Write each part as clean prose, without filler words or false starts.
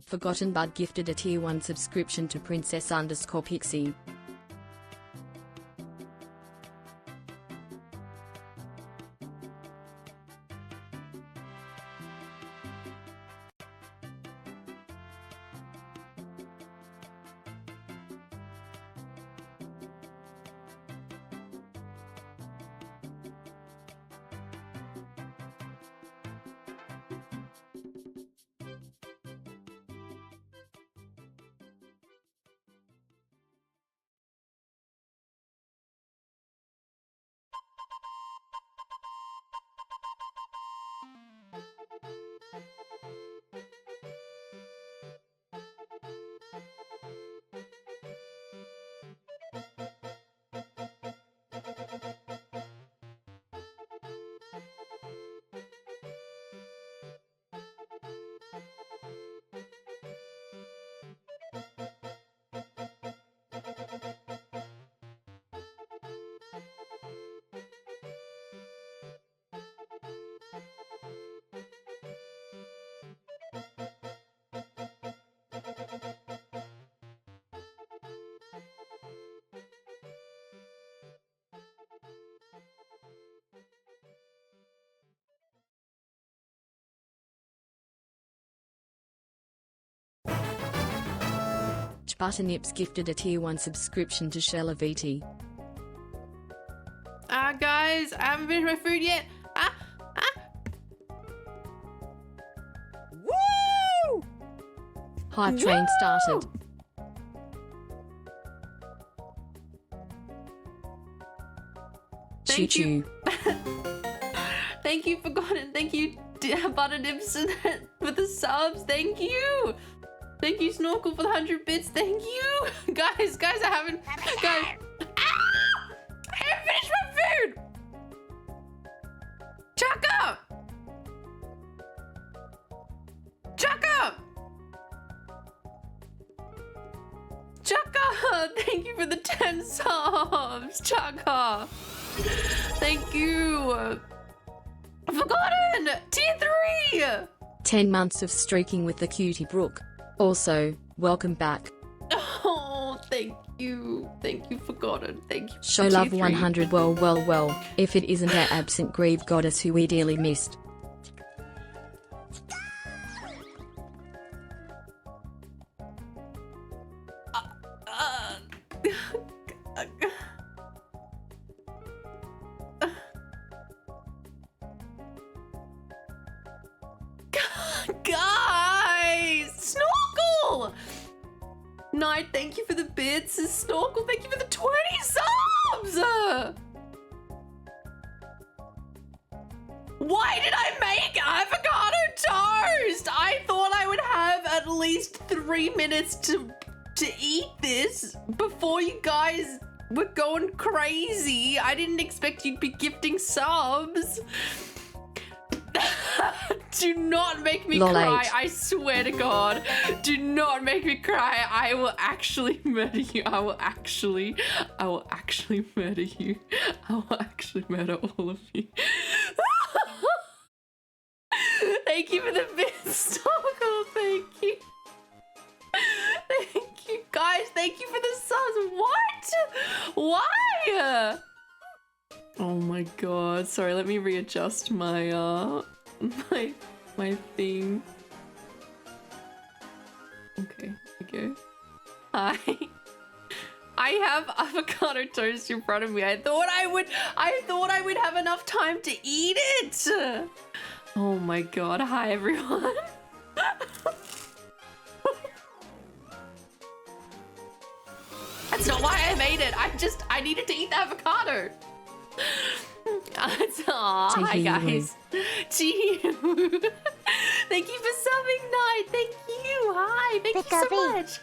Forgotten Bud gifted a tier 1 subscription to Princess_Pixie. Butternips gifted a tier 1 subscription to Shelaviti. Guys, I haven't finished my food yet. Woo! Hype train started. Thank Choo-choo. you. Thank you, Forgotten. Thank you, Butternips, for the subs. Thank you. Thank you, Snorkel, for the 100 bits. Thank you. Guys, I haven't... Guys. I haven't finished my food. Chuck up. Chuck up. Chuck up. Thank you for the 10 subs. Chuck up. Thank you. Forgotten. Tier 3. 10 months of streaking with the cutie Brooke. Also, welcome back. Oh, thank you. Thank you, Forgotten. Thank you. Show love 100. Well. If it isn't our absent grieved goddess who we dearly missed. Guys! Snorkel! Night, thank you for the bits. Snorkel, thank you for the 20 subs! Why did I make avocado toast? I thought I would have at least 3 minutes to eat this before you guys were going crazy. I didn't expect you'd be gifting subs. Do not make me cry. I swear to God. Do not make me cry. I will actually murder you. I will actually murder you. I will actually murder all of you. Thank you for the bits, Snorkel. Thank you. Thank you. Guys, thank you for the subs. What? Why? Oh my God. Sorry, let me readjust my my thing. Okay, okay. Hi. I have avocado toast in front of me. I thought I would have enough time to eat it. Oh my God. Hi everyone. That's not why I made it. I needed to eat the avocado. Hi guys. Gee. Thank you for subbing, Night. Thank you. Hi. Thank you so much.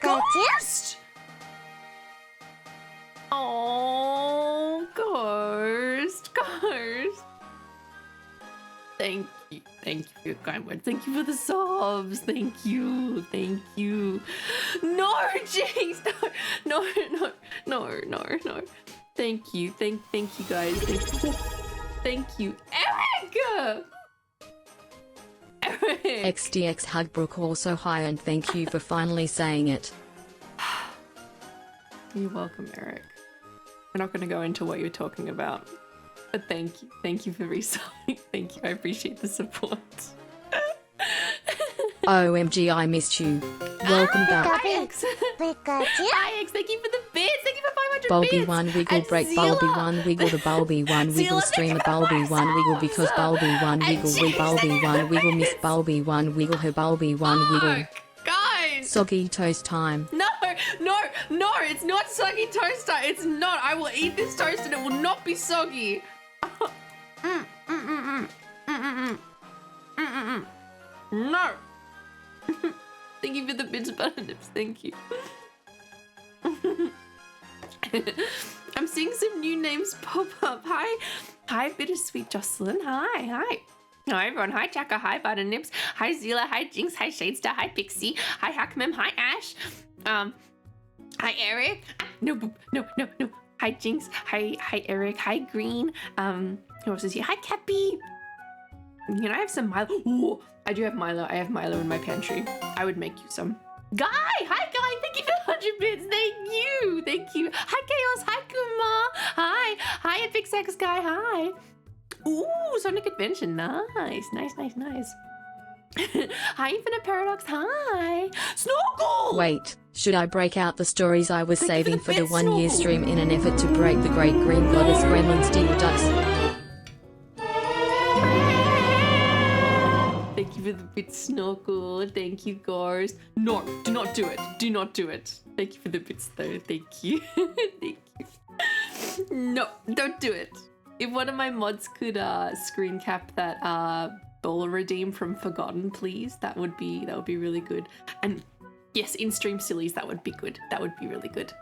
Ghost. Oh, Ghost. Thank you. Thank you for your kind words. Thank you for the subs. Thank you. No, Jinx. No. Thank you. Thank you guys. Thank you. Eric! Eric. XDX Hugbrook also hi and thank you for finally saying it. You're welcome, Eric. We're not going to go into what you're talking about, but thank you. Thank you for reselling. Thank you. I appreciate the support. OMG, I missed you. Welcome back. Hi, X. Hi, X. Thank you for the bits. Thank you for 500 Bulbie bits. 1 wiggle And break Zila. Bulbie 1 wiggle the Bulbie 1 wiggle Zila, stream thank a you for Bulbie 1 wiggle because subs. Bulbie 1 And wiggle we James, Bulbie thank you 1 for wiggle miss bits. Bulbie 1 wiggle her Bulbie 1 wiggle. Fuck, guys. Soggy toast time. No, it's not soggy toaster. It's not. I will eat this toast and it will not be soggy. No. Thank you for the bits butter nips. Thank you. I'm seeing some new names pop up. Hi, bittersweet Jocelyn. Hi, everyone. Hi, Jacka. Hi, Butter Nips. Hi, Zila. Hi, Jinx. Hi, Shadestar. Hi, Pixie. Hi, Hackmem. Hi, Ash. Hi, Eric. No. Hi, Jinx. Hi, Eric. Hi, Green. Who else is here? Hi, Cappy. Can I have some Milo? Ooh, I do have Milo. I have Milo in my pantry. I would make you some. Guy! Hi, Guy! Thank you for 100 bits. Thank you. Hi, Chaos. Hi, Kuma. Hi, Epic Sex Guy. Hi. Ooh, Sonic Adventure. Nice. Hi, Infinite Paradox. Hi. Snorkel! Wait, should I break out the stories I was Thank you saving for for the the bits, 1 year Snorkel. stream in an effort to break the Great Green Goddess Gremlin's deal dust? Thank you for the bit, Snorkel. Thank you, Gors. No, do not do it. Do not do it. Thank you for the bits, though. Thank you. Thank you. No, don't do it. If one of my mods could screen cap that ball redeem from Forgotten, please, that would be really good. And yes, in stream sillies, that would be good. That would be really good.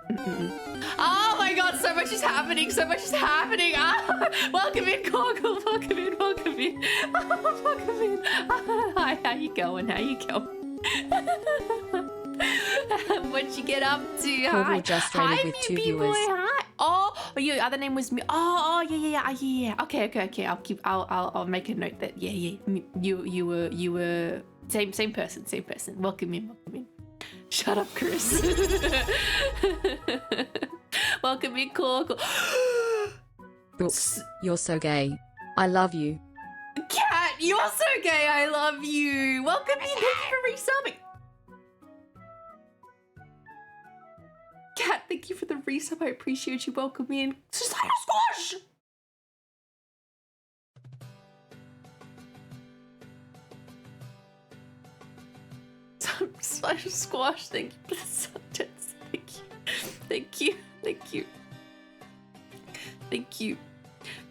Oh my god, so much is happening. Ah, welcome in, Corgle. Welcome in. Welcome in. Hi, how you going? What'd you get up to? Corgle Hi. just Hi, rated with 2 Mew B-boy. viewers. Hi. Oh, your other name was me. Oh, yeah. Okay. I'll make a note that you were same person. Welcome in. Shut up, Chris. Welcome in, Corgle. Brooks, you're so gay. I love you. Cat, you're so gay. I love you. Welcome in. Thank you for resubbing. Cat, thank you for the resub. I appreciate you. Welcome in. Societal Squash. Societal Squash. Thank you for the subjects. Thank you.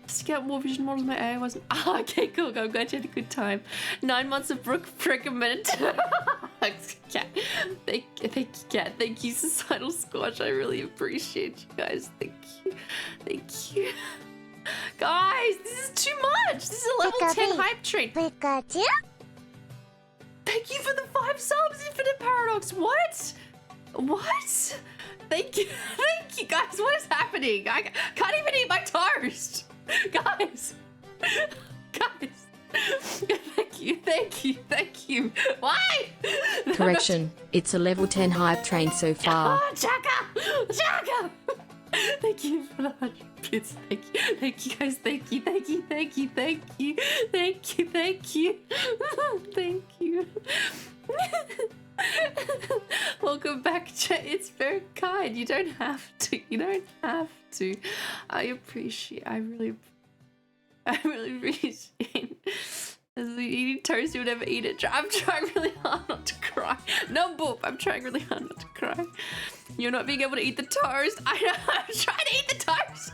Just to get more vision models, my AI wasn't. Oh, okay, cool. I'm glad you had a good time. 9 months of Brooke recommend. Cat. Thank you, Cat. Thank you, Societal Squash. I really appreciate you guys. Thank you. Guys, this is too much. This is a level 10 hype train. Thank you for the 5 subs, Infinite Paradox. What? Thank you, guys. What is happening? I can't even eat my toast. Guys. Thank you. Why? Correction, it's a level 10 hype train so far. Oh, Chaka. Thank you for the 100 bits. Thank you, guys. Thank you. Welcome back, chat. It's very kind. You don't have to. I really appreciate. As we eating toast, you would never eat it. I'm trying really hard not to cry. No, Boop. I'm trying really hard not to cry. You're not being able to eat the toast. I know. I'm trying to eat the toast.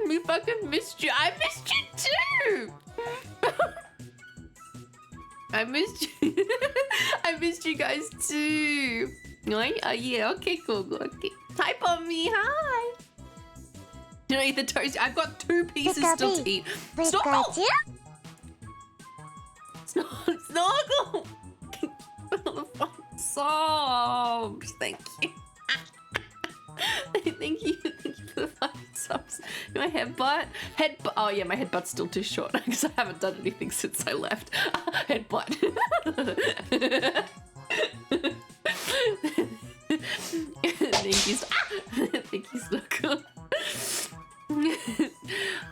We fucking missed you. I missed you too. I missed you guys too. Yeah. Okay, cool. Okay. Hi, Pommy. Hi. You know, eat the toast. I've got 2 pieces still to eat. Snorkel! Snorkel! The fun sobs. Thank you. Thank you for the 5 subs. subs. My headbutt. Oh yeah, my headbutt's still too short because I haven't done anything since I left. Headbutt. Thank you. Thank you, Snuckle.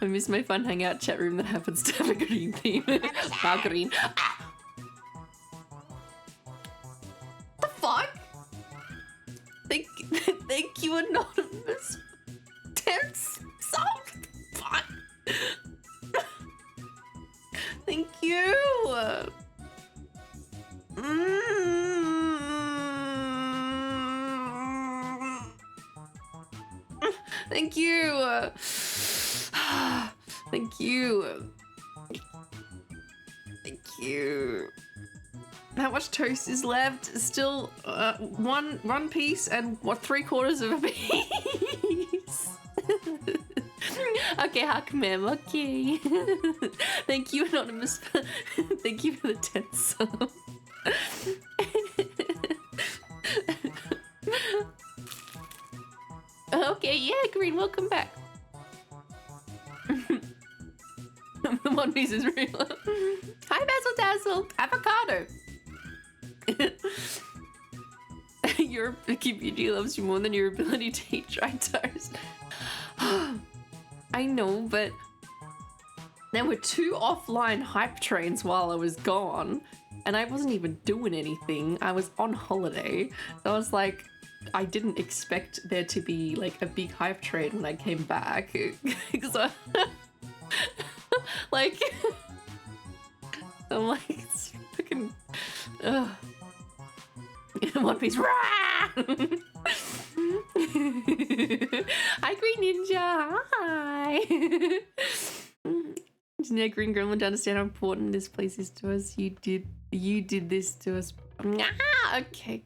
I miss my fun hangout chat room that happens to have a green theme. Green. The fuck? Thank you, Anonymous. Tense. Soft. Fuck. Thank you. Thank you. Thank you. Thank you. How much toast is left? Still one piece and what, 3/4 of a piece. Okay, Hakmem, okay. Thank you, Anonymous. Thank you for the 10 sub. Okay, yeah, Green, welcome back. The One Piece is real. Hi, Basil Dazzle. Avocado. Your community loves you more than your ability to eat dry toast. I know, but there were 2 offline hype trains while I was gone, and I wasn't even doing anything. I was on holiday. So I was like, I didn't expect there to be like a big hype train when I came back. Because like, I'm like, it's fucking, One Piece. Rah! Hi, Green Ninja. Hi. Engineer Green Gremlin to understand how important this place is to us. You did this to us. Okay.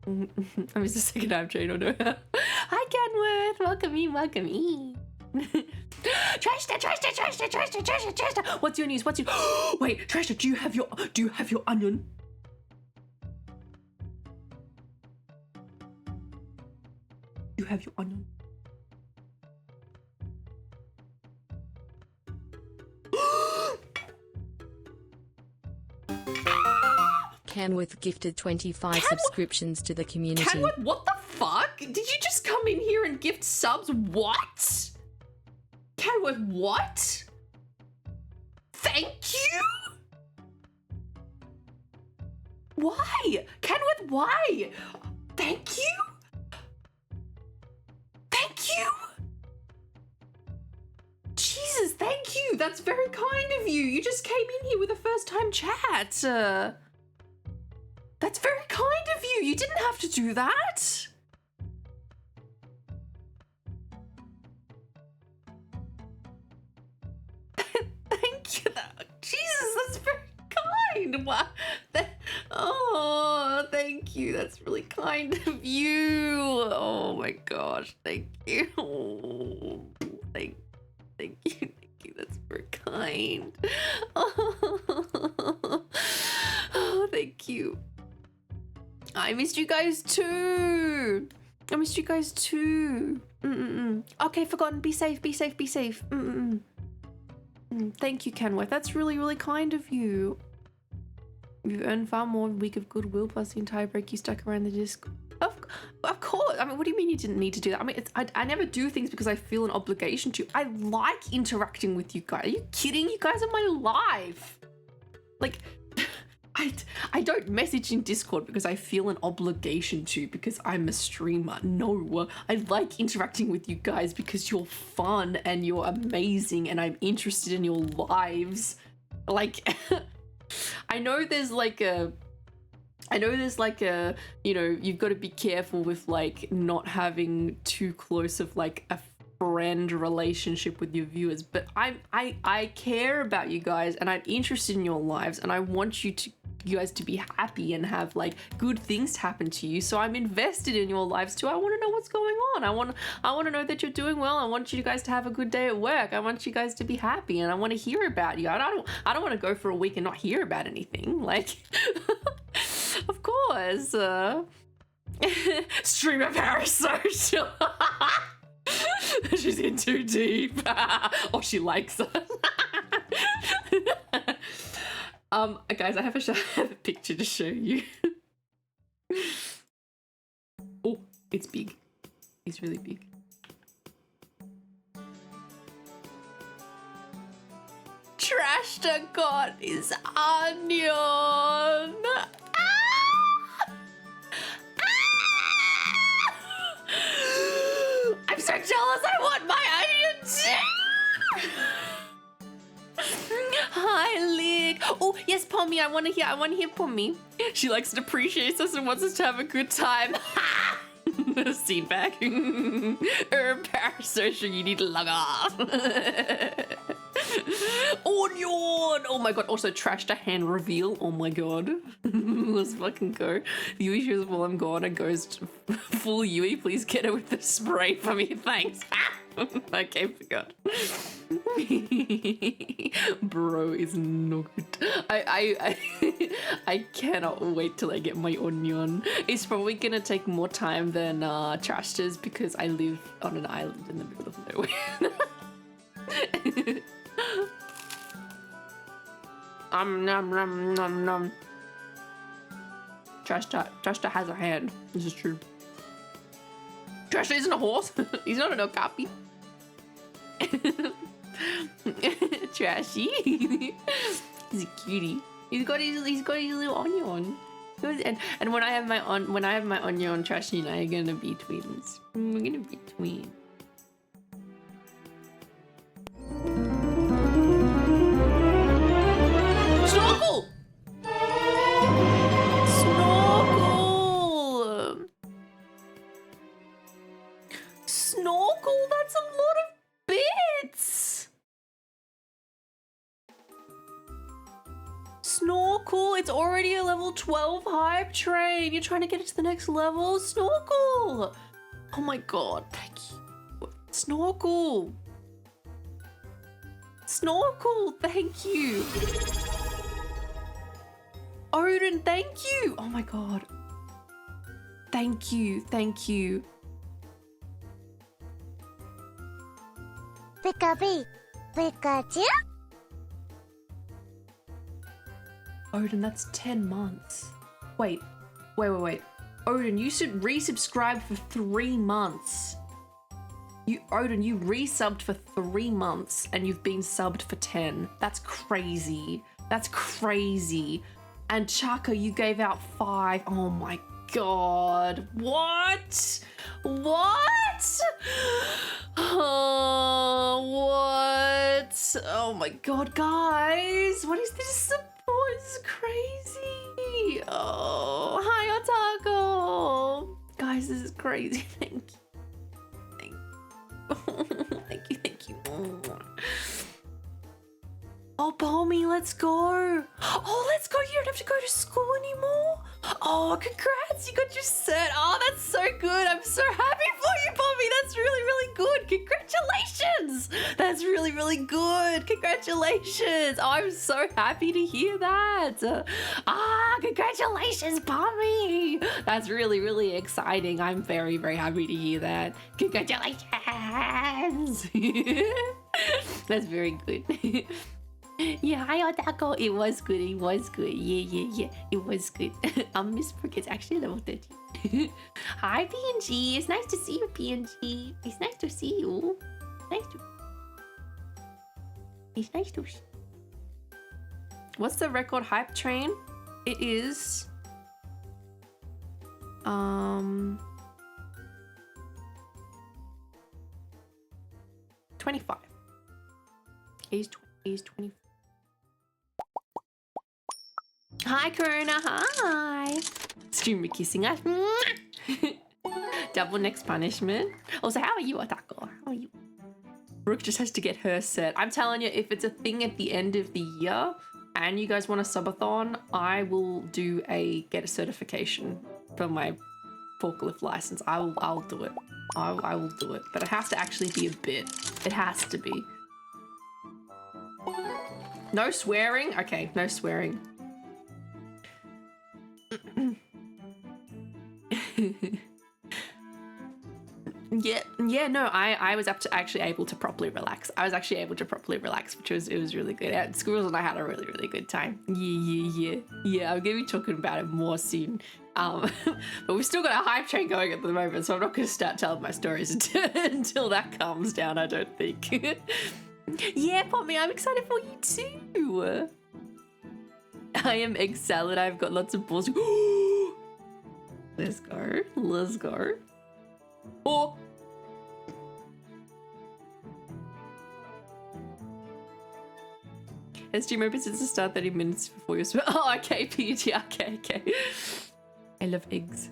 I missed the second hype train. Oh no. Hi, Kenworth. Welcome in. Trashter. What's your news? Wait, Trashter, do you have your onion? You have your onion. Canworth gifted 25 subscriptions to the community. Canworth, what the fuck? Did you just come in here and gift subs? What? Canworth, what? Thank you? Why? Canworth, why? Thank you? Jesus, thank you. That's very kind of you. You just came in here with a first time chat. That's very kind of you. You didn't have to do that. Thank you. Jesus, that's very kind. Wow. Oh, thank you. That's really kind of you. Oh my gosh. Thank you. Oh, thank you. That's very kind. Oh, thank you. I missed you guys too. Okay, Forgotten. Be safe. Thank you, Kenworth. That's really, really kind of you. You've earned far more week of goodwill plus the entire break you stuck around the disc. Of course. I mean, what do you mean you didn't need to do that? I mean, I never do things because I feel an obligation to. I like interacting with you guys. Are you kidding? You guys are my life. Like, I don't message in Discord because I feel an obligation to, because I'm a streamer. No, I like interacting with you guys because you're fun and you're amazing and I'm interested in your lives. Like, I know there's like a, you know, you've got to be careful with like not having too close of like a friend relationship with your viewers, but I care about you guys and I'm interested in your lives and I want you guys to be happy and have like good things happen to you. So I'm invested in your lives too. I want to know what's going on. I want to know that you're doing well. I want you guys to have a good day at work. I want you guys to be happy and I want to hear about you. I don't want to go for a week and not hear about anything. Like, of course. Streamer parasocial. She's in too deep. Or she likes us. Guys, I have a picture to show you. Oh, it's big. It's really big. Trash to God is onion. Ah! I'm so jealous. I want my onion too. Hi, Lick. Oh, yes, Pommy. I want to hear Pommy. She likes and appreciates us and wants us to have a good time. Scene back. Parasocial, you need to log off. Onion! Oh my god, also trash to hand reveal. Oh my god. Let's fucking go. Yui shows while I'm gone and goes full Yui. Please get her with the spray for me. Thanks. Okay, forgot. Bro is no good. I cannot wait till I get my onion. It's probably gonna take more time than trash does because I live on an island in the middle of nowhere. Nom nom nom nom. Trashta has a hand. This is true. Trashta isn't a horse. He's not an okapi. Trashy. He's a cutie. He's got his little onion. And when I have my onion, Trashy and I are gonna be twins. We're gonna be twins. Snorkel! Snorkel! Snorkel, that's a lot of bits! Snorkel, it's already a level 12 hype train. You're trying to get it to the next level? Snorkel! Oh my god, thank you. Snorkel! Snorkel, thank you. Odin, thank you. Oh my god. Thank you, thank you. Pikachu, Pikachu. Odin, that's 10 months. Wait. Odin, you should resubscribe for 3 months. Odin, you resubbed for 3 months and you've been subbed for 10. That's crazy. That's crazy. And Chaka, you gave out 5. Oh my god. What? What? Oh, what? Oh my god, guys. What is this support? This is crazy. Oh, hi, Otako. Guys, this is crazy. Thank you. Thank you. Oh, Balmy, let's go. Oh, let's go. You don't have to go to school anymore. Oh, congrats. You got your cert. Oh, that's so good. I'm so happy for you, Balmy. That's really, really good. Congratulations. That's really, really good. Congratulations. Oh, I'm so happy to hear that. Congratulations, Balmy. That's really, really exciting. I'm very, very happy to hear that. Congratulations. That's very good. Yeah, hi Otako. It was good. Yeah. It was good. Miss Brooke is actually level 13. Hi PNG. It's nice to see you, PNG. It's nice to see you. It's nice to see. What's the record hype train? It is 25. He's 25. Hi, Corona. Hi. Streamer kissing us. Double next punishment. Also, how are you, Otako? How are you? Brooke just has to get her set. I'm telling you, if it's a thing at the end of the year and you guys want a subathon, I will do get a certification for my forklift license. I'll do it. I will do it. But it has to actually be a bit. It has to be. No swearing? Okay, no swearing. Yeah, Yeah, no, I was actually able to properly relax. Which was really good. At Squirrels and I had a really, really good time. Yeah, I'm gonna be talking about it more soon. But we've still got a hype train going at the moment, so I'm not gonna start telling my stories until that calms down, I don't think. Yeah, Pommy, I'm excited for you too. I am egg salad. I've got lots of balls. Let's go. Oh. Has stream open since the start 30 minutes before you swim? Oh, okay, PG, okay. I love eggs.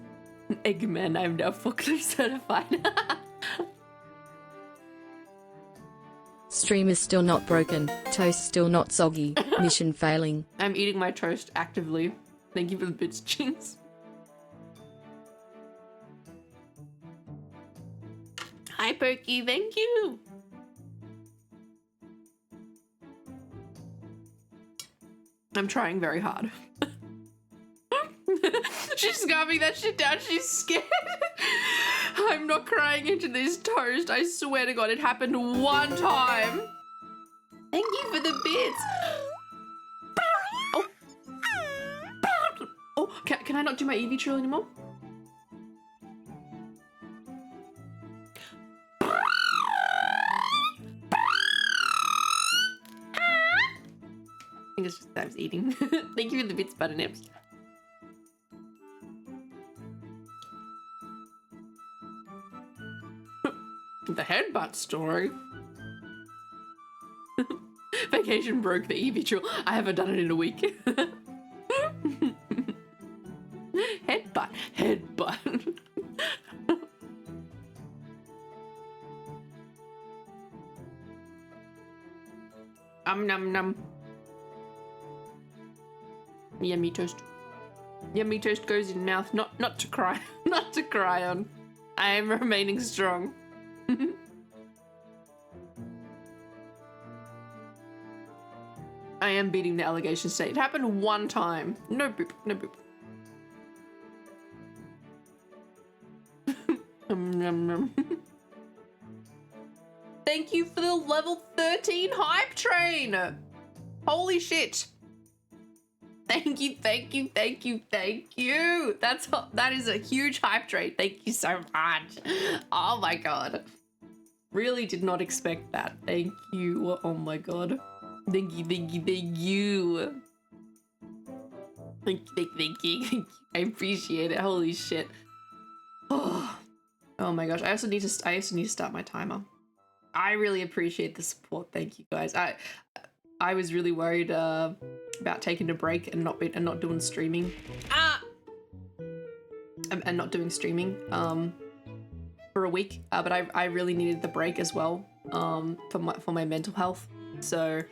Eggman, I'm now forklift certified. Stream is still not broken. Toast still not soggy. Mission failing. I'm eating my toast actively. Thank you for the bits, Jinx. Hi, Perky, thank you. I'm trying very hard. She's scarfing that shit down. She's scared. I'm not crying into this toast. I swear to God, it happened one time. Thank you for the bits. Oh, can I not do my Eevee trill anymore? I think it's just that I was eating. Thank you for the bits, Butternips. The headbutt story. Vacation broke the Eevee trill. I haven't done it in a week. Headbutt. Num. Yummy toast. Yummy toast goes in mouth, not to cry, not to cry on. I am remaining strong. I am beating the allegation state. It happened one time. No boop. Thank you for the level 13 hype train. Holy shit. Thank you. That is a huge hype train. Thank you so much. Oh my God. Really did not expect that. Thank you. Oh my God. Thank you. Thank you. I appreciate it. Holy shit. Oh my gosh. I also need to start my timer. I really appreciate the support. Thank you guys. I was really worried about taking a break and not doing streaming. And not doing streaming for a week. But I really needed the break as well for my mental health. So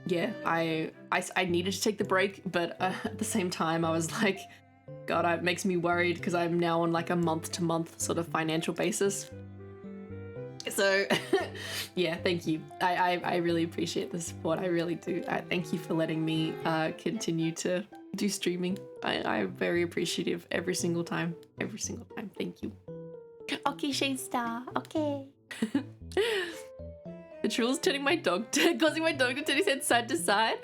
yeah, I needed to take the break, but at the same time I was like, God, it makes me worried because I'm now on like a month-to-month sort of financial basis. So yeah, thank you. I really appreciate the support. I really do. Thank you for letting me continue to do streaming. I'm very appreciative every single time. Thank you. Okay, Shade Star. Okay. The trill's turning my dog, causing my dog to turn his head side to side.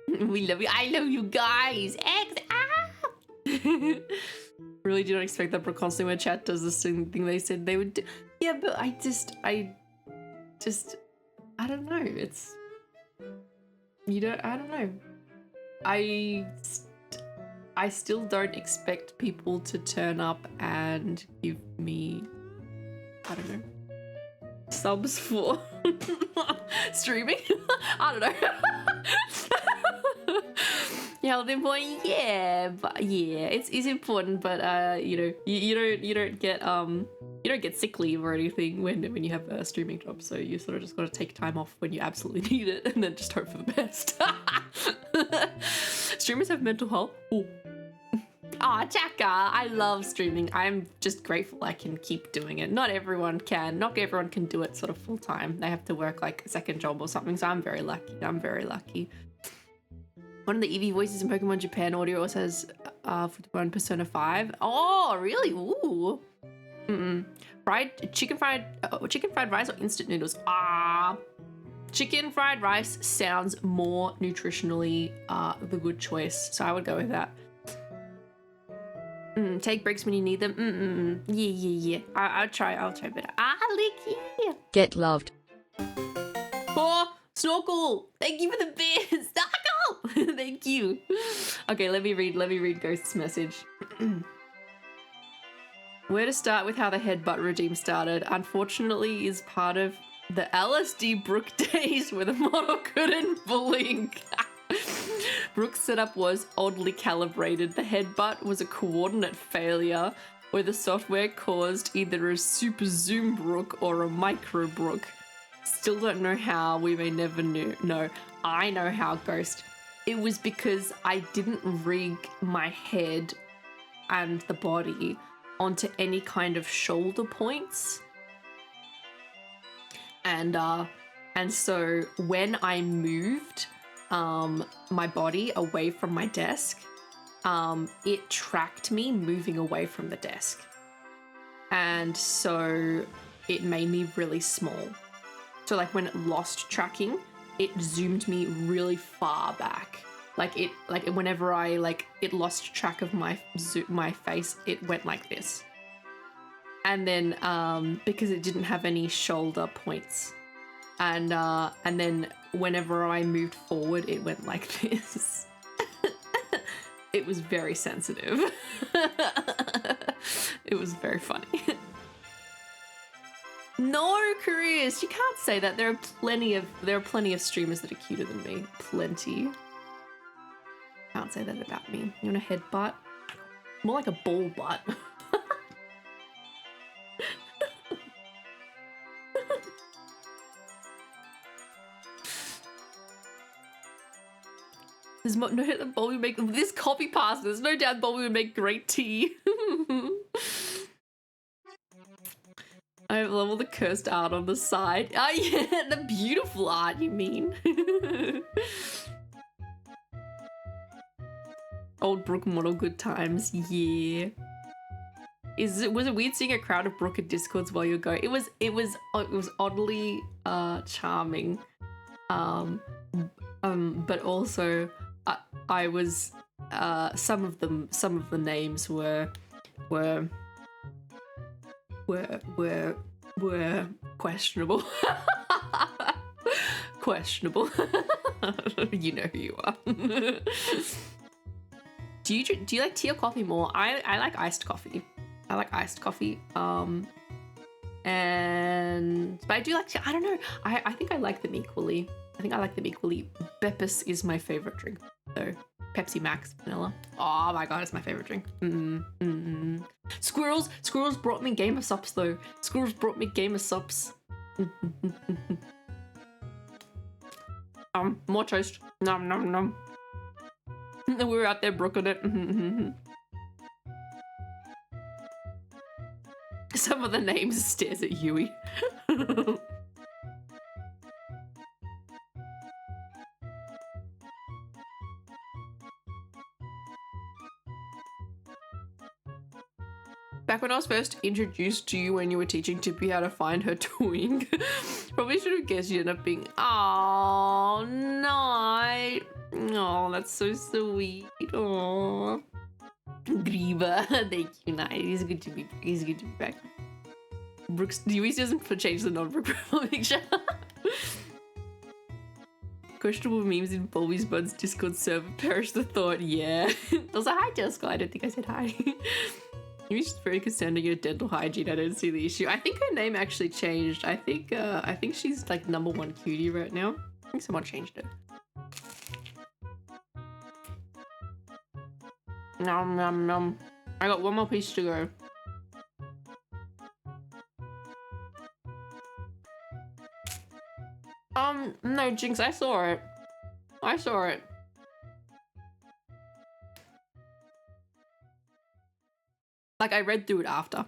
We love you. I love you guys. Eggs. Really do not expect that constantly when chat does the same thing they said they would do. Yeah, but I don't know. I don't know. I still don't expect people to turn up and give me, I don't know, subs for streaming. I don't know. Yeah, the important, yeah, but yeah, it's important, but you don't get sick leave or anything when you have a streaming job, so you sort of just got to take time off when you absolutely need it and then just hope for the best. Streamers have mental health. Ooh. Aw, Chaka, I love streaming. I'm just grateful I can keep doing it. Not everyone can do it sort of full time. They have to work like a second job or something, so I'm very lucky. One of the Eevee voices in Pokemon Japan audio also has for Persona 5. Oh, really? Ooh. Chicken fried rice or instant noodles? Chicken fried rice sounds more nutritionally the good choice, so I would go with that. Take breaks when you need them. Yeah. I'll try better. Licky. Get loved. Oh, Snorkel. Thank you for the beer. Snorkel. Thank you. Okay, let me read Ghost's message. Where to start with how the headbutt regime started, unfortunately, is part of the LSD Brooke days where the model couldn't blink. Brooke's setup was oddly calibrated. The headbutt was a coordinate failure where the software caused either a super zoom Brooke or a micro Brooke. Still don't know how, we may never know. I know how, Ghost. It was because I didn't rig my head and the body onto any kind of shoulder points. And so when I moved my body away from my desk, it tracked me moving away from the desk. And so it made me really small. So like when it lost tracking, it zoomed me really far back. Whenever it lost track of my face, it went like this. And then because it didn't have any shoulder points, and then whenever I moved forward, it went like this. It was very sensitive. It was very funny. No, Chris, you can't say that. There are plenty of streamers that are cuter than me. Plenty. Can't say that about me. You want a headbutt? More like a ball butt. There's no doubt that Bulbie would make this copy pasta. There's no doubt Bulbie would make great tea. I love all the cursed art on the side. Oh yeah, the beautiful art, you mean. Old Brooke model, good times, yeah. Was it weird seeing a crowd of Brooke at Discords while you go? It was oddly charming. But also I was some of the names were questionable. Questionable. You know who you are. Do you like tea or coffee more? I like iced coffee. I like iced coffee. But I do like, I don't know. I think I like them equally. Beppis is my favorite drink though. Pepsi Max vanilla. Oh my god, it's my favorite drink. Squirrels brought me Gamer Sops though. Squirrels brought me Gamer Sops. More toast. Nom nom nom. We were out there brooking it. Some of the names stares at Yui. Back when I was first introduced to you when you were teaching Tippy how to find her twink, probably should have guessed you end up being, oh no, oh that's so sweet, oh, Griever, thank you, nice, he's good to be back. Brooks, Yui doesn't change the non-Brook profile picture. Questionable memes in Bulbie's Buds Discord server, perish the thought, yeah. Also, hi Jessica, I don't think I said hi. She's very concerned of your dental hygiene. I don't see the issue. I think her name actually changed. I think she's like #1 cutie right now. I think someone changed it. Nom nom nom. I got one more piece to go. No, Jinx, I saw it. Like, I read through it after.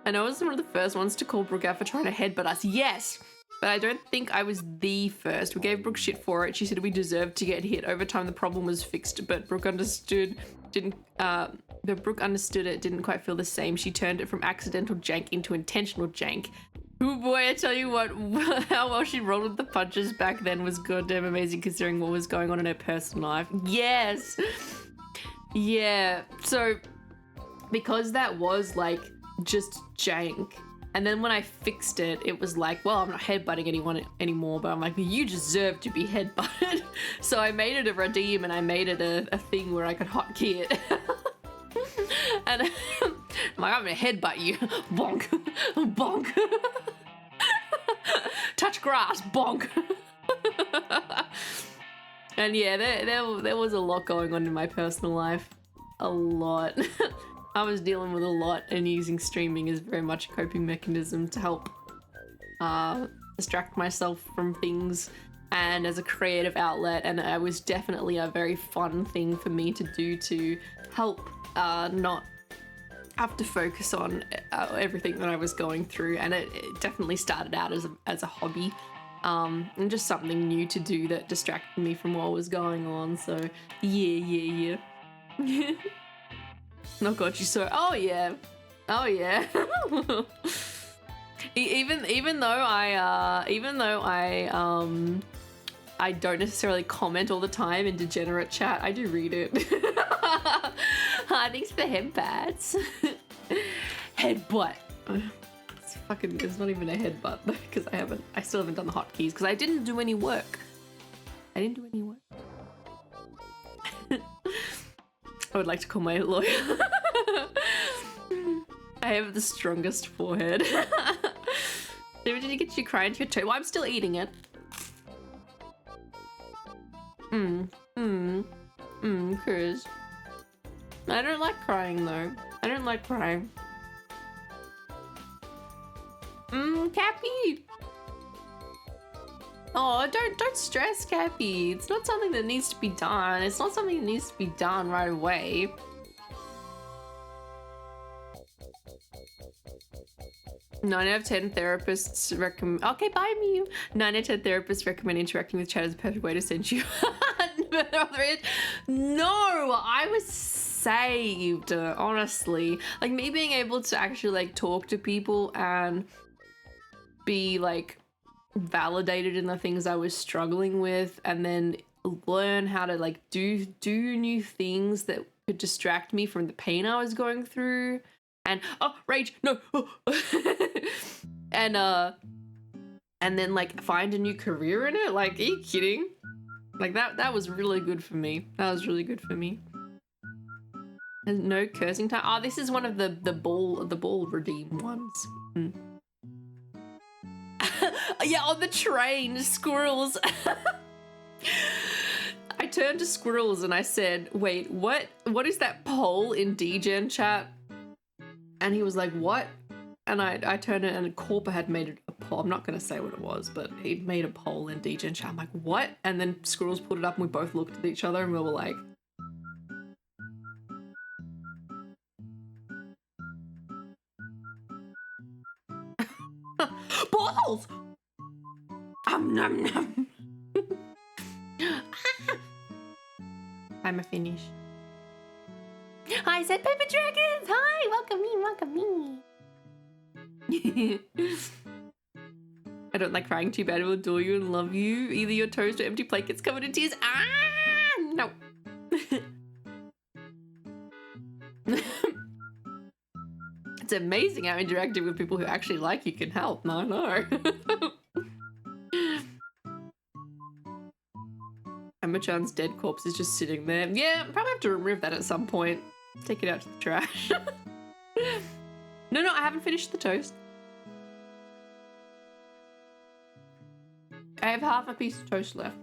I know I was one of the first ones to call Brooke out for trying to headbutt us. Yes! But I don't think I was the first. We gave Brooke shit for it. She said we deserved to get hit. Over time, the problem was fixed, but Brooke understood it, didn't quite feel the same. She turned it from accidental jank into intentional jank. Oh boy, I tell you what, how well she rolled with the punches back then was goddamn amazing considering what was going on in her personal life. Yes! Yeah, so because that was like just jank, and then when I fixed it, it was like, well, I'm not headbutting anyone anymore, but I'm like, you deserve to be headbutted. So I made it a redeem and I made it a thing where I could hotkey it. And I'm like, I'm gonna headbutt you. Bonk. Bonk. Touch grass. Bonk. And yeah, there was a lot going on in my personal life. A lot. I was dealing with a lot, and using streaming is very much a coping mechanism to help distract myself from things and as a creative outlet, and it was definitely a very fun thing for me to do to help not have to focus on everything that I was going through. And it definitely started out as a hobby and just something new to do that distracted me from what was going on. So yeah. Oh god, she's so, oh yeah. even though I don't necessarily comment all the time in degenerate chat, I do read it. Thanks for the head pats. Headbutt. It's not even a headbutt though, because I still haven't done the hotkeys because I didn't do any work. I would like to call my lawyer. I have the strongest forehead. Did you get you crying to your toe? Well, I'm still eating it. Chris. I don't like crying though. I don't like crying. Cappy! Oh, don't stress, Cappy. It's not something that needs to be done. It's not something that needs to be done right away. Nine out of 10 therapists recommend. Okay, bye, Mew. 9 out of 10 therapists recommend interacting with chat as a perfect way to send you. No, I was saved, honestly. Like, me being able to actually like talk to people and be like validated in the things I was struggling with, and then learn how to like do new things that could distract me from the pain I was going through. And rage, no. And then like find a new career in it. Like, are you kidding? Like that was really good for me. That was really good for me. And no cursing time. Oh, this is one of the ball redeem ones. Yeah, on the train, squirrels. I turned to squirrels and I said, wait, what is that poll in DGen chat? And he was like, what? And I turned it, and Corpa had made a poll. I'm not going to say what it was, but he'd made a poll in DGen chat. I'm like, what? And then Squirrels put it up and we both looked at each other and we were like, balls! Nom nom. I'm a finish. Hi, said Paper Dragons! Hi, welcome me. I don't like crying too bad. I will adore you and love you. Either your toast or empty plate gets covered in tears. No. It's amazing how interacting with people who actually like you can help. No, no. Emma-chan's dead corpse is just sitting there. Yeah, probably have to remove that at some point. Take it out to the trash. No, I haven't finished the toast. I have half a piece of toast left.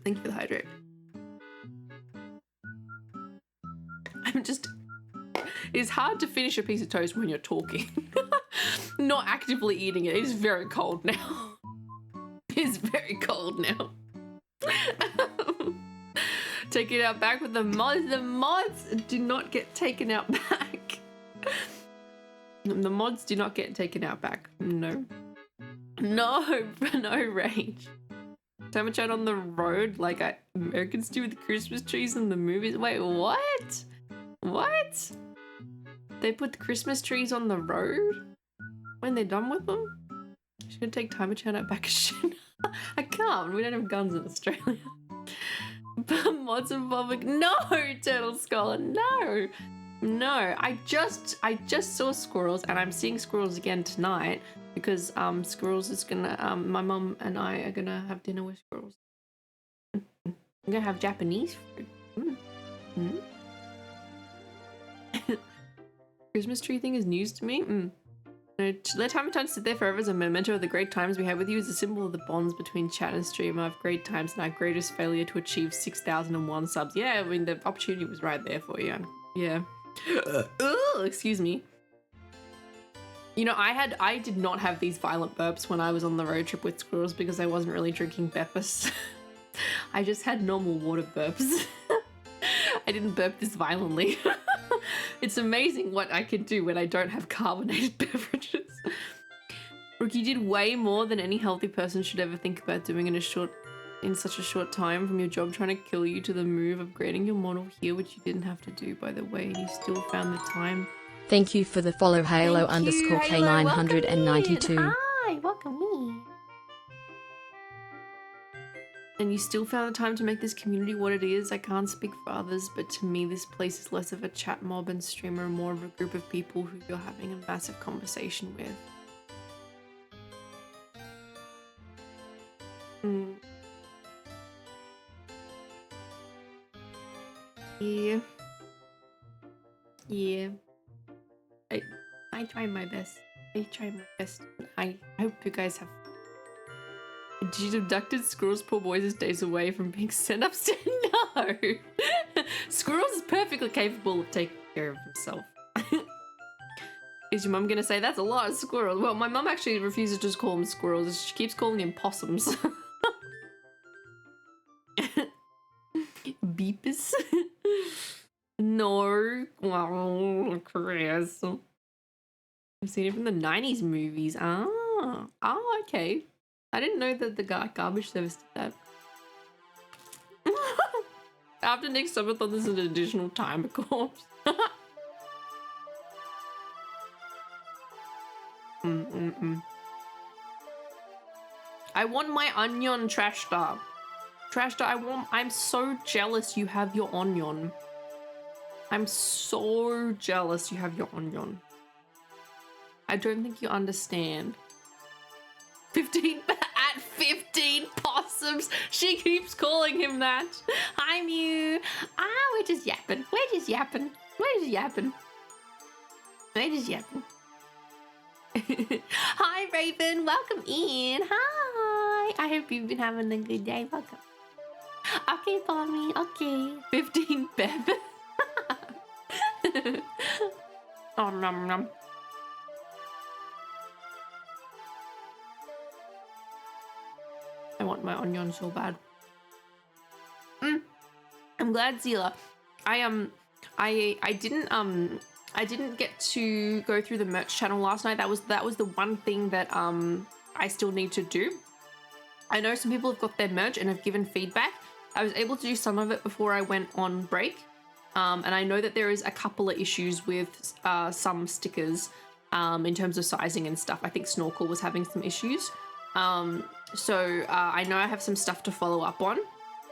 Thank you for the hydrate. It's hard to finish a piece of toast when you're talking. Not actively eating it. It is very cold now. It's very cold now. Take it out back with the mods. The mods do not get taken out back. The mods do not get taken out back. No. No, no rage. So much out on the road like Americans do with the Christmas trees in the movies. Wait, what? What? They put the Christmas trees on the road when they're done with them? She's gonna take time to turn out back a shit. I can't. We don't have guns in Australia. But mods in public. No, Turtle Scholar. No. No. I just saw squirrels, and I'm seeing squirrels again tonight because squirrels is gonna my mum and I are gonna have dinner with squirrels. I'm gonna have Japanese food. Christmas tree thing is news to me. No, to let time and time sit there forever as a memento of the great times we had with you is a symbol of the bonds between chat and stream of great times and our greatest failure to achieve 6,001 subs. Yeah, I mean, the opportunity was right there for you. Yeah. Excuse me. You know, I did not have these violent burps when I was on the road trip with squirrels because I wasn't really drinking peppers. I just had normal water burps. I didn't burp this violently. It's amazing what I can do when I don't have carbonated beverages. Brooke, you did way more than any healthy person should ever think about doing in such a short time, from your job trying to kill you to the move upgrading your model here, which you didn't have to do, by the way, and you still found the time. Thank you for the follow, Halo underscore K992. Hi, welcome me. And you still found the time to make this community what it is. I can't speak for others, but to me this place is less of a chat mob and streamer and more of a group of people who you're having a massive conversation with. Yeah. Yeah. I try my best. I hope you guys have. She abducted squirrels, poor boys' days away from being sent upstairs. No! Squirrels is perfectly capable of taking care of himself. Is your mum gonna say that's a lot of squirrels? Well, my mum actually refuses to just call them squirrels. She keeps calling them possums. Beepus? No. Wow, Chris. I've seen it from the 90s movies. Oh, okay. I didn't know that the garbage service did that. After next subathon, there's an additional timer corpse. I want my onion, Trashstar. Trashstar, I'm so jealous you have your onion. I'm so jealous you have your onion. I don't think you understand. 15 at 15 possums. She keeps calling him that. Hi, Mew. We're just yapping. Hi, Raven. Welcome in. Hi. I hope you've been having a good day. Welcome. Okay, Mommy. Okay. 15 Beb. Oh, nom nom. I want my onion so bad. I'm glad, Zila. I didn't get to go through the merch channel last night. That was the one thing that I still need to do. I know some people have got their merch and have given feedback. I was able to do some of it before I went on break. And I know that there is a couple of issues with some stickers in terms of sizing and stuff. I think Snorkel was having some issues. So I know I have some stuff to follow up on,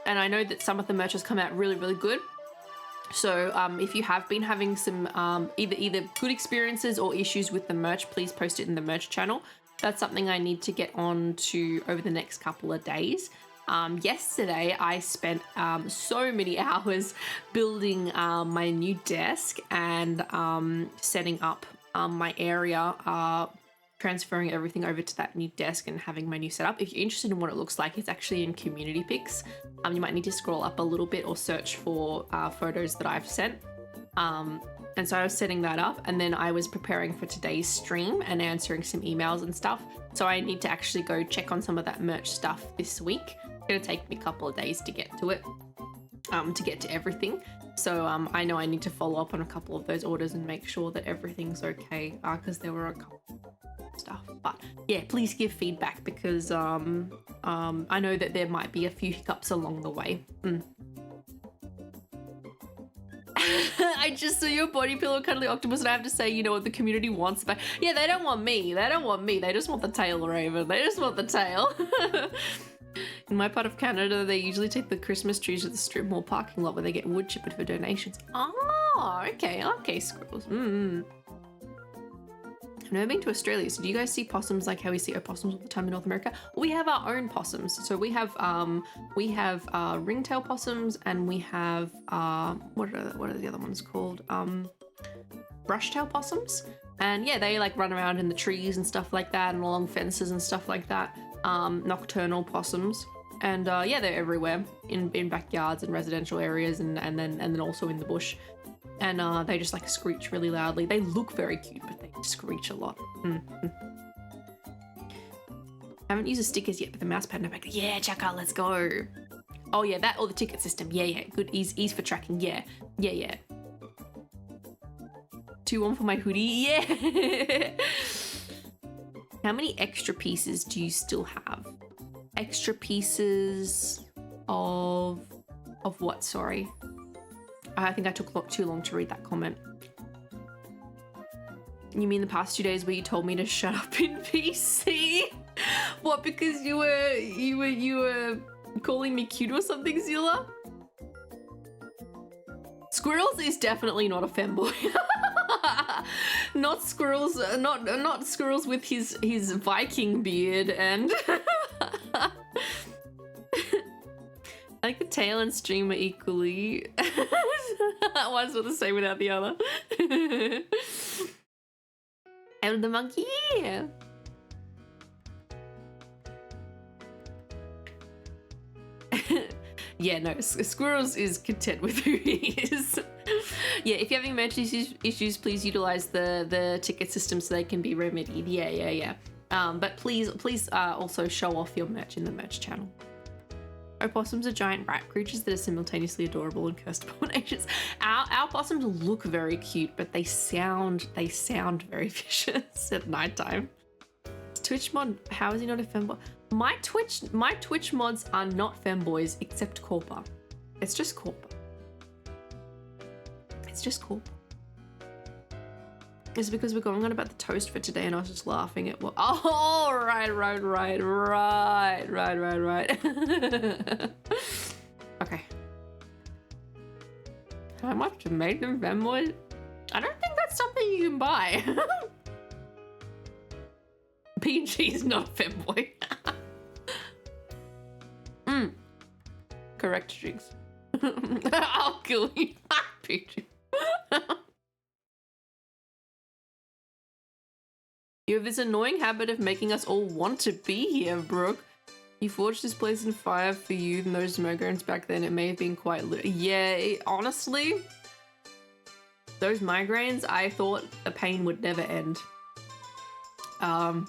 and I know that some of the merch has come out really, really good. So if you have been having some either good experiences or issues with the merch, please post it in the merch channel. That's something I need to get on to over the next couple of days. Yesterday I spent so many hours building my new desk and setting up my area, transferring everything over to that new desk and having my new setup. If you're interested in what it looks like, it's actually in community pics. You might need to scroll up a little bit or search for photos that I've sent. And so I was setting that up, and then I was preparing for today's stream and answering some emails and stuff. So I need to actually go check on some of that merch stuff this week. It's gonna take me a couple of days to get to it. to get to everything. So I know I need to follow up on a couple of those orders and make sure that everything's okay, because there were a couple of stuff. But yeah, please give feedback, because I know that there might be a few hiccups along the way. I just saw your body pillow cuddly octopus, and I have to say, you know what the community wants, but yeah, they don't want me. They don't want me. They just want the tail, Raven. They just want the tail. In my part of Canada, they usually take the Christmas trees to the strip mall parking lot where they get wood chipped for donations. Oh, okay, squirrels. I've never been to Australia, so do you guys see possums like how we see opossums all the time in North America? We have our own possums. So we have ringtail possums, and we have what are the other ones called? Brushtail possums. And yeah, they like run around in the trees and stuff like that, and along fences and stuff like that. Nocturnal possums. And yeah, they're everywhere in backyards and residential areas, and then also in the bush. And they just like screech really loudly. They look very cute, but they screech a lot. Haven't used the stickers yet, but the mouse pad in the back. Yeah, Chaka, let's go. Oh yeah, that or the ticket system. Yeah, good. Ease for tracking. Yeah. 2-1 for my hoodie. Yeah. How many extra pieces do you still have? Extra pieces of what? Sorry. I think I took too long to read that comment. You mean the past 2 days where you told me to shut up in PC? What, because you were calling me cute or something, Zilla? Squirrels is definitely not a femboy. Not squirrels, not squirrels with his Viking beard and I like the tail and streamer equally. One's not the same without the other. And the monkey, yeah. Yeah, no, Squirrels is content with who he is. Yeah, if you're having merch issues, please utilize the ticket system so they can be remedied. Yeah. But please also show off your merch in the merch channel. Opossums are giant rat creatures that are simultaneously adorable and cursed abominations. Our possums look very cute, but they sound very vicious at nighttime. Twitch mod, how is he not a femboy? My Twitch mods are not femboys except Corpa. It's just Corpa. It's because we're going on about the toast for today, and I was just laughing at what. Oh, right. Okay. How much to make them femboys? I don't think that's something you can buy. PG is not a femboy. Correct, Jigs. I'll kill you. PG. You have this annoying habit of making us all want to be here, Brooke. You forged this place in fire for you and those migrants back then. It may have been quite yeah, honestly, those migraines, I thought the pain would never end. To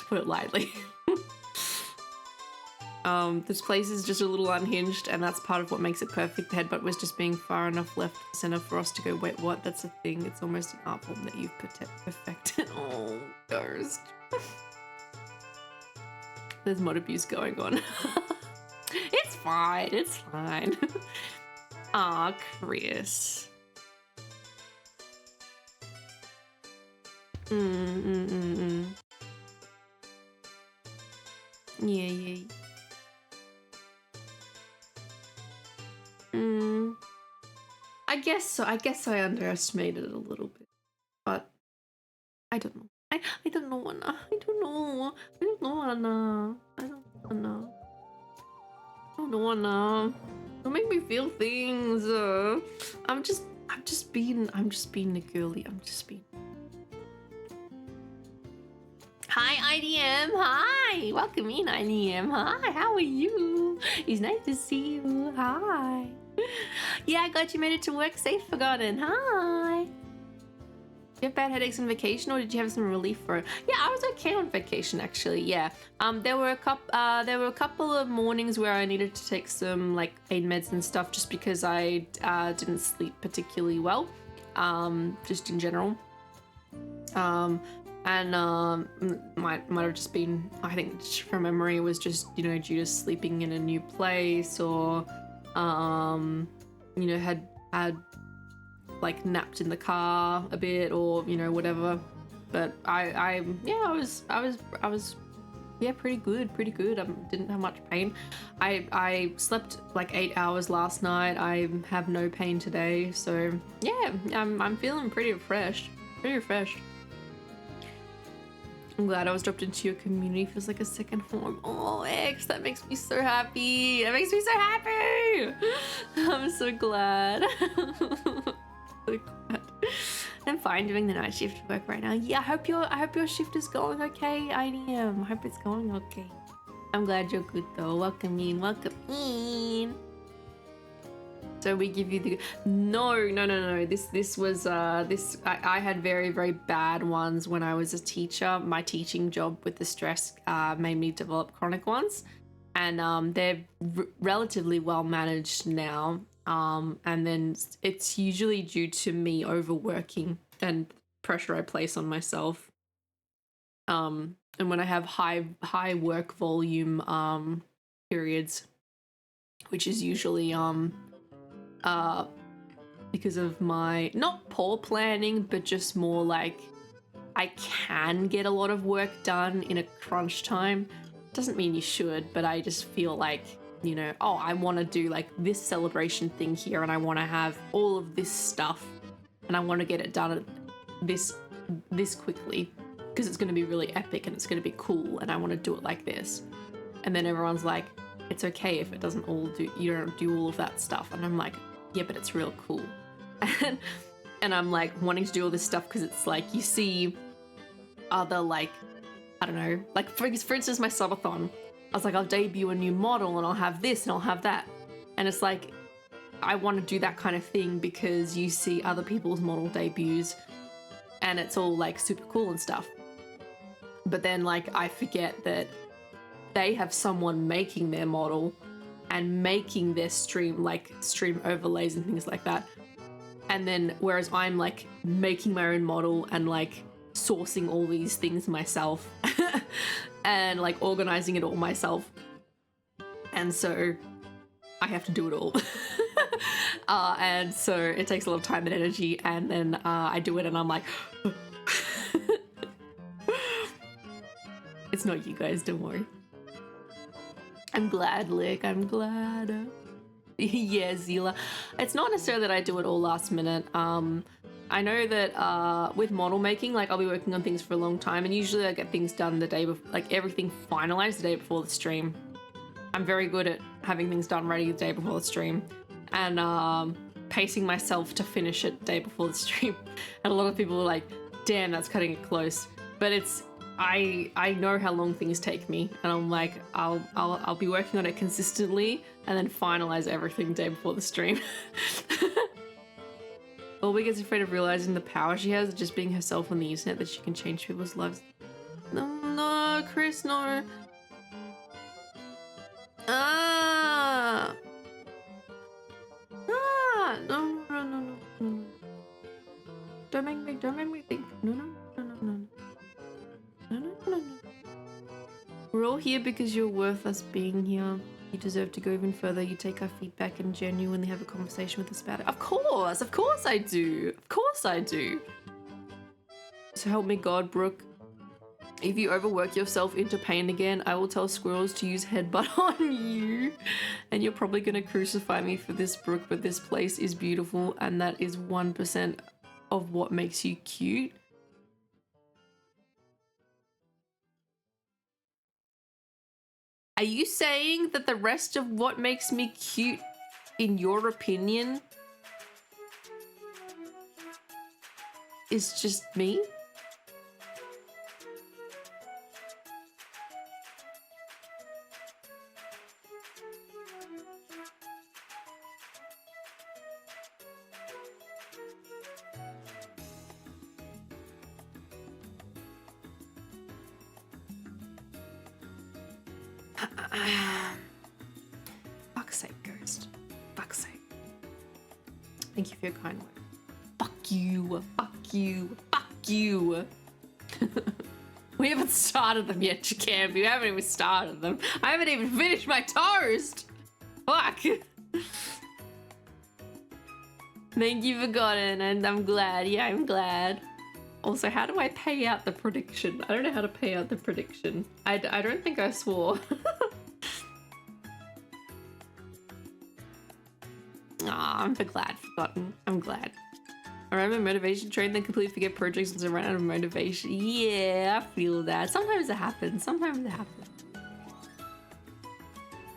put it lightly. This place is just a little unhinged, and that's part of what makes it perfect. The headbutt was just being far enough left of the center for us to go, wait, what? That's a thing. It's almost an art form that you've perfected. Oh, Ghost. There's mod abuse going on. It's fine. Aw, Chris. Yeah. I guess I underestimated it a little bit, but I don't know. I don't know, Anna. I don't know. Don't make me feel things. I'm just being a girly. Hi, IDM. Hi. Welcome in, IDM. Hi, how are you? It's nice to see you. Hi. Yeah, glad you made it to work safe, Forgotten. Hi. you have bad headaches on vacation, or did you have some relief for it? Yeah, I was okay on vacation actually. Yeah. There were a couple of mornings where I needed to take some like pain meds and stuff, just because I didn't sleep particularly well. Just in general. Might have just been, I think from memory, it was just, you know, due to sleeping in a new place, or you know, had like napped in the car a bit, or you know, whatever. But I was yeah, pretty good. Didn't have much pain. I slept like 8 hours last night. I have no pain today, so yeah, I'm feeling pretty refreshed. I'm glad I was dropped into your community. Feels like a second home. Oh, X, that makes me so happy. I'm so glad. So glad. I'm fine doing the night shift work right now. Yeah, I hope your shift is going okay. I am. I hope it's going okay. I'm glad you're good though. Welcome in. So we give you the no. This was I had very, very bad ones when I was a teacher. My teaching job with the stress made me develop chronic ones, and they're relatively well managed now. And then it's usually due to me overworking and pressure I place on myself. And when I have high work volume periods, which is usually because of my not poor planning, but just more like I can get a lot of work done in a crunch time. Doesn't mean you should, but I just feel like, you know, oh, I want to do like this celebration thing here, and I want to have all of this stuff, and I want to get it done this quickly because it's going to be really epic and it's going to be cool, and I want to do it like this. And then everyone's like, it's okay if it doesn't you don't do all of that stuff, and I'm like, yeah, but it's real cool. And I'm like wanting to do all this stuff because it's like you see other, like, I don't know, like for instance my subathon, I was like, I'll debut a new model and I'll have this and I'll have that, and it's like I want to do that kind of thing because you see other people's model debuts and it's all like super cool and stuff, but then like I forget that they have someone making their model and making their stream overlays and things like that. And then whereas I'm like making my own model and like sourcing all these things myself and like organizing it all myself. And so I have to do it all. And so it takes a lot of time and energy, and then I do it and I'm like, it's not you guys, don't worry. I'm glad, Lick. I'm glad. Yeah, Zila. It's not necessarily that I do it all last minute. I know that with model making, like I'll be working on things for a long time, and usually I get things done the day before, like everything finalized the day before the stream. I'm very good at having things done ready the day before the stream, and pacing myself to finish it the day before the stream. And a lot of people are like, damn, that's cutting it close. But it's, I know how long things take me, and I'm like, I'll be working on it consistently and then finalize everything the day before the stream. Bulbie gets afraid of realizing the power she has of just being herself on the internet, that she can change people's lives. No, Chris, no. No. Don't make me think. No. We're all here because you're worth us being here. You deserve to go even further. You take our feedback and genuinely have a conversation with us about it. Of course I do. So help me God, Brooke. If you overwork yourself into pain again, I will tell squirrels to use headbutt on you. And you're probably gonna crucify me for this, Brooke, but this place is beautiful, and that is 1% of what makes you cute. Are you saying that the rest of what makes me cute, in your opinion, is just me? Fuck's sake, Ghost. Fuck's sake. Thank you for your kind word. Fuck you. Fuck you. Fuck you. We haven't started them yet, Jacan. We haven't even started them. I haven't even finished my toast. Fuck. Thank you for Gordon, and I'm glad. Yeah, I'm glad. Also, how do I pay out the prediction? I don't know how to pay out the prediction. I don't think I swore. Aw, I'm glad forgotten. I'm glad. I remember motivation train, then completely forget projects and run out of motivation. Yeah, I feel that. Sometimes it happens. Sometimes it happens.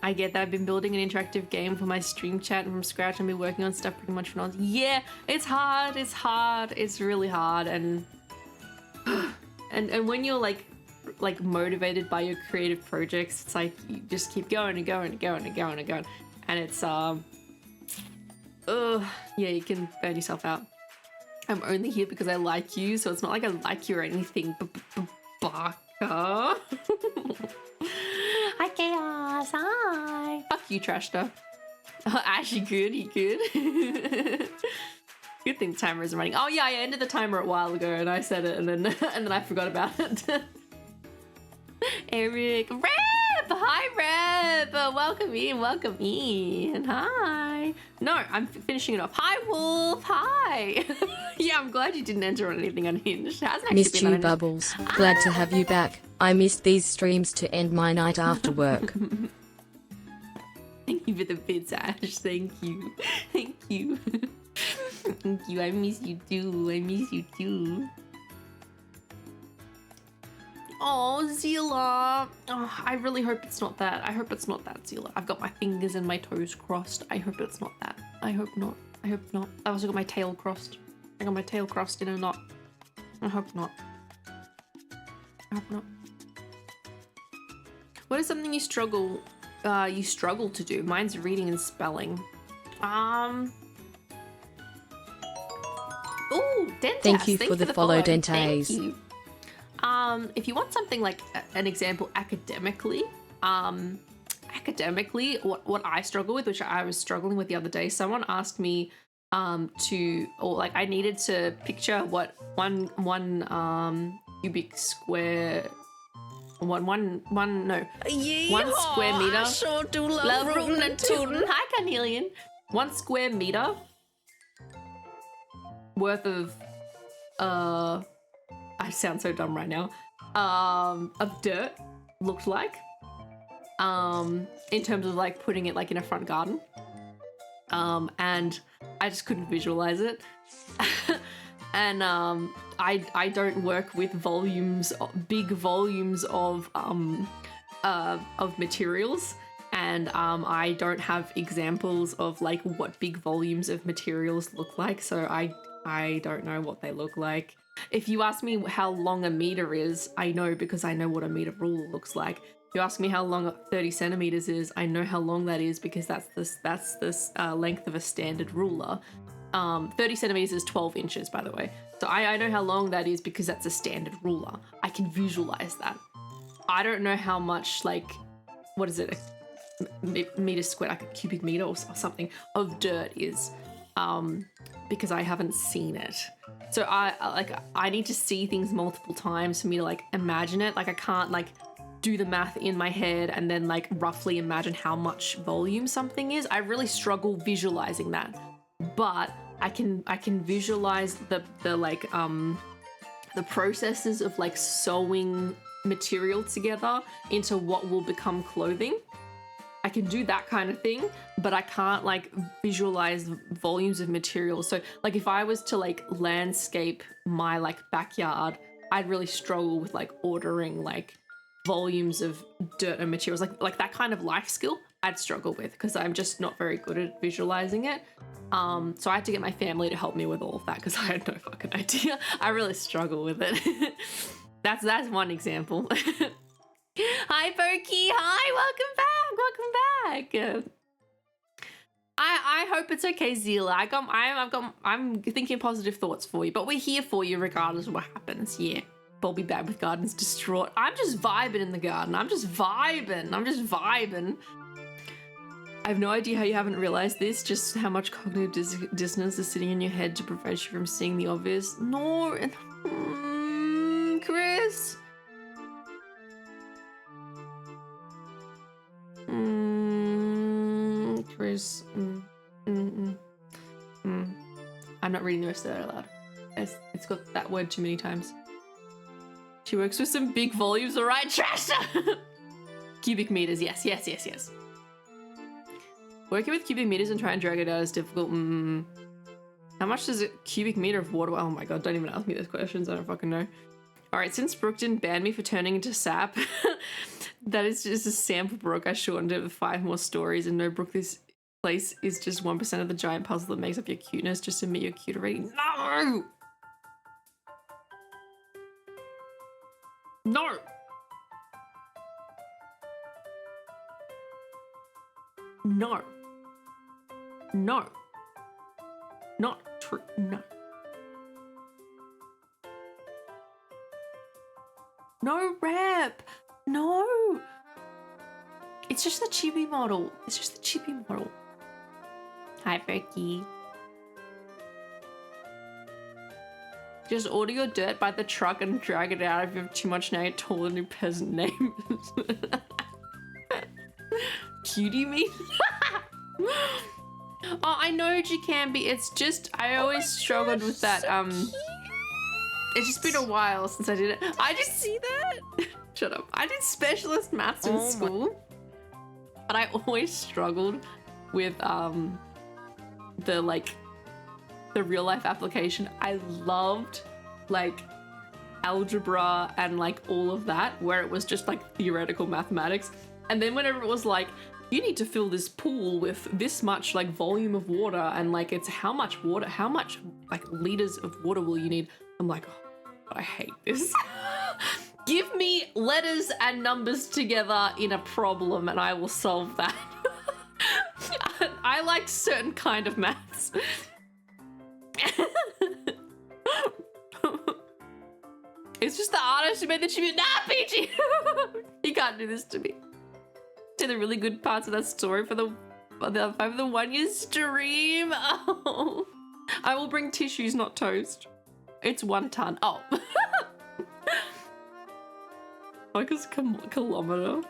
I get that. I've been building an interactive game for my stream chat from scratch and been working on stuff pretty much for now. Yeah, it's hard. It's hard. It's really hard. And when you're like motivated by your creative projects, it's like you just keep going and going and going and going and going. And it's yeah, you can burn yourself out. I'm only here because I like you, so it's not like I like you or anything. Baka. Hi, Chaos. Hi. Fuck you, Trashter. Oh, Ash, you good? You good? Good thing the timer isn't running. Oh yeah, I ended the timer a while ago, and I said it, and then I forgot about it. Eric, Reb. Hi, Reb. Welcome in. Hi. No, I'm finishing it off. Hi, Wolf. Hi. Yeah, I'm glad you didn't enter on anything unhinged. It hasn't actually Missed been you, Bubbles. Glad to have you back. I missed these streams to end my night after work. Thank you for the bits, Ash. Thank you. Thank you. Thank you. I miss you too. I miss you too. Oh, Zila. Oh, I really hope it's not that. I hope it's not that, Zila. I've got my fingers and my toes crossed. I hope it's not that. I hope not. I hope not. I've also got my tail crossed. I got my tail crossed in a knot. I hope not. I hope not. What is something you struggle to do? Mine's reading and spelling. Oh, Dentes. Thank you for the follow, Dentes. Thank you. If you want something like an example academically, what I struggle with, which I was struggling with the other day, someone asked me I needed to picture what one cubic square. One square meter. Sure do love Love rootin' rootin' and and tootin'. tootin'. Hi, Carnelian. 1 square meter worth of I sound so dumb right now. Of dirt looked like. In terms of like putting it like in a front garden. And I just couldn't visualize it. And I don't work with big volumes of materials, and I don't have examples of like what big volumes of materials look like, so I don't know what they look like. If you ask me how long a meter is, I know because I know what a meter ruler looks like. If you ask me how long 30 centimeters is, I know how long that is because that's the length of a standard ruler. 30 centimeters is 12 inches, by the way. So I know how long that is because that's a standard ruler. I can visualize that. I don't know how much, like, what is it, a meter squared, like a cubic meter or something of dirt is, because I haven't seen it. So I need to see things multiple times for me to like imagine it. Like I can't like do the math in my head and then like roughly imagine how much volume something is. I really struggle visualizing that. But I can visualize the processes of like sewing material together into what will become clothing. I can do that kind of thing, but I can't like visualize volumes of material. So like if I was to like landscape my like backyard, I'd really struggle with like ordering like volumes of dirt and materials, like that kind of life skill I'd struggle with because I'm just not very good at visualizing it. So I had to get my family to help me with all of that because I had no fucking idea. I really struggle with it. That's one example. Hi, Berkey. Hi, welcome back. I hope it's okay, Zila. I'm thinking positive thoughts for you, but we're here for you regardless of what happens. Yeah, Bulbie bag with garden's distraught. I'm just vibing in the garden. I'm just vibing. I have no idea how you haven't realized this, just how much cognitive dissonance is sitting in your head to prevent you from seeing the obvious. No, Chris. Chris. I'm not reading the rest of that out loud. It's got that word too many times. She works with some big volumes, alright, trash! Cubic meters, yes. Working with cubic meters and trying to drag it out is difficult. How much does a cubic meter of water? Oh my god, don't even ask me those questions. I don't fucking know. Alright, since Brooke didn't ban me for turning into sap, that is just a sample, Brooke. I shortened it with 5 more stories, and no, Brooke, this place is just 1% of the giant puzzle that makes up your cuteness. Just admit you're cute already. No! No! No. No. Not true. No. No rep. No. It's just the chibi model. Hi, Berkey. Just order your dirt by the truck and drag it out if you have too much now. You're taller new peasant name. Cutie me? Oh, I know you can be. It's just, I always struggled with that. It's just been a while since I did it. I just see that. Shut up. I did specialist maths in school, but I always struggled with the real life application. I loved like algebra and like all of that, where it was just like theoretical mathematics. And then whenever it was like, you need to fill this pool with this much like volume of water, and like it's how much water, how much like liters of water will you need? I'm like, oh, I hate this. Give me letters and numbers together in a problem and I will solve that. I like certain kind of maths. It's just the artist who made the tribute. Nah, PG! You can't do this to me. Say the really good parts of that story for the 1 year stream. Oh. I will bring tissues, not toast. It's 1 ton. Oh. Like a kilometer.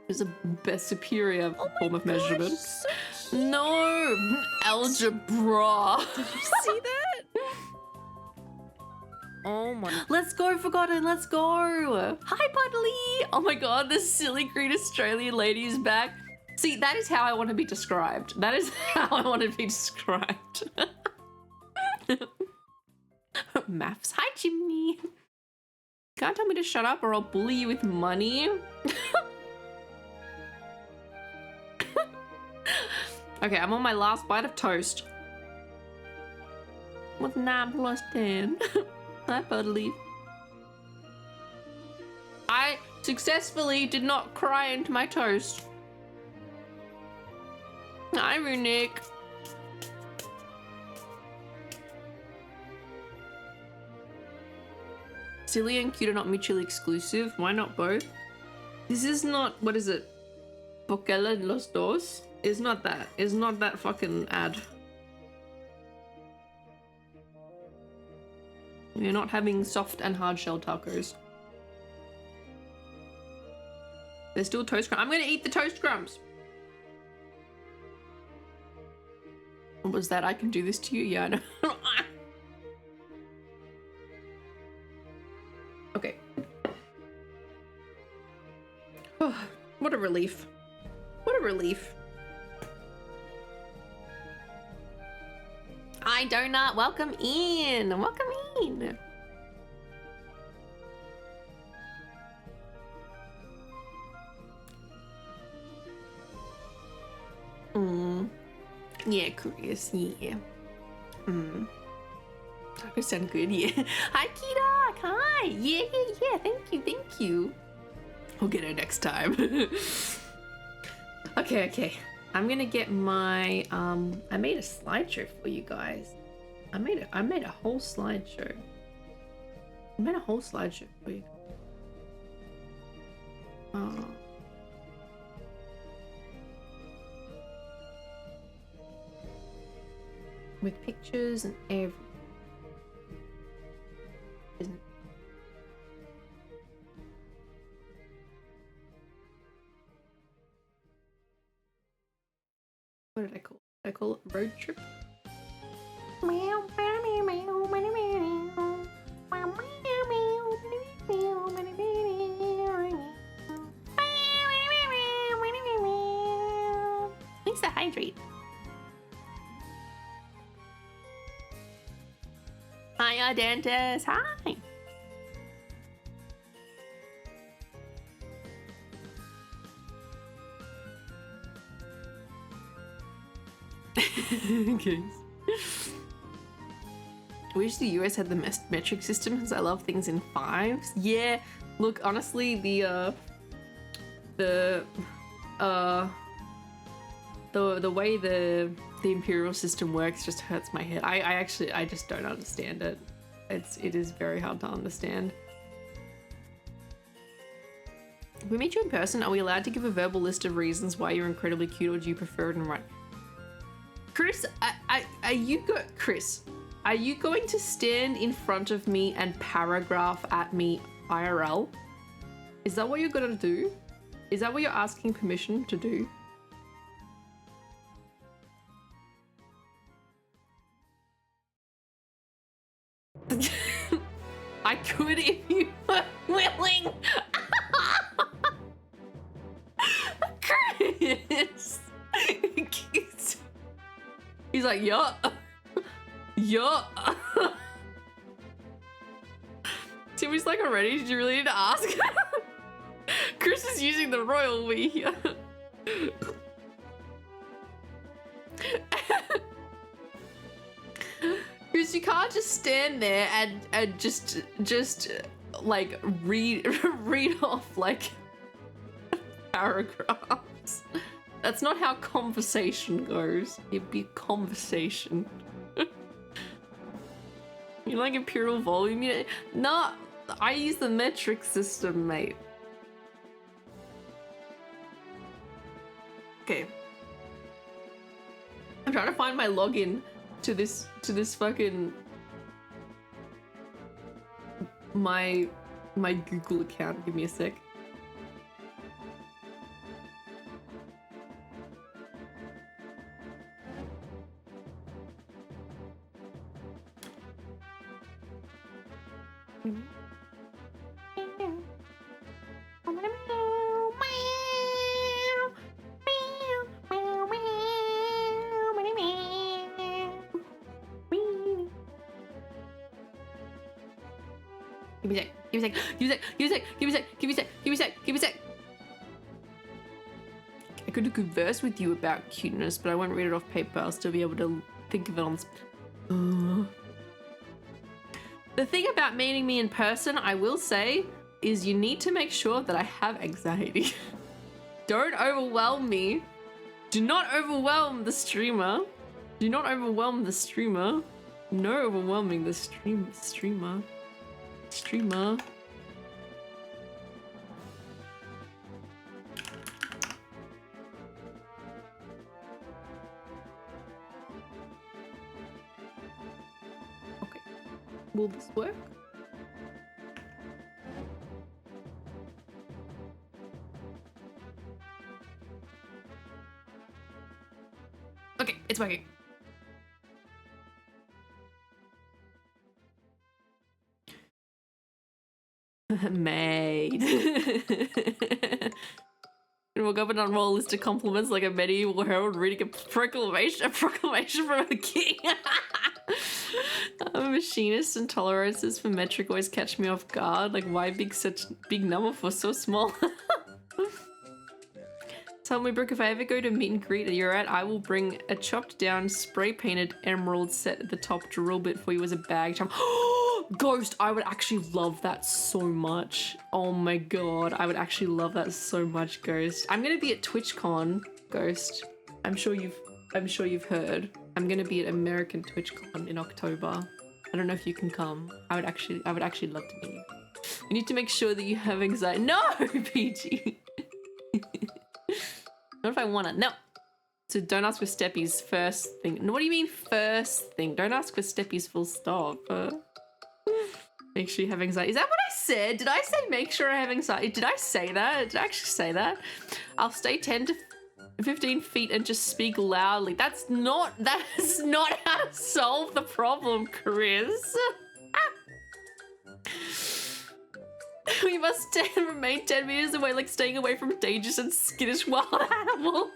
Is a best superior form of measurement. So no, algebra. Did you see that? Oh my. Let's go, Forgotten. Let's go. Hi, Puddly. Oh my god, this silly green Australian lady is back. See, that is how I want to be described. That is how I want to be described. Maths. Hi, Chimney. Can't tell me to shut up or I'll bully you with money. Okay, I'm on my last bite of toast. What's 9 plus 10? Hi, Puddly. I successfully did not cry into my toast. Hi, Runic. Silly and cute are not mutually exclusive. Why not both? This is not, what is it? Bocella los dos? It's not that. It's not that fucking ad. We're not having soft and hard shell tacos. There's still toast crumbs. I'm gonna eat the toast crumbs. What was that? I can do this to you? Yeah, I know. Okay. What a relief. What a relief. Hi, Donut. Welcome in. Welcome in. Yeah, Chris. Yeah. Tacos sound good. Yeah. Hi, Kita. Hi. Yeah. Thank you. We'll get her next time. Okay. I'm gonna get my I made a slideshow for you guys. I made a whole slideshow. I made a whole slideshow for you. With pictures and everything. Isn't it? What did I call it? Did I call it road trip? Thanks to hydrate. Hiya, dentist. Hi. Okay. I wish the US had the metric system because I love things in fives. Yeah, look, honestly, the way the imperial system works just hurts my head. I just don't understand it. It is very hard to understand. If we meet you in person, are we allowed to give a verbal list of reasons why you're incredibly cute, or do you prefer it in writing? Chris, Chris, are you going to stand in front of me and paragraph at me IRL? Is that what you're gonna do? Is that what you're asking permission to do? I could if you were willing. Chris. He's like, yup. Yup. Timmy's like, already? Did you really need to ask? Chris is using the royal we here. Because you can't just stand there and just like read off like paragraphs. That's not how conversation goes. It'd be conversation. You like imperial volume? Nah, I use the metric system, mate. Okay. I'm trying to find my login to this fucking my Google account. Give me a sec. Give me a sec. I could converse with you about cuteness, but I won't read it off paper. I'll still be able to think of it on. The thing about meeting me in person, I will say, is you need to make sure that I have anxiety. Don't overwhelm me. Do not overwhelm the streamer. Do not overwhelm the streamer. No overwhelming the streamer. Okay. Will this work? Okay, it's working. Made. And woke up and unroll a list of compliments like a medieval herald reading a proclamation from a king. I'm a machinist, and tolerances for metric always catch me off guard. Like, why such big number for so small? Tell me, Brooke, if I ever go to meet and greet that you're at, I will bring a chopped down, spray painted emerald set at the top drill bit for you as a bag. Ghost, I would actually love that so much. Oh my god, I would actually love that so much, Ghost. I'm gonna be at TwitchCon, Ghost. I'm sure you've heard. I'm gonna be at American TwitchCon in October, I don't know if you can come. I would actually love to meet you. You need to make sure that you have anxiety. No, PG. What if I wanna? No. So don't ask for Steppies first thing. No, what do you mean first thing? Don't ask for Steppies full stop. Make sure you have anxiety. Is that what I said? Did I say make sure I have anxiety? Did I say that? Did I actually say that? I'll stay 10 to 15 feet and just speak loudly. That's not how to solve the problem, Chris. We must remain 10 meters away, like staying away from dangerous and skittish wild animal.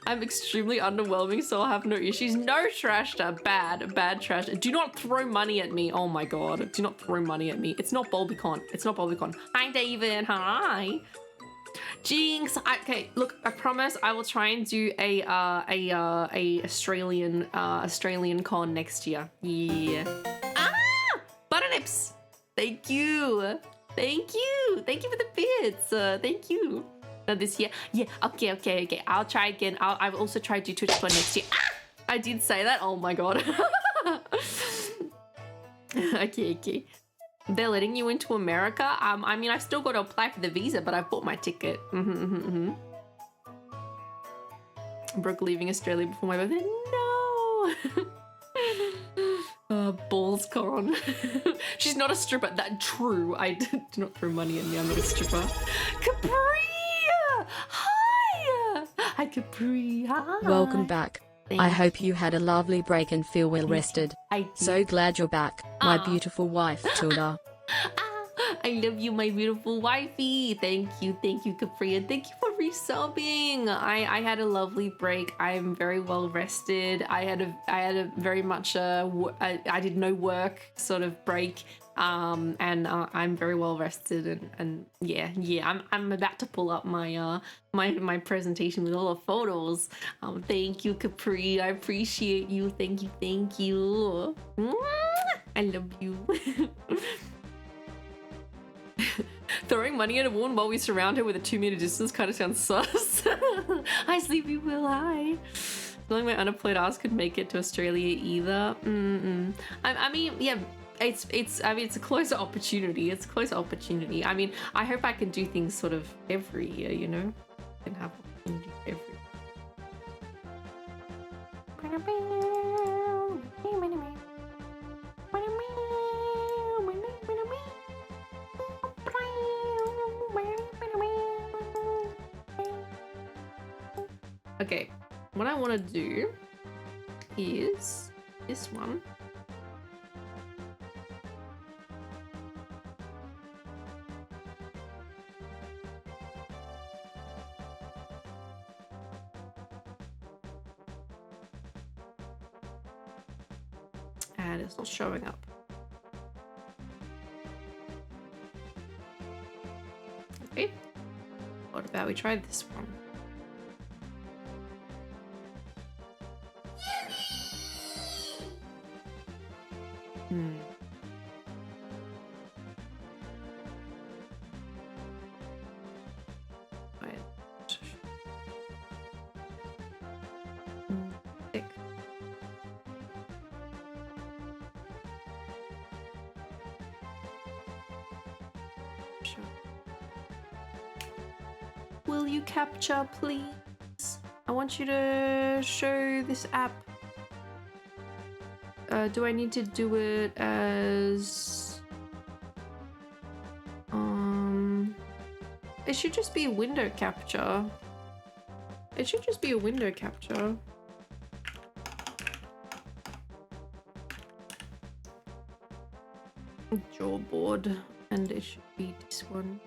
I'm extremely underwhelming, so I'll have no issues. No trash, bad trash. Do not throw money at me. Oh my god. Do not throw money at me. It's not BulbieCon. It's not BulbieCon. Hi, David. Hi. Jinx. Okay, look, I promise I will try and do a Australian con next year. Yeah. Ah! Butterlips. Thank you. Thank you. Thank you for the bits. Thank you. Not this year. Yeah. Okay. I'll try again. I'll also try to do Twitch for next year. Ah! I did say that. Oh my god. Okay. They're letting you into America. I mean, I've still got to apply for the visa, but I've bought my ticket. Brooke leaving Australia before my birthday. No. Balls con. She's not a stripper. That true. I do not throw money at me. I'm not a stripper. Capri! Hi! Hi, Capri. Hi. Welcome back. I hope you had a lovely break and feel well rested. So glad you're back, my beautiful wife, Tilda. I love you, my beautiful wifey. Thank you, Capri, and thank you for resubbing. I had a lovely break. I'm very well rested. I had a very much I did no work sort of break. And I'm very well rested and yeah, I'm about to pull up my my presentation with all the photos. Thank you, Capri. I appreciate you. Thank you. I love you. Throwing money at a woman while we surround her with a 2-meter distance kind of sounds sus. Hi, Sleepy Will. Hi. Feeling my unemployed ass could make it to Australia either. I mean, yeah. It's a closer opportunity. It's a closer opportunity. I mean, I hope I can do things sort of every year, you know? I can have opportunity every Okay, what I want to do is this one. And it's not showing up. Okay. What about we try this one? Will you capture, please? I want you to show this app. Do I need to do it as... It should just be a window capture. It should just be a window capture. Jawboard, and it should be this one.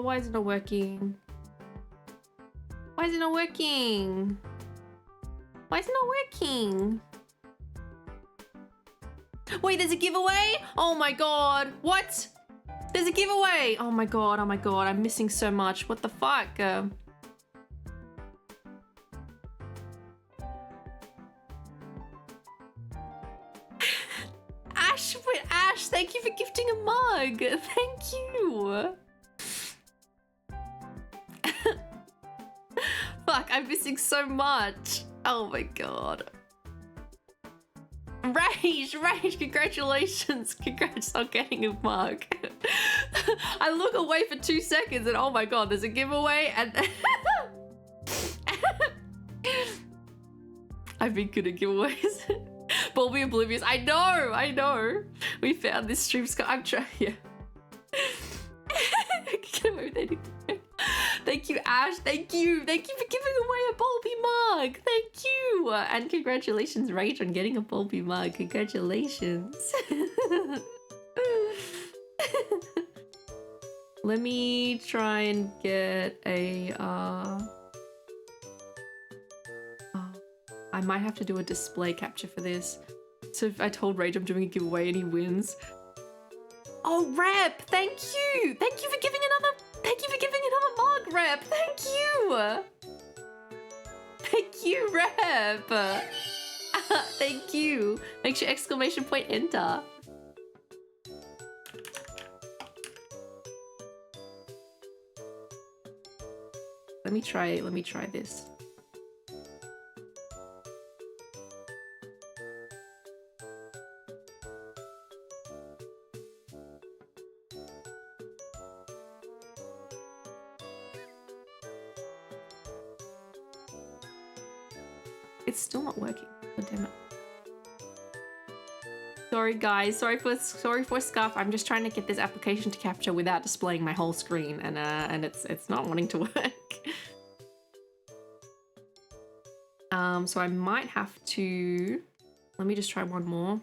Why is it not working? Why is it not working? Why is it not working? Wait, there's a giveaway? Oh my god, what? There's a giveaway! Oh my god, I'm missing so much. What the fuck? Ash, thank you for gifting a mug. Thank you. Fuck, I'm missing so much. Oh my god. Rage, congratulations. Congrats on getting a mug. I look away for 2 seconds and oh my god, there's a giveaway and I've been good at giveaways. Bulbie oblivious. I know. We found this stream scar. I'm trying. Yeah. Get away with anything. Thank you, Ash. Thank you for giving away a Bulbie mug. Thank you. And congratulations, Rage, on getting a Bulbie mug. Congratulations. Let me try and get a I might have to do a display capture for this. So if I told Rage I'm doing a giveaway and he wins. Oh, Rep, thank you. Thank you for giving another mug, Rep. Thank you. Thank you, Rep. Thank you. Make sure exclamation point enter. Let me try this. It's still not working. God damn it. Sorry guys, sorry for Scuff. I'm just trying to get this application to capture without displaying my whole screen and it's not wanting to work. So I might have to, let me just try one more.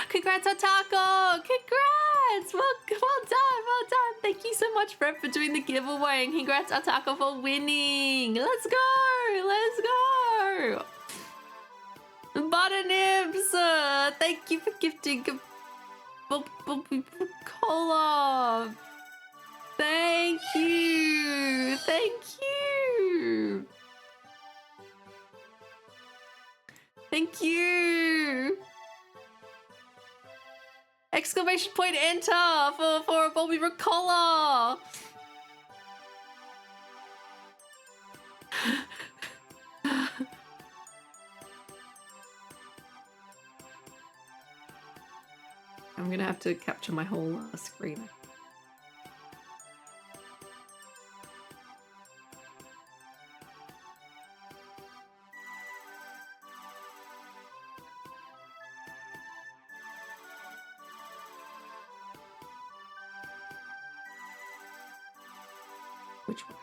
Congrats, Otako! Congrats! Well done! Thank you so much, Fred, for doing the giveaway, and congrats, Otako, for winning! Let's go! Butternibs! Thank you for gifting cola! Thank you! Thank you! Exclamation point enter for a Bulbie Ricola! I'm gonna have to capture my whole screen. Which one?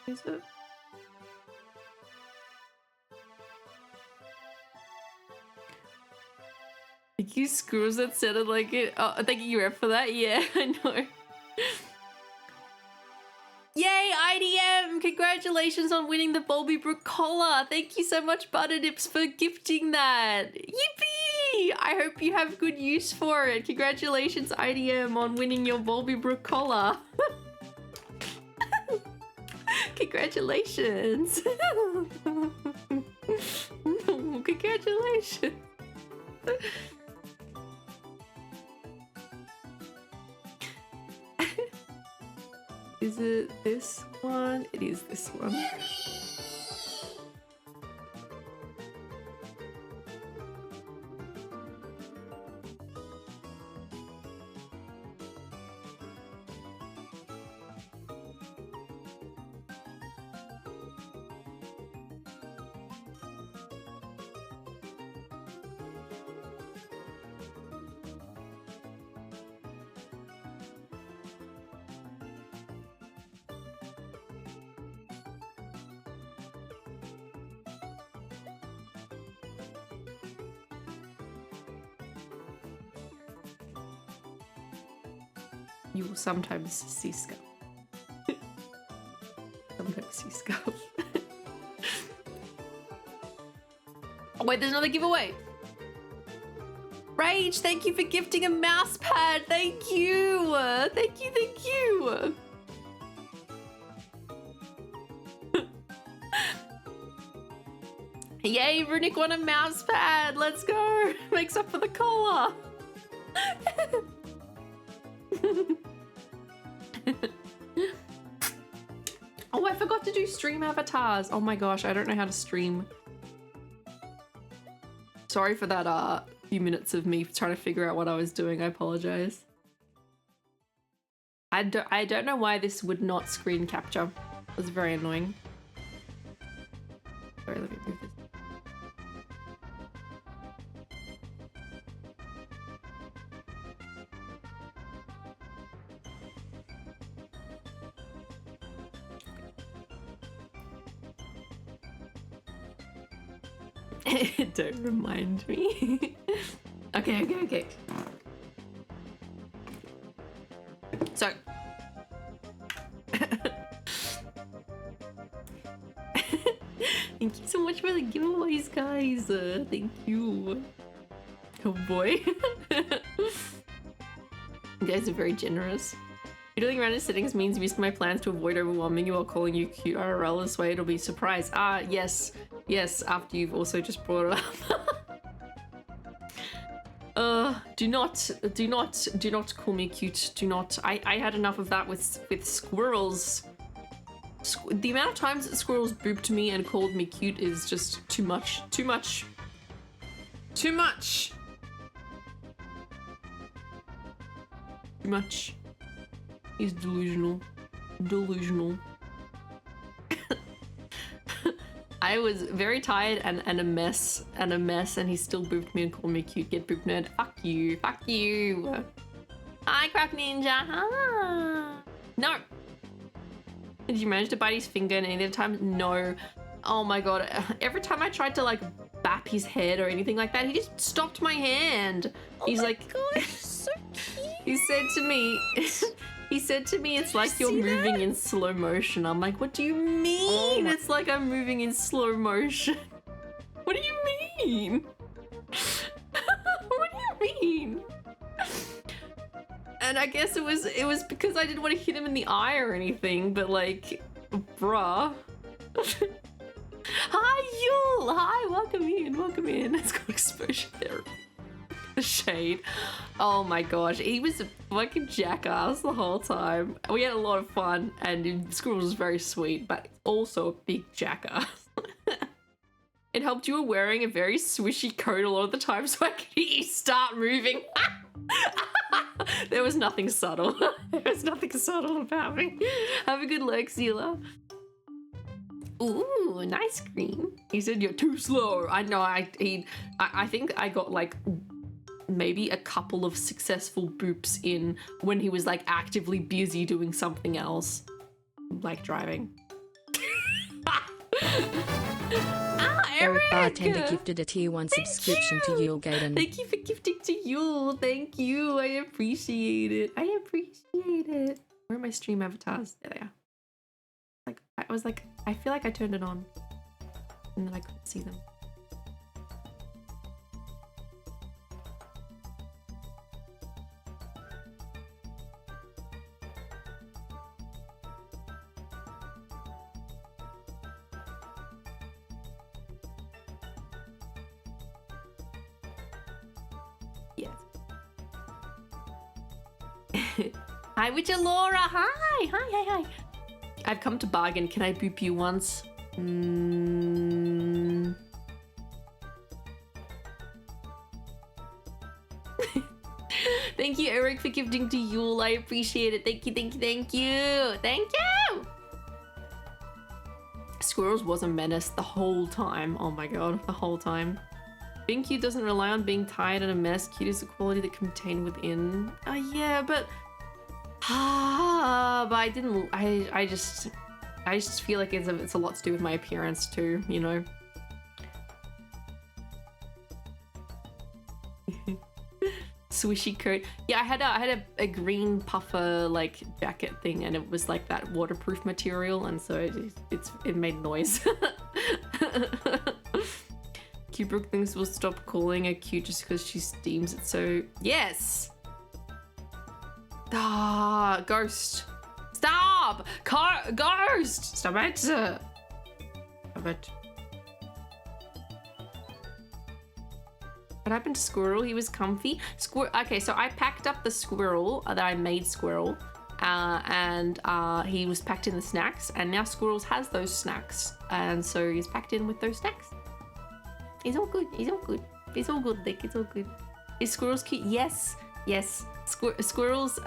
Is it? Thank you, Screws. That sounded like it. Oh, thank you, Rep, for that. Yeah, I know. Yay, IDM! Congratulations on winning the Bulbie Brook Cola. Thank you so much, Butternips, for gifting that. Yippee! I hope you have good use for it. Congratulations, IDM, on winning your Bulbie Brook Cola. Congratulations. Congratulations. Is it this one? It is this one. You will sometimes see Skull. Sometimes see Skull. Oh wait, there's another giveaway. Rage, thank you for gifting a mouse pad. Thank you. Thank you, thank you. Yay, Runic won a mouse pad. Let's go. Makes up for the collar. Oh, I forgot to do stream avatars. Oh my gosh, I don't know how to stream. Sorry for that few minutes of me trying to figure out what I was doing. I apologize. I don't know why this would not screen capture. It was very annoying. Sorry, let me move this. Don't remind me. Okay. So. Thank you so much for the giveaways, guys. Thank you. Oh boy. You guys are very generous. Fiddling around in settings means missed my plans to avoid overwhelming you while calling you cute IRL. This way it'll be a surprise. Ah, yes. Yes, after you've also just brought it up. Do not call me cute. Do not. I had enough of that with squirrels. The amount of times that squirrels booped me and called me cute is just too much. Too much. Too much. Too much. He's delusional. Delusional. I was very tired and a mess, and he still booped me and called me cute. Get booped, nerd. Fuck you. Fuck you. Hi, Crack Ninja. Huh? No. Did you manage to bite his finger any other time? No. Oh my god. Every time I tried to like bap his head or anything like that, he just stopped my hand. He's like, gosh, so cute. He said to me, it's like you're moving in slow motion. I'm like, what do you mean? It's like I'm moving in slow motion. What do you mean? What do you mean? And I guess it was because I didn't want to hit him in the eye or anything, but like, bruh. Hi, Yule! Hi, welcome in. It's called exposure therapy. The shade. Oh my gosh, he was a fucking jackass the whole time. We had a lot of fun, and Squirrel was very sweet, but also a big jackass. It helped you were wearing a very swishy coat a lot of the time, so I could hear you start moving. There was nothing subtle. There was nothing subtle about me. Have a good leg, Zila. Ooh, nice screen. He said you're too slow. I know. I think I got like maybe a couple of successful boops in when he was like actively busy doing something else, like driving. Eric Bartender gifted a tier 1 subscription to Yule Gaiden. Thank you for gifting to Yule. Thank you. I appreciate it. Where are my stream avatars? There they are. I feel like I turned it on and then I couldn't see them. Yes. Hi, Witcher Laura. Hi. I've come to bargain. Can I boop you once? Thank you, Eric, for gifting to Yule. I appreciate it. Thank you. Squirrels was a menace the whole time. Oh my god, the whole time. Being cute doesn't rely on being tired and a mess. Cute is the quality that can contain within. Yeah, but I didn't. I just feel like it's a lot to do with my appearance too, you know. Swishy coat. Yeah, I had a green puffer like jacket thing, and it was like that waterproof material, and so it made noise. Kubrick thinks we'll stop calling her cute just because she steams it so... Yes! Ah, ghost. Stop! Ghost! Stop it! Stop it. What happened to Squirrel? He was comfy. Okay, so I packed up the squirrel that I made Squirrel. And he was packed in the snacks, and now Squirrels has those snacks, and so he's packed in with those snacks. He's all good. He's all good. It's all good, Dick. It's all good. Is Squirrels cute? Yes. Yes. Squirrels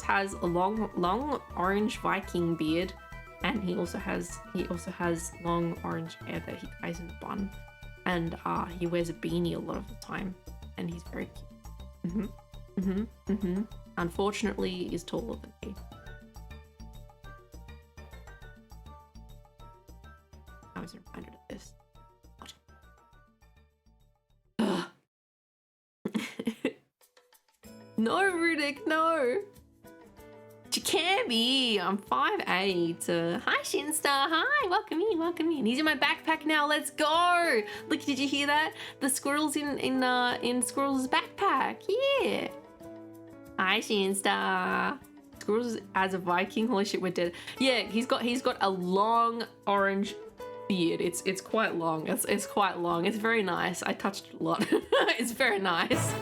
has a long orange Viking beard, and he also has long orange hair that he ties in a bun, and he wears a beanie a lot of the time, and he's very cute. Unfortunately, is taller than me. I was reminded of this. No, Rudik, no. She can be. I'm 5'8". Hi, Shinstar. Hi, welcome in, welcome in. He's in my backpack now. Let's go. Look, did you hear that? The squirrel's in Squirrel's backpack. Yeah. Hi, Shinstar. Squirrels as a Viking. Holy shit, we're dead. Yeah, he's got a long orange beard. It's quite long. It's quite long. It's very nice. I touched it a lot. It's very nice.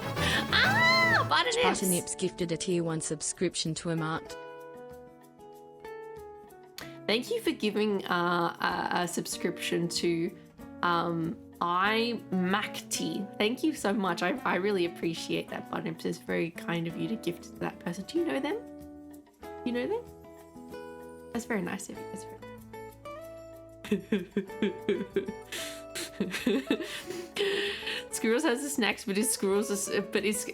Ah, Butternips. Butternips gifted a tier 1 subscription to Amart. Thank you for giving a subscription to iMacT. Thank you so much. I really appreciate that, Butternips. It's very kind of you to gift to that person. Do you know them? You know them? That's very nice of you. That's very Squirrels has the snacks, but his squirrels is,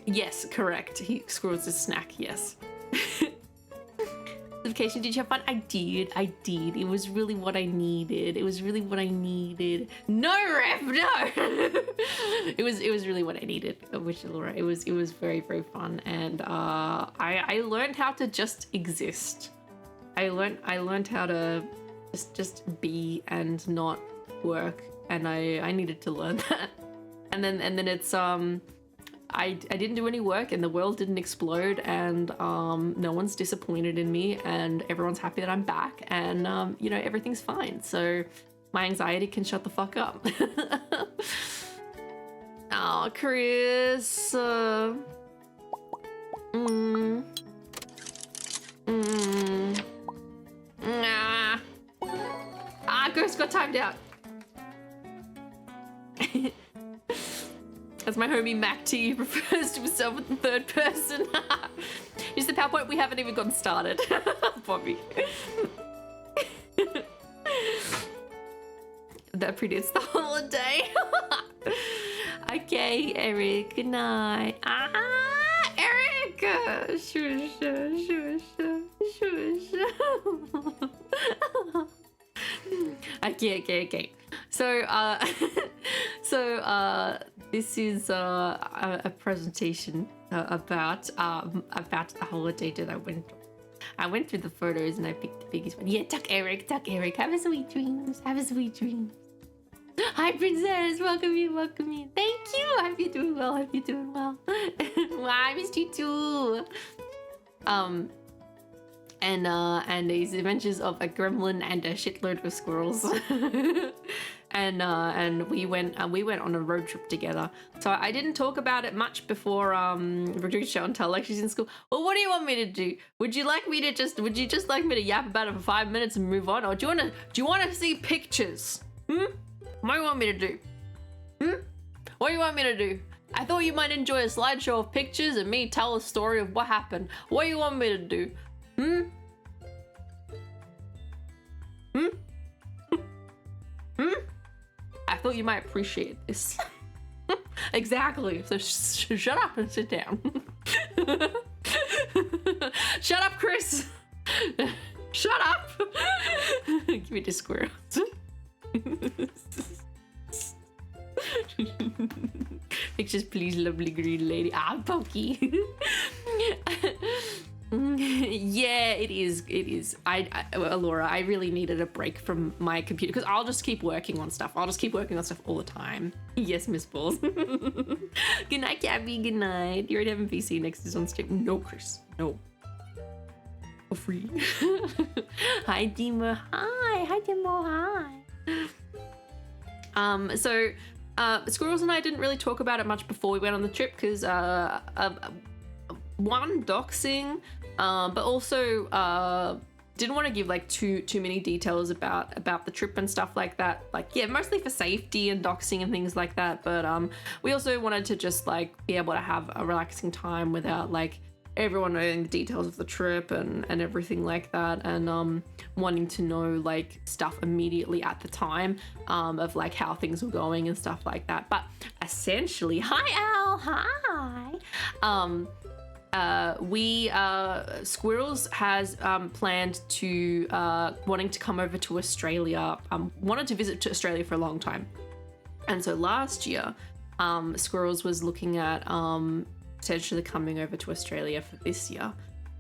yes, correct. Squirrels is snack, yes. Vacation, did you have fun? I did. It was really what I needed. No, Ref, no. It was really what I needed, which Laura. It was very, very fun, and I learned how to just exist. I learned how to just be and not work, and I needed to learn that. And then it's I didn't do any work, and the world didn't explode, and no one's disappointed in me, and everyone's happy that I'm back, and you know, everything's fine. So my anxiety can shut the fuck up. Oh, Chris. Ghost got timed out. As my homie Mac T refers to himself in the third person. Just the PowerPoint, we haven't even gotten started. Bobby. That predates the holiday. Okay, Eric, good night. Eric! Shush. Okay. So, this is a presentation about the holiday that I went through the photos and I picked the biggest one. Yeah, Tuck Eric. Have a sweet dreams. Hi, Princess. Welcome in. Thank you. I hope you're doing well. Well, I missed you too. And these adventures of a gremlin and a shitload of squirrels. and we went on a road trip together. So I didn't talk about it much before Rodriguez show and tell, like she's in school. Well, what do you want me to do? Would you just like me to yap about it for 5 minutes and move on? Or do you wanna see pictures? What do you want me to do? What do you want me to do? I thought you might enjoy a slideshow of pictures and me tell a story of what happened. What do you want me to do? I thought you might appreciate this. Exactly. So shut up and sit down. Shut up, Chris. Shut up. Give me the squirrels. Pictures, please, lovely green lady. Pokey. Yeah, it is. It is. Laura, I really needed a break from my computer because I'll just keep working on stuff. I'll just keep working on stuff all the time. Yes, Miss Balls. Good night, Gabby. Good night. You're at Heaven VC next is on stream. No, Chris. No. For free. Hi, Dima. Hi. Hi, Dimo. Hi. So, Squirrels and I didn't really talk about it much before we went on the trip because, one, doxing, but also didn't want to give like too many details about the trip and stuff like that. Like, yeah, mostly for safety and doxing and things like that. But we also wanted to just like be able to have a relaxing time without like everyone knowing the details of the trip and everything like that, and wanting to know like stuff immediately at the time of like how things were going and stuff like that. But essentially, hi Al, hi. Squirrels has planned to wanting to come over to Australia, wanted to visit to Australia for a long time. And so last year, Squirrels was looking at potentially coming over to Australia for this year.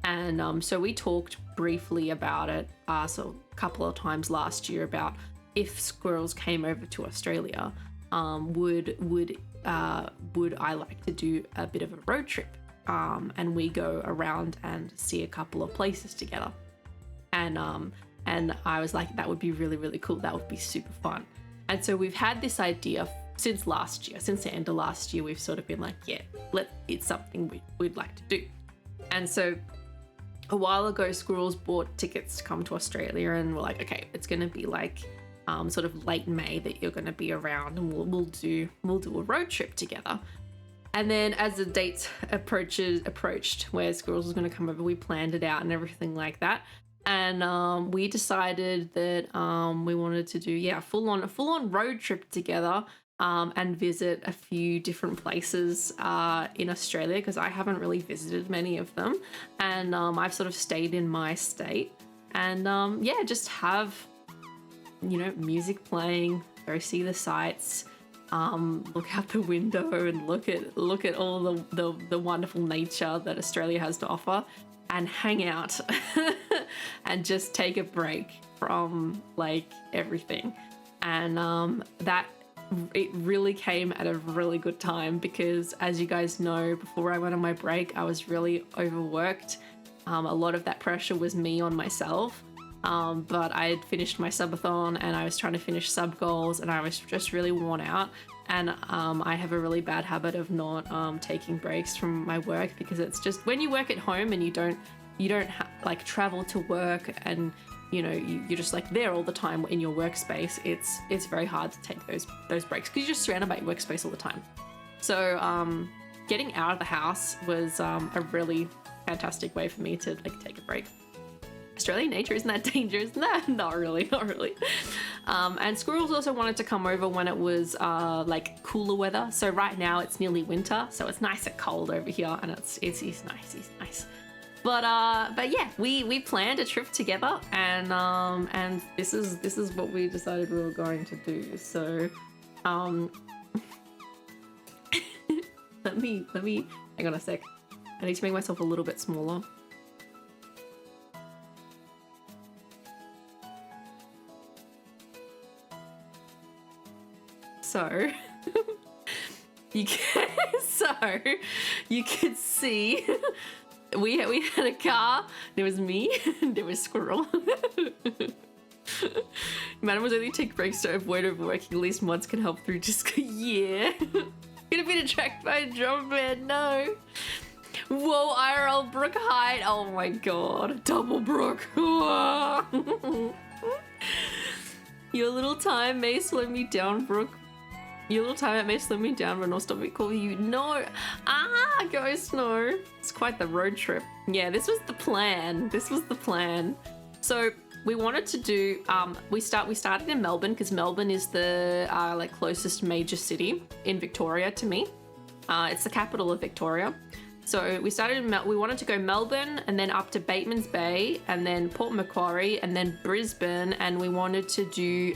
And so we talked briefly about it, so a couple of times last year about if Squirrels came over to Australia, would I like to do a bit of a road trip? And we go around and see a couple of places together. And I was like, that would be really, really cool. That would be super fun. And so we've had this idea since last year, since the end of last year. We've sort of been like, yeah, it's something we'd like to do. And so a while ago, Squirrels bought tickets to come to Australia, and we're like, okay, it's going to be like sort of late May that you're going to be around, and we'll do a road trip together. And then as the dates approached where Squirrels was going to come over, we planned it out and everything like that. And we decided that we wanted to do, a full on road trip together, and visit a few different places in Australia, because I haven't really visited many of them. And I've sort of stayed in my state. And just have, music playing, go see the sights. Look out the window and look at all the wonderful nature that Australia has to offer, and hang out and just take a break from like everything. And that it really came at a really good time, because as you guys know, before I went on my break, I was really overworked. A lot of that pressure was me on myself. But I had finished my subathon and I was trying to finish sub goals, and I was just really worn out. And I have a really bad habit of not taking breaks from my work, because it's just when you work at home and you don't like travel to work, and you're just like there all the time in your workspace, it's very hard to take those breaks because you're just surrounded by your workspace all the time. So getting out of the house was a really fantastic way for me to like take a break. Australian nature isn't that dangerous? Nah, not really. And Squirrels also wanted to come over when it was like cooler weather. So right now it's nearly winter, so it's nice and cold over here, and it's nice. But yeah, we planned a trip together, and this is what we decided we were going to do. So let me hang on a sec. I need to make myself a little bit smaller. So you could see we had a car. There was me and there was Squirrel. Madam was only take breaks to avoid overworking. At least mods can help through just yeah. Gonna be attracted by a drum band, no. Whoa, IRL Brook Height. Oh my god. Double Brook. Your little time may slow me down, Brook. Your little time, it may slow me down, but not stop me calling you. No. Ghost, no. It's quite the road trip. Yeah, this was the plan. So we wanted to do, we started in Melbourne, because Melbourne is the like closest major city in Victoria to me. It's the capital of Victoria. So we wanted to go Melbourne, and then up to Bateman's Bay, and then Port Macquarie, and then Brisbane, and we wanted to do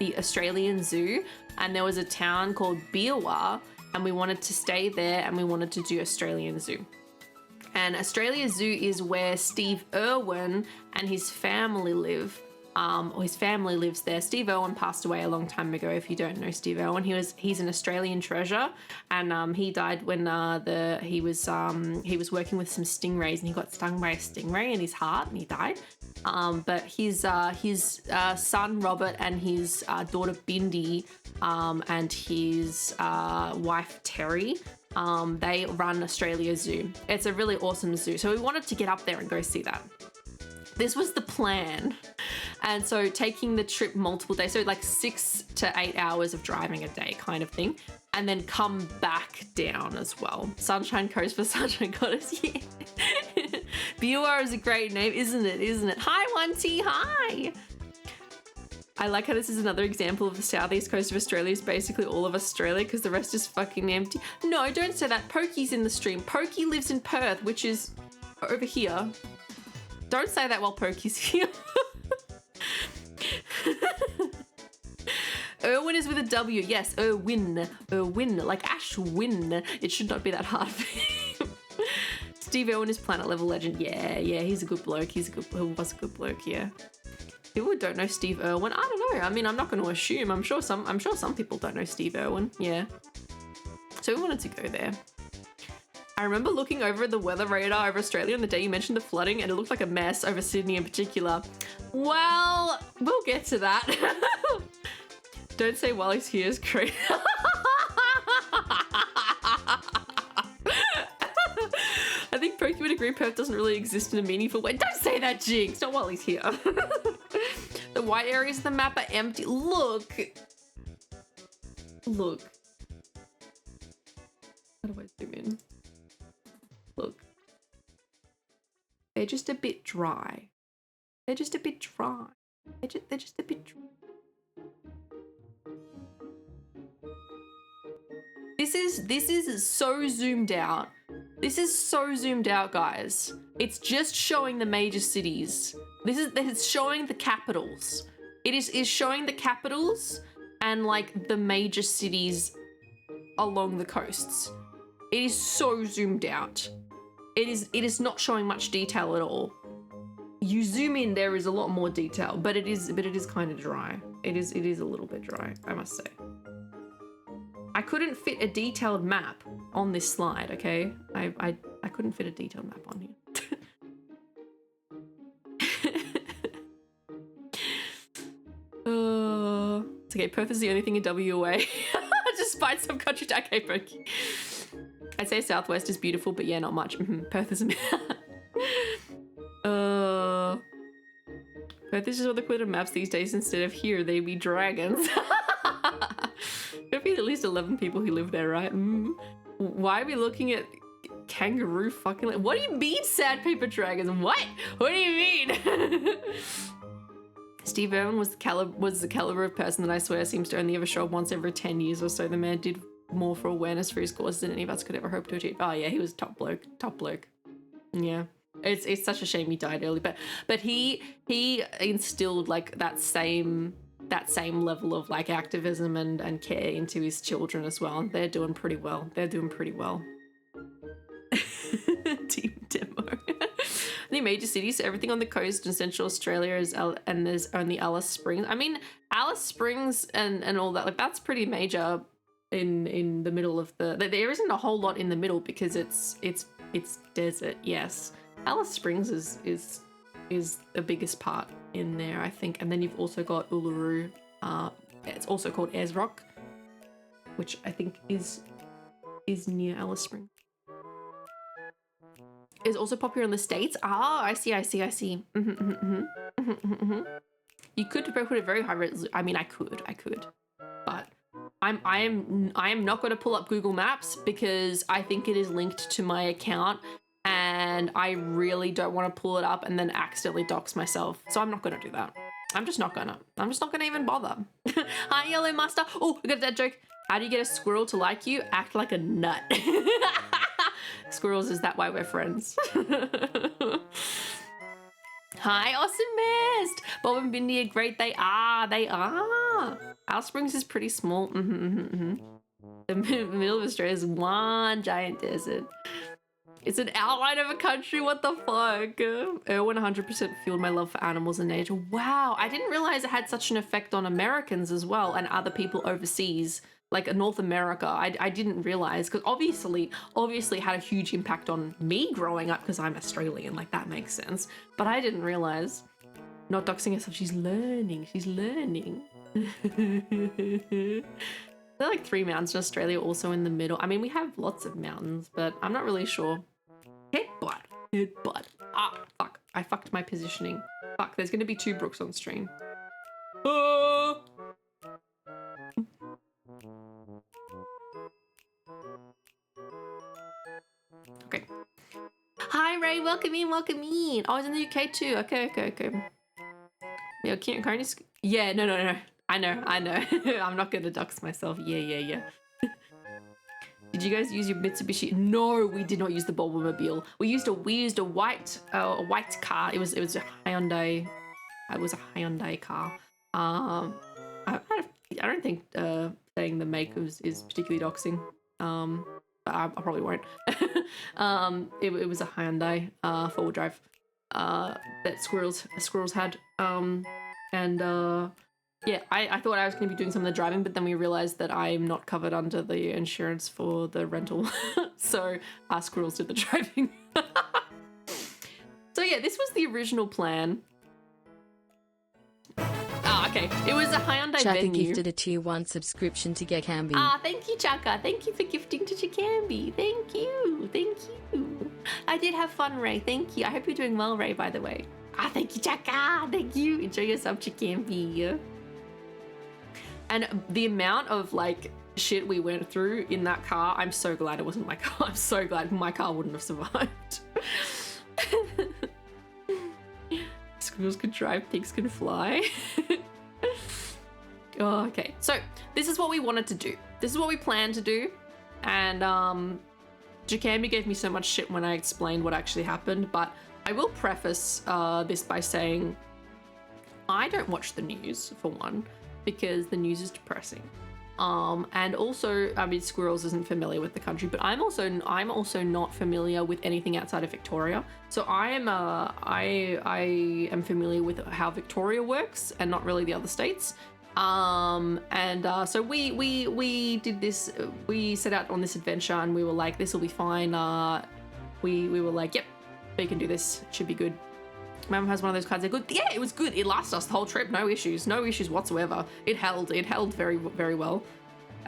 the Australian Zoo, and there was a town called Biawar, and we wanted to stay there, and we wanted to do Australian Zoo. And Australia Zoo is where Steve Irwin and his family live. Or his family lives there. Steve Irwin passed away a long time ago. If you don't know Steve Irwin, he's an Australian treasure, and he died when he was working with some stingrays, and he got stung by a stingray in his heart, and he died. But his son Robert and his daughter Bindi and his wife Terry, they run Australia Zoo. It's a really awesome zoo. So we wanted to get up there and go see that. This was the plan. And so taking the trip multiple days, so like 6 to 8 hours of driving a day kind of thing, and then come back down as well. Sunshine Coast for Sunshine Goddess, yeah. Biwa is a great name, isn't it? Isn't it? Hi, 1T, hi! I like how this is another example of the southeast coast of Australia is basically all of Australia because the rest is fucking empty. No, don't say that. Pokey's in the stream. Pokey lives in Perth, which is over here. Don't say that while Pokey's here. Irwin is with a W. Yes, Irwin. Irwin, like Ashwin. It should not be that hard for him. Steve Irwin is planet level legend. Yeah, he's a good bloke. He was a good bloke, yeah. People who don't know Steve Irwin, I don't know. I mean, I'm not going to assume. I'm sure some people don't know Steve Irwin. Yeah. So we wanted to go there. I remember looking over the weather radar over Australia on the day you mentioned the flooding, and it looked like a mess over Sydney in particular. Well, we'll get to that. Don't say while he's here is great. I think Pokey would agree Perth doesn't really exist in a meaningful way. Don't say that, Jinx! Not while he's here. The white areas of the map are empty. Look. Look. How do I zoom in? Look. They're just a bit dry. They're just a bit dry. They're just a bit dry. This is so zoomed out. This is so zoomed out, guys. It's just showing the major cities. It's showing the capitals. It is showing the capitals and like the major cities along the coasts. It is so zoomed out. It is not showing much detail at all. You zoom in, there is a lot more detail, but it is kind of dry. It is a little bit dry, I must say. I couldn't fit a detailed map on this slide, okay? I couldn't fit a detailed map on here. It's okay, Perth is the only thing in WA. Despite some country okay, Pokey. I'd say Southwest is beautiful, but yeah, not much. Perth is Perth is just what they put on maps these days instead of here, they be dragons. There'd be at least 11 people who live there, right? Why are we looking at kangaroo fucking... What do you mean sandpaper dragons? What? What do you mean? Steve Irwin was the caliber of person that I swear seems to only ever show up once every 10 years or so. The man did more for awareness for his cause than any of us could ever hope to achieve. Oh yeah, he was top bloke. Yeah. It's such a shame he died early, but he instilled like that same level of like activism and care into his children as well. They're doing pretty well. Team demo. The major cities, so everything on the coast in Central Australia is, and there's only Alice Springs. I mean, Alice Springs and all that, like that's pretty major in the middle of there isn't a whole lot in the middle because it's desert, yes. Alice Springs is the biggest part in there, I think. And then you've also got Uluru. It's also called Ayers Rock, which I think is near Alice Springs. Is also popular in the States. Ah, I see. You could put it very high res. I mean, I could, but I am not going to pull up Google Maps because I think it is linked to my account, and I really don't want to pull it up and then accidentally dox myself. So I'm not going to do that. I'm just not gonna even bother. Hi, Yellow Master. Oh, we got that joke. How do you get a squirrel to like you? Act like a nut. Squirrels, is that why we're friends? Hi, Awesome Mist. Bob and Bindi are great. They are. Alice Springs is pretty small. The middle of Australia is one giant desert. It's an outline of a country. What the fuck? Erwin 100% fueled my love for animals and nature. Wow, I didn't realize it had such an effect on Americans as well and other people overseas, like North America. I didn't realize, because obviously it had a huge impact on me growing up because I'm Australian. Like, that makes sense. But I didn't realize. Not doxing herself. She's learning. She's learning. There are like 3 mountains in Australia, also in the middle. I mean, we have lots of mountains, but I'm not really sure. Headbutt. Headbutt. Ah, fuck. I fucked my positioning. Fuck, there's gonna be 2 Brooks on stream. Oh! Okay. Hi, Ray. Welcome in, welcome in. Oh, I was in the UK too. Okay. Yeah, currently... Yeah, no. I know. I'm not gonna dox myself. Yeah. Did you guys use your Mitsubishi? No, we did not use the Bulbie. We used a white car. It was a Hyundai. It was a Hyundai car. I don't think saying the make is particularly doxing. I probably won't. It was a Hyundai 4-wheel drive that squirrels had. Yeah, I thought I was going to be doing some of the driving, but then we realized that I'm not covered under the insurance for the rental. So our squirrels did the driving. So yeah, this was the original plan. Okay. It was a Hyundai Chaka venue. gifted a tier 1 subscription to Gekambi. Thank you, Chaka. Thank you for gifting to Chikambi. Thank you. I did have fun, Ray. Thank you. I hope you're doing well, Ray, by the way. Thank you, Chaka. Thank you. Enjoy yourself, Chikambi. And the amount of, like, shit we went through in that car, I'm so glad it wasn't my car. I'm so glad my car wouldn't have survived. Squirrels can drive, pigs can fly. Oh, okay. So this is what we wanted to do. This is what we planned to do. And Jakambi gave me so much shit when I explained what actually happened, but I will preface this by saying I don't watch the news, for one, because the news is depressing. And also, I mean, Squirrels isn't familiar with the country, but I'm also not familiar with anything outside of Victoria. So I am familiar with how Victoria works and not really the other states. So we did this. We set out on this adventure, and we were like, this will be fine. We were like, yep, we can do this. It should be good. My mum has one of those cars. They're good. Yeah, it was good. It lasted us the whole trip. No issues whatsoever. It held very, very well.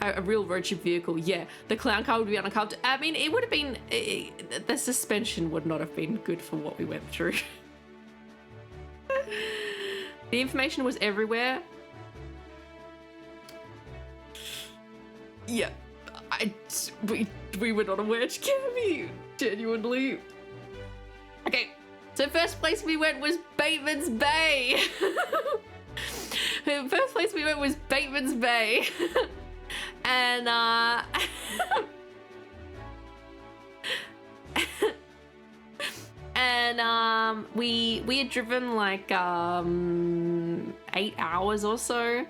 A real road trip vehicle. Yeah, the clown car would be uncomfortable. I mean, it would have been, the suspension would not have been good for what we went through. The information was everywhere. Yeah, we were not aware to Cammy, genuinely. Okay. So first place we went was Bateman's Bay. First place we went was Bateman's Bay. And we had driven like 8 hours or so,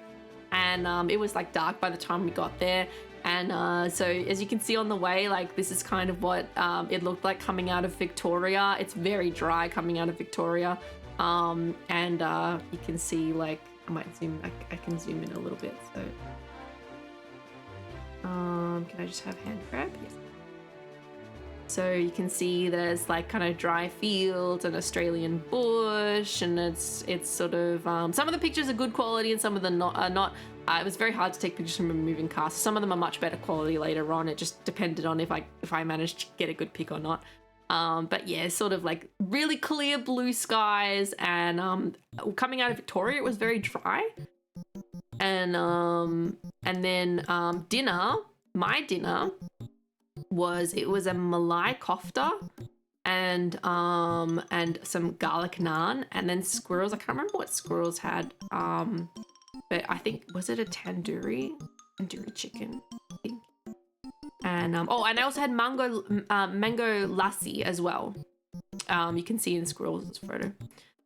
and it was like dark by the time we got there. And so as you can see on the way, like this is kind of what it looked like coming out of Victoria. It's very dry coming out of Victoria. You can see, like, I might zoom, I can zoom in a little bit. So can I just have hand grab? Yes. So you can see there's like kind of dry fields and Australian bush, and it's sort of some of the pictures are good quality and some of them are not. It was very hard to take pictures from a moving car. So some of them are much better quality later on. It just depended on if I managed to get a good pic or not. But yeah, sort of like really clear blue skies, and coming out of Victoria, it was very dry. And then dinner, my dinner was a Malai kofta and some garlic naan, and then squirrels. I can't remember what squirrels had. But I think, was it a tandoori chicken, I think. And and I also had mango lassi as well. You can see in Squirrels' photo.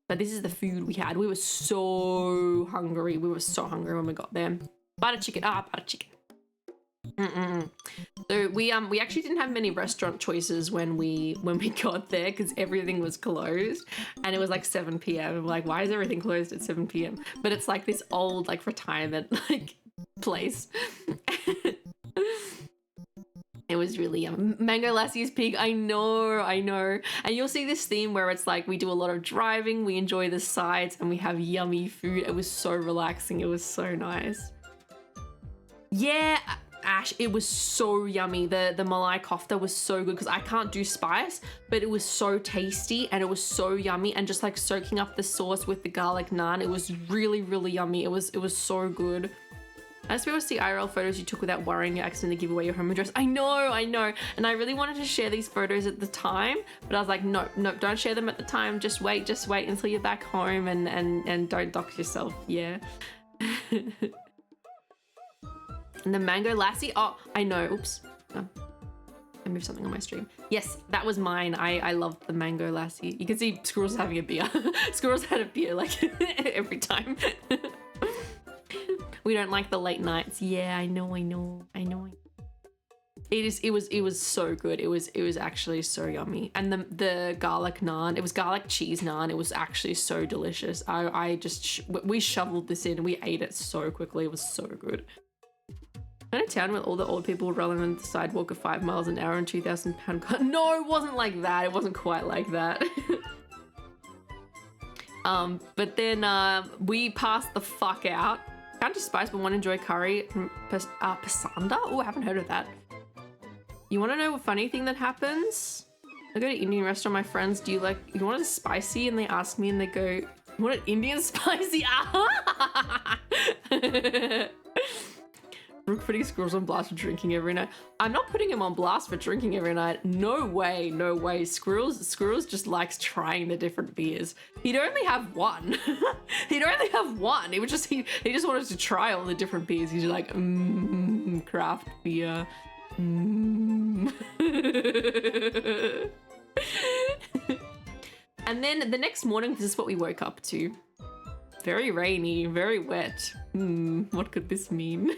But this is the food we had. We were so hungry. We were so hungry when we got there. Butter chicken. Butter chicken. So we actually didn't have many restaurant choices when we got there because everything was closed, and it was like 7 p.m. I'm like, why is everything closed at 7 p.m.? But it's like this old like retirement like place. It was really yummy. Mango lassi is pig. I know. And you'll see this theme where it's like we do a lot of driving, we enjoy the sights, and we have yummy food. It was so relaxing. It was so nice. Yeah, Ash, it was so yummy. The malai kofta was so good because I can't do spice, but it was so tasty and it was so yummy, and just like soaking up the sauce with the garlic naan. It was really, really yummy. It was so good. I just be able to see IRL photos you took without worrying you accidentally give away your home address. I know. And I really wanted to share these photos at the time, but I was like, no, don't share them at the time. Just wait until you're back home and don't dox yourself. Yeah. And the mango lassi. Oh, I know. Oops. Oh, I moved something on my stream. Yes, that was mine. I loved the mango lassi. You can see Squirrel's having a beer. Squirrel's had a beer like every time. We don't like the late nights. Yeah, I know. It was so good. It was actually so yummy. And the garlic naan, it was garlic cheese naan. It was actually so delicious. We shoveled this in and we ate it so quickly. It was so good. In a town with all the old people rolling on the sidewalk at 5 miles an hour and 2,000-pound car. No, it wasn't like that. It wasn't quite like that. But then we passed the fuck out. Can't do spice, but want to enjoy curry. Pasanda? Oh, I haven't heard of that. You want to know a funny thing that happens? I go to Indian restaurant, my friends, you want it spicy? And they ask me and they go, you want it Indian spicy? Brooke putting Squirrels on blast for drinking every night. I'm not putting him on blast for drinking every night. No way. Squirrels just likes trying the different beers. He'd only have one. It was just he just wanted to try all the different beers. He's like, craft beer. And then the next morning, this is what we woke up to. Very rainy, very wet. What could this mean?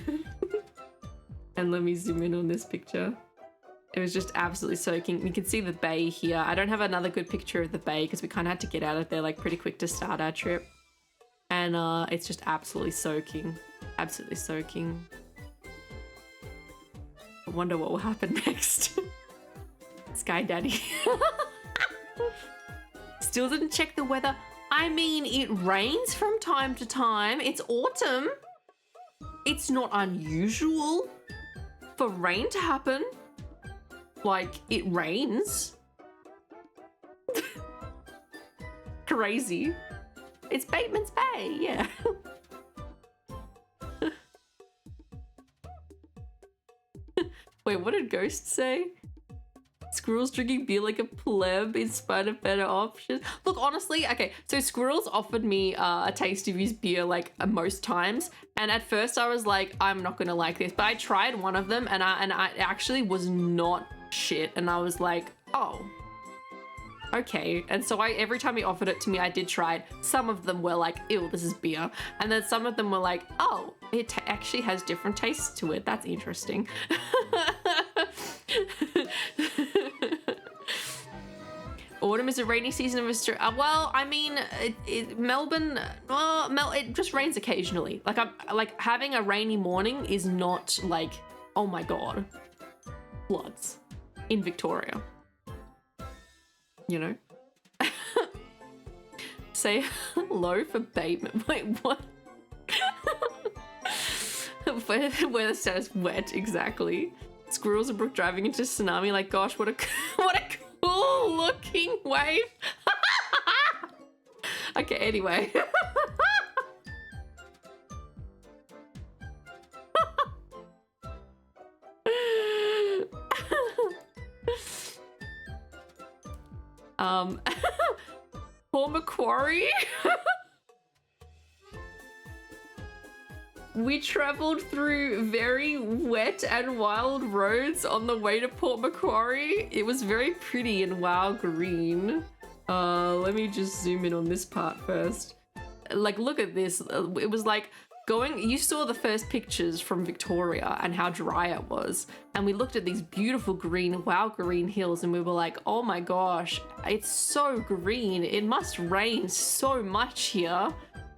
And let me zoom in on this picture. It was just absolutely soaking. You can see the bay here. I don't have another good picture of the bay because we kind of had to get out of there like pretty quick to start our trip. And it's just absolutely soaking. Absolutely soaking. I wonder what will happen next. Sky Daddy. Still didn't check the weather. I mean, it rains from time to time. It's autumn. It's not unusual for rain to happen. Like, it rains. Crazy. It's Bateman's Bay, yeah. Wait, what did Ghost say? Squirrels drinking beer like a pleb in spite of better options. Look, honestly, okay, so Squirrels offered me a taste of his beer like most times, and at first I was like, I'm not gonna like this, but I tried one of them and I actually was not shit, and I was like, oh, okay. And so every time he offered it to me, I did try it. Some of them were like, ew, this is beer, and then some of them were like, oh, it actually has different tastes to it. That's interesting. Autumn is a rainy season of Australia. Well, I mean, Melbourne, it just rains occasionally. Like having a rainy morning is not like, oh my god, floods in Victoria. You know? Say hello for Bateman. Wait, what? Where the status wet, exactly. Squirrels and Brooke driving into tsunami. Like, gosh, what a cool looking wave. Okay, anyway. Poor Macquarie. We travelled through very wet and wild roads on the way to Port Macquarie. It was very pretty and wow green. Let me just zoom in on this part first. Like, look at this. It was like you saw the first pictures from Victoria and how dry it was. And we looked at these beautiful green hills and we were like, oh my gosh, it's so green. It must rain so much here.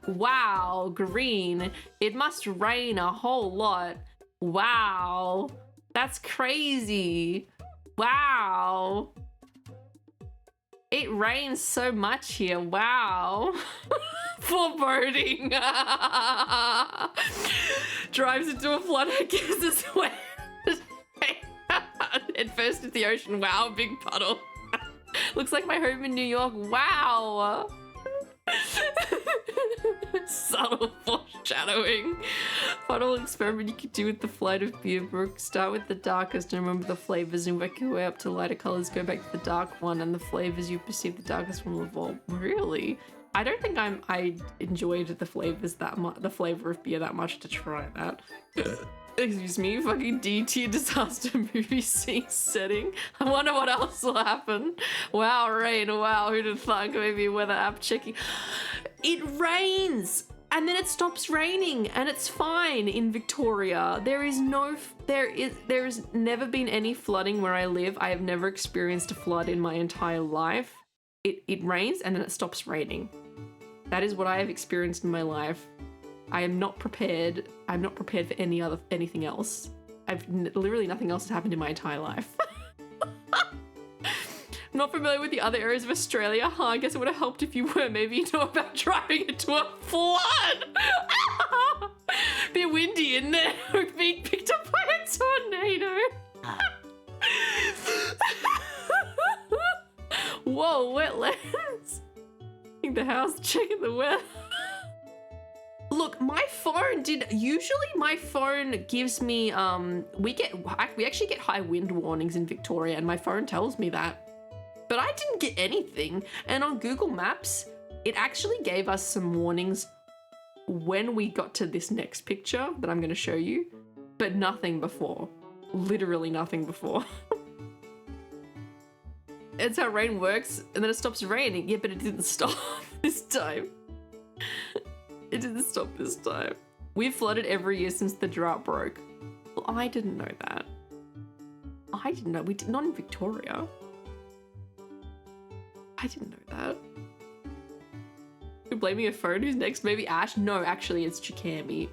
Wow, green. It must rain a whole lot. Wow, that's crazy. Wow. It rains so much here. Wow. Foreboding. Drives into a flood and gives us away. At first it's the ocean. Wow, big puddle. Looks like my home in New York. Wow. Subtle foreshadowing. Final experiment you could do with the flight of beer brook. Start with the darkest and remember the flavors and work your way up to lighter colors. Go back to the dark one and the flavors you perceive the darkest one will evolve. Really? I don't think I enjoyed the flavors that much, the flavor of beer that much to try that. Excuse me, fucking D-tier disaster movie scene setting. I wonder what else will happen. Wow, rain, wow, who'd have thunk? Maybe a weather app checking. It rains! And then it stops raining and it's fine in Victoria. There is never been any flooding where I live. I have never experienced a flood in my entire life. It rains and then it stops raining. That is what I have experienced in my life. I am not prepared. I'm not prepared for anything else. Literally nothing else has happened in my entire life. I'm not familiar with the other areas of Australia. Huh, I guess it would have helped if you were. Maybe you know about driving into a flood. Bit windy in there. Being picked up by a tornado. Whoa, wetlands. In the house, checking the weather. Look, my phone usually my phone gives me, we actually get high wind warnings in Victoria and my phone tells me that. But I didn't get anything. And on Google Maps, it actually gave us some warnings when we got to this next picture that I'm going to show you, but nothing before. Literally nothing before. It's how rain works, and then it stops raining. Yeah, but it didn't stop this time. It didn't stop this time. We've flooded every year since the drought broke. Well, I didn't know that. I didn't know. We did not in Victoria. I didn't know that. You're blaming a phone? Who's next? Maybe Ash? No, actually, it's Chikami.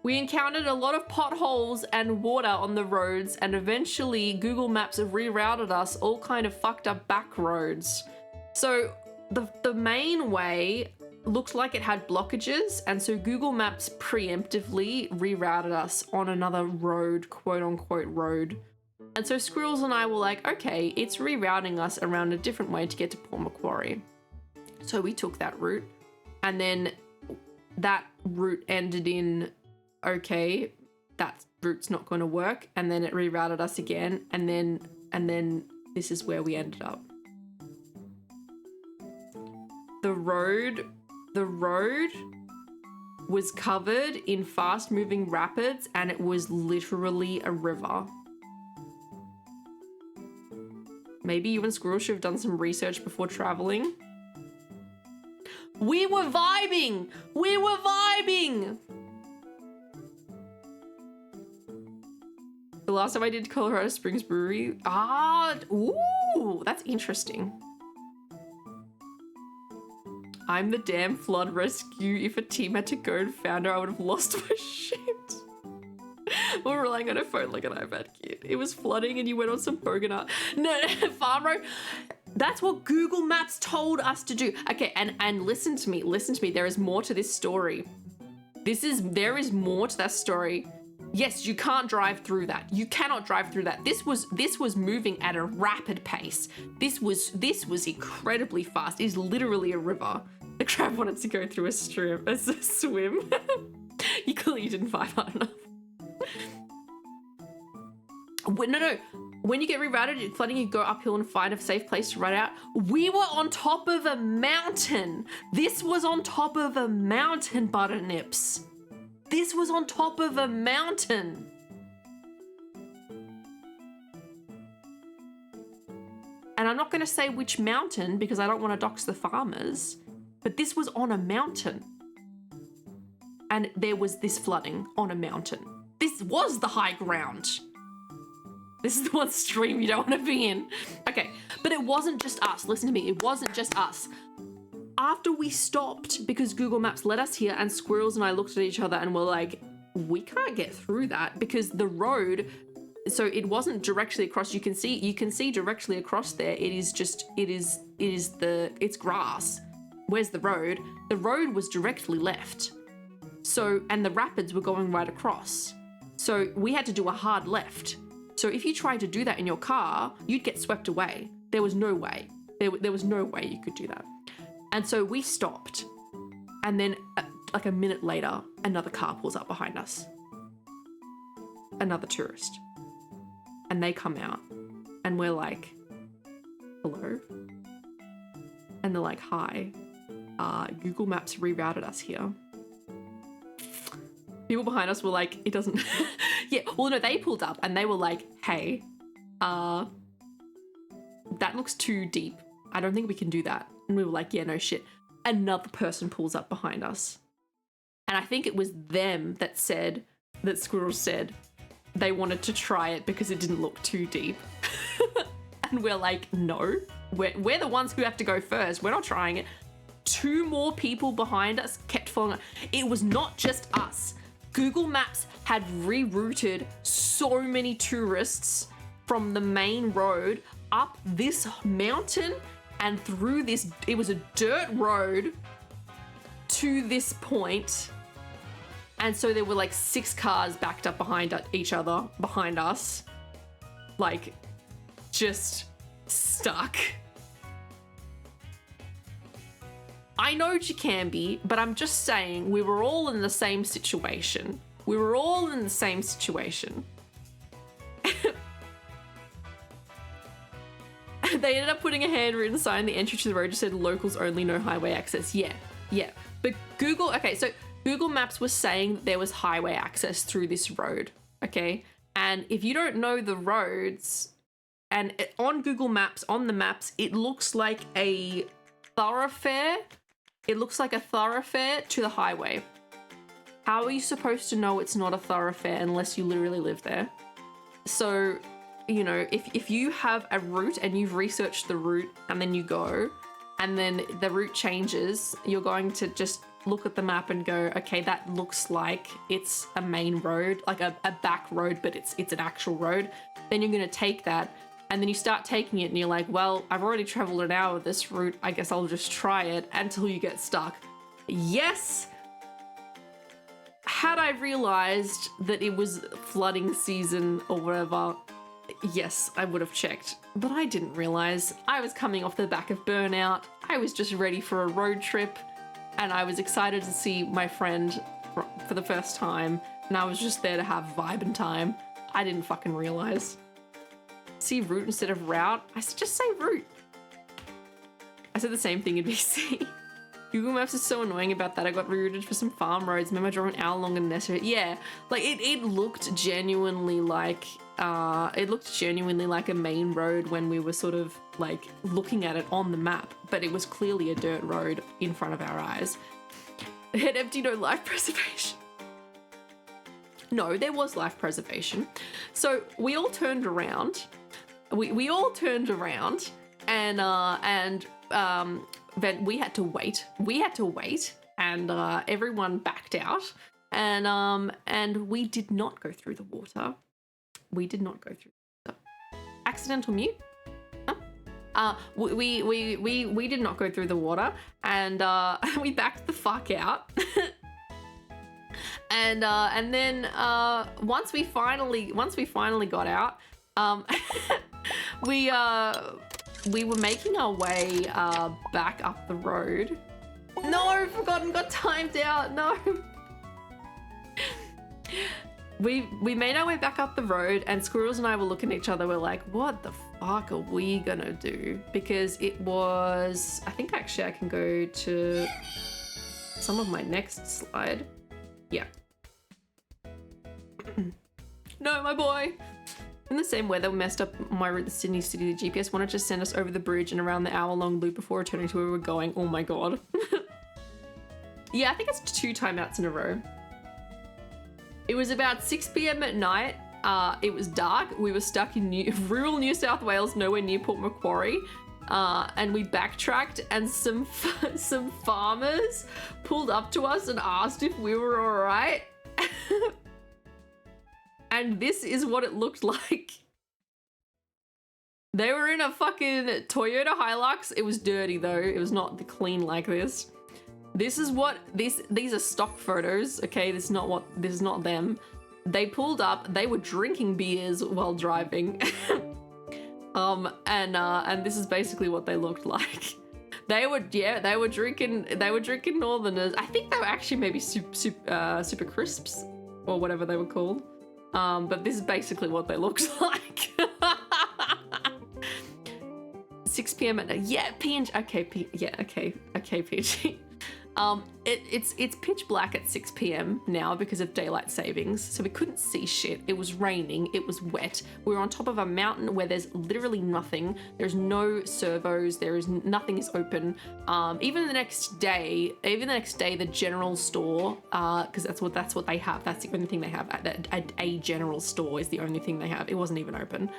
We encountered a lot of potholes and water on the roads, and eventually Google Maps rerouted us all kind of fucked up back roads. So the main way looked like it had blockages, and so Google Maps preemptively rerouted us on another road, quote unquote road. And so Squirrels and I were like, okay, it's rerouting us around a different way to get to Port Macquarie. So we took that route, and then that route ended in, okay, that route's not going to work, and then it rerouted us again, and then this is where we ended up. The road was covered in fast-moving rapids, and it was literally a river. Maybe you and Squirrel should have done some research before traveling. We were vibing! We were vibing! The last time I did Colorado Springs Brewery. Ooh, that's interesting. I'm the damn flood rescue. If a team had to go and found her, I would have lost my shit. We're relying on a phone like an iPad kid. It was flooding and you went on some bogan. No, Farm Road. That's what Google Maps told us to do. Okay, and listen to me. There is more to this story. There is more to that story. Yes, you can't drive through that. You cannot drive through that. This was moving at a rapid pace. This was incredibly fast. It is literally a river. The crab wanted to go through a swim. You clearly didn't vibe hard enough. No. When you get rerouted, flooding, you go uphill and find a safe place to ride out. We were on top of a mountain. This was on top of a mountain, Butternips. This was on top of a mountain. And I'm not going to say which mountain because I don't want to dox the farmers, but this was on a mountain. And there was this flooding on a mountain. This was the high ground. This is the one stream you don't want to be in. Okay, but it wasn't just us. Listen to me, it wasn't just us. After we stopped, because Google Maps led us here, and Squirrels and I looked at each other and were like, we can't get through that because the road, so it wasn't directly across. You can see directly across there. It's grass. Where's the road? The road was directly left. So, and the rapids were going right across. So we had to do a hard left. So if you tried to do that in your car, you'd get swept away. There was no way. There was no way you could do that. And so we stopped. And then like a minute later, another car pulls up behind us. Another tourist. And they come out. And we're like, hello? And they're like, hi. Google Maps rerouted us here. People behind us were like, it doesn't... Yeah, well, no, they pulled up and they were like, hey, that looks too deep. I don't think we can do that. And we were like, yeah, no shit. Another person pulls up behind us. And I think it was them that said, that Squirrel said, they wanted to try it because it didn't look too deep. And we're like, no, we're the ones who have to go first. We're not trying it. Two more people behind us kept following. It was not just us. Google Maps had rerouted so many tourists from the main road up this mountain and through this, it was a dirt road to this point. And so there were like 6 cars backed up behind each other, behind us, like just stuck. I know Chicambi, but I'm just saying we were all in the same situation. We were all in the same situation. They ended up putting a handwritten sign in the entry to the road that said locals only, no highway access. Yeah. But so Google Maps was saying that there was highway access through this road, okay? And if you don't know the roads, and on Google Maps, on the maps, it looks like a thoroughfare. It looks like a thoroughfare to the highway. How are you supposed to know it's not a thoroughfare unless you literally live there? So, you know, if you have a route and you've researched the route and then you go and then the route changes, you're going to just look at the map and go, okay, that looks like it's a main road, like a back road, but it's an actual road. Then you're going to take that. And then you start taking it and you're like, well, I've already traveled an hour this route. I guess I'll just try it until you get stuck. Yes. Had I realized that it was flooding season or whatever, yes, I would have checked. But I didn't realize. I was coming off the back of burnout. I was just ready for a road trip. And I was excited to see my friend for the first time. And I was just there to have vibe and time. I didn't fucking realize. See route instead of route. I said just say route. I said the same thing in BC. Google Maps is so annoying about that. I got rerouted for some farm roads. Remember I drove an hour longer than necessary. Yeah, like it looked genuinely like a main road when we were sort of like looking at it on the map, but it was clearly a dirt road in front of our eyes. It had empty, no life preservation. No, there was life preservation. So we all turned around. We all turned around and then we had to wait. And everyone backed out. And we did not go through the water. We did not go through the water. Accidental mute? Huh? We did not go through the water, and we backed the fuck out. And then once we finally got out, we were making our way back up the road. No, got timed out. No. We made our way back up the road, and Squirrels and I were looking at each other. We're like, what the fuck are we gonna do? Because it was, I think actually I can go to some of my next slide. Yeah. No, my boy. In the same way that we messed up my route to Sydney City, the GPS wanted to send us over the bridge and around the hour-long loop before returning to where we were going. Oh my god. Yeah, I think it's 2 timeouts in a row. It was about 6 p.m. at night. It was dark. We were stuck in rural New South Wales, nowhere near Port Macquarie. And we backtracked, and some farmers pulled up to us and asked if we were all right. And this is what it looked like. They were in a fucking Toyota Hilux. It was dirty though. It was not clean like this. This is what these are stock photos. Okay, this is not them. They pulled up. They were drinking beers while driving. And this is basically what they looked like. They were drinking Northerners. I think they were actually maybe super crisps or whatever they were called. But this is basically what they looked like. 6 p.m. at yeah, PNG. Okay, PNG. It's pitch black at 6 p.m. now because of daylight savings, so we couldn't see shit. It was raining, it was wet. We were on top of a mountain where there's literally nothing. There's no servos, nothing is open. Even the next day, the general store, because that's what they have. That's the only thing they have. A general store is the only thing they have. It wasn't even open.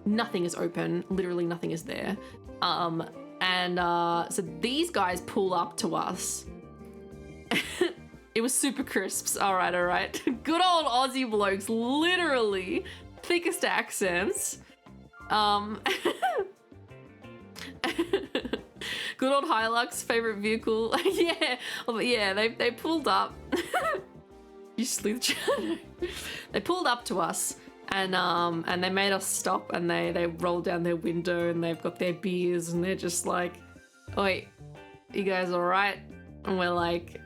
Nothing is open. Literally nothing is there. So these guys pull up to us. It was super crisps. All right. Good old Aussie blokes, literally thickest accents. Good old Hilux, favorite vehicle. yeah, they pulled up. You sleuth chat. They pulled up to us. And they made us stop, and they rolled down their window, and they've got their beers, and they're just like, "Wait, you guys all right?" And we're like,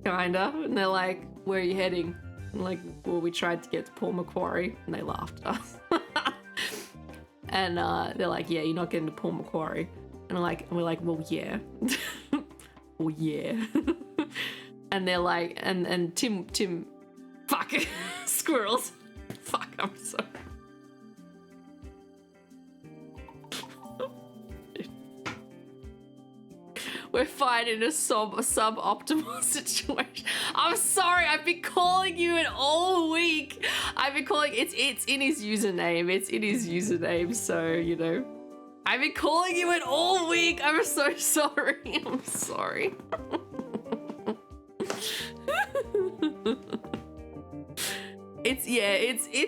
kinda. And they're like, "Where are you heading?" And like, "Well, we tried to get to Port Macquarie," and they laughed at us. And they're like, "Yeah, you're not getting to Port Macquarie." And we're like, "Well, yeah." Well, yeah. And they're like, and Tim, fuck, squirrels. Fuck, I'm sorry. We're fine in a suboptimal situation. I'm sorry, I've been calling you it all week. I've been calling, it's in his username, so, you know. I've been calling you it all week. I'm so sorry. I'm sorry. It's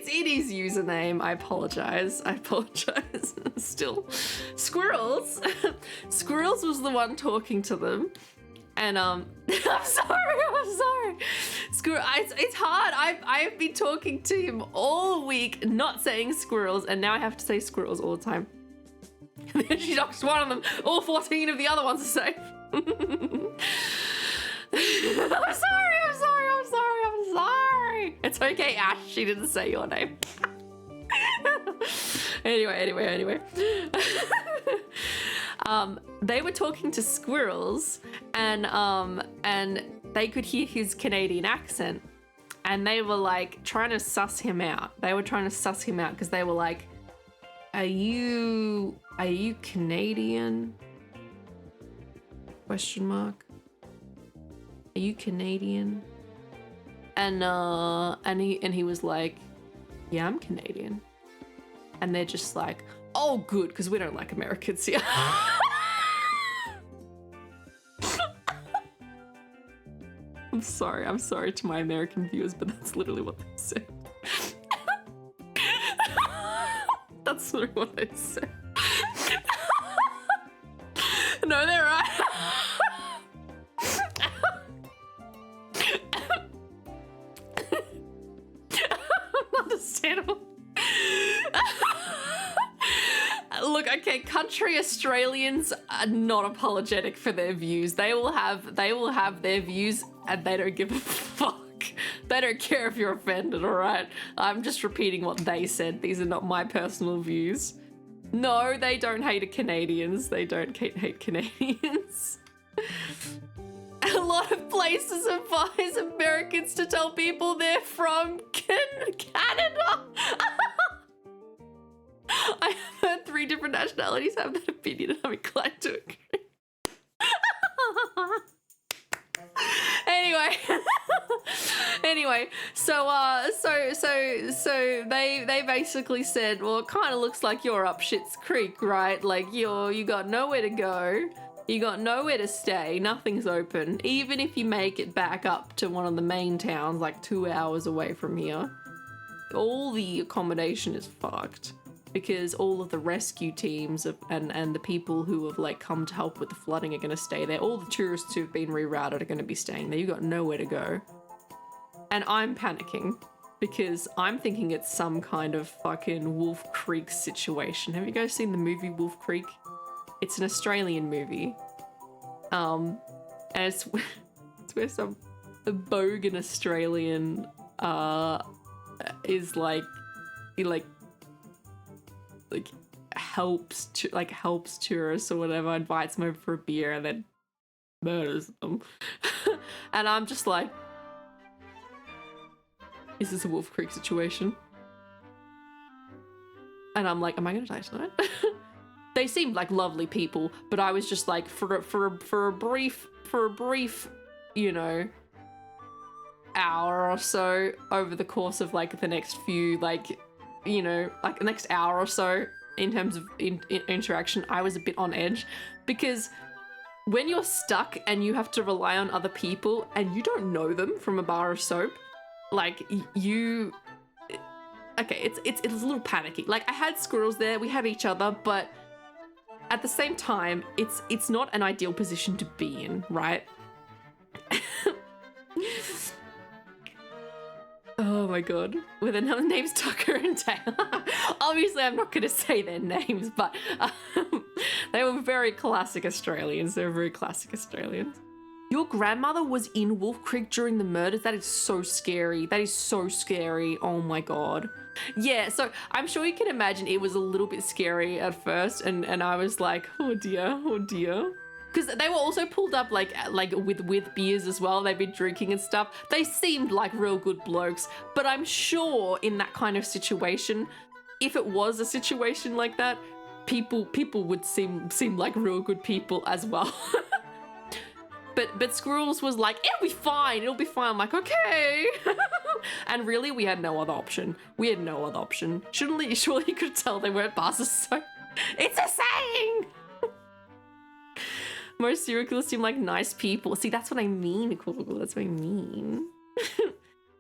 in his username. I apologize. Still, Squirrels was the one talking to them, and I'm sorry. It's hard. I've been talking to him all week, not saying Squirrels, and now I have to say Squirrels all the time. She knocks one of them. All 14 of the other ones are safe. I'm sorry. It's okay, Ash. She didn't say your name. Anyway. They were talking to Squirrels, and they could hear his Canadian accent, and they were like trying to suss him out. Because they were like, Are you Canadian? ? Are you Canadian? And he was like, yeah, I'm Canadian. And they're just like, oh, good, because we don't like Americans here. I'm sorry to my American viewers, but that's literally what they said. That's literally what they said. No, they're right. Understandable. Look, okay, country Australians are not apologetic for their views. They will have their views, and they don't give a fuck. They don't care if you're offended, all right? I'm just repeating what they said. These are not my personal views. No, they don't hate Canadians. They don't hate Canadians. lot of places advise Americans to tell people they're from Canada. I have heard 3 different nationalities have that opinion, and I'm inclined to agree. Anyway, so they basically said, well, it kind of looks like you're up Schitt's Creek, right? Like you got nowhere to go, you got nowhere to stay, nothing's open. Even if you make it back up to one of the main towns, like 2 hours away from here, all the accommodation is fucked. Because all of the rescue teams and the people who have like come to help with the flooding are going to stay there. All the tourists who've been rerouted are going to be staying there. You've got nowhere to go. And I'm panicking because I'm thinking it's some kind of fucking Wolf Creek situation. Have you guys seen the movie Wolf Creek? It's an Australian movie. And it's where some bogan Australian is like helps tourists or whatever, invites them over for a beer and then murders them. And I'm just like, is this a Wolf Creek situation? And I'm like, am I gonna die tonight? They seemed like lovely people, but I was just like, for a brief, you know, hour or so over the course of like the next few, like, you know, like the next hour or so in terms of interaction, I was a bit on edge because when you're stuck and you have to rely on other people and you don't know them from a bar of soap, like okay, it's a little panicky. Like I had squirrels there, we had each other, but at the same time, it's not an ideal position to be in, right? Oh my god. With another name's Tucker and Taylor. Obviously, I'm not going to say their names, but they were very classic Australians. They were very classic Australians. Your grandmother was in Wolf Creek during the murders? That is so scary. That is so scary. Oh my god. Yeah, so I'm sure you can imagine it was a little bit scary at first, and I was like, oh dear, oh dear. Because they were also pulled up like with beers as well. They've been drinking and stuff. They seemed like real good blokes, but I'm sure in that kind of situation, if it was a situation like that, people would seem like real good people as well. But Squirrels was like, it'll be fine. I'm like, okay. And really, we had no other option. Surely you could tell they weren't bars of soap. It's a saying. Most serial killers seem like nice people. See, that's what I mean. That's what I mean.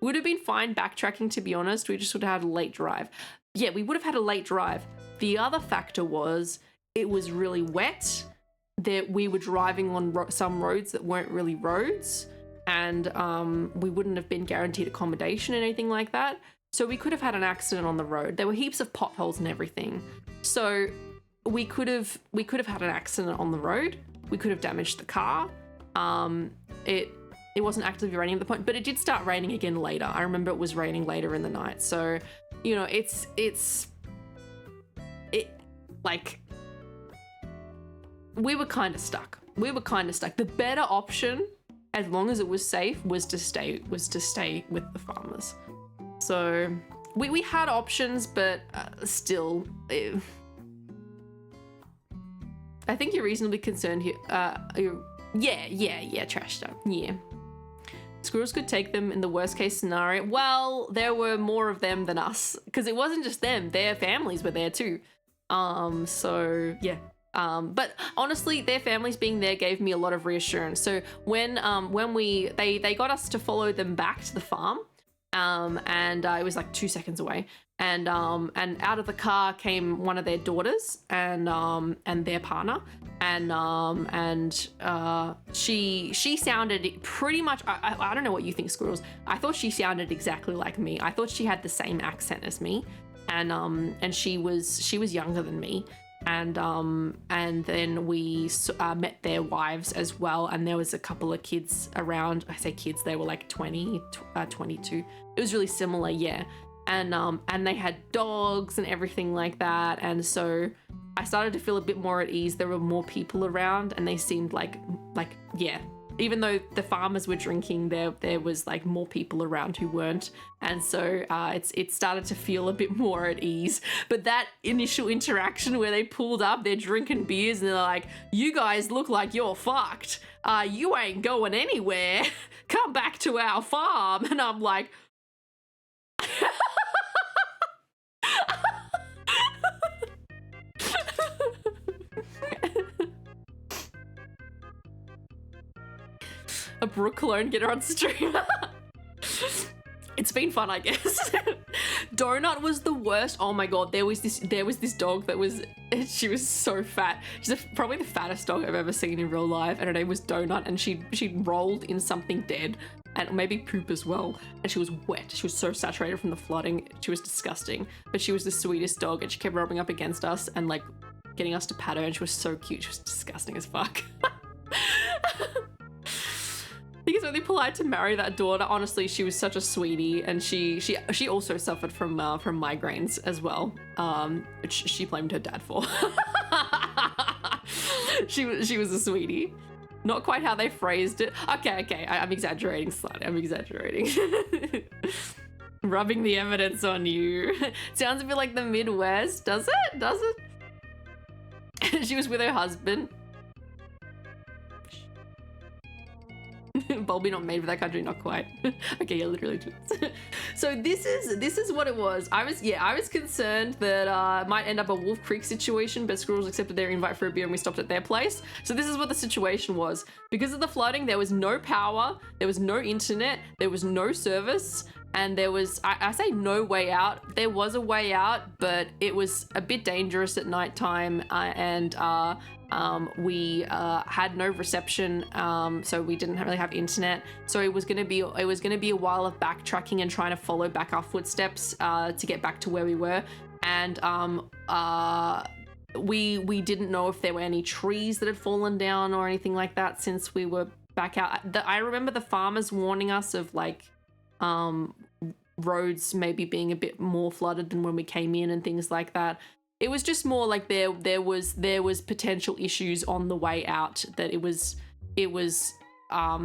Would have been fine backtracking, to be honest. We just would have had a late drive. Yeah, we would have had a late drive. The other factor was it was really wet. That we were driving on some roads that weren't really roads, and we wouldn't have been guaranteed accommodation and anything like that. So we could have had an accident on the road. There were heaps of potholes and everything. So we could have had an accident on the road. We could have damaged the car. It wasn't actively raining at the point, but it did start raining again later. I remember it was raining later in the night. So, you know, we were kind of stuck. The better option, as long as it was safe, was to stay with the farmers. So we had options, but still. I think you're reasonably concerned here. Yeah, trash talk. Yeah. Squirrels could take them in the worst case scenario. Well, there were more of them than us, because it wasn't just them. Their families were there too. So yeah. But honestly, their families being there gave me a lot of reassurance. So when they got us to follow them back to the farm, and it was like 2 seconds away, and out of the car came one of their daughters and their partner, and she sounded pretty much, I don't know what you think, Squirrels. I thought she sounded exactly like me. I thought she had the same accent as me, and she was younger than me. And then we met their wives as well, and there was a couple of kids around. I say kids, they were like 20, 22. It was really similar, yeah. And they had dogs and everything like that, and so I started to feel a bit more at ease. There were more people around, and they seemed like yeah, even though the farmers were drinking, there was like more people around who weren't, and so it started to feel a bit more at ease. But that initial interaction where they pulled up, they're drinking beers, and they're like, "You guys look like you're fucked. You ain't going anywhere. Come back to our farm." And I'm like, a Brooke clone, get her on stream. It's been fun, I guess. Donut was the worst. Oh my god, there was this dog that was, she was so fat. She's probably the fattest dog I've ever seen in real life, and her name was Donut, and she rolled in something dead, and maybe poop as well, and she was wet. She was so saturated from the flooding. She was disgusting, but she was the sweetest dog, and she kept rubbing up against us and like getting us to pat her, and she was so cute. She was disgusting as fuck. I think it's really polite to marry that daughter. Honestly, she was such a sweetie, and she also suffered from migraines as well, which she blamed her dad for. she was a sweetie. Not quite how they phrased it. Okay, I'm exaggerating slightly. I'm exaggerating. Rubbing the evidence on you. Sounds a bit like the Midwest, does it? Does it? She was with her husband. Bulbie not made for that country, not quite. Okay, yeah, literally. So this is what it was. I was concerned that it might end up a Wolf Creek situation, but Squirrels accepted their invite for a beer and we stopped at their place. So this is what the situation was. Because of the flooding, there was no power, there was no internet, there was no service, and there was, I say no way out. There was a way out, but it was a bit dangerous at nighttime, and we had no reception, so we didn't really have internet. So it was gonna be a while of backtracking and trying to follow back our footsteps to get back to where we were. And we didn't know if there were any trees that had fallen down or anything like that since we were back out. I remember the farmers warning us of like roads maybe being a bit more flooded than when we came in and things like that. It was just more like there was potential issues on the way out, that it was I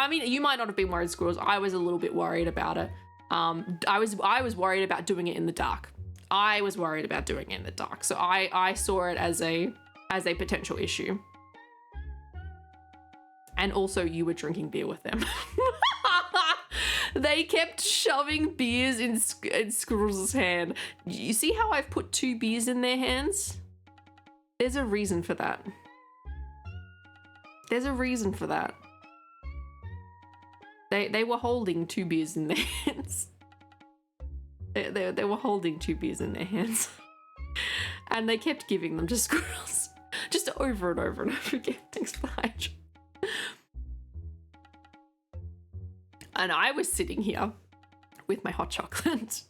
mean, you might not have been worried, Squirrels. I was a little bit worried about it. I was worried about doing it in the dark. I was worried about doing it in the dark. So I saw it as a potential issue. And also you were drinking beer with them. They kept shoving beers in Squirrels' hand. You see how I've put 2 beers in their hands? There's a reason for that. There's a reason for that. They were holding 2 beers in their hands. They were holding 2 beers in their hands. And they kept giving them to Squirrels. Just over and over and over again. Thanks for the hydrate. And I was sitting here with my hot chocolate.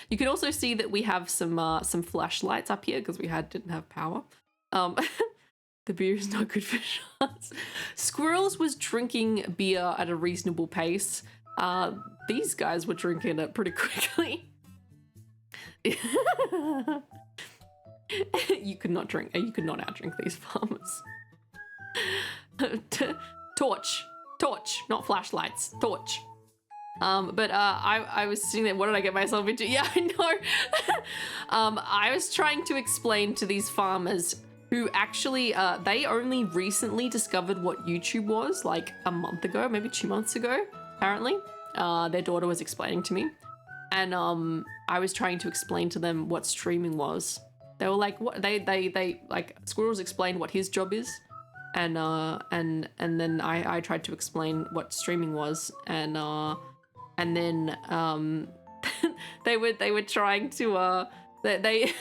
You can also see that we have some flashlights up here because we didn't have power. The beer is not good for shots. Squirrels was drinking beer at a reasonable pace. These guys were drinking it pretty quickly. You could not outdrink these farmers. Torch, not flashlights, torch. But I was sitting there, what did I get myself into? Yeah, I know. I was trying to explain to these farmers who actually, they only recently discovered what YouTube was, like a month ago, maybe 2 months ago, apparently. Their daughter was explaining to me. And I was trying to explain to them what streaming was. They were like, what? They like, Squirrels explained what his job is. And then I tried to explain what streaming was, and then they were trying to they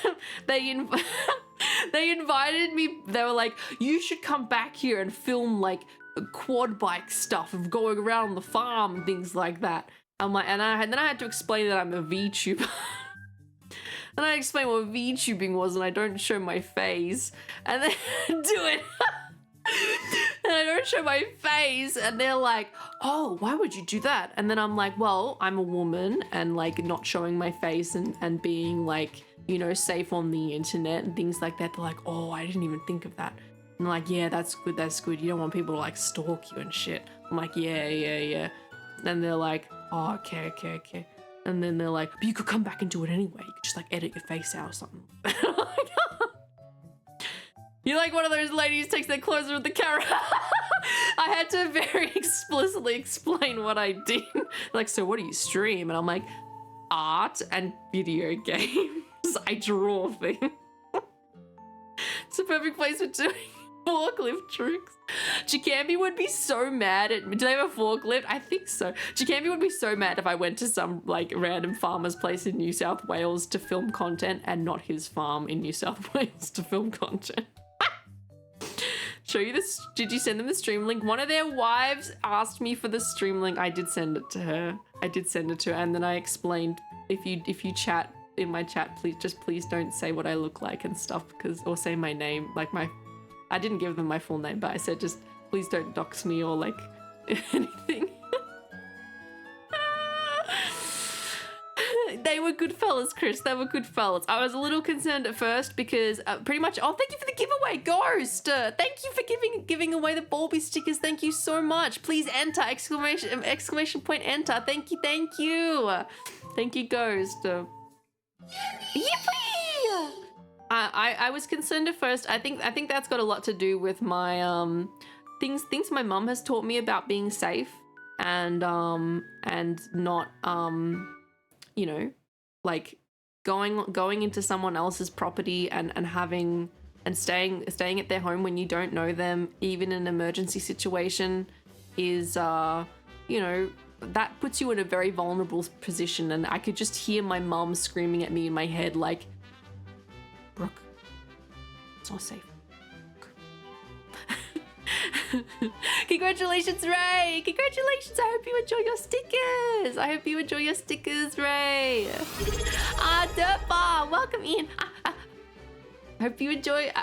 invited me. They were like, you should come back here and film like quad bike stuff of going around the farm and things like that. I'm like, then I had to explain that I'm a VTuber. And I explained what VTubing was, and I don't show my face, and then do it. And I don't show my face, and they're like, oh, why would you do that? And then I'm like, well, I'm a woman, and like not showing my face and being like, you know, safe on the internet and things like that. They're like, oh, I didn't even think of that. And like, yeah, that's good. You don't want people to like stalk you and shit. I'm like, yeah. And they're like, oh, okay. And then they're like, but you could come back and do it anyway. You could just like edit your face out or something. You're like one of those ladies who takes their clothes with the camera. I had to very explicitly explain what I did. Like, so what do you stream? And I'm like, art and video games. I draw things. It's a perfect place for doing forklift tricks. Jakambi would be so mad at me. Do they have a forklift? I think so. Jakambi would be so mad if I went to some like random farmer's place in New South Wales to film content and not his farm in New South Wales to film content. Show you this. Did you send them the stream link? One of their wives asked me for the stream link. I did send it to her. And then I explained, if you chat in my chat, please don't say what I look like and stuff, or say my name, like I didn't give them my full name, but I said just please don't dox me or like anything. They were good fellas, Chris. They were good fellas. I was a little concerned at first because pretty much. Oh, thank you for the giveaway, Ghost. Thank you for giving away the Bulbie stickers. Thank you so much. Please enter exclamation point enter. Thank you. Thank you, Ghost. Yippee! I was concerned at first. I think that's got a lot to do with my things my mum has taught me about being safe and not you know, like going into someone else's property and having and staying at their home when you don't know them, even in an emergency situation, is you know, that puts you in a very vulnerable position. And I could just hear my mum screaming at me in my head like, Brooke, it's not safe. Congratulations, Ray! Congratulations! I hope you enjoy your stickers, Ray. Durpa, welcome in. I hope you enjoy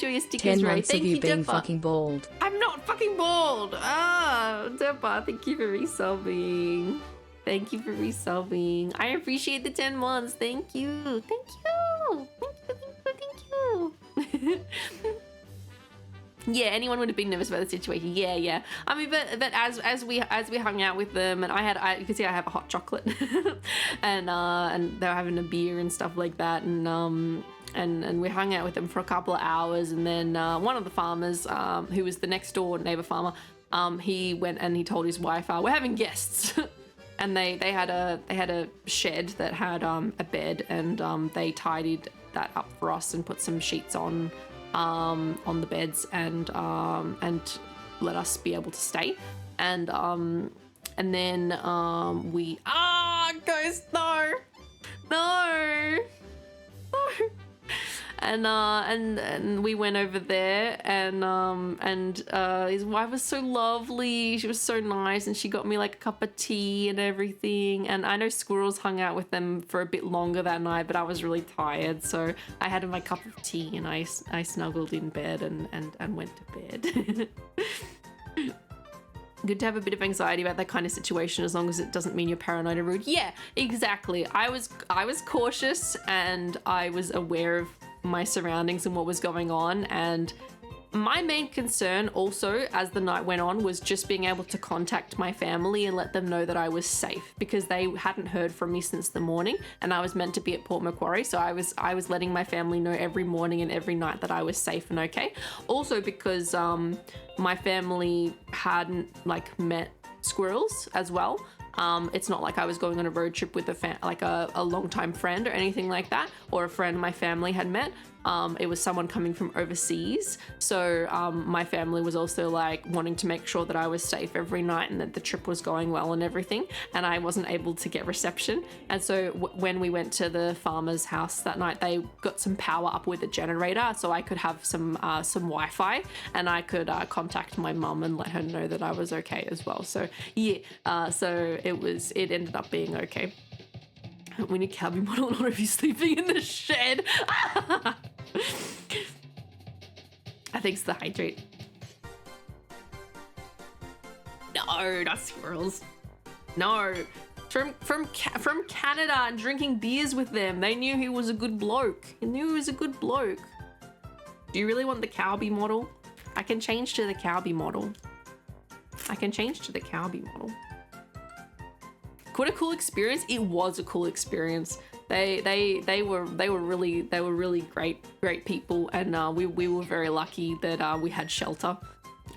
your stickers, 10 Ray. months Thank of you being Durpa. fucking bald. I'm not fucking bald. Durpa, thank you for resubbing. I appreciate the 10 months. Thank you. Yeah, anyone would have been nervous about the situation. Yeah. I mean, but as we hung out with them, and you can see I have a hot chocolate, and they were having a beer and stuff like that, and we hung out with them for a couple of hours, and then one of the farmers, who was the next door neighbor farmer, he went and he told his wife, we're having guests. And they had a shed that had a bed, and they tidied that up for us and put some sheets on the beds and let us be able to stay. And then we Ghost, no. And we went over there, and his wife was so lovely. She was so nice, and she got me like a cup of tea and everything. And I know Squirrels hung out with them for a bit longer that night, but I was really tired, so I had my cup of tea and I snuggled in bed and went to bed. Good to have a bit of anxiety about that kind of situation, as long as it doesn't mean you're paranoid or rude. Yeah, exactly. I was cautious, and I was aware of my surroundings and what was going on, and my main concern also as the night went on was just being able to contact my family and let them know that I was safe, because they hadn't heard from me since the morning, and I was meant to be at Port Macquarie, so I was letting my family know every morning and every night that I was safe and okay. Also because my family hadn't like met Squirrels as well. It's not like I was going on a road trip with a longtime friend or anything like that, or a friend my family had met. It was someone coming from overseas. So my family was also like wanting to make sure that I was safe every night and that the trip was going well and everything. And I wasn't able to get reception. And so when we went to the farmer's house that night, they got some power up with a generator, so I could have some Wi-Fi, and I could contact my mum and let her know that I was okay as well. So yeah, so it ended up being okay. We need Calby model in order of you sleeping in the shed. I think it's the hydrate. No, not Squirrels. No. From Canada and drinking beers with them. They knew he was a good bloke. Do you really want the Calby model? I can change to the Cowbie model. What a cool experience. It was a cool experience. They were really great people, and we were very lucky that we had shelter.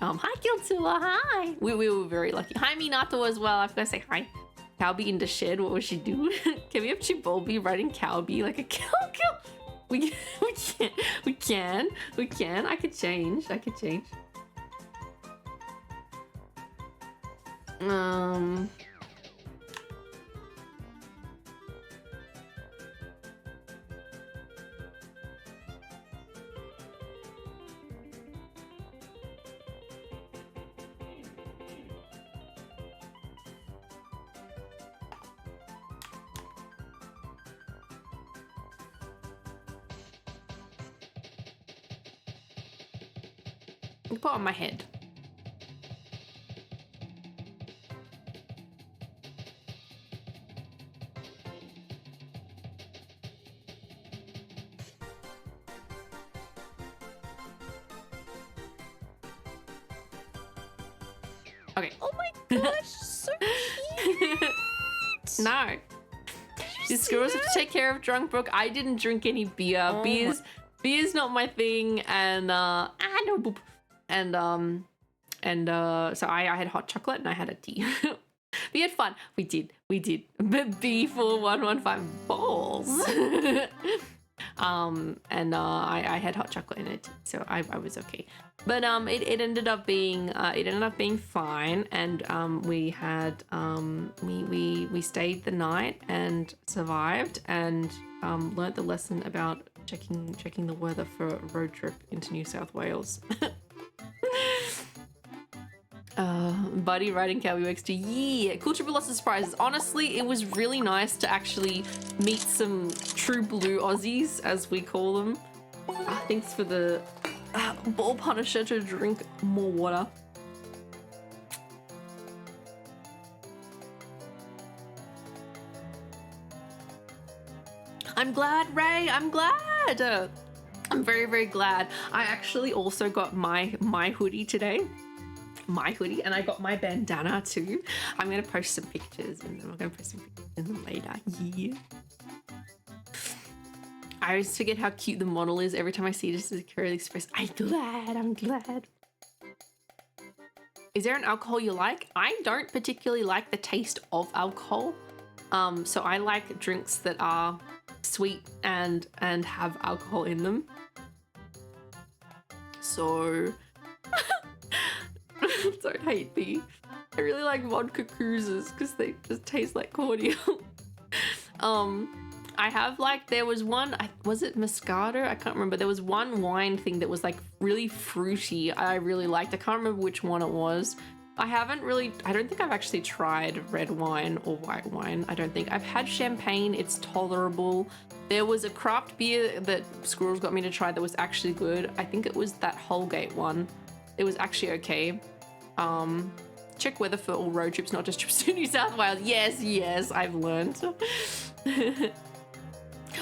Hi Kiltula, hi. We were very lucky. Hi Minato as well. I forgot to say hi. Cowbie in the shed. What was she doing? Can we have Bulbie riding Cowbie like a cow? We can. I could change. Put on my head. Okay. Oh my gosh, so cute. No. These squirrels have to take care of Drunk Brook. I didn't drink any beer. Oh Beer's not my thing, and no boop. And so I had hot chocolate and I had a tea. We had fun. We did. But B4115 balls. I had hot chocolate in it, so I was okay. But it ended up being fine, and we had we stayed the night and survived, and learnt the lesson about checking the weather for a road trip into New South Wales. Buddy riding Cowbie XG. Yeah, cool trip with lots of surprises. Honestly, it was really nice to actually meet some true blue Aussies, as we call them. Thanks for the ball punisher to drink more water. I'm glad, Ray. I'm glad. I'm very, very glad. I actually also got my hoodie today. And I got my bandana too. I'm gonna post some pictures, and then we're gonna post some pictures in them later. Yeah. I always forget how cute the model is every time I see this as a Curly Express. I'm glad. Is there an alcohol you like? I don't particularly like the taste of alcohol. So I like drinks that are sweet and have alcohol in them. So don't hate me. I really like vodka cruises because they just taste like cordial. I have there was one, was it Moscato? I can't remember. There was one wine thing that was like really fruity. I really liked. I can't remember which one it was. I don't think I've actually tried red wine or white wine. I don't think. I've had champagne. It's tolerable. There was a craft beer that Squirrels got me to try that was actually good. I think it was that Holgate one. It was actually okay. Check weather for all road trips, not just trips to New South Wales. Yes, I've learned.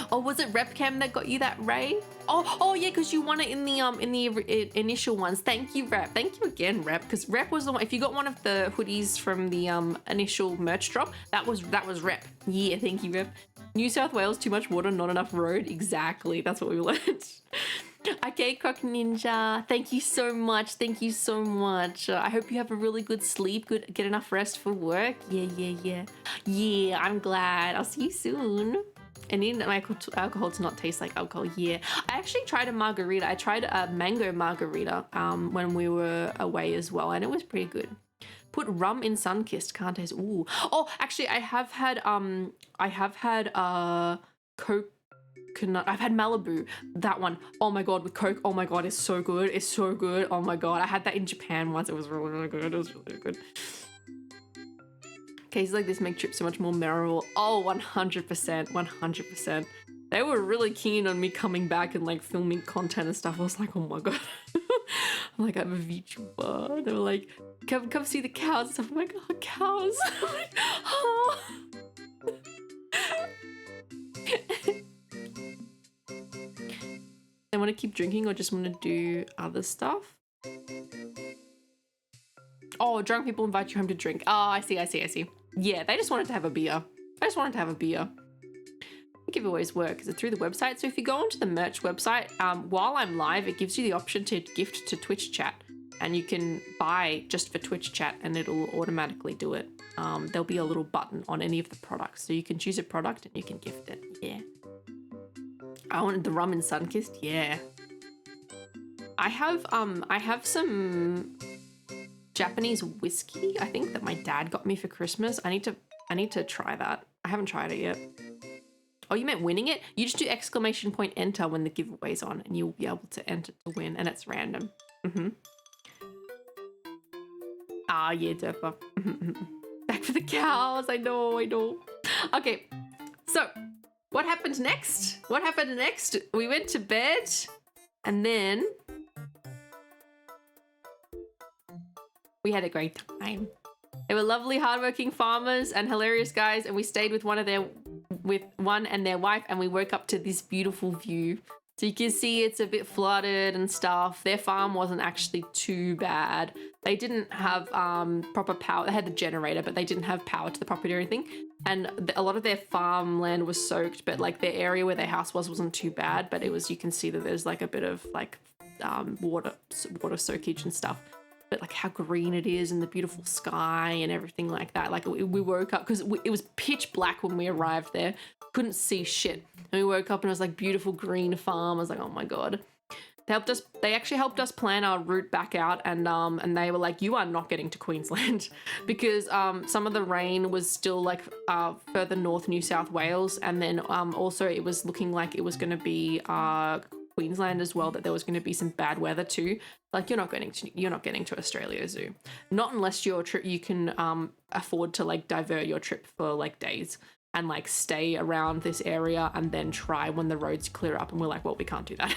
Oh, was it RepCam that got you that, Ray? Oh yeah, because you won it in the initial ones. Thank you, Rep. Thank you again, Rep. Because Rep was the one. If you got one of the hoodies from the initial merch drop, that was Rep. Yeah, thank you, Rep. New South Wales, too much water, not enough road. Exactly. That's what we learned. Okay, Croc Ninja. Thank you so much. I hope you have a really good sleep. Get enough rest for work. Yeah. Yeah, I'm glad. I'll see you soon. I need my alcohol to not taste like alcohol. Yeah, I actually tried a margarita. I tried a mango margarita when we were away as well, and it was pretty good. Put rum in Sunkissed. Can't taste. Ooh. Oh, actually, I have had coconut. I've had Malibu. That one. Oh my god, with Coke. Oh my god, it's so good. Oh my god, I had that in Japan once. It was really good. Cases like this make trips so much more memorable. Oh, 100%. They were really keen on me coming back and like filming content and stuff. I was like, oh my god. I'm like, I'm a VTuber. They were like, come see the cows and stuff. I'm like, oh, cows. Oh. They want to keep drinking or just want to do other stuff? Oh, drunk people invite you home to drink. Oh, I see. Yeah, they just wanted to have a beer. Giveaways work. Is it through the website? So if you go onto the merch website, while I'm live, it gives you the option to gift to Twitch chat. And you can buy just for Twitch chat and it'll automatically do it. There'll be a little button on any of the products. So you can choose a product and you can gift it. Yeah. I wanted the rum and Sunkissed. Yeah. I have some Japanese whiskey, I think, that my dad got me for Christmas. I need to try that. I haven't tried it yet. Oh, you meant winning it? You just do ! enter when the giveaway's on and you'll be able to enter to win and it's random. Ah, yeah, Durfa. Back for the cows. I know. Okay, so what happened next? We went to bed and then we had a great time. They were lovely, hardworking farmers and hilarious guys, and we stayed with one and their wife, and we woke up to this beautiful view. So you can see it's a bit flooded and stuff. Their farm wasn't actually too bad. They didn't have proper power. They had the generator, but they didn't have power to the property or anything. And a lot of their farmland was soaked, but like the area where their house wasn't too bad. But it was, you can see that there's like a bit of like water soakage and stuff. But like how green it is and the beautiful sky and everything like that. Like we woke up because it was pitch black when we arrived there. Couldn't see shit. And we woke up and it was like beautiful green farm. I was like, oh my God. They actually helped us plan our route back out, and they were like, you are not getting to Queensland because some of the rain was still like further north New South Wales, and then also it was looking like it was going to be Queensland as well, that there was going to be some bad weather too. Like you're not getting to Australia Zoo, not unless your trip you can afford to like divert your trip for like days and like stay around this area and then try when the roads clear up. And we're like, well, we can't do that.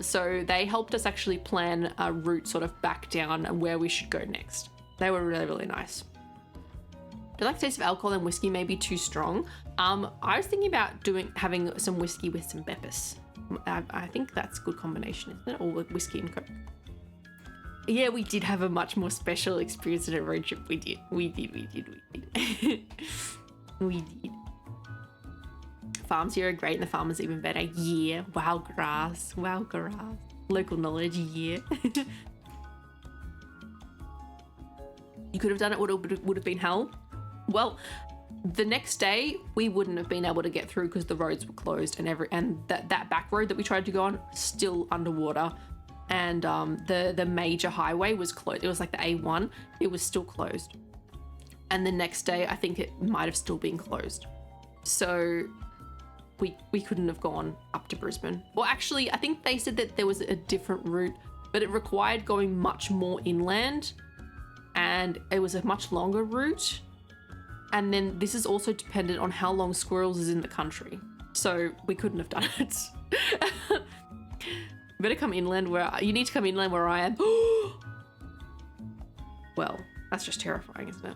So they helped us actually plan a route sort of back down and where we should go next. They were really, really nice. I like the taste of alcohol, and whiskey may be too strong. I was thinking about having some whiskey with some peppers. I think that's a good combination, isn't it? Or with whiskey and Coke. Yeah, we did have a much more special experience at a road trip. We did. We did. Farms here are great and the farmers even better. Yeah. Wow grass. Local knowledge. Yeah. You could have done it. Would have been hell. Well, the next day we wouldn't have been able to get through because the roads were closed and that back road that we tried to go on still underwater, and the major highway was closed. It was like the A1. It was still closed. And the next day, I think it might have still been closed. So we couldn't have gone up to Brisbane. Well, actually, I think they said that there was a different route, but it required going much more inland, and it was a much longer route. And then this is also dependent on how long squirrels is in the country. So we couldn't have done it. Better come inland you need to come inland where I am. Well, that's just terrifying, isn't it?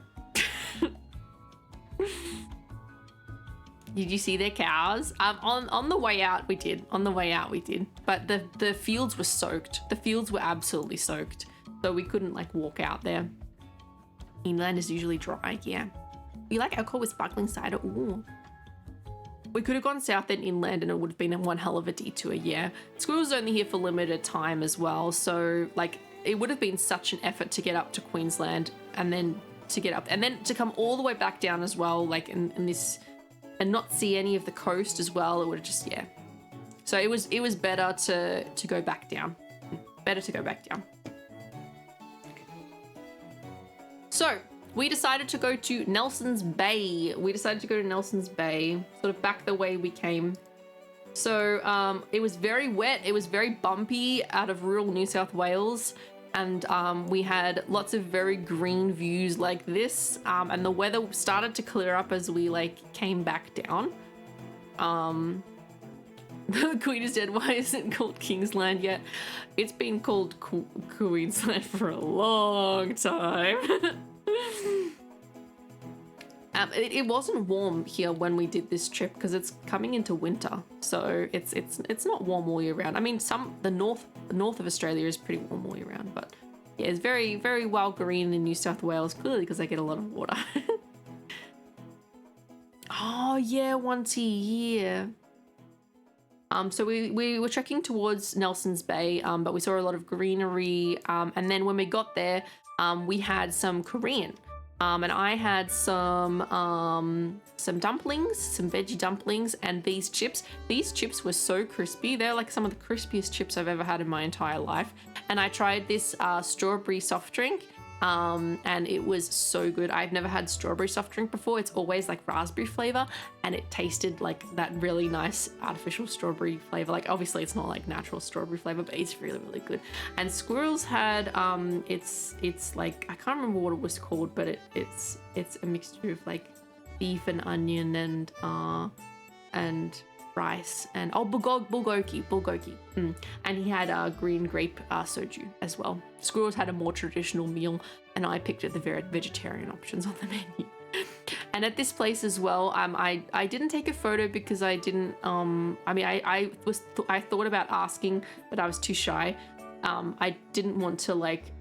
Did you see their cows? On the way out we did. But the fields were soaked. The fields were absolutely soaked. So we couldn't like walk out there. Inland is usually dry, yeah. You like alcohol with sparkling cider? Ooh. We could have gone south and inland and it would have been one hell of a detour, yeah. School was only here for limited time as well. So like it would have been such an effort to get up to Queensland and then to get up and then to come all the way back down as well, like in this, and not see any of the coast as well. It would have just, yeah. So it was better to go back down. Better to go back down. So we decided to go to Nelson's Bay. Sort of back the way we came. So it was very wet. It was very bumpy out of rural New South Wales. And we had lots of very green views like this. And the weather started to clear up as we like came back down. The Queen is dead. Why isn't it called Kingsland yet? It's been called Queensland for a long time. It wasn't warm here when we did this trip because it's coming into winter, so it's not warm all year round. I mean, the north of Australia is pretty warm all year round, but Yeah, it's very, very well green in New South Wales, clearly because they get a lot of water. Oh, yeah, once a year. So we were trekking towards Nelson's Bay, but we saw a lot of greenery. And then when we got there, we had some Korean. And I had some dumplings, some veggie dumplings, and these chips. These chips were so crispy. They're like some of the crispiest chips I've ever had in my entire life. And I tried this strawberry soft drink. And it was so good. I've never had strawberry soft drink before. It's always like raspberry flavor, and it tasted like that really nice artificial strawberry flavor. Like obviously it's not like natural strawberry flavor, but it's really, really good. And Squirrels had it's like, I can't remember what it was called, but it's a mixture of like beef and onion and rice and bulgogi. And he had green grape soju as well. Squirrels had a more traditional meal, and I picked at the vegetarian options on the menu. And at this place as well, I didn't take a photo because I didn't I thought about asking, but I was too shy. I didn't want to like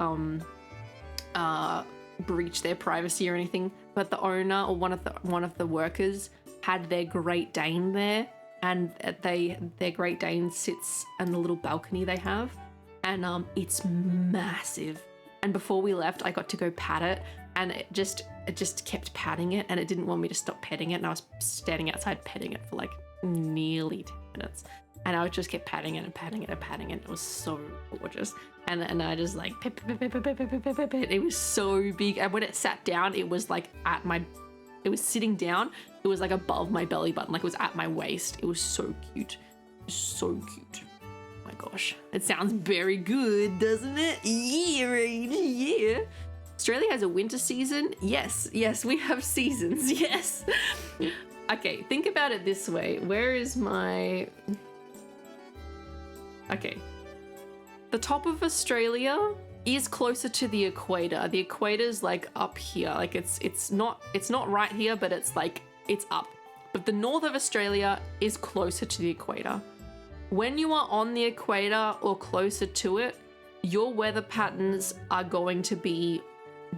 breach their privacy or anything, but the owner or one of the workers had their Great Dane there. And their Great Dane sits in the little balcony they have, and it's massive. And before we left, I got to go pat it, and it just kept patting it, and it didn't want me to stop petting it, and I was standing outside petting it for like nearly 10 minutes, and I just kept patting it and patting it and patting it. It was so gorgeous, and I just like pet. It was so big, and when it sat down, it was like it was sitting down. It was like above my belly button, like it was at my waist. It was so cute. So cute. Oh my gosh. It sounds very good, doesn't it? Yeah, right. Yeah. Australia has a winter season. Yes, we have seasons. Yes. Okay, think about it this way. Where is my... Okay. The top of Australia is closer to the equator. The equator's like up here. Like it's not right here, but it's like it's up. But the north of Australia is closer to the equator. When you are on the equator or closer to it, your weather patterns are going to be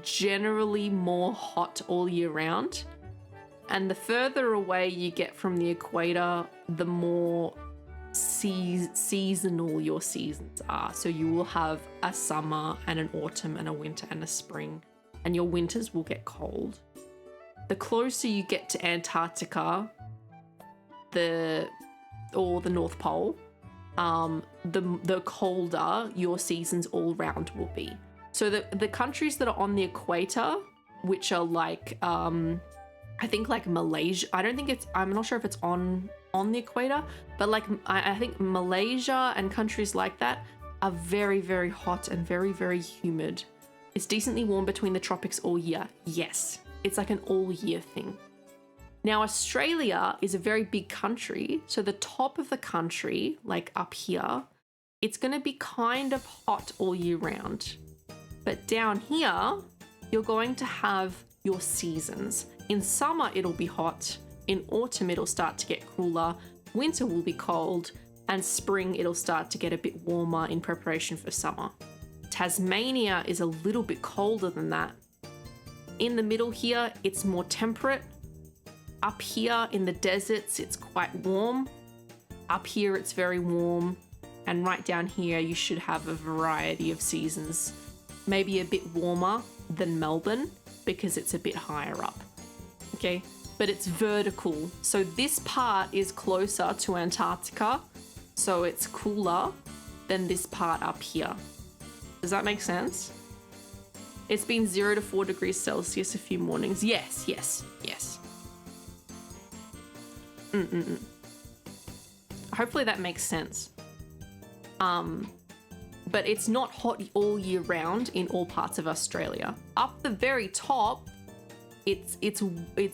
generally more hot all year round. And the further away you get from the equator, the more seasonal your seasons are. So you will have a summer and an autumn and a winter and a spring, and your winters will get cold. The closer you get to Antarctica, or the North Pole, the colder your seasons all round will be. So the countries that are on the equator, which are like I think like Malaysia, I'm not sure if it's on the equator, but like I think Malaysia and countries like that are very, very hot and very, very humid. It's decently warm between the tropics all year. Yes, it's like an all year thing. Now, Australia is a very big country, so the top of the country, like up here, it's going to be kind of hot all year round. But down here, you're going to have your seasons. In summer, it'll be hot. In autumn, it'll start to get cooler. Winter will be cold. And spring, it'll start to get a bit warmer in preparation for summer. Tasmania is a little bit colder than that. In the middle here, it's more temperate. Up here in the deserts, it's quite warm. Up here, it's very warm. And right down here, you should have a variety of seasons. Maybe a bit warmer than Melbourne because it's a bit higher up. Okay, but it's vertical. So this part is closer to Antarctica, so it's cooler than this part up here. Does that make sense? It's been 0 to 4 degrees Celsius a few mornings. Yes. Hopefully that makes sense. But it's not hot all year round in all parts of Australia. Up the very top, it's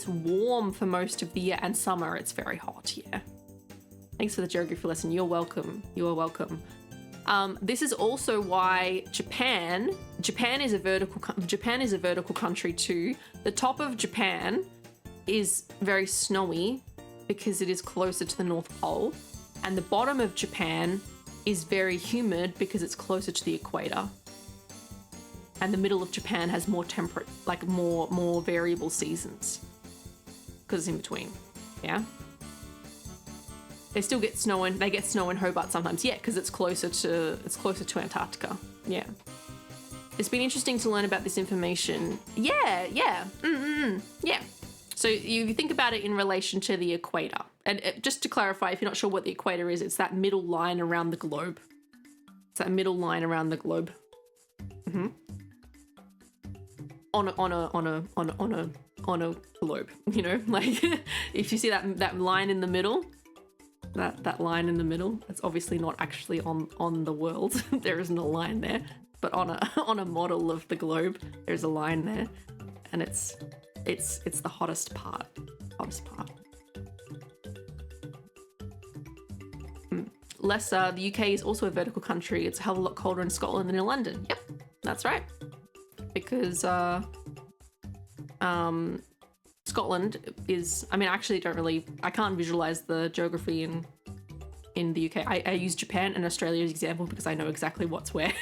warm for most of the year, and summer it's very hot. Yeah. Thanks for the geography lesson. You're welcome. You are welcome. This is also why Japan is a vertical country too. The top of Japan is very snowy because it is closer to the North Pole, and the bottom of Japan is very humid because it's closer to the equator. And the middle of Japan has more temperate, like more variable seasons. Because it's in between. Yeah? They still get snow in, they get snow in Hobart sometimes. Yeah, because it's closer to Antarctica. Yeah. It's been interesting to learn about this information. Yeah. Yeah. So you think about it in relation to the equator. And just to clarify, if you're not sure what the equator is, it's that middle line around the globe. It's that middle line around the globe. Mm-hmm. On a globe, you know, like if you see that line in the middle, that line in the middle, it's obviously not actually on the world. There isn't a line there, but on a model of the globe, there's a line there, and it's the hottest part. The UK is also a vertical country. It's a hell of a lot colder in Scotland than in London. Yep, that's right. Because Scotland is, I mean, I actually I can't visualize the geography in the UK. I use Japan and Australia as example because I know exactly what's where.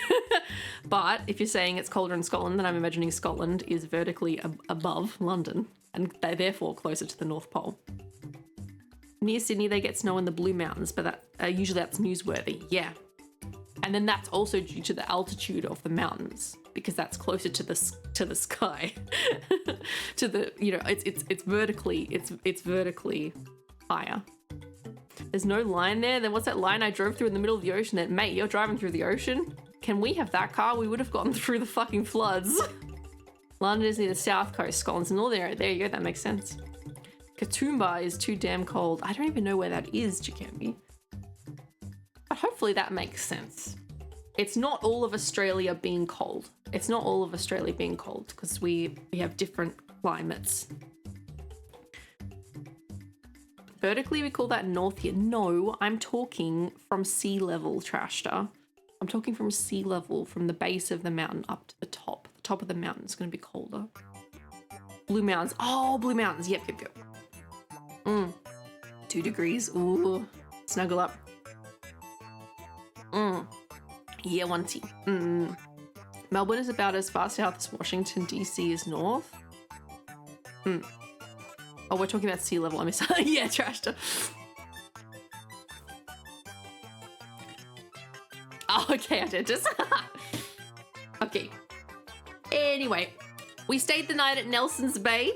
But if you're saying it's colder in Scotland, then I'm imagining Scotland is vertically above London and therefore closer to the North Pole. Near Sydney, they get snow in the Blue Mountains, but usually that's newsworthy. Yeah. And then that's also due to the altitude of the mountains, because that's closer to the sky, to the, you know, it's vertically higher. There's no line there. Then what's that line I drove through in the middle of the ocean? That, mate, you're driving through the ocean. Can we have that car? We would have gotten through the fucking floods. London is near the south coast. Scotland's in all there. There you go. That makes sense. Katoomba is too damn cold. I don't even know where that is, Jakambi. But hopefully that makes sense. It's not all of Australia being cold. It's not all of Australia being cold because we have different climates. Vertically, we call that north here. No, I'm talking from sea level, Trashter. I'm talking from sea level, from the base of the mountain up to the top. The top of the mountain is going to be colder. Blue Mountains. Oh, Blue Mountains. Yep. 2 degrees. Ooh. Snuggle up. Yeah, 1T. Melbourne is about as far south as Washington, D.C. is north. Oh, we're talking about sea level. I miss. Yeah, Trashter. Oh, okay, I did just. Okay. Anyway, we stayed the night at Nelson's Bay.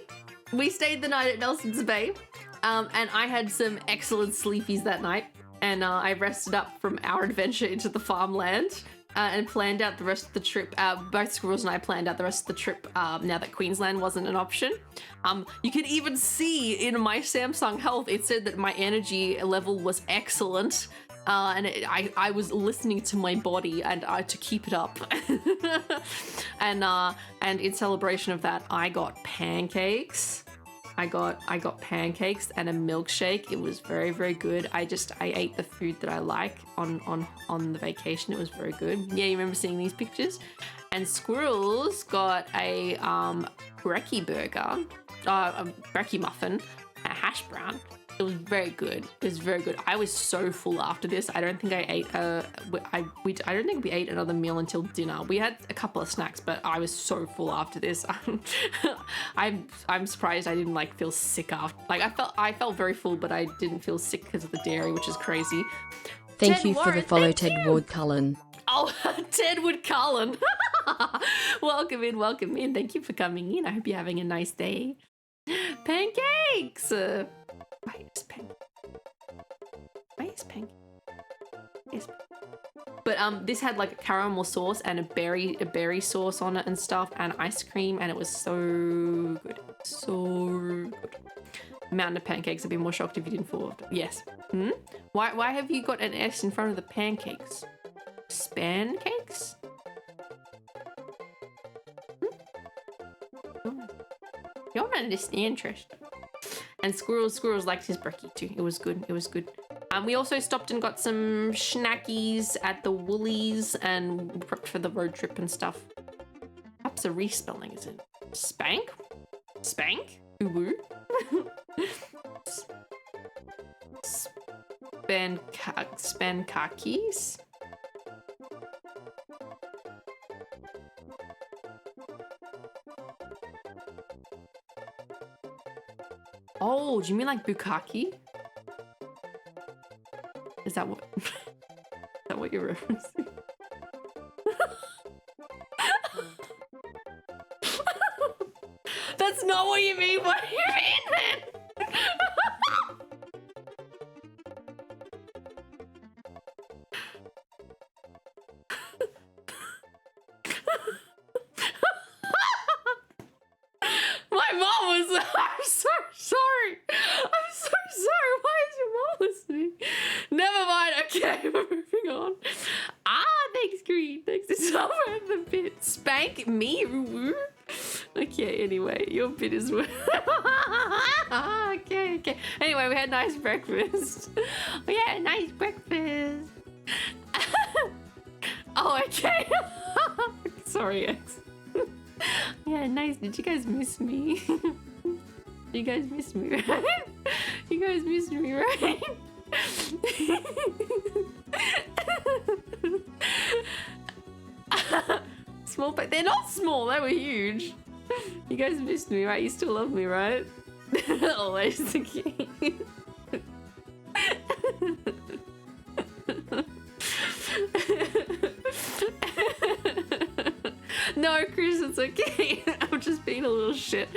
And I had some excellent sleepies that night. And I rested up from our adventure into the farmland and planned out the rest of the trip. Both Squirrels and I planned out the rest of the trip now that Queensland wasn't an option. You can even see in my Samsung Health, it said that my energy level was excellent. And I was listening to my body and to keep it up. And in celebration of that, I got pancakes. I got pancakes and a milkshake. It was very, very good. I ate the food that I like on the vacation. It was very good. Yeah, you remember seeing these pictures? And Squirrels got a brekkie burger, a brekkie muffin, a hash brown. It was very good. I was so full after this. I don't think I ate I don't think we ate another meal until dinner. We had a couple of snacks, but I was so full after this. I'm surprised I didn't feel sick after. I felt very full, but I didn't feel sick because of the dairy, which is crazy. Thank you for the follow, Ted Ward Cullen. Oh, Ted Wood Cullen. Welcome in. Thank you for coming in. I hope you're having a nice day. Pancakes. Why is pancake? Yes. But this had a caramel sauce and a berry sauce on it and stuff, and ice cream, and it was so good. So good. Mountain of pancakes. I'd be more shocked if you didn't fall off. Yes. Why have you got an S in front of the pancakes? Spancakes? You don't understand, Trish. And Squirrels liked his brekkie too. It was good. We also stopped and got some schnackies at the Woolies and prepped for the road trip and stuff. Perhaps a respelling, is it? Spank? Uwu? Spankakis? Oh, do you mean like bukkake? Is that what? Is that what you're referencing? That's not what you mean. What do you mean then? My mom was. I'm so sorry. I'm so sorry. Why is your mom listening? Never mind. Okay, we're moving on. Thanks, Green. Thanks. It's not worth the bit. Spank me, Roo. Okay, anyway, your bit is worth. Okay. Anyway, we had nice breakfast. We had a nice breakfast. Oh, okay. Sorry, X. Yeah, nice. Did you guys miss me? You guys miss me, right? You guys miss me, right? Small, but they're not small. They were huge. You guys missed me, right? You still love me, right? Always the king. No, Chris, it's okay. I'm just being a little shit.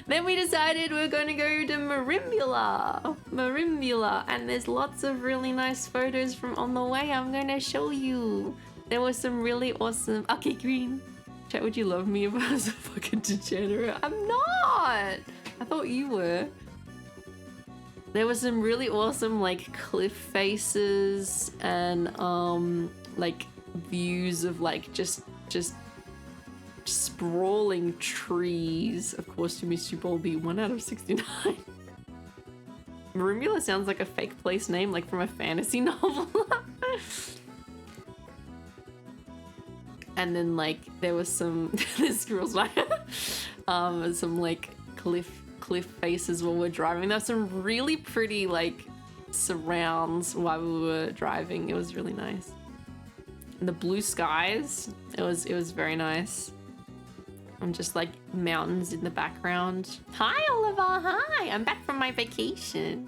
Then we decided we're going to go to Marimbula, and there's lots of really nice photos from on the way. I'm going to show you. There was some really awesome. Okay, Green. Chat, would you love me if I was a fucking degenerate? I'm not. I thought you were. There was some really awesome like cliff faces and like views of like just sprawling trees. Of course, you missed you, Bulbie. 1 out of 69. Marimbula sounds like a fake place name, like from a fantasy novel. And then like there was some the squirrels like some like cliff faces while we're driving. There were some really pretty like surrounds while we were driving. It was really nice. And the blue skies, it was very nice. And just like mountains in the background. Hi Oliver, hi! I'm back from my vacation.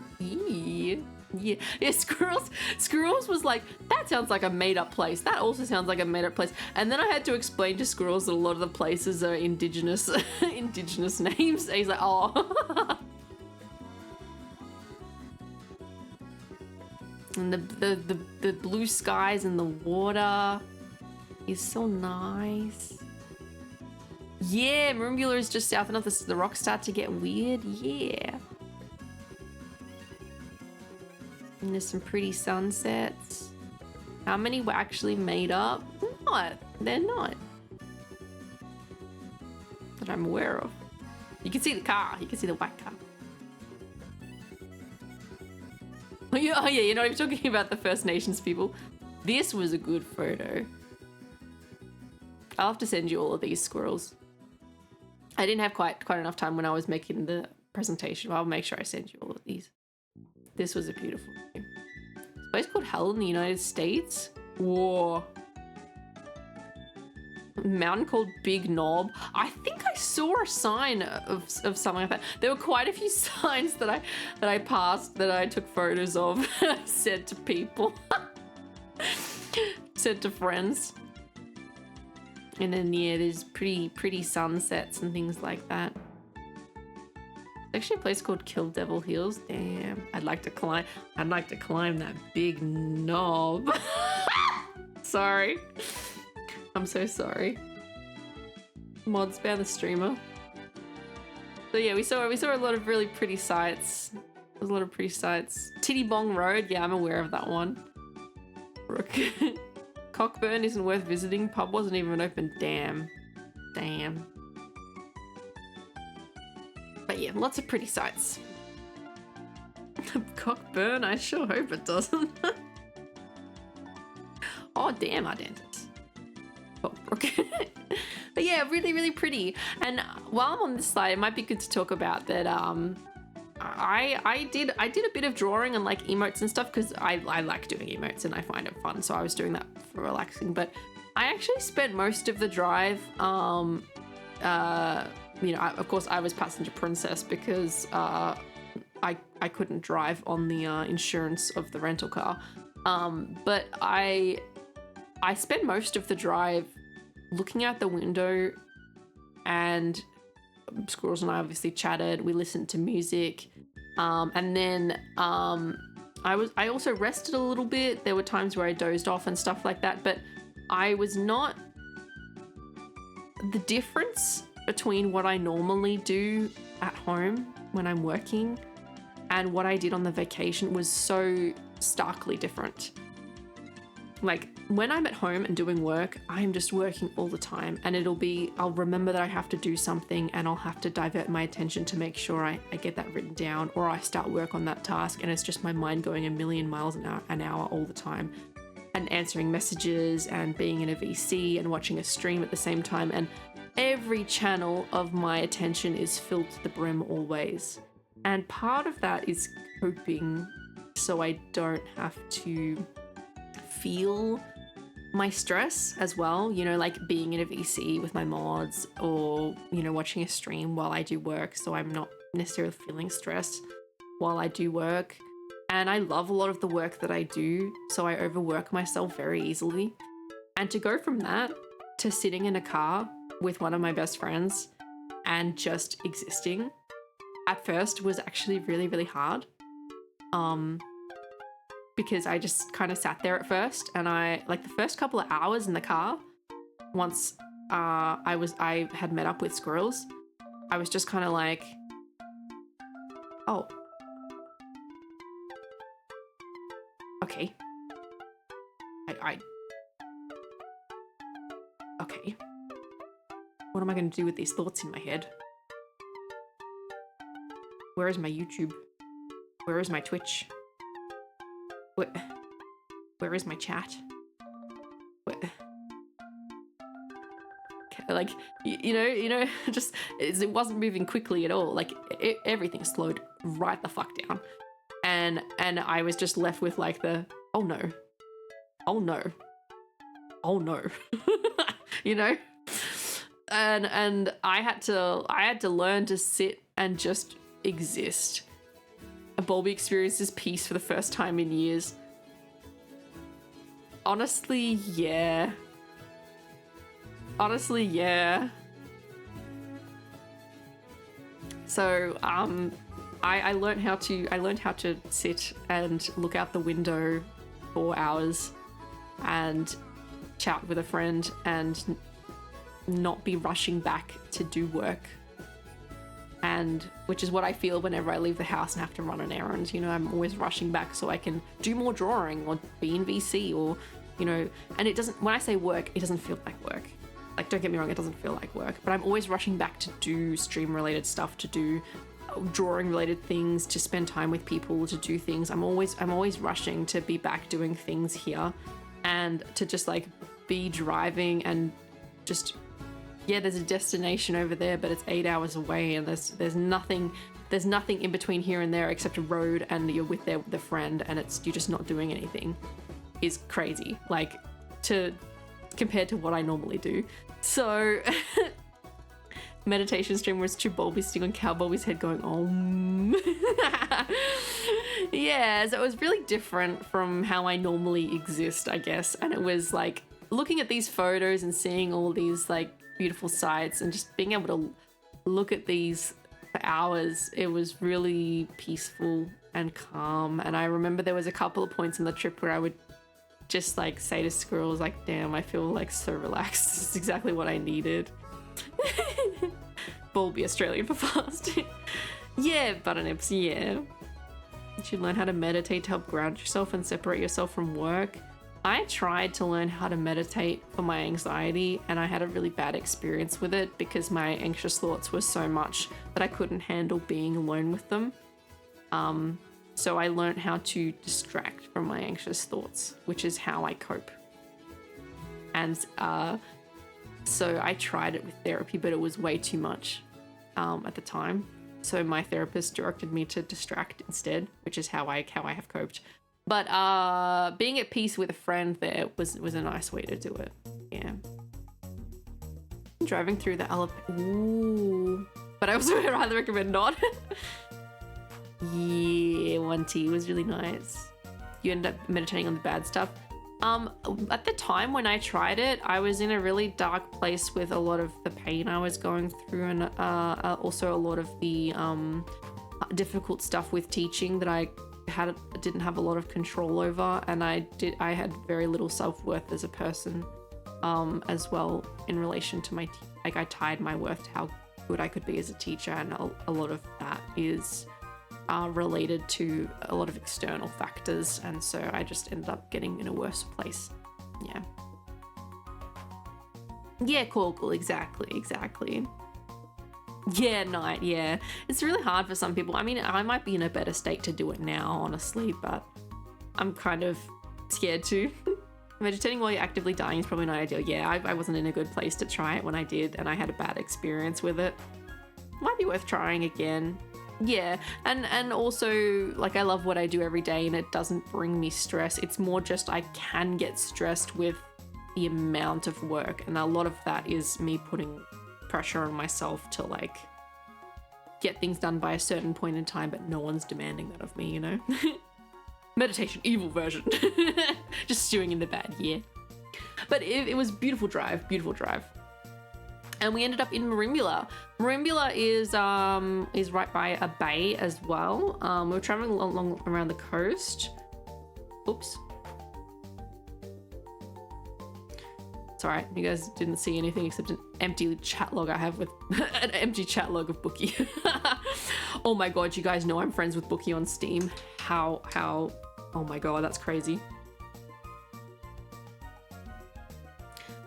Yeah, Squirrels was like, that sounds like a made-up place. That also sounds like a made-up place. And then I had to explain to Squirrels that a lot of the places are indigenous indigenous names. And he's like, oh. And the blue skies and the water is so nice. Yeah, Marimbula is just south enough. The rocks start to get weird. Yeah. And there's some pretty sunsets. How many were actually made up? They're not. That I'm aware of. You can see the car. You can see the white car. Oh yeah, you're not even talking about the First Nations people. This was a good photo. I'll have to send you all of these squirrels. I didn't have quite enough time when I was making the presentation. I'll make sure I send you all of these. This was a beautiful view. This place called Hell in the United States. Whoa. A mountain called Big Knob. I think I saw a sign of something like that. There were quite a few signs that I passed that I took photos of. Sent to people. Sent to friends. And then yeah, there's pretty sunsets and things like that. Actually a place called Kill Devil Hills. Damn, I'd like to climb that big knob. Sorry. I'm so sorry. Mods by the streamer. So yeah, we saw a lot of really pretty sights. There's a lot of pretty sights. Titty Bong Road, yeah, I'm aware of that one. Cockburn isn't worth visiting. Pub wasn't even open. Damn. But yeah, lots of pretty sights. Cockburn, I sure hope it doesn't. Oh damn, I didn't. Oh, okay. But yeah, really pretty. And while I'm on this slide, it might be good to talk about that. I did a bit of drawing and like emotes and stuff because I like doing emotes and I find it fun. So I was doing that for relaxing. But I actually spent most of the drive of course I was passenger princess because I couldn't drive on the insurance of the rental car. But I spent most of the drive looking out the window, and Squirrels and I obviously chatted. We listened to music, and then I also rested a little bit. There were times where I dozed off and stuff like that, but I was not. The difference between what I normally do at home when I'm working and what I did on the vacation was so starkly different. Like, when I'm at home and doing work, I'm just working all the time, and I'll remember that I have to do something and I'll have to divert my attention to make sure I get that written down, or I start work on that task and it's just my mind going a million miles an hour all the time, and answering messages and being in a VC and watching a stream at the same time, and every channel of my attention is filled to the brim always. And part of that is coping so I don't have to feel my stress as well, like being in a VC with my mods, or watching a stream while I do work, so I'm not necessarily feeling stressed while I do work. And I love a lot of the work that I do, so I overwork myself very easily. And to go from that to sitting in a car with one of my best friends and just existing at first was actually really, really hard. Because I just kind of sat there at first, and the first couple of hours in the car, once I had met up with Squirrels, I was just kind of like, oh, okay. Okay. What am I going to do with these thoughts in my head? Where is my YouTube? Where is my Twitch? Where is my chat? Like, just it wasn't moving quickly at all. Like, everything slowed right the fuck down, and I was just left with like the oh no, and I had to learn to sit and just exist. Bulbie experiences peace for the first time in years. Honestly, yeah. So, I learned how to sit and look out the window for hours and chat with a friend and not be rushing back to do work. And which is what I feel whenever I leave the house and have to run an errand. I'm always rushing back so I can do more drawing or be in VC, or, and it doesn't, when I say work, it doesn't feel like work. Like, don't get me wrong, it doesn't feel like work, but I'm always rushing back to do stream related stuff, to do drawing related things, to spend time with people, to do things. I'm always rushing to be back doing things here, and to just like be driving and just, yeah, there's a destination over there, but it's 8 hours away, and there's nothing in between here and there except a road, and you're with the friend, and you're just not doing anything. Is crazy, like, compared to what I normally do. So meditation stream was two Bulbie sitting on Cow Bulbie's head going, yeah, so it was really different from how I normally exist, I guess. And it was like looking at these photos and seeing all these like beautiful sights and just being able to look at these for hours. It was really peaceful and calm. And I remember there was a couple of points in the trip where I would just like say to Squirrels, like, damn, I feel like so relaxed. This is exactly what I needed. Bulbie Australian for fasting. Yeah, Butternips, yeah. You should learn how to meditate to help ground yourself and separate yourself from work. I tried to learn how to meditate for my anxiety, and I had a really bad experience with it because my anxious thoughts were so much that I couldn't handle being alone with them. So I learned how to distract from my anxious thoughts, which is how I cope. And so I tried it with therapy, but it was way too much at the time. So my therapist directed me to distract instead, which is how I have coped. But being at peace with a friend there was a nice way to do it. Yeah. Driving through the elevator. Ooh. But I also highly recommend not. Yeah, 1T was really nice. You end up meditating on the bad stuff. At the time when I tried it, I was in a really dark place with a lot of the pain I was going through, and also a lot of the difficult stuff with teaching that I didn't have a lot of control over, and I had very little self-worth as a person, as well, in relation to my like I tied my worth to how good I could be as a teacher, and a lot of that is related to a lot of external factors, and so I just ended up getting in a worse place. Yeah, cool, exactly. Yeah, night, yeah. It's really hard for some people. I mean, I might be in a better state to do it now, honestly, but I'm kind of scared to. Meditating while you're actively dying is probably not ideal. Yeah, I wasn't in a good place to try it when I did, and I had a bad experience with it. Might be worth trying again. Yeah, and also, like, I love what I do every day, and it doesn't bring me stress. It's more just I can get stressed with the amount of work, and a lot of that is me putting pressure on myself to, like, get things done by a certain point in time, but no one's demanding that of me, you know? Meditation, evil version. Just stewing in the bad, yeah. But it was beautiful drive. And we ended up in Marimbula. Marimbula is right by a bay as well. We were traveling along around the coast. Oops. It's all right. You guys didn't see anything except an empty chat log I have with an empty chat log of Bookie. Oh my god, you guys know I'm friends with Bookie on Steam. How? Oh my god, that's crazy.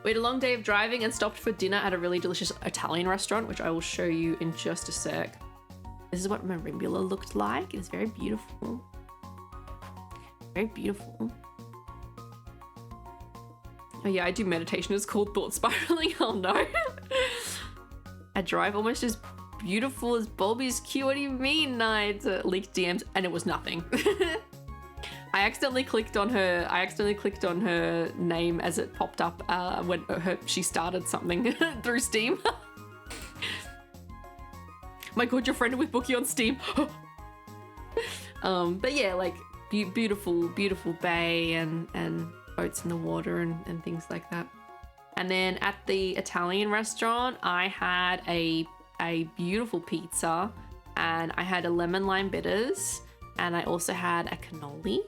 We had a long day of driving and stopped for dinner at a really delicious Italian restaurant, which I will show you in just a sec. This is what Marimbula looked like. It's very beautiful. Very beautiful. Oh yeah, I do meditation. It's called thought spiraling. Oh no. A drive almost as beautiful as Bulbie's cute. What do you mean? Night leaked DMs, and it was nothing. I accidentally clicked on her name as it popped up when she started something through Steam. My god, you're friended with Bookie on Steam. But yeah, like beautiful bay and boats in the water and things like that. And then at the Italian restaurant, I had a beautiful pizza, and I had a lemon lime bitters, and I also had a cannoli.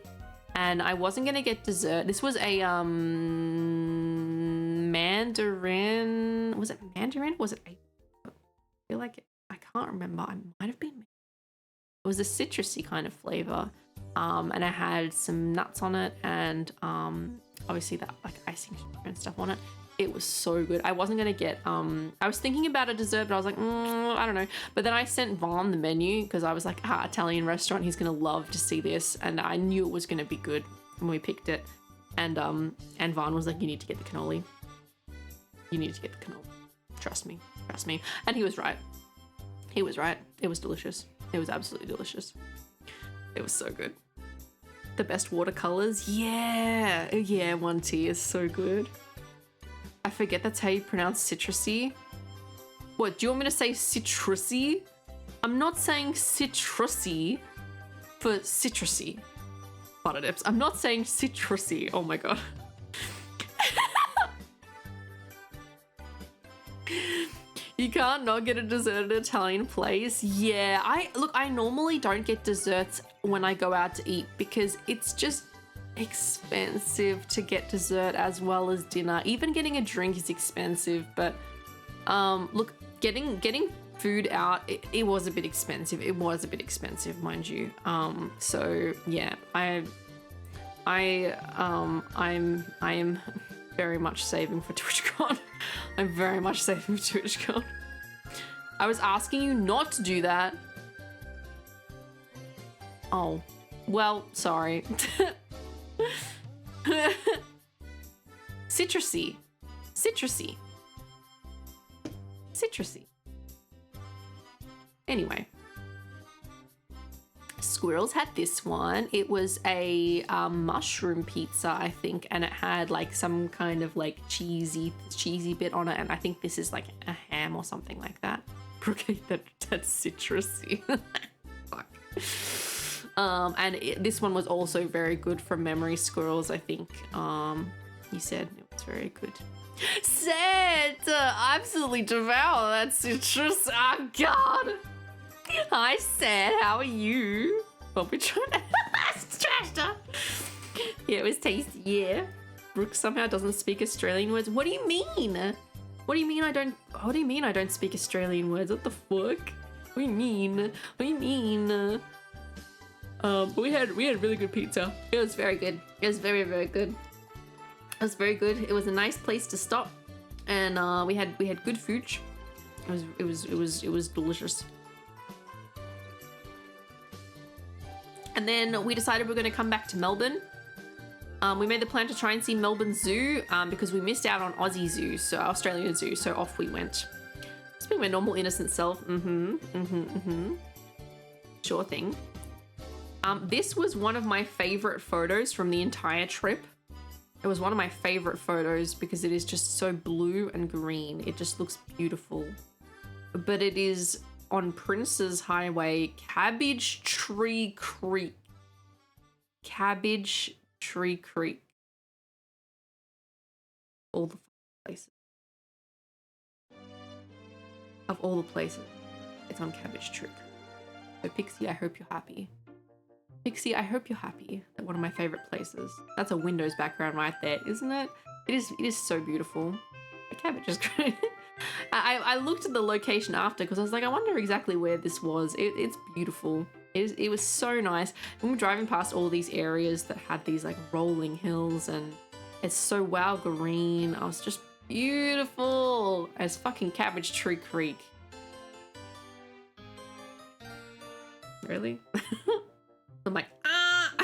And I wasn't gonna get dessert. This was a mandarin. Was it mandarin? Was it? I feel like I can't remember. I might have been. It was a citrusy kind of flavor, and I had some nuts on it, and obviously that like icing and stuff on it. It was so good. I wasn't gonna get. I was thinking about a dessert, but I was like, I don't know. But then I sent Vaughn the menu because I was like, Italian restaurant. He's gonna love to see this, and I knew it was gonna be good when we picked it. And Vaughn was like, you need to get the cannoli. You need to get the cannoli. Trust me. And he was right. It was delicious. It was absolutely delicious. It was so good. The best watercolors. Yeah, 1T is so good. I forget that's how you pronounce citrusy. What, do you want me to say citrusy? I'm not saying citrusy for citrusy. Butter dips. I'm not saying citrusy. Oh my god. You can't not get a dessert at an Italian place. Yeah, I normally don't get desserts when I go out to eat because it's just expensive to get dessert as well as dinner. Even getting a drink is expensive, but look, getting food out, it was a bit expensive. It was a bit expensive, mind you. So yeah, I am very much saving for TwitchCon. I'm very much saving for TwitchCon. I was asking you not to do that. Oh, well, sorry. Citrusy. Anyway, Squirrels had this one. It was a mushroom pizza, I think, and it had like some kind of like cheesy bit on it, and I think this is like a ham or something like that. Okay, that's citrusy. Fuck. This one was also very good from memory. Squirrels, I think. You said it was very good. Said absolutely devour that citrus. Oh God. Hi, Sad. How are you? Hope you're trying to trashed her. Yeah, it was tasty. Yeah. Brooke somehow doesn't speak Australian words. What do you mean? What do you mean I don't? What do you mean I don't speak Australian words? What the fuck? What do you mean? What do you mean? But we had really good pizza. It was very good. It was very good. It was very good. It was a nice place to stop, and we had good food. It was delicious. And then we decided we're going to come back to Melbourne. We made the plan to try and see Melbourne Zoo because we missed out on Aussie Zoo, so Australian Zoo. So off we went. Just being my normal innocent self. Sure thing. This was one of my favorite photos from the entire trip. It was one of my favorite photos because it is just so blue and green. It just looks beautiful. But it is on Prince's Highway, Cabbage Tree Creek. Cabbage Tree Creek. All the places. Of all the places, it's on Cabbage Tree Creek. So Pixie, I hope you're happy. Pixie, I hope you're happy at one of my favorite places. That's a Windows background right there, isn't it? It is so beautiful. The cabbage is great. I looked at the location after because I was like, I wonder exactly where this was. It's beautiful. It was so nice. And we were driving past all these areas that had these like rolling hills, and it's so wow green. I was just beautiful as fucking Cabbage Tree Creek. Really? I'm like, ah!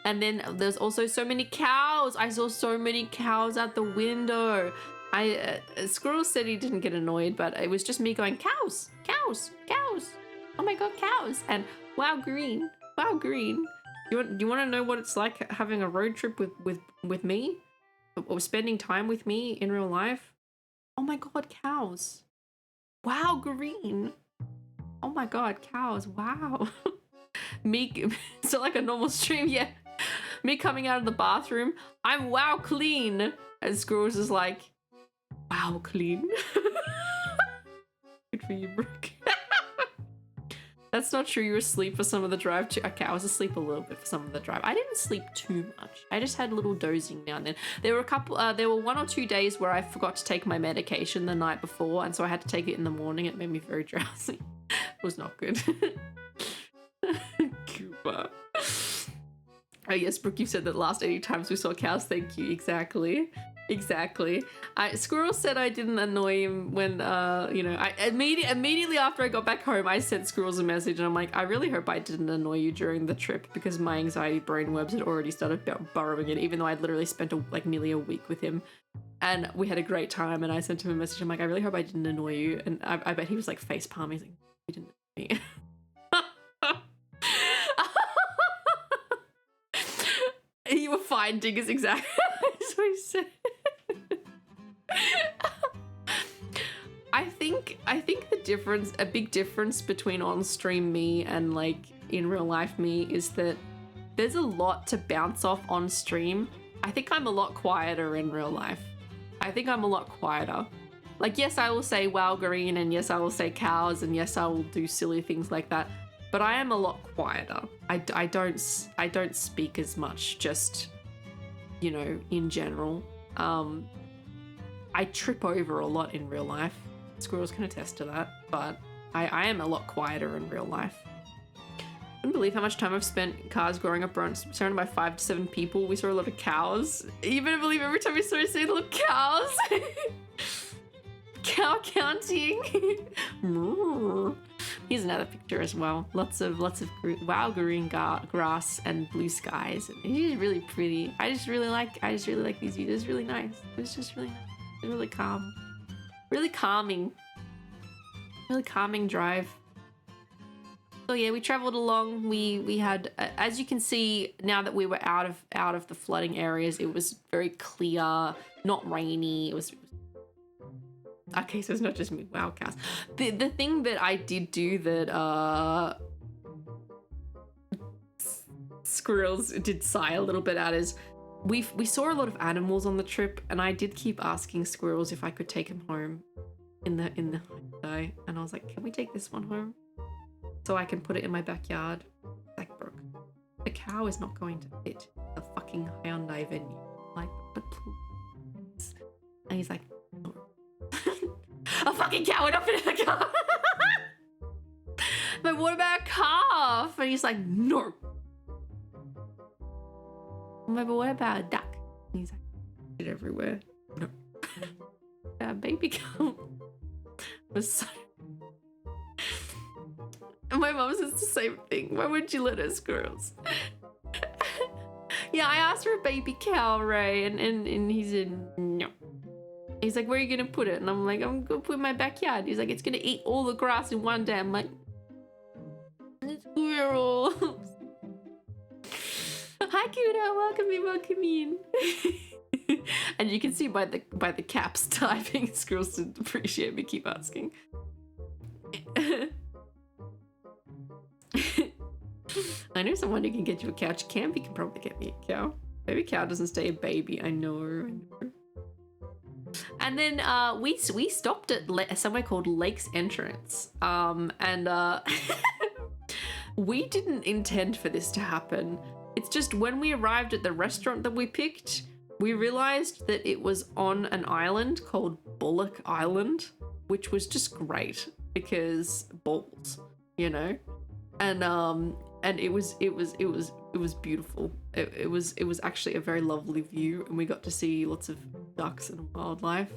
And then there's also so many cows. I saw so many cows out the window. Squirrel said he didn't get annoyed, but it was just me going, cows, cows, cows. Oh my God, cows. And wow, green, wow, green. You want to know what it's like having a road trip with me? Or spending time with me in real life? Oh my God, cows. Wow, green. Oh my God, cows, wow. Me, so like a normal stream, yeah. Me coming out of the bathroom, I'm wow clean. And Squirrels is like, wow clean. Good for you, Brooke. That's not true, you were asleep for some of the drive too. Okay, I was asleep a little bit for some of the drive. I didn't sleep too much. I just had a little dozing now and then. There were 1 or 2 days where I forgot to take my medication the night before, and so I had to take it in the morning. It made me very drowsy. It was not good. Cuba. Oh yes, Brooke, you said that last 80 times we saw cows. Thank you. Exactly. Squirrel said I didn't annoy him when, I immediately after I got back home, I sent Squirrels a message and I'm like, I really hope I didn't annoy you during the trip because my anxiety brainworms had already started burrowing in, even though I'd literally spent nearly a week with him. And we had a great time, and I sent him a message. I'm like, I really hope I didn't annoy you. And I bet he was like face palming. He's like, you didn't annoy me. You were finding is exactly what he said. I think a big difference between on-stream me and like in real life me is that there's a lot to bounce off on stream. I think I'm a lot quieter in real life. I think I'm a lot quieter. Like, yes, I will say wow green, and yes, I will say cows, and yes, I will do silly things like that. But I am a lot quieter. I don't speak as much, just, in general. I trip over a lot in real life. Squirrels can attest to that, but I am a lot quieter in real life. I couldn't believe how much time I've spent in cars growing up around surrounded by 5 to 7 people. We saw a lot of cows. You better believe every time we saw little cows. Cow counting. Here's another picture as well. Lots of wow green grass and blue skies. And it is really pretty. I just really like these views. It's really nice. It's just really nice. It's really calm. Really calming. Really calming drive. So yeah, we traveled along. We had, as you can see, now that we were out of the flooding areas, it was very clear, not rainy. It was okay. So it's not just me. Wow, cows. The thing that I did do that squirrels did sigh a little bit at is we saw a lot of animals on the trip, and I did keep asking squirrels if I could take them home in the day, and I was like, can we take this one home so I can put it in my backyard? Like, Brooke, the cow is not going to fit the fucking Hyundai venue. Like, but please. And he's like, no. A fucking cow would not fit in the car. But what about a calf? And he's like, no. But what about a duck? And he's like, it everywhere. No. A baby cow was so... And my mom says the same thing. Why wouldn't you let her squirrels? Yeah, I asked for a baby cow, Ray, and he said no. He's like, where are you gonna put it? And I'm like, I'm gonna put it in my backyard. He's like, it's gonna eat all the grass in one day. I'm like, squirrels. Hi, Kudo. Welcome in. And you can see by the caps typing, squirrels didn't appreciate me keep asking. I know someone who can get you a couch. Campy can probably get me a cow. Baby cow doesn't stay a baby. I know. And then we stopped at somewhere called Lake's Entrance. We didn't intend for this to happen. It's just when we arrived at the restaurant that we picked, we realized that it was on an island called Bullock Island, which was just great because balls, you know? And it was beautiful. It was actually a very lovely view, and we got to see lots of ducks and wildlife.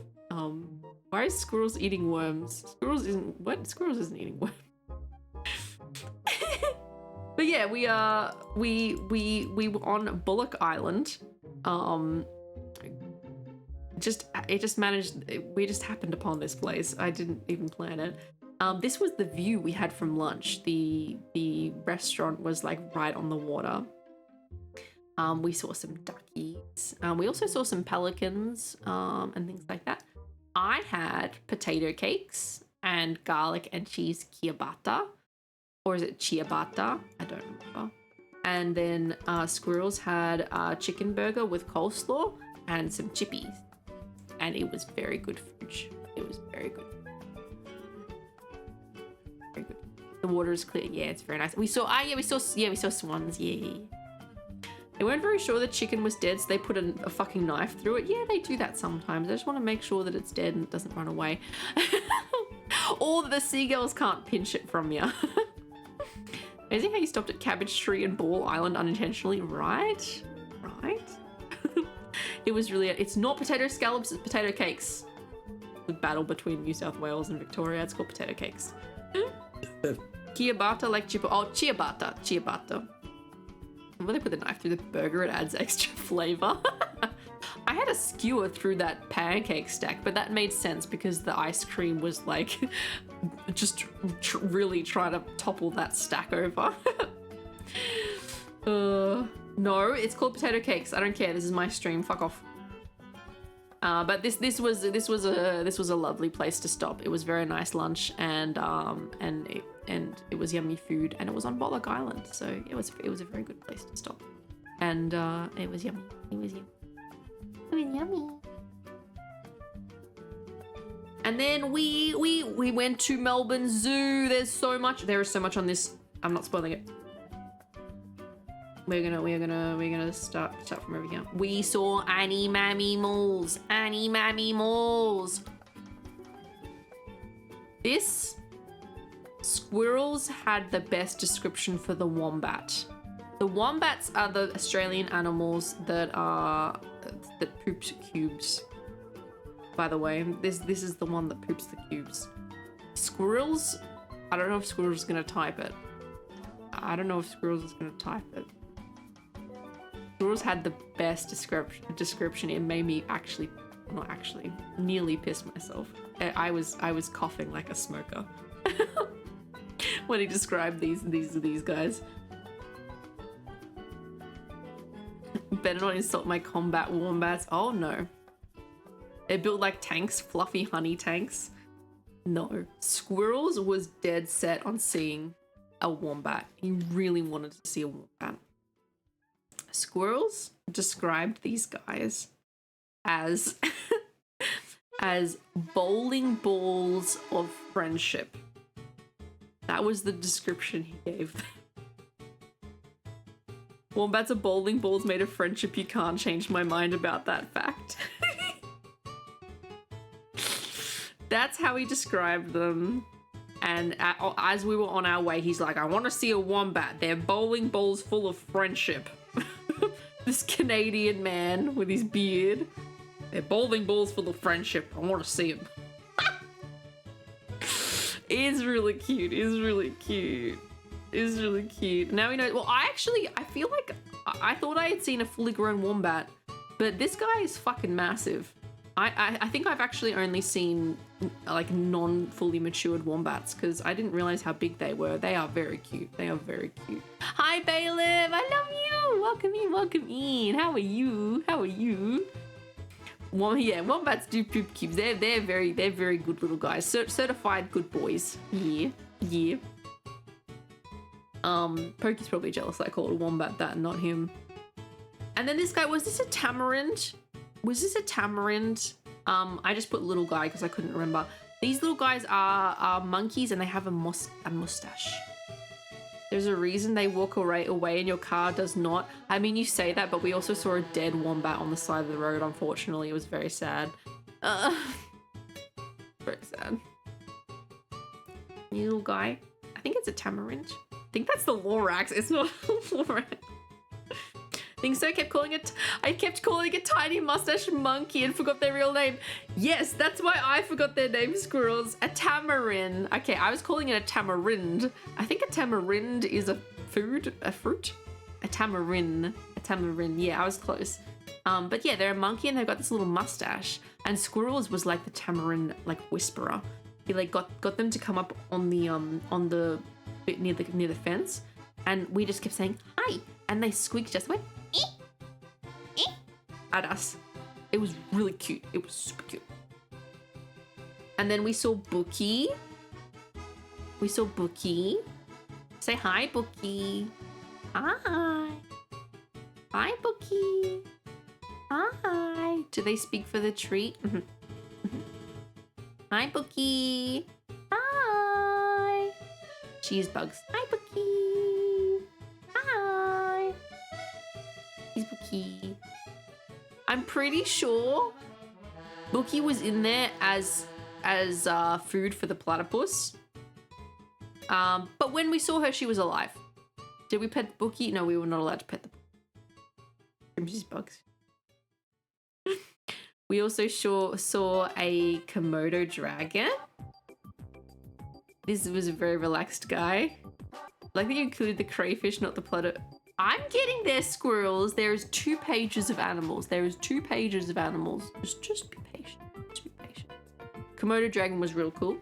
Why is squirrels eating worms? Squirrels isn't eating worms. But yeah, we were on Bullock Island. We just happened upon this place. I didn't even plan it. This was the view we had from lunch. The restaurant was like right on the water. We saw some duckies. We also saw some pelicans and things like that. I had potato cakes and garlic and cheese ciabatta. Or is it ciabatta? I don't remember. And then squirrels had a chicken burger with coleslaw and some chippies. And it was very good food. It was very good. Very good. The water is clear. Yeah, it's very nice. We saw swans. Yeah. They weren't very sure the chicken was dead, so they put a fucking knife through it. Yeah, they do that sometimes. I just want to make sure that it's dead and it doesn't run away. Or that the seagulls can't pinch it from you. Amazing how you stopped at Cabbage Tree and Ball Island unintentionally, right? Right? It was really, it's not potato scallops, it's potato cakes. The battle between New South Wales and Victoria, it's called potato cakes. Ciabatta, like ciabatta. And when they put the knife through the burger, it adds extra flavor. I had a skewer through that pancake stack, but that made sense because the ice cream was like just really trying to topple that stack over. No, it's called potato cakes. I don't care. This is my stream. Fuck off. But this was a lovely place to stop. It was very nice lunch, and it was yummy food, and it was on Bullock Island, so it was a very good place to stop, and it was yummy. It was yummy. Yummy. And then we went to Melbourne Zoo. There is so much on this. I'm not spoiling it. We're gonna start from over here. We saw Annie Mammy Malls. This squirrels had the best description for the wombat. The wombats are the Australian animals that poops cubes. By the way, this is the one that poops the cubes. Squirrels, I don't know if Squirrels is gonna type it. Squirrels had the best description. It made me nearly piss myself. I was coughing like a smoker. when he described these guys. Better not insult my combat wombats. Oh no. They're built like tanks, fluffy honey tanks. No. Squirrels was dead set on seeing a wombat. He really wanted to see a wombat. Squirrels described these guys as as bowling balls of friendship. That was the description he gave them. Wombats are bowling balls made of friendship. You can't change my mind about that fact. That's how he described them. And as we were on our way, he's like, I want to see a wombat. They're bowling balls full of friendship. This Canadian man with his beard. They're bowling balls full of friendship. I want to see them. It's really cute. It's really cute. It's really cute. Now we know. Well, I feel like I thought I had seen a fully grown wombat, but this guy is fucking massive. I think I've actually only seen like non-fully matured wombats because I didn't realize how big they were. They are very cute. They are very cute. Hi, Bailiff. I love you. Welcome in. Welcome in. How are you? How are you? Well, yeah, wombats do poop cubes. They're very good little guys. Certified good boys. Yeah. Yeah. Pokey's probably jealous I called a wombat that and not him. And then this guy, was this a tamarind? Was this a tamarind? I just put little guy because I couldn't remember. These little guys are monkeys and they have a mustache. There's a reason they walk away and your car does not. I mean, you say that, but we also saw a dead wombat on the side of the road, unfortunately. It was very sad. Very sad. You little guy. I think it's a tamarind. I think that's the Lorax. It's not a Lorax. I kept calling it tiny mustache monkey and forgot their real name. Yes, that's why I forgot their name, squirrels. A tamarin. Okay, I was calling it a tamarind. I think a tamarind is a fruit. A tamarin. Yeah, I was close. But yeah, they're a monkey and they've got this little mustache. And squirrels was like the tamarin, like whisperer. He like got them to come up on the bit near the fence, and we just kept saying hi, and they squeaked, just went at us. It was really cute. It was super cute. And then we saw Bookie. Say hi, Bookie. Hi. Hi, Bookie. Hi. Do they speak for the treat? Hi, Bookie. Hi. Cheese bugs. Hi, Bookie. Hi. He's Bookie. I'm pretty sure Bookie was in there as food for the platypus. But when we saw her, she was alive. Did we pet Bookie? No, we were not allowed to pet the cheese bugs. We also saw a Komodo dragon. This was a very relaxed guy. Like that you included the crayfish, not the platypus. I'm getting there, squirrels. There is 2 pages of animals. Just be patient. Just be patient. Komodo dragon was real cool.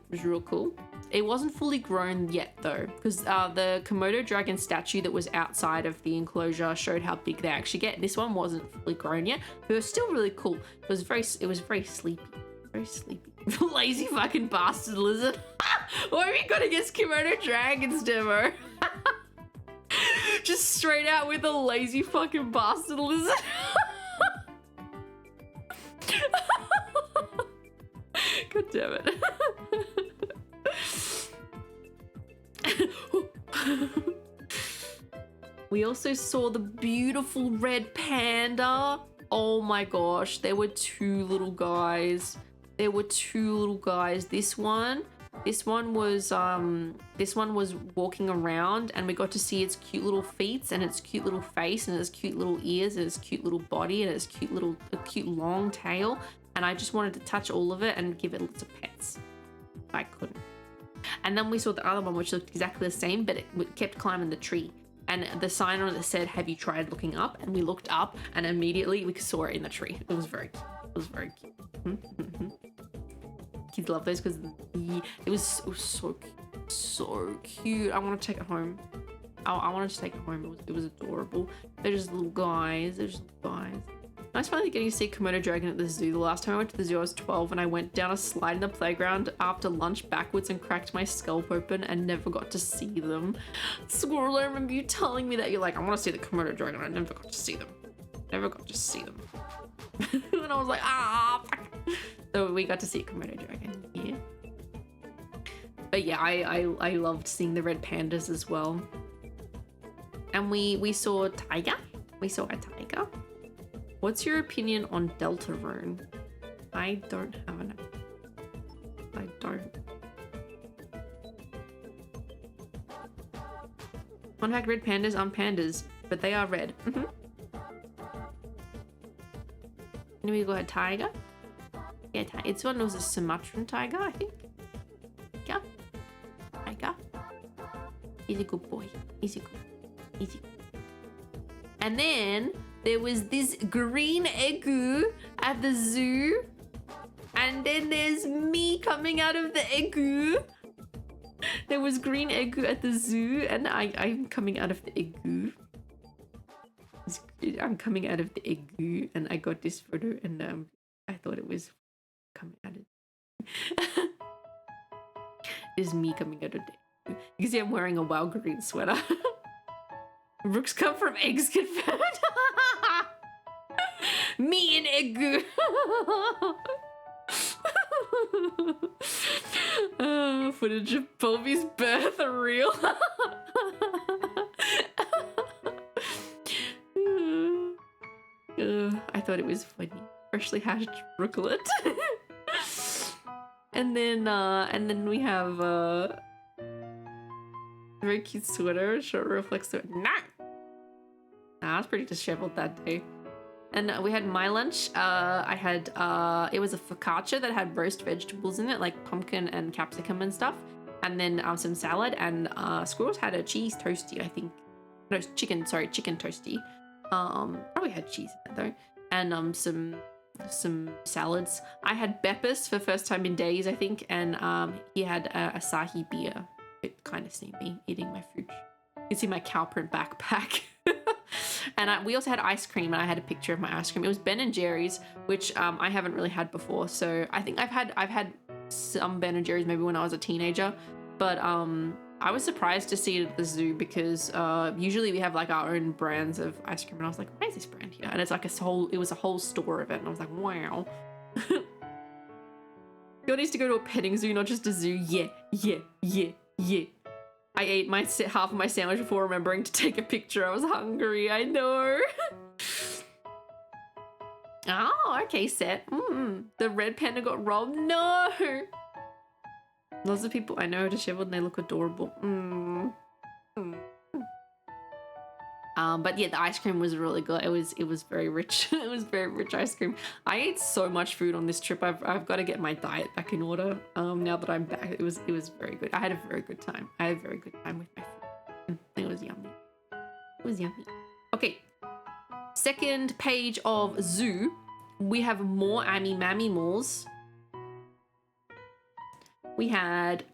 It wasn't fully grown yet though, because the Komodo dragon statue that was outside of the enclosure showed how big they actually get. This one wasn't fully grown yet, but it was still really cool. It was very sleepy. Very sleepy. Lazy fucking bastard lizard. What have you got against Komodo dragons, Demo? Just straight out with a lazy fucking bastard lizard. God damn it. We also saw the beautiful red panda. Oh my gosh, there were 2 little guys. This one was walking around and we got to see its cute little feet and its cute little face and its cute little ears and its cute little body and its cute long tail. And I just wanted to touch all of it and give it lots of pets. I couldn't. And then we saw the other one which looked exactly the same, but it kept climbing the tree. And the sign on it said, "Have you tried looking up?" And we looked up and immediately we saw it in the tree. It was very cute. Kids love those because it was so cute. so cute. I want to take it home. I wanted to take it home. It was adorable. They're just little guys. They're just little guys. Nice finally getting to see Komodo dragon at the zoo. The last time I went to the zoo I was 12 and I went down a slide in the playground after lunch backwards and cracked my scalp open and never got to see them. Squirrel, I remember you telling me that. You're like, I want to see the Komodo dragon. I never got to see them. Never got to see them. And I was like, ah, fuck. So we got to see a Komodo dragon. Yeah. But yeah, I loved seeing the red pandas as well. And we saw a tiger. We saw a tiger. What's your opinion on Deltarune? I don't have an opinion. I don't. Fun fact, red pandas aren't pandas, but they are red. And we got a tiger. Yeah, it's one was a Sumatran tiger, I think. Yeah. Tiger. He's a good boy. He's a good. He's a good. And then there was this green egu at the zoo. And then there's me coming out of the egu. There was green egu at the zoo and I'm coming out of the egu. I'm coming out of the egu and I got this photo and I thought it was coming out of This is me coming out of the egu. You can see I'm wearing a wild green sweater. Rooks come from eggs confirmed. Me and egu. Footage of Bulbie's birth real. I thought it was funny. Freshly hatched rooklet. And then we have very cute sweater, short reflex sweater. I was pretty disheveled that day. And we had my lunch. I had it was a focaccia that had roast vegetables in it, like pumpkin and capsicum and stuff. And then some salad, and Squirrels had a cheese toasty, I think. No, chicken toasty. Probably had cheese in it though. And some salads. I had Beppis for first time in days, I think, and he had Asahi beer. It kind of seen me eating my food. You can see my cow print backpack. And we also had ice cream, and I had a picture of my ice cream. It was Ben & Jerry's, which I haven't really had before. So I think I've had some Ben & Jerry's maybe when I was a teenager, but I was surprised to see it at the zoo because usually we have like our own brands of ice cream, and I was like, why is this brand here? And it's like it was a whole store of it, and I was like, wow. Girl needs to go to a petting zoo, not just a zoo. Yeah. I ate half of my sandwich before remembering to take a picture. I was hungry, I know. Oh, okay, Set. The red panda got robbed. No. Lots of people I know are disheveled and they look adorable. But yeah, the ice cream was really good. It was very rich. It was very rich ice cream. I ate so much food on this trip. I've got to get my diet back in order. Now that I'm back, it was very good. I had a very good time. I had a very good time with my food. It was yummy. It was yummy. Okay. Second page of zoo. We have more Ammy Mammy Malls. We had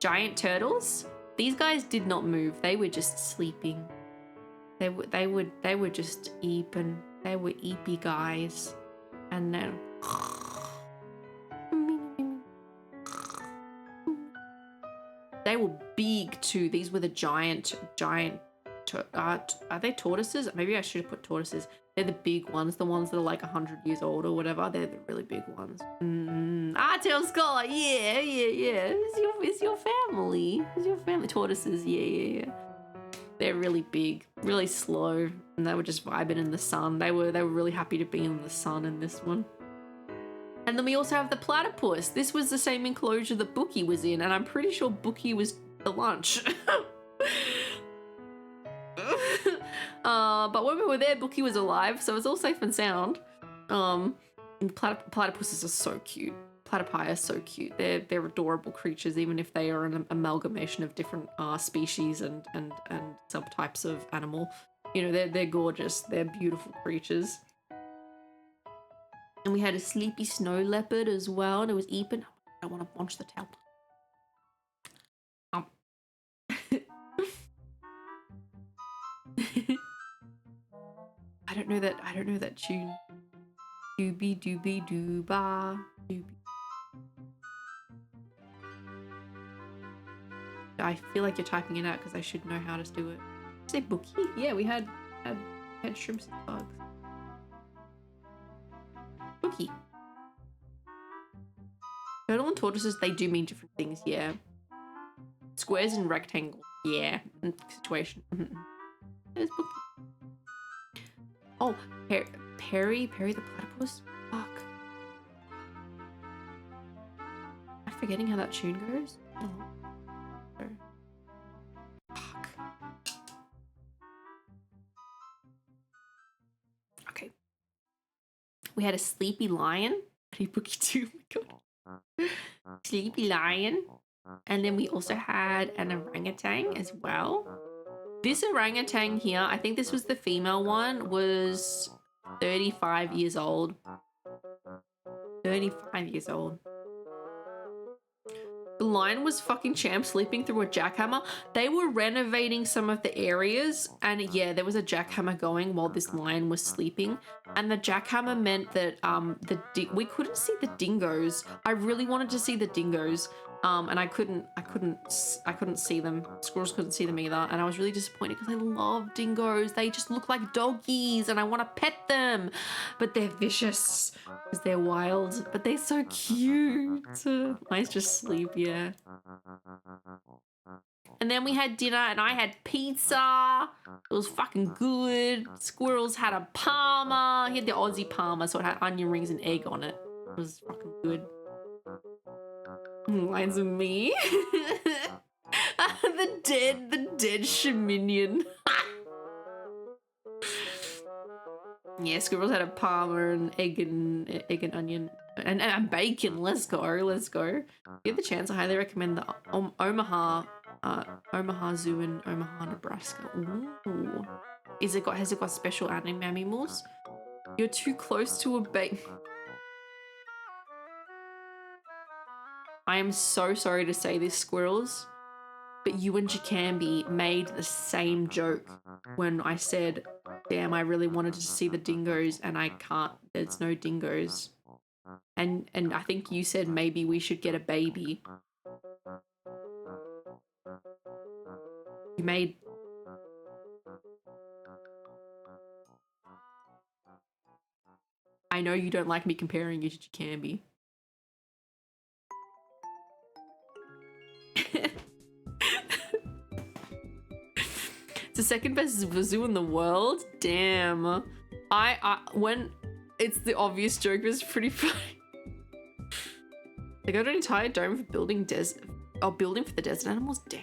giant turtles. These guys did not move. They were just sleeping. They were just eeping. They were eepy guys. And then they were big too. These were the giant are they tortoises? Maybe I should have put tortoises. They're the big ones, the ones that are like 100 years old or whatever. They're the really big ones. Tail Scholar, yeah. It's your family. It's your family. Tortoises, yeah. They're really big, really slow, and they were just vibing in the sun. They were really happy to be in the sun in this one. And then we also have the platypus. This was the same enclosure that Bookie was in, and I'm pretty sure Bookie was the lunch. But when we were there, Bookie was alive, so it's all safe and sound. And platypuses are so cute. Platypi are so cute. They're adorable creatures, even if they are an amalgamation of different species and subtypes of animal. You know, they're gorgeous. They're beautiful creatures. And we had a sleepy snow leopard as well, and it was Eepin. I want to launch the tail. I don't know that tune. Doobie doobie dooba. Doobie. I feel like you're typing it out because I should know how to do it. Say bookie? Yeah, we had shrimps and bugs. Bookie. Turtle and tortoises, they do mean different things, yeah. Squares and rectangles, yeah. Situation. There's bookie. Oh, Perry the platypus? Fuck. Am I forgetting how that tune goes? Oh. Fuck. Okay. We had a sleepy lion. Pretty bookie too, oh my god. Sleepy lion. And then we also had an orangutan as well. This orangutan here, I think this was the female one, was 35 years old. 35 years old. The lion was fucking champ sleeping through a jackhammer. They were renovating some of the areas and yeah, there was a jackhammer going while this lion was sleeping. And the jackhammer meant that we couldn't see the dingoes. I really wanted to see the dingoes. And I couldn't see them. Squirrels couldn't see them either. And I was really disappointed because I love dingoes. They just look like doggies and I want to pet them. But they're vicious because they're wild. But they're so cute. Mine's just sleep, yeah. And then we had dinner and I had pizza. It was fucking good. Squirrels had a parma. He had the Aussie parma, so it had onion rings and egg on it. It was fucking good. Lines of me. the dead Shaminian. Yeah, squirrels had a parma and egg and onion and bacon. Let's go. If you have the chance, I highly recommend the Omaha Zoo in Omaha, Nebraska. Ooh. Has it got special animals? You're too close to a baby. I am so sorry to say this, squirrels, but you and Jacambi made the same joke when I said, damn, I really wanted to see the dingoes and I can't, there's no dingoes. And I think you said maybe we should get a baby. You made... I know you don't like me comparing you to Jacambi. It's the second best zoo in the world? Damn. When it's the obvious joke, it was pretty funny. They got an entire dome for building for the desert animals? Damn.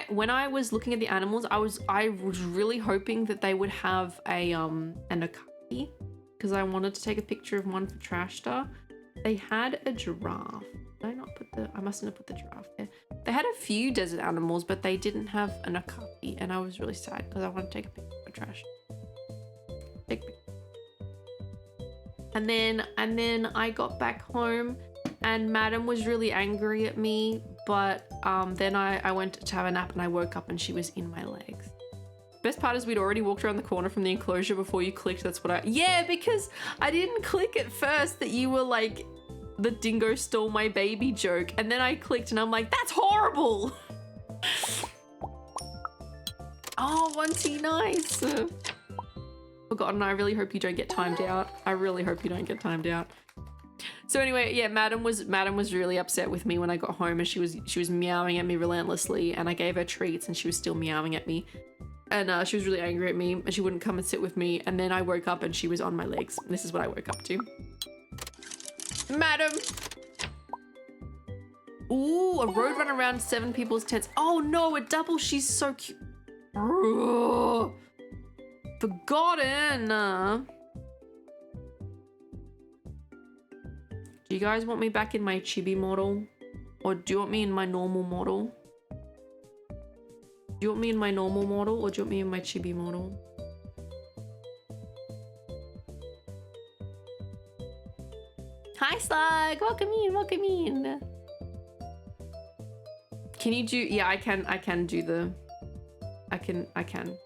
When I was looking at the animals, I was really hoping that they would have an okapi because I wanted to take a picture of one for Trashstar. They had a giraffe. Did I not put I mustn't have put the giraffe there. They had a few desert animals, but they didn't have an okapi, and I was really sad because I wanted to take a picture for Trash. Take picture. And then I got back home, and Madam was really angry at me, but then I went to have a nap, and I woke up, and she was in my legs. Best part is we'd already walked around the corner from the enclosure before you clicked. That's what yeah, because I didn't click at first that you were like, the dingo stole my baby joke, and then I clicked and I'm like, that's horrible. Oh, 1T, nice. Forgotten, I really hope you don't get timed out. I really hope you don't get timed out. So anyway, yeah, Madam was really upset with me when I got home, and she was meowing at me relentlessly, and I gave her treats and she was still meowing at me. And she was really angry at me and she wouldn't come and sit with me, and then I woke up and she was on my legs. This is what I woke up to. Madam! Ooh, a road run around 7 people's tents. Oh no, a double. She's so cute. Ugh. Forgotten. Do you guys want me back in my chibi model? Or do you want me in my normal model? Do you want me in my normal model or do you want me in my chibi model? Hi Slug, welcome in. Can you do, yeah, I can do the I can.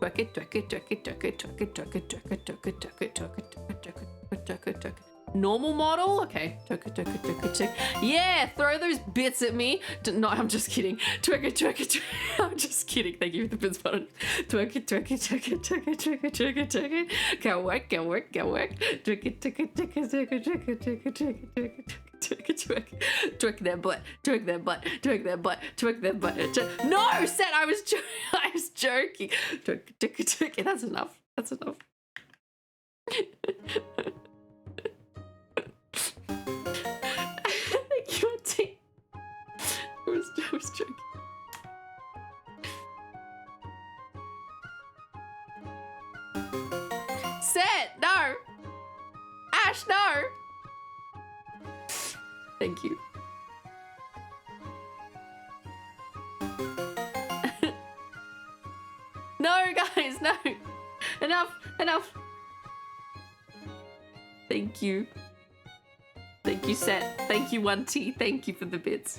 Twerk it, twerk it, twerk it, twerk it, twerk it, twerk it, twerk it, twerk it, twerk it, twerk it, twerk it, twerk it, twerk it, twerk it. Normal model? Okay. Twerk it, twerk it, twerk it, twerk it. Yeah, throw those bits at me. No, I'm just kidding. Twerk it, twerk it, twerk it. I'm just kidding. Thank you for the bits button. Twerk it, twerk it, twerk it, twerk it, twerk it, twerk it, twerk it. Go work, go work, go work. Twerk it, twerk it, twerk it, twerk it, twerk it, twerk it, twerk it, twerk it, twerk it, twerk it. Twerk that butt, twerk that butt, twerk that butt, twerk that butt. No, Seth, I was joking. Twerk it, twerk it, twerk it. That's enough. That's enough. Thank you, Auntie. I was joking. Set! No! Ash, no! Thank you. No, guys, no! Enough! Enough! Thank you. Thank you, Set. Thank you, 1T. Thank you for the bits.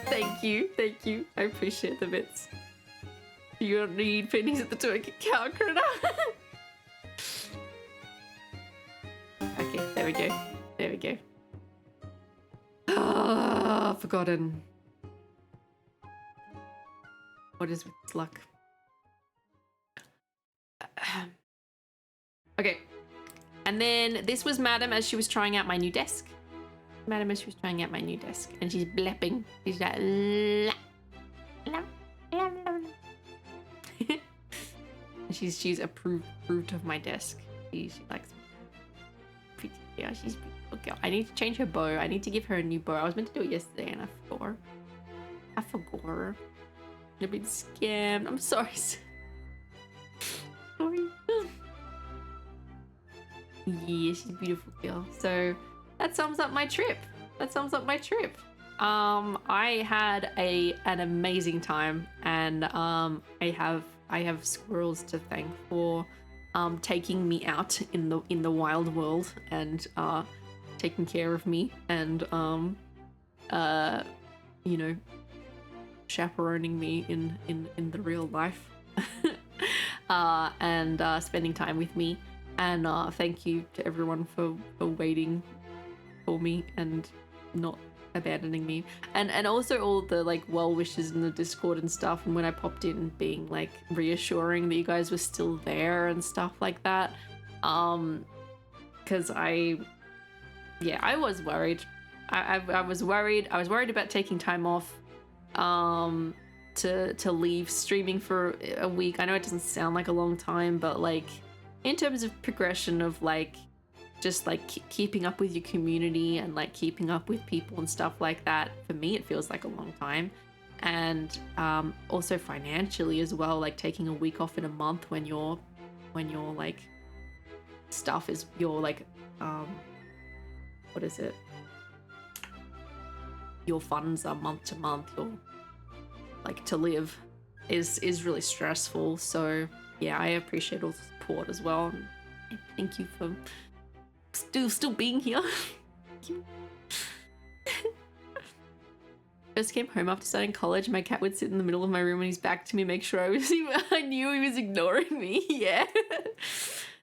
Thank you. Thank you. I appreciate the bits. You don't need pennies at the Twink account, Critter. Okay, there we go. There we go. Ah, forgotten. What is with this luck? Okay. And then this was Madam as she was trying out my new desk. Madam as she was trying out my new desk. And she's blepping. She's like, la, la, la, la. She's approved of my desk. She likes me. Pretty, yeah, she's a beautiful girl. I need to change her bow. I need to give her a new bow. I was meant to do it yesterday and I forgot. I've been scammed. I'm sorry. Sorry. Yeah, she's a beautiful girl. So that sums up my trip. I had an amazing time, and I have squirrels to thank for taking me out in the wild world and taking care of me and you know, chaperoning me in the real life. And spending time with me, and thank you to everyone for waiting for me and not abandoning me, and also all the like well wishes in the Discord and stuff, and when I popped in being like reassuring that you guys were still there and stuff like that, because I was worried. I was worried about taking time off to leave streaming for a week. I know it doesn't sound like a long time, but like in terms of progression of like just like keeping up with your community and like keeping up with people and stuff like that, for me it feels like a long time. And also financially as well, like taking a week off in a month when your like stuff is your like what is it, your funds are month to month, your like to live is really stressful. So yeah, I appreciate all the support as well, and thank you for still being here. Thank you. Just came home after starting college. My cat would sit in the middle of my room and he's back to me, make sure I knew he was ignoring me. Yeah.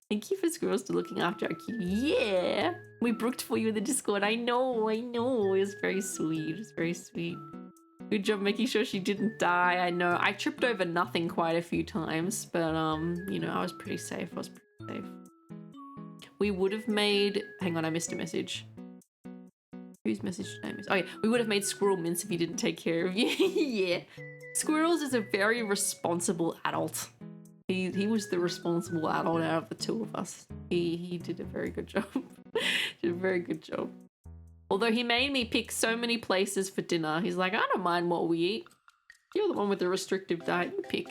Thank you for squirrels to looking after our kitty. Yeah. We brooked for you in the Discord. I know. It was very sweet. Good job making sure she didn't die. I know. I tripped over nothing quite a few times, but you know, I was pretty safe. We would have made... Hang on, I missed a message. Whose message did I miss? Oh yeah, we would have made squirrel mince if he didn't take care of you. Yeah. Squirrels is a very responsible adult. He was the responsible adult out of the two of us. He did a very good job. Although he made me pick so many places for dinner. He's like, I don't mind what we eat. You're the one with the restrictive diet. You pick.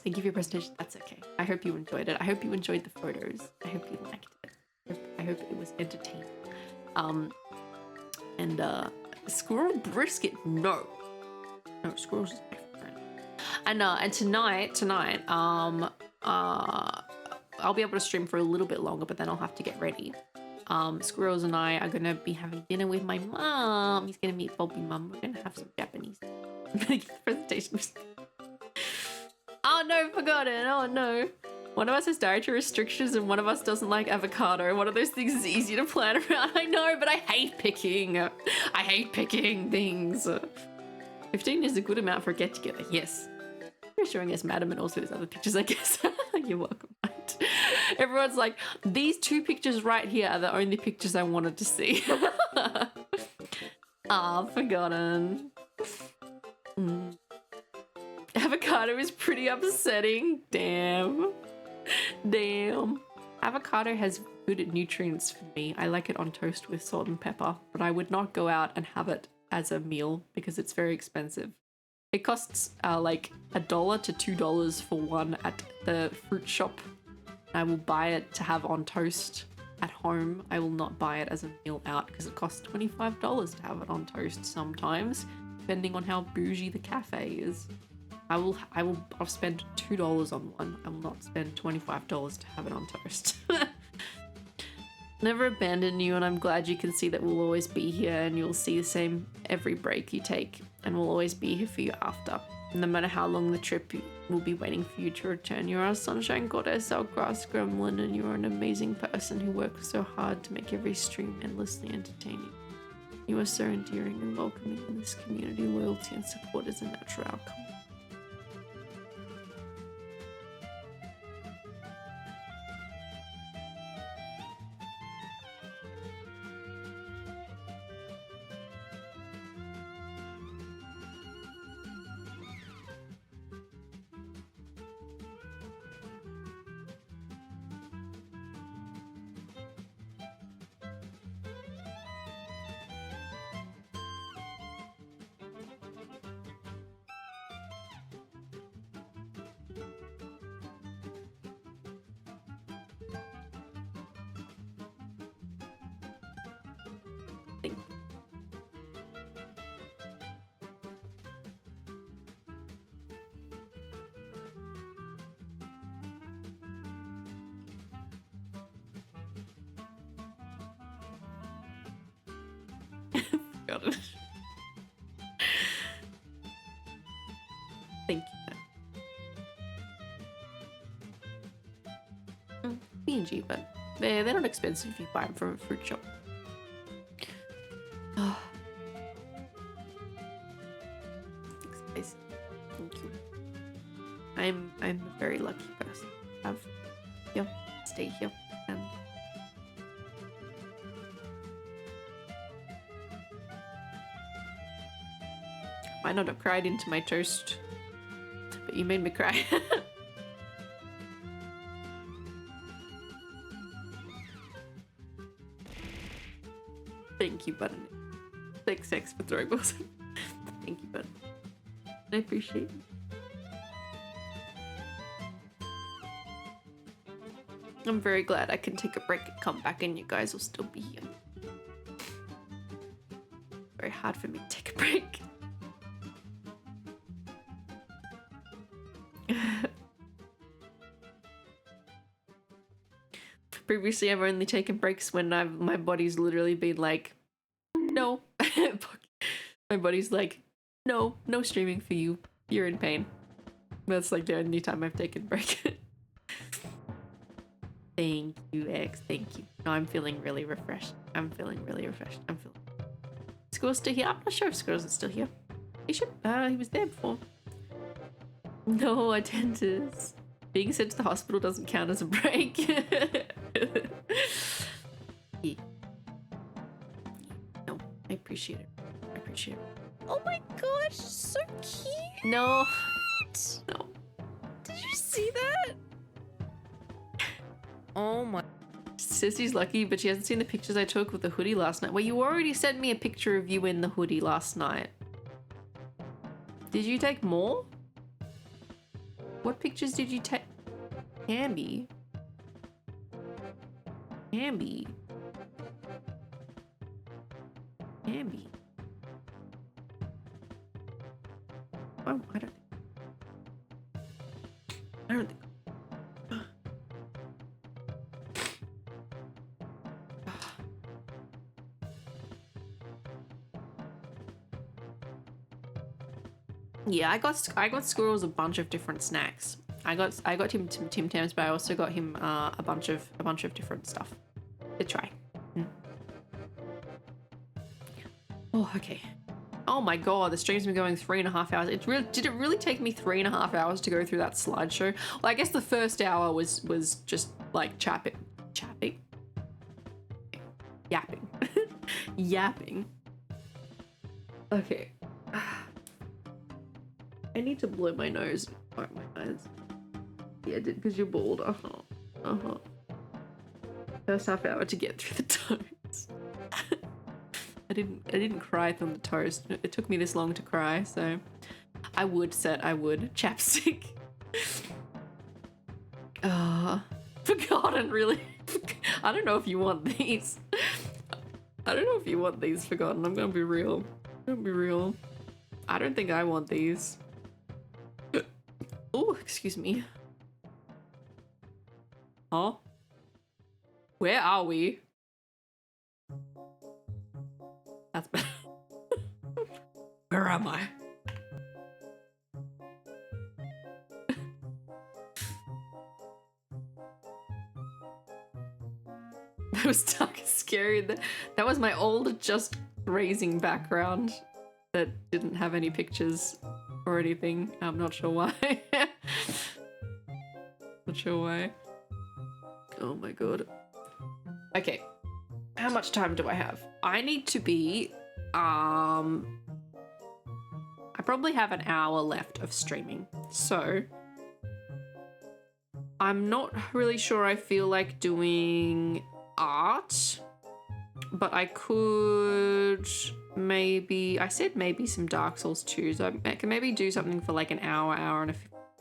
Thank you for your presentation. That's okay. I hope you enjoyed it. I hope you enjoyed the photos. I hope you liked it. I hope it was entertaining. And Squirrel brisket? No. No, squirrels is different. And tonight, I'll be able to stream for a little bit longer, but then I'll have to get ready. Squirrels and I are gonna be having dinner with my mom. He's gonna meet Bulbie mum. We're gonna have some Japanese presentation. Oh no, forgot it. Oh no. One of us has dietary restrictions and one of us doesn't like avocado. One of those things is easy to plan around. I know, but I hate picking. I hate picking things. 15 is a good amount for a get-together. Yes. You're showing us Madam and also there's other pictures, I guess. You're welcome. Everyone's like, these 2 pictures right here are the only pictures I wanted to see. Ah, forgotten. Avocado is pretty upsetting. Damn. Damn. Avocado has good nutrients for me. I like it on toast with salt and pepper, but I would not go out and have it as a meal because it's very expensive. It costs like $1 to $2 for one at the fruit shop. I will buy it to have on toast at home. I will not buy it as a meal out because it costs $25 to have it on toast sometimes, depending on how bougie the cafe is. I'll spend $2 on one. I will not spend $25 to have it on toast. Never abandon you, and I'm glad you can see that we'll always be here and you'll see the same every break you take, and we'll always be here for you after. No matter how long the trip, we'll be waiting for you to return. You're our sunshine goddess, our grass gremlin, and you're an amazing person who works so hard to make every stream endlessly entertaining. You are so endearing and welcoming in this community. Loyalty and support is a natural outcome. Got it. Thank you. B&G, but they're not expensive if you buy them from a fruit shop. Oh. Thanks, thank you. I'm a very lucky person. Have here, stay here, and might not have cried into my toast, but you made me cry. Thank you, Button. Thanks, Sex, for throwing balls. Thank you, Button. I appreciate it. I'm very glad I can take a break and come back and you guys will still be here. Very hard for me to take a break. Previously, I've only taken breaks when my body's literally been like, no. My body's like, no streaming for you. You're in pain. That's like the only time I've taken a break. Thank you, X. Thank you. No, I'm feeling really refreshed. Squirrel's still here? I'm not sure if Squirrel's still here. He should. He was there before. No, attendance. Being sent to the hospital doesn't count as a break. Yeah. No, I appreciate it. Oh my gosh, so cute. No. No. Did you see that? Oh my. Sissy's lucky, but she hasn't seen the pictures I took with the hoodie last night. Well, you already sent me a picture of you in the hoodie last night. Did you take more? What pictures did you take? Hamby. know. I don't think. Yeah, I got Squirrels a bunch of different snacks. I got him Tim Tams, but I also got him a bunch of different stuff to try. Oh, okay. Oh my god, the stream's been going 3.5 hours. Did it really take me 3.5 hours to go through that slideshow? Well, I guess the first hour was just like yapping. Yapping. Okay. I need to blow my nose and wipe my eyes. Yeah, because you're bald. First half hour to get through the toast. I didn't cry from the toast. It took me this long to cry, so I would chapstick. Forgotten, really. I don't know if you want these. Forgotten. I'm gonna be real. I don't think I want these. Oh, excuse me. Huh? Where are we? That's bad. Where am I? That was dark and scary. That was my old just grazing background that didn't have any pictures or anything. I'm not sure why. Not sure why. Oh my god. Okay. How much time do I have? I need to be, I probably have an hour left of streaming. So, I'm not really sure I feel like doing art, but I could maybe, I said maybe some Dark Souls 2, so I can maybe do something for like an hour and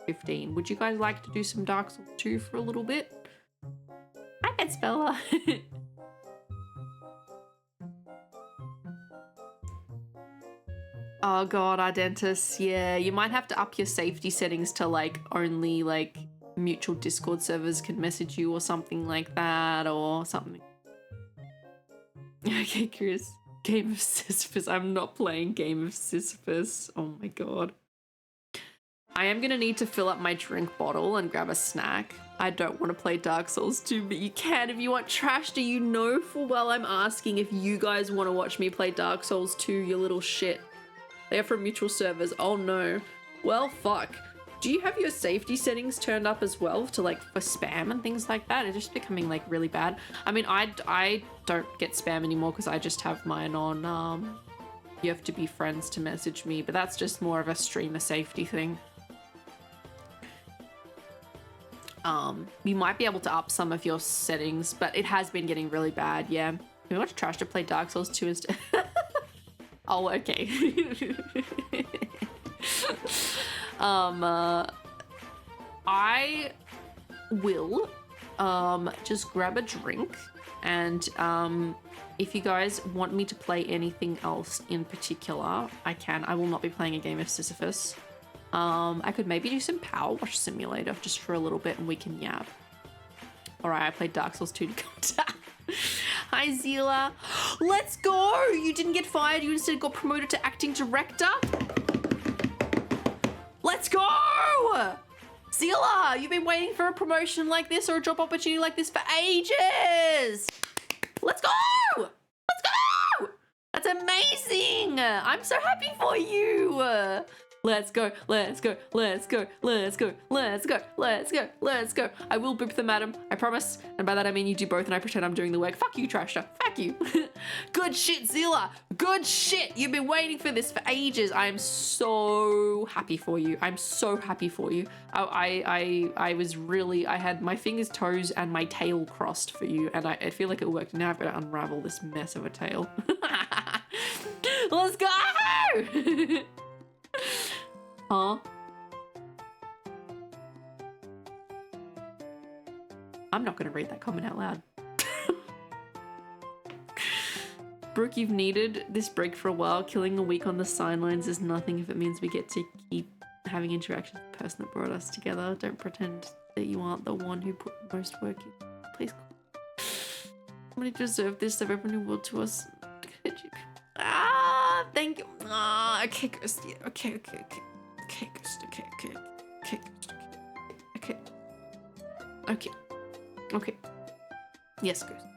15. Would you guys like to do some Dark Souls 2 for a little bit? Hi, Pet Speller. Oh god, Ardentis, yeah, you might have to up your safety settings to like only like mutual Discord servers can message you or something like that or something. Okay, Chris. Game of Sisyphus. I'm not playing Game of Sisyphus. Oh my god. I am gonna need to fill up my drink bottle and grab a snack. I don't want to play Dark Souls 2, but you can if you want. Trash, do you know full well I'm asking if you guys want to watch me play Dark Souls 2, you little shit. They are from mutual servers. Oh no. Well, fuck. Do you have your safety settings turned up as well to like for spam and things like that? It's just becoming like really bad. I mean, I don't get spam anymore because I just have mine on, you have to be friends to message me, but that's just more of a streamer safety thing. You might be able to up some of your settings, but it has been getting really bad, yeah. We want Trash to play Dark Souls 2 instead. Oh, okay. I will just grab a drink, and if you guys want me to play anything else in particular, I can. I will not be playing a game of Sisyphus. I could maybe do some Power Wash Simulator just for a little bit and we can yap. Alright, I played Dark Souls 2 to come down. Hi, Zila. Let's go! You didn't get fired, you instead got promoted to acting director. Let's go! Zila, you've been waiting for a promotion like this or a job opportunity like this for ages! Let's go! Let's go! That's amazing! I'm so happy for you! Let's go, let's go, let's go, let's go, let's go, let's go, let's go. I will boop them, madam, I promise. And by that I mean you do both and I pretend I'm doing the work. Fuck you, Trashter. Fuck you. Good shit, Zilla. Good shit. You've been waiting for this for ages. I am so happy for you. I'm so happy for you. I was really, I had my fingers, toes, and my tail crossed for you, and I feel like it worked. Now I've got to unravel this mess of a tail. Let's go! Huh? I'm not going to read that comment out loud. Brooke, you've needed this break for a while. Killing a week on the sidelines is nothing if it means we get to keep having interactions with the person that brought us together. Don't pretend that you aren't the one who put most work in. Please. Somebody deserved this. They've opened a new world to us. Ah, thank you. Ah, okay, Ghost. Yeah, okay. Okay, Ghost. Okay. Okay. Yes, Ghost.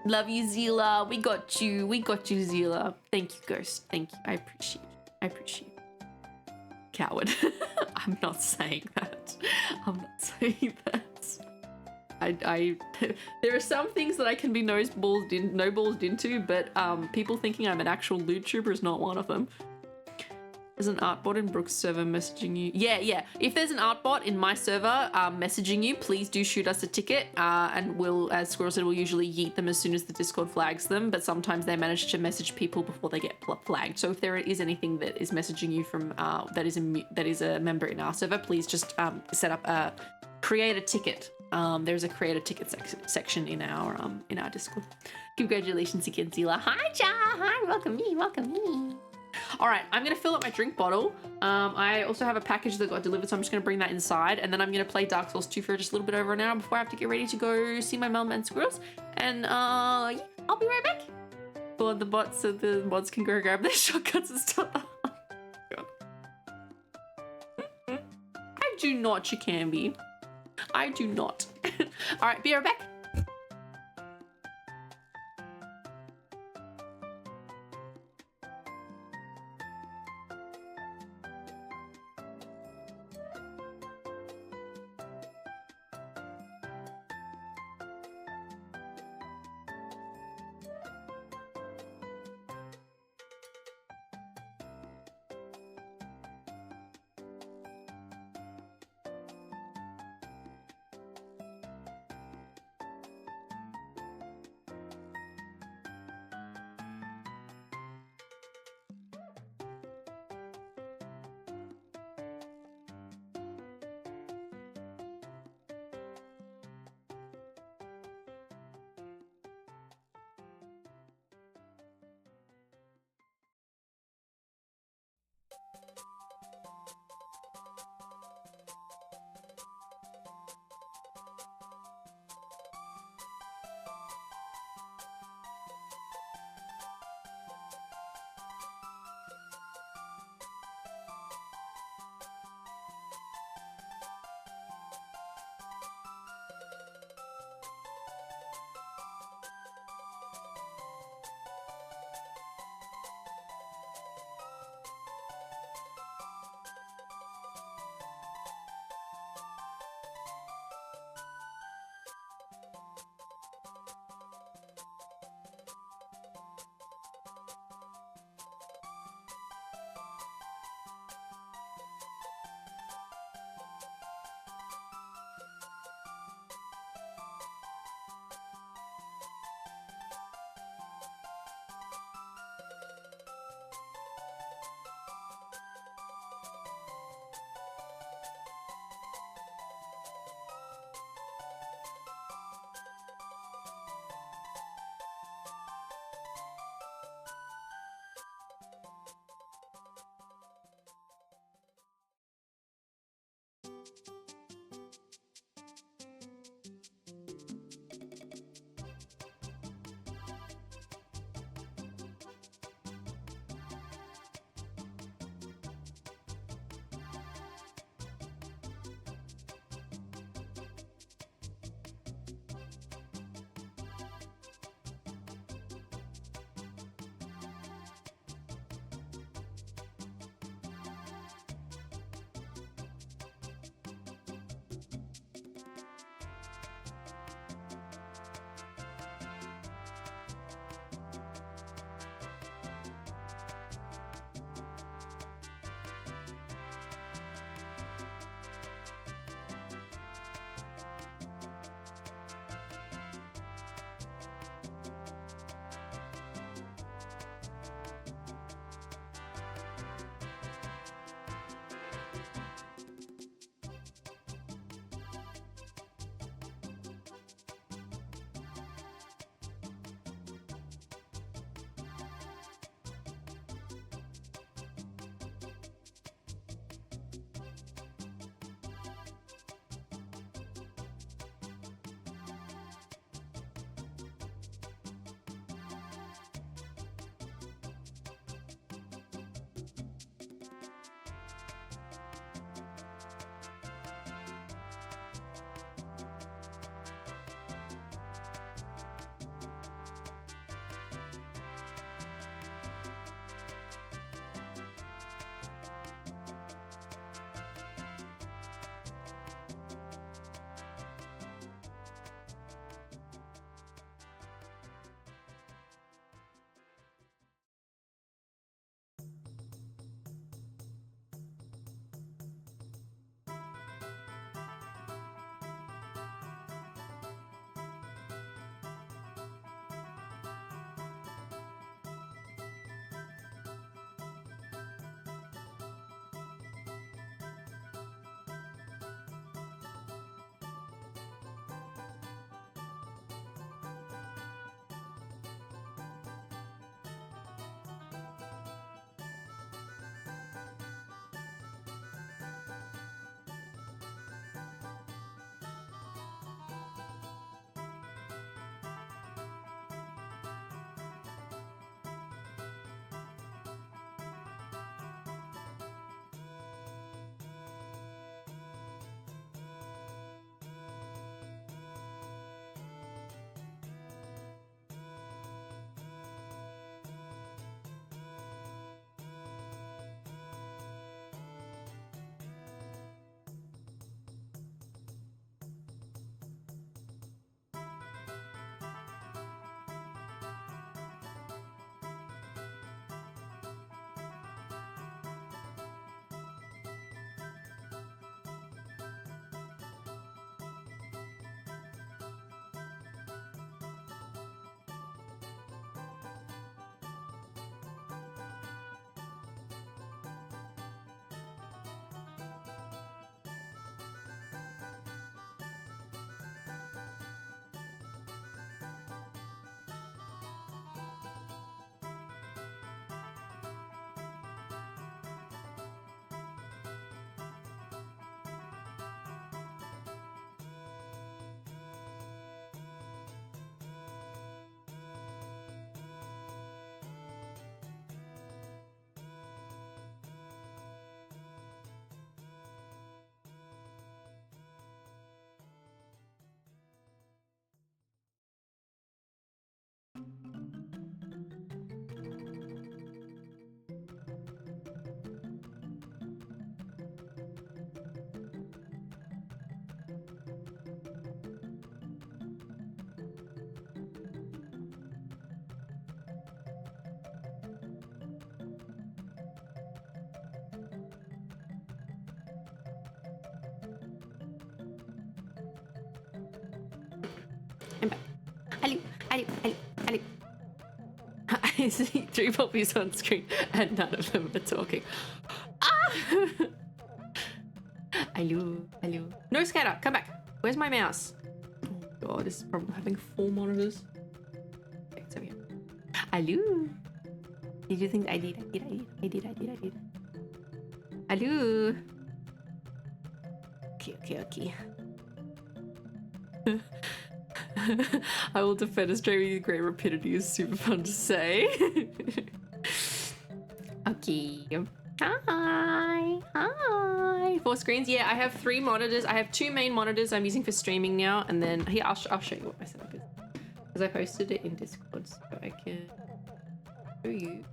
Love you, Zila. We got you, Zila. Thank you, Ghost. Thank you. I appreciate you. Coward. I'm not saying that. There are some things that I can be no ballsed into, but people thinking I'm an actual loot trooper is not one of them. There's an art bot in Brooke's server messaging you. Yeah. If there's an art bot in my server messaging you, please do shoot us a ticket. And we'll, as Squirrel said, we'll usually yeet them as soon as the Discord flags them. But sometimes they manage to message people before they get flagged. So if there is anything that is messaging you from that is a member in our server, please just set up create a ticket. There's a create a ticket section in our Discord. Congratulations again, Zila. Hi, Ja. Hi, welcome me. All right, I'm gonna fill up my drink bottle. I also have a package that got delivered, so I'm just gonna bring that inside, and then I'm gonna play Dark Souls 2 for just a little bit over an hour before I have to get ready to go see my mum and Squirrels. And yeah, I'll be right back. For the bots, so the mods can go grab their shotguns and stuff. I do not, Chikambi. I do not. All right, be right back. I'm back. Hello, hello, hello, hello. I see 3 puppies on screen and none of them are talking. Ah! Hello, hello. No, Skater, come back. Where's my mouse? Oh god, this is probably having 4 monitors. Okay, it's over here. Hello. Did you think I did? I did. Hello. Okay. I will defend Australia with great rapidity is super fun to say. Okay. Hi. 4 screens. Yeah, I have 3 monitors. I have 2 main monitors I'm using for streaming now, and then here I'll show you what my setup is because I posted it in Discord, so I can show you.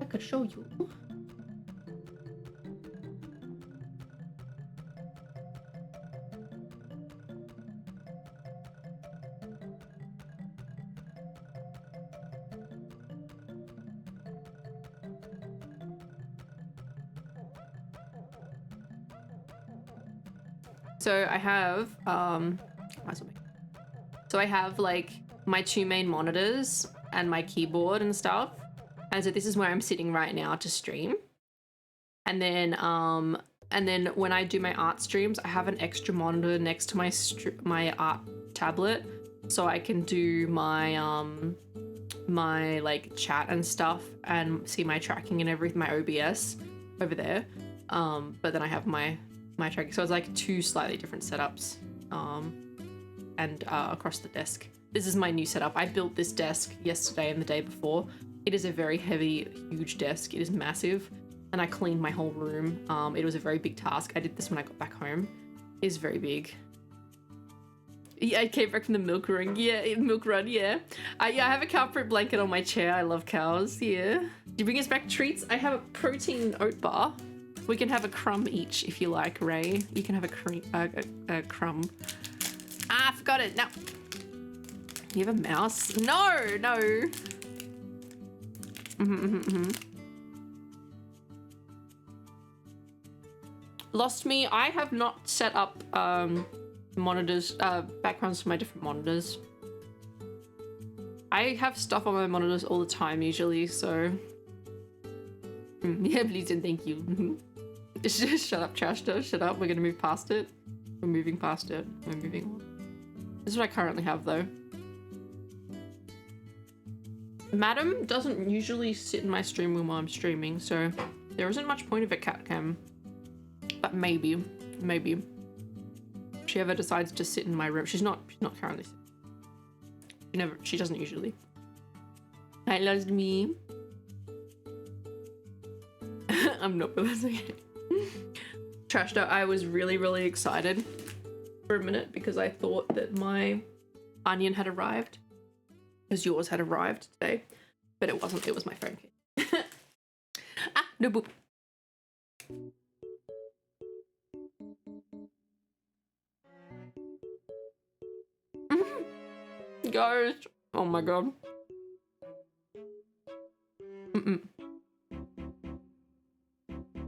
I could show you. So I have I have like my 2 main monitors and my keyboard and stuff. And so this is where I'm sitting right now to stream. And then when I do my art streams, I have an extra monitor next to my art tablet, so I can do my my like chat and stuff and see my tracking and everything, my OBS over there. But then I have my tracking, so it's like 2 slightly different setups and across the desk. This is my new setup. I built this desk yesterday and the day before. It is a very heavy, huge desk. It is massive, and I cleaned my whole room. It was a very big task. I did this when I got back home. It is very big. Yeah, I came back from the milk run. Yeah, milk run. Yeah. I have a cow print blanket on my chair. I love cows. Yeah. Do you bring us back treats? I have a protein oat bar. We can have a crumb each if you like, Ray. You can have a crumb. Ah, I forgot it. No. You have a mouse? No. Lost me. I have not set up monitors, backgrounds for my different monitors. I have stuff on my monitors all the time usually, so yeah, please and thank you. Just shut up, Trashter. Shut up. We're gonna move past it. We're moving past it. We're moving on. This is what I currently have though. Madam doesn't usually sit in my stream room while I'm streaming, so there isn't much point of a cat cam. But maybe. If she ever decides to sit in my room. She's not currently sitting. She doesn't usually. Hi, loves me. I'm not, but that's okay. Trashed out. I was really excited for a minute because I thought that my onion had arrived. Because yours had arrived today. But it wasn't. It was my phone kit. Ah, no boop. Guys. Oh my god.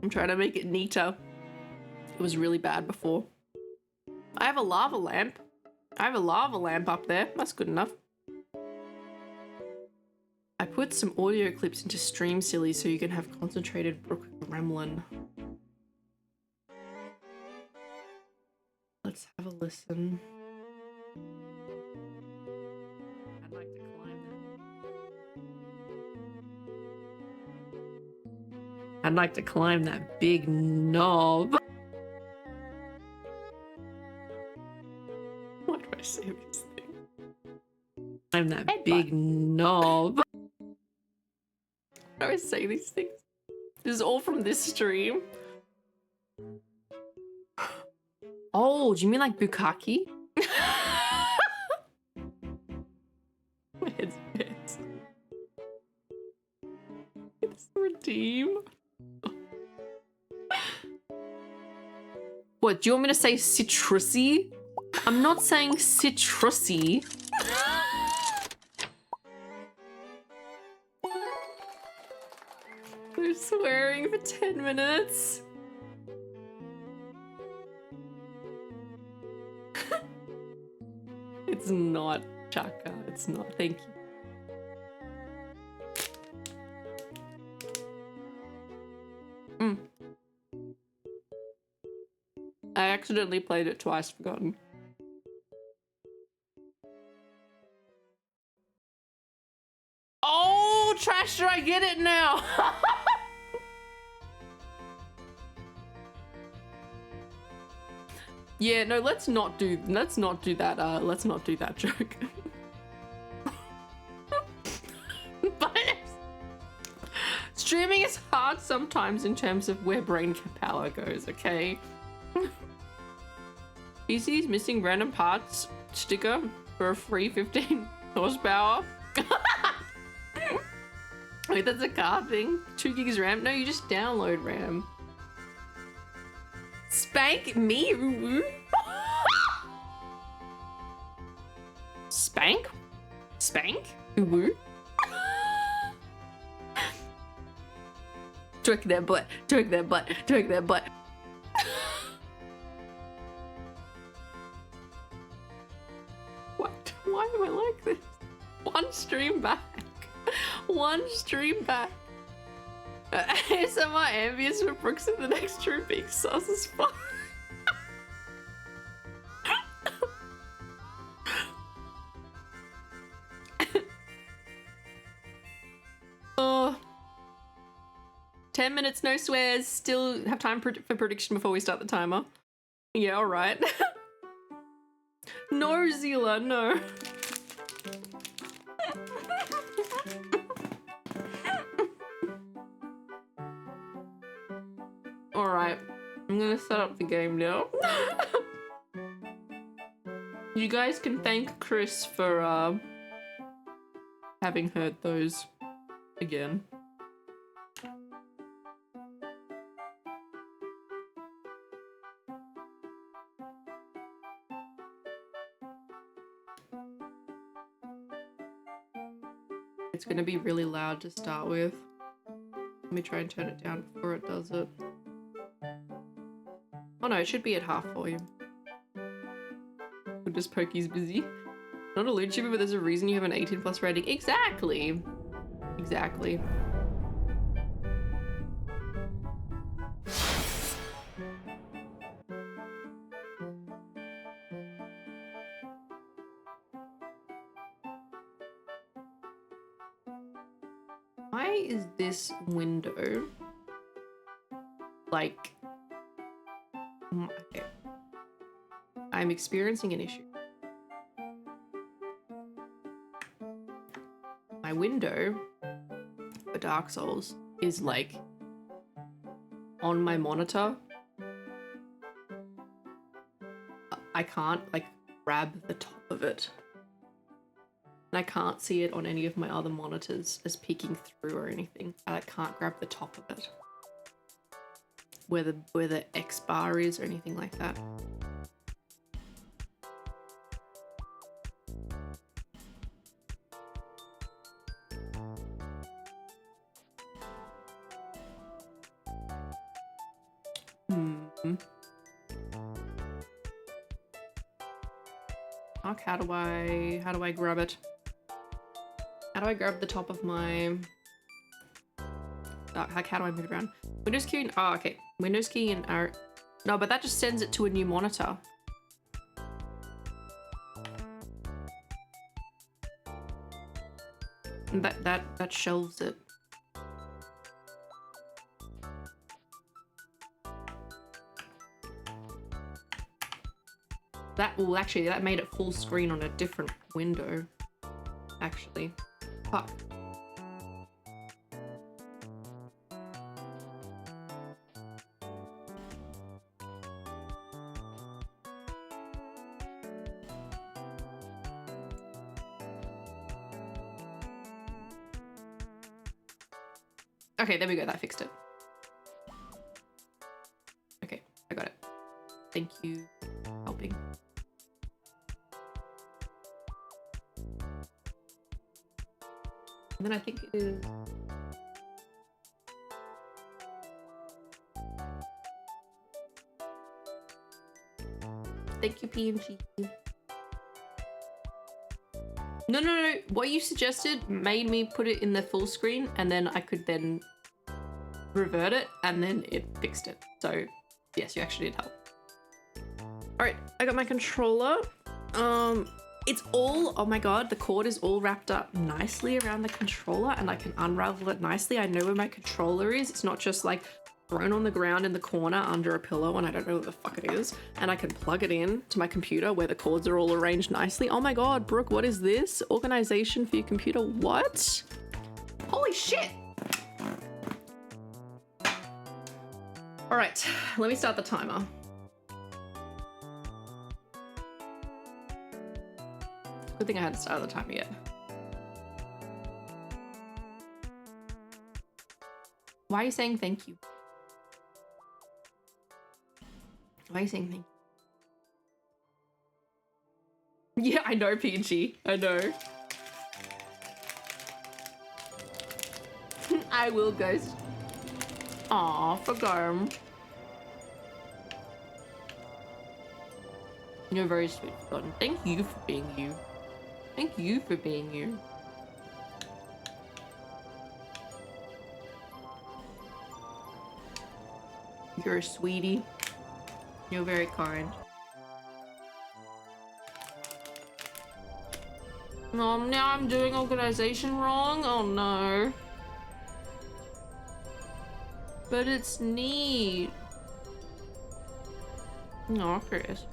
I'm trying to make it neater. It was really bad before. I have a lava lamp. Up there. That's good enough. I put some audio clips into Stream Silly so you can have concentrated Brook Gremlin. Let's have a listen. I'd like to climb that. I'd like to climb that big knob. Why do I say these things? I'm that big knob. Why do I say these things? This is all from this stream. Oh, do you mean like bukkake? It's redeem. What, do you want me to say citrusy? I'm not saying citrusy. We're swearing for 10 minutes. It's not, Chaka. It's not. Thank you. I accidentally played it twice, forgotten. Oh, Trasher, I get it now. Yeah, no, let's not do that. Let's not do that joke. But streaming is hard sometimes in terms of where brain power goes, okay? PC's missing random parts sticker for a free 15 horsepower. Wait, that's a car thing? 2 gigs RAM? No, you just download RAM. Spank me? Spank? Spank? Uwu? Twerk that butt, twerk that butt, twerk that butt. What? Why am I like this? One stream back. One stream back. ASMR ambience for Brooks in the next true big sauce is fun. Oh. 10 minutes, no swears. Still have time for prediction before we start the timer. Yeah, alright. No, Zila, no. Alright, I'm gonna set up the game now. You guys can thank Chris for having heard those again. It's gonna be really loud to start with. Let me try and turn it down before it does it. Oh no, it should be at half volume. Or just Pokey's busy. Not a loot shipper, but there's a reason you have an 18+ rating. Exactly. Exactly. Why is this window like... Okay. I'm experiencing an issue. My window for Dark Souls is like on my monitor. I can't like grab the top of it. And I can't see it on any of my other monitors as peeking through or anything. I can't grab the top of it. Where the X bar is or anything like that. Fuck, how do I grab it? How do I grab the top of my... How do I move it around? Windows key and... Oh, okay. Windows key and R... No, but that just sends it to a new monitor. And that shelves it. Well, actually, that made it full screen on a different window. Actually. Fuck. Okay, there we go. That fixed it. Okay, I got it. Thank you for helping. And then I think it is... Thank you, PNG. No. What you suggested made me put it in the full screen, and then I could then revert it, and then it fixed it. So yes, you actually did help. All right, I got my controller. It's all, oh my god, the cord is all wrapped up nicely around the controller, and I can unravel it nicely. I know where my controller is. It's not just like thrown on the ground in the corner under a pillow and I don't know what the fuck it is. And I can plug it in to my computer where the cords are all arranged nicely. Oh my god, Brooke, what is this? Organization for your computer, what? Holy shit! All right, let me start the timer. Good thing I hadn't started the timer yet. Why are you saying thank you? Why are you saying thank you? Yeah, I know, PG. I know. I will, guys. Aw, forgot him. You're very sweet, Forgotten. Thank you for being you. Thank you for being you. You're a sweetie. You're very kind. Now I'm doing organization wrong? Oh no. But it's neat. No, Chris.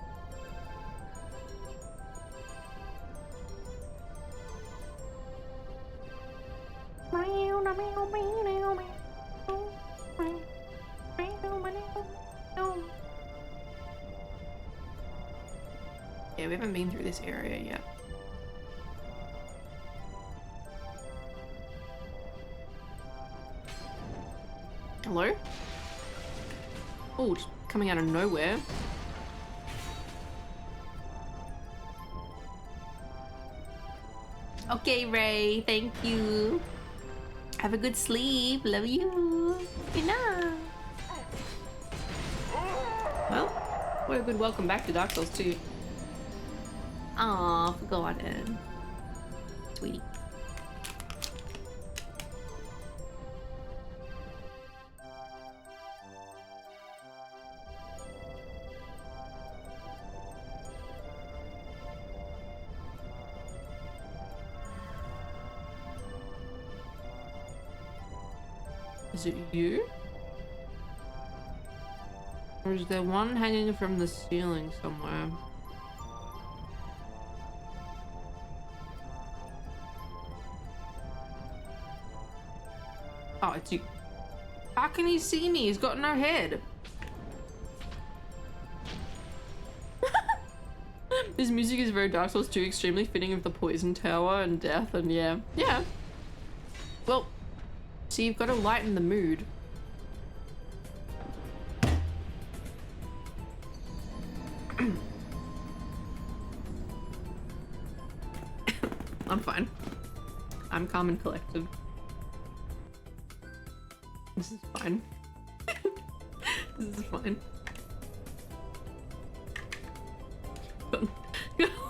Yeah, we haven't been through this area yet. Hello? Oh, just coming out of nowhere. Okay, Ray, thank you. Have a good sleep. Love you. Good night. Well, what a good welcome back to Dark Souls 2. Aw, Forgotten. Sweetie. Is it you? Or is there one hanging from the ceiling somewhere? Oh, it's you. How can he see me? He's got no head. This music is very Dark Souls 2, extremely fitting of the poison tower and death, and yeah. Yeah. Well, so you've got to lighten the mood. I'm fine. I'm calm and collected. This is fine. This is fine.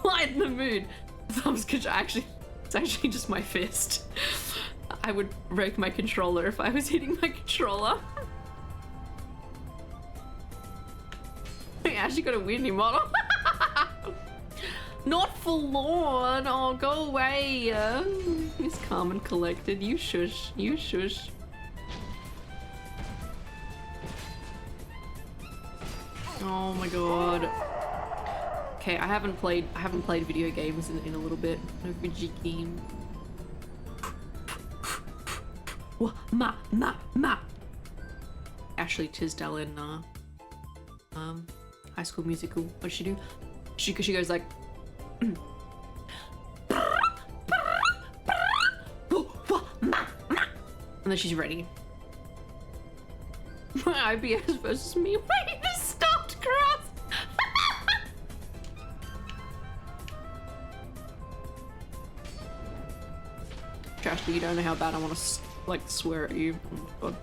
Lighten the mood. Thumbs could actually, it's actually just my fist. I would break my controller if I was hitting my controller. I actually got a weird new model. Not forlorn. Oh, go away. He's calm and collected. You shush. You shush. Oh my god. Okay, I haven't played video games in a little bit. No video game. Ma. Ashley Tisdale in High School Musical. What does she do? She goes like and then she's ready. My IBS versus me. Wait, this stopped cross. Trash, you don't know how bad I want to like swear at you. Oh my god.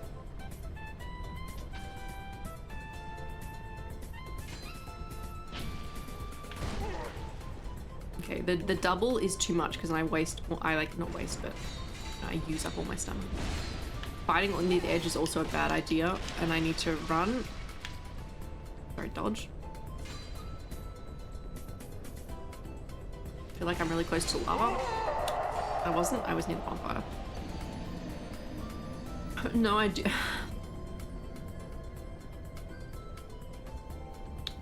Okay, the double is too much because I waste, well, I like, not waste, but I use up all my stamina. Fighting on the edge is also a bad idea, and I need to run. Sorry, dodge. I feel like I'm really close to lava. I wasn't, I was near the bonfire. No idea.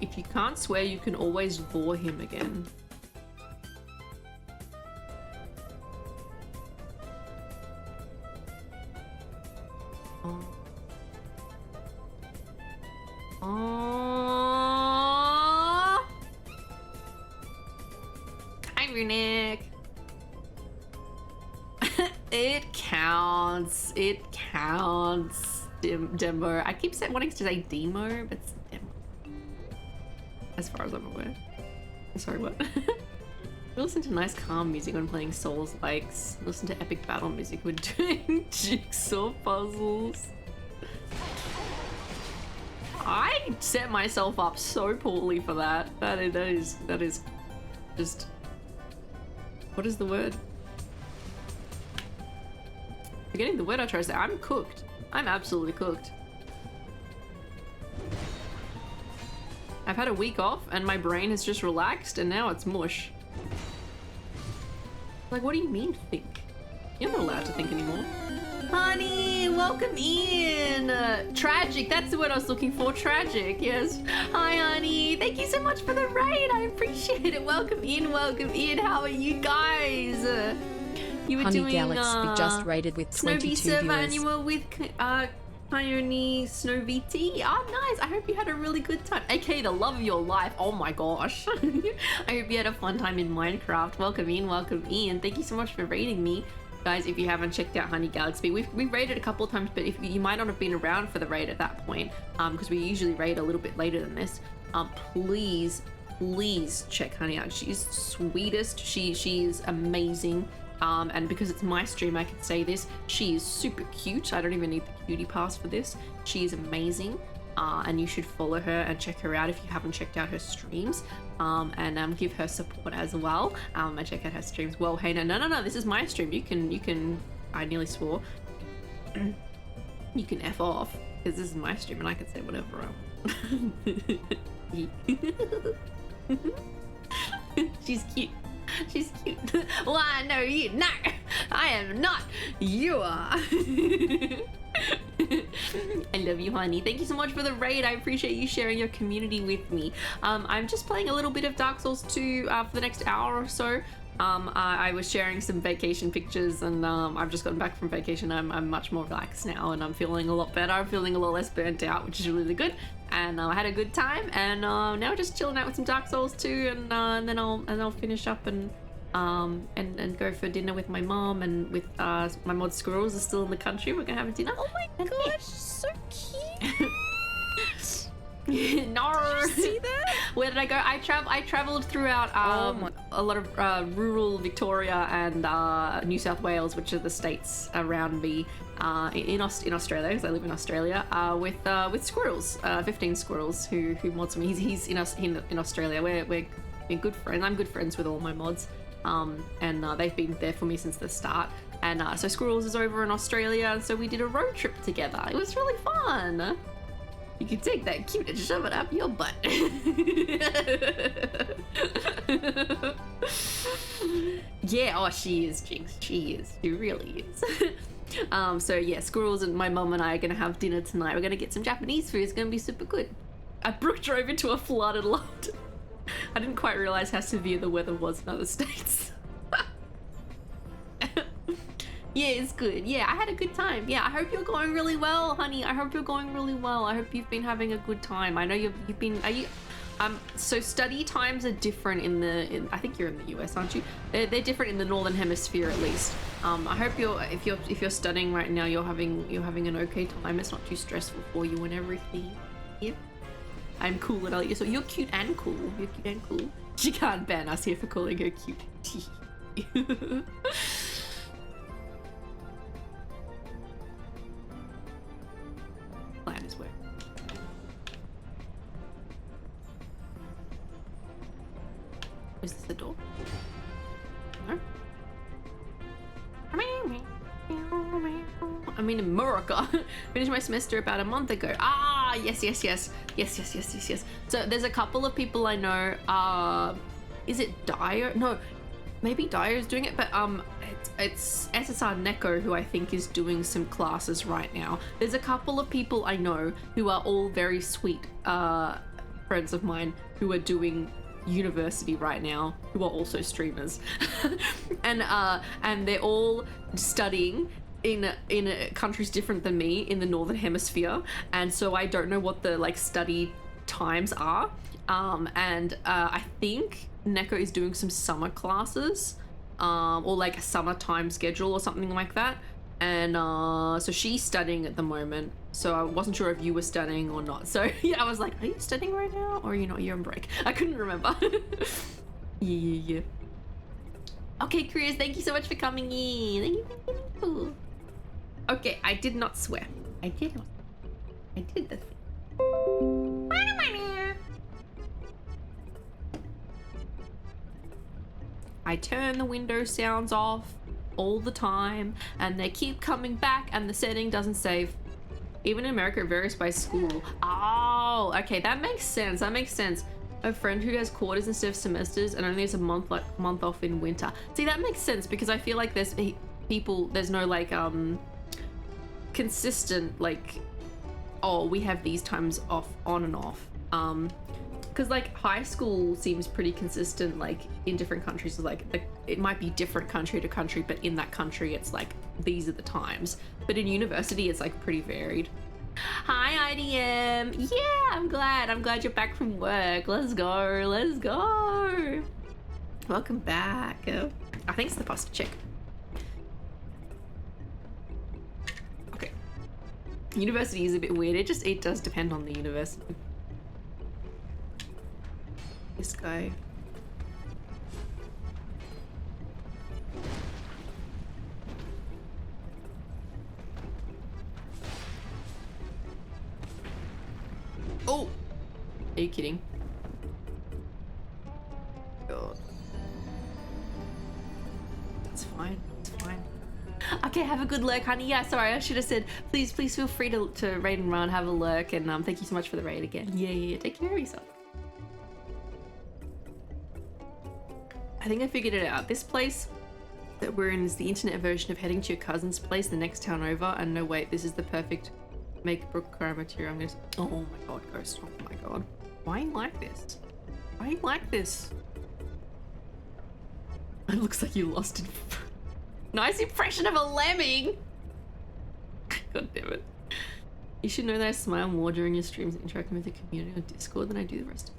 If you can't swear, you can always vor him again. Oh. Oh. Hi, Runic. It counts. It counts. Demo. I keep wanting to say demo, but it's demo. As far as I'm aware. Sorry, what? We listen to nice calm music when playing Souls likes. Listen to epic battle music when doing jigsaw puzzles. I set myself up so poorly for that. That is just, what is the word? Forgetting the word I try to say. I'm cooked. I'm absolutely cooked. I've had a week off and my brain has just relaxed and now it's mush. Like, what do you mean think? You're not allowed to think anymore. Honey, welcome in. Tragic, that's the word I was looking for. Tragic, yes. Hi, honey. Thank you so much for the raid. I appreciate it. Welcome in, welcome in. How are you guys? You were Honey doing Galaxy just raided with 22 Server viewers. and you were with Pioneer Snoviti. Oh, nice. I hope you had a really good time. AKA the love of your life. Oh my gosh. I hope you had a fun time in Minecraft. Welcome in, welcome in. Thank you so much for raiding me. Guys, if you haven't checked out Honey Galaxy, we've raided a couple of times, but if you might not have been around for the raid at that point, because we usually raid a little bit later than this, please check Honey out. She's sweetest. She is amazing. And because it's my stream, I can say this. She is super cute. I don't even need the cutie pass for this. She is amazing. And you should follow her and check her out if you haven't checked out her streams. And give her support as well. And check out her streams. Well, hey, no, this is my stream. You can, I nearly swore. You can F off. Because this is my stream and I can say whatever I want. She's cute. She's cute. Why, no, you no. I am not. You are. I love you, honey. Thank you so much for the raid. I appreciate you sharing your community with me. I'm just playing a little bit of Dark Souls 2 for the next hour or so. I was sharing some vacation pictures and I've just gotten back from vacation. I'm much more relaxed now and I'm feeling a lot better. I'm feeling a lot less burnt out, which is really good. And I had a good time and now just chilling out with some Dark Souls 2 and then I'll finish up and go for dinner with my mom and with my mod Squirrels are still in the country. We're gonna have a dinner. Oh my gosh, so cute. No. Did you see that? Where did I go? I traveled throughout a lot of rural Victoria and New South Wales, which are the states around me in Australia, because I live in Australia, with squirrels, 15 squirrels who mods me. He's in Australia. We're good friends. I'm good friends with all my mods, and they've been there for me since the start. And so Squirrels is over in Australia, and so we did a road trip together. It was really fun. You can take that cute and shove it up your butt. Yeah, oh, she is, Jinx. She is. She really is. So yeah, Squirrels and my mom and I are gonna have dinner tonight. We're gonna get some Japanese food. It's gonna be super good. Brooke drove into a flooded lot. I didn't quite realize how severe the weather was in other states. Yeah, it's good. Yeah, I had a good time. Yeah, I hope you're going really well, honey. I hope you're going really well. I hope you've been having a good time. I know you've been. Are you? So study times are different I think you're in the US, aren't you? They're different in the Northern Hemisphere at least. I hope if you're studying right now, you're having an okay time. It's not too stressful for you and everything. Yeah. I'm cool and all. So you're cute and cool. You're cute and cool. She can't ban us here for calling her cute. Plan is work. Is this the door? No? I'm in America. Finished my semester about a month ago. Ah, yes. So there's a couple of people I know. Is it Dyer? No, maybe Dyer's doing it, but it's SSR Neko who I think is doing some classes right now. There's a couple of people I know who are all very sweet friends of mine who are doing university right now, who are also streamers. and they're all studying in countries different than me in the northern hemisphere, and so I don't know what the like study times are. I think Neko is doing some summer classes, or like a summer time schedule or something like that. And so she's studying at the moment. So I wasn't sure if you were studying or not. So yeah, I was like, are you studying right now? Or are you not? You're on break. I couldn't remember. Yeah. Okay, Chris, thank you so much for coming in. Thank you. Okay, I did not swear. I did the thing. I turn the window sounds off all the time, and they keep coming back, and the setting doesn't save. Even in America, it varies by school. Oh, okay, that makes sense. A friend who has quarters instead of semesters and only has a month off in winter. See, that makes sense because I feel like there's no like consistent like, oh, we have these times off on and off. Because like high school seems pretty consistent, like in different countries. Like it might be different country to country, but in that country it's like these are the times. But in university it's like pretty varied. Hi IDM. Yeah, I'm glad you're back from work. Let's go. Welcome back. I think it's the pasta check. Okay. University is a bit weird. It does depend on the university. This guy. Oh! Are you kidding? God. It's fine. Okay, have a good lurk, honey. Yeah, sorry, I should have said, please feel free to raid and run, have a lurk, and thank you so much for the raid again. Yeah, take care of yourself. I think I figured it out. This place that we're in is the internet version of heading to your cousin's place the next town over. And no, wait, this is the perfect make book crime material. I'm just, oh my god, Ghost. Oh my god. Why are you like this? It looks like you lost it. Nice impression of a lemming. God damn it. You should know that I smile more during your streams and interacting with the community on Discord than I do the rest of it.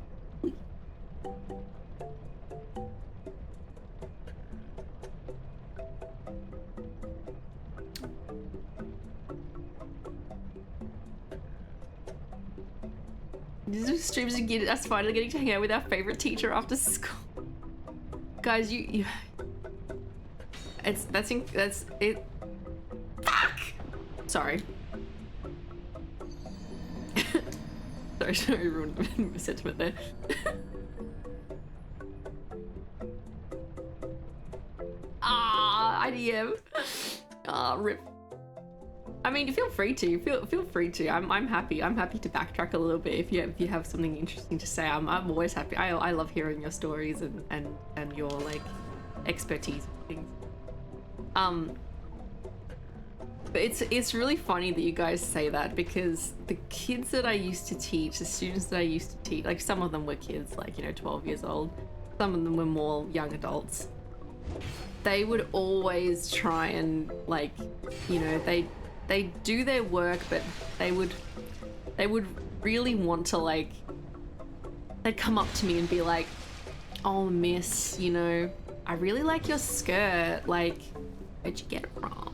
These streams are getting us finally getting to hang out with our favorite teacher after school. Guys, you that's it. Fuck! Sorry. Sorry, ruined my sentiment there. IDM. Rip. I mean, feel free to. Feel free to. I'm happy. I'm happy to backtrack a little bit if you have something interesting to say. I'm always happy. I love hearing your stories and your like expertise and things. But it's really funny that you guys say that, because the kids that I used to teach, the students that I used to teach, like some of them were kids, like, you know, 12 years old. Some of them were more young adults. They would always try and, like, you know, they do their work, but they would really want to, like, they'd come up to me and be like, oh miss, you know, I really like your skirt, like, where'd you get it from?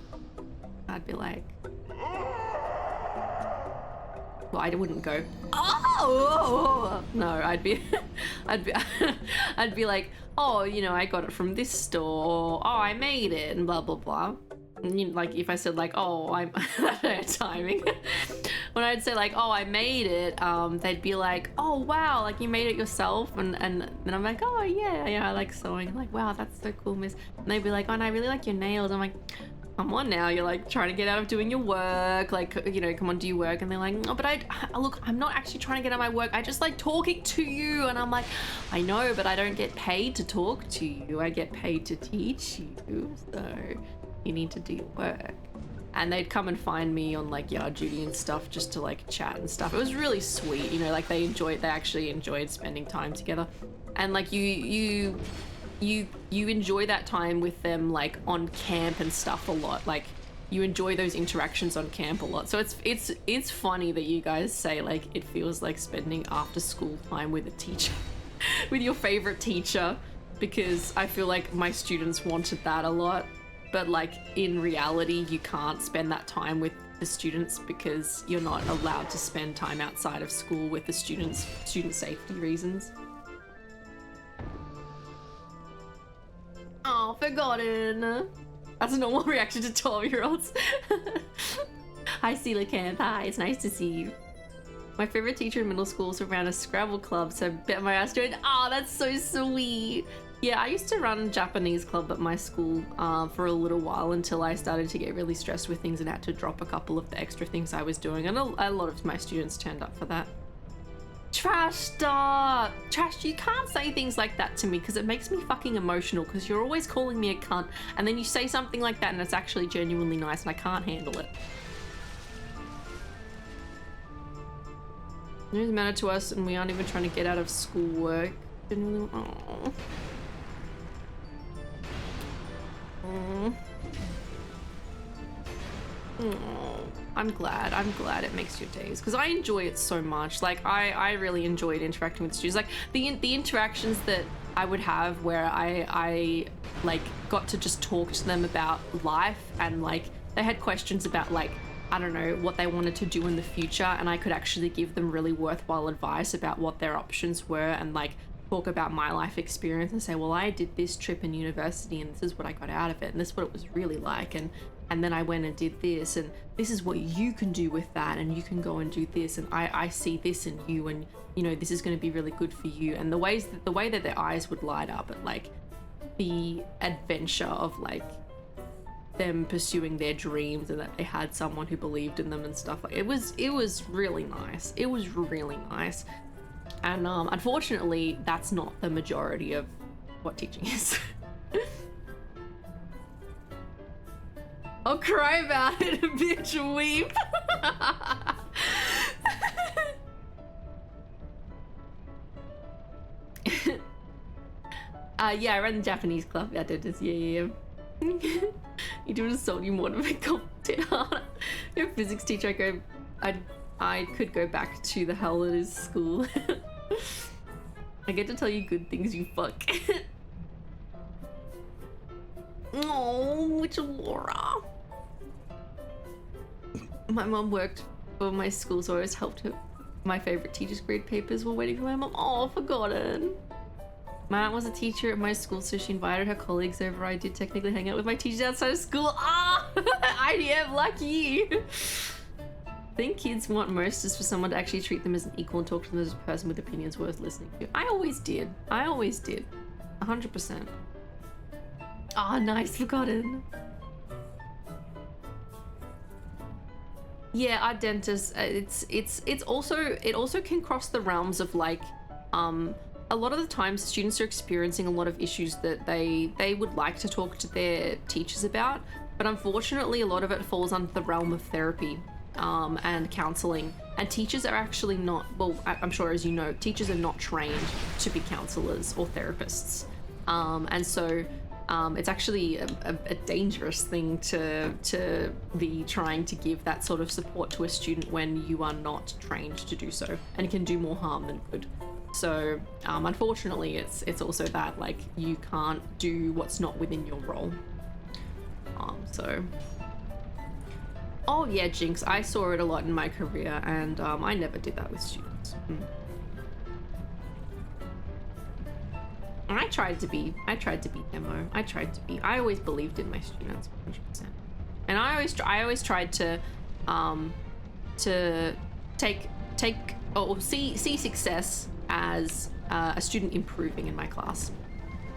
I'd be like, well, I wouldn't go, oh no, I'd be like, oh, you know, I got it from this store, oh, I made it, and blah blah blah. And, you know, like if I said like, oh, I'm timing, when I'd say like, oh, I made it, they'd be like, oh wow, like you made it yourself, and then I'm like, oh yeah, I like sewing. I'm like, wow, that's so cool, miss. And they'd be like, oh, and I really like your nails. I'm like, come on now, you're like trying to get out of doing your work, like, you know, come on, do your work. And they're like, no, but look, I'm not actually trying to get out of my work, I just like talking to you. And I'm like, I know, but I don't get paid to talk to you, I get paid to teach you, so you need to do your work. And they'd come and find me on like yard duty and stuff just to like chat and stuff. It was really sweet, you know, like they actually enjoyed spending time together. And like you enjoy that time with them like on camp and stuff a lot. Like you enjoy those interactions on camp a lot. So it's funny that you guys say like it feels like spending after school time with a teacher, with your favorite teacher, because I feel like my students wanted that a lot. But like in reality, you can't spend that time with the students because you're not allowed to spend time outside of school with the students, student safety reasons. Oh, forgotten. That's a normal reaction to 12-year-olds. Hi, Coelacanth. Hi, it's nice to see you. My favorite teacher in middle school also ran a Scrabble club, so I bet my ass to it. Oh, that's so sweet. Yeah, I used to run Japanese club at my school for a little while until I started to get really stressed with things and had to drop a couple of the extra things I was doing, and a lot of my students turned up for that. Trash, stop! Trash, you can't say things like that to me because it makes me fucking emotional because you're always calling me a cunt and then you say something like that and it's actually genuinely nice and I can't handle it. It doesn't matter to us and we aren't even trying to get out of schoolwork. Oh. I'm glad it makes your days because I enjoy it so much. Like I really enjoyed interacting with students. Like the interactions that I would have where I like got to just talk to them about life and like they had questions about like, I don't know, what they wanted to do in the future, and I could actually give them really worthwhile advice about what their options were and like talk about my life experience and say, well, I did this trip in university and this is what I got out of it and this is what it was really like, and then I went and did this and this is what you can do with that and you can go and do this and I see this in you and you know this is going to be really good for you, and the way that their eyes would light up at like the adventure of like them pursuing their dreams and that they had someone who believed in them and stuff. Like it was really nice. It was really nice. And unfortunately, that's not the majority of what teaching is. I'll cry about it, bitch, weep. Yeah, I ran the Japanese club. I did this, yeah. You do assault you more to make competent harder. Your physics teacher, I could go back to the hell that is school. I get to tell you good things, you fuck. Oh, which Laura. My mom worked for my school, so I always helped her. My favorite teacher's grade papers while waiting for my mom. Oh, forgotten. My aunt was a teacher at my school, so she invited her colleagues over. I did technically hang out with my teachers outside of school. Ah, I am lucky. I think kids want most is for someone to actually treat them as an equal and talk to them as a person with opinions worth listening to. I always did. 100%. Ah, nice, forgotten. Yeah, our dentist, it also can cross the realms of like, a lot of the times students are experiencing a lot of issues that they would like to talk to their teachers about, but unfortunately a lot of it falls under the realm of therapy and counseling, and teachers are actually not, well, I'm sure as you know, teachers are not trained to be counselors or therapists, and so it's actually a dangerous thing to be trying to give that sort of support to a student when you are not trained to do so, and it can do more harm than good. So unfortunately it's also that like you can't do what's not within your role. So oh yeah, Jinx, I saw it a lot in my career, and I never did that with students. I tried to be demo. I always believed in my students 100%, and I always tried to see success as a student improving in my class,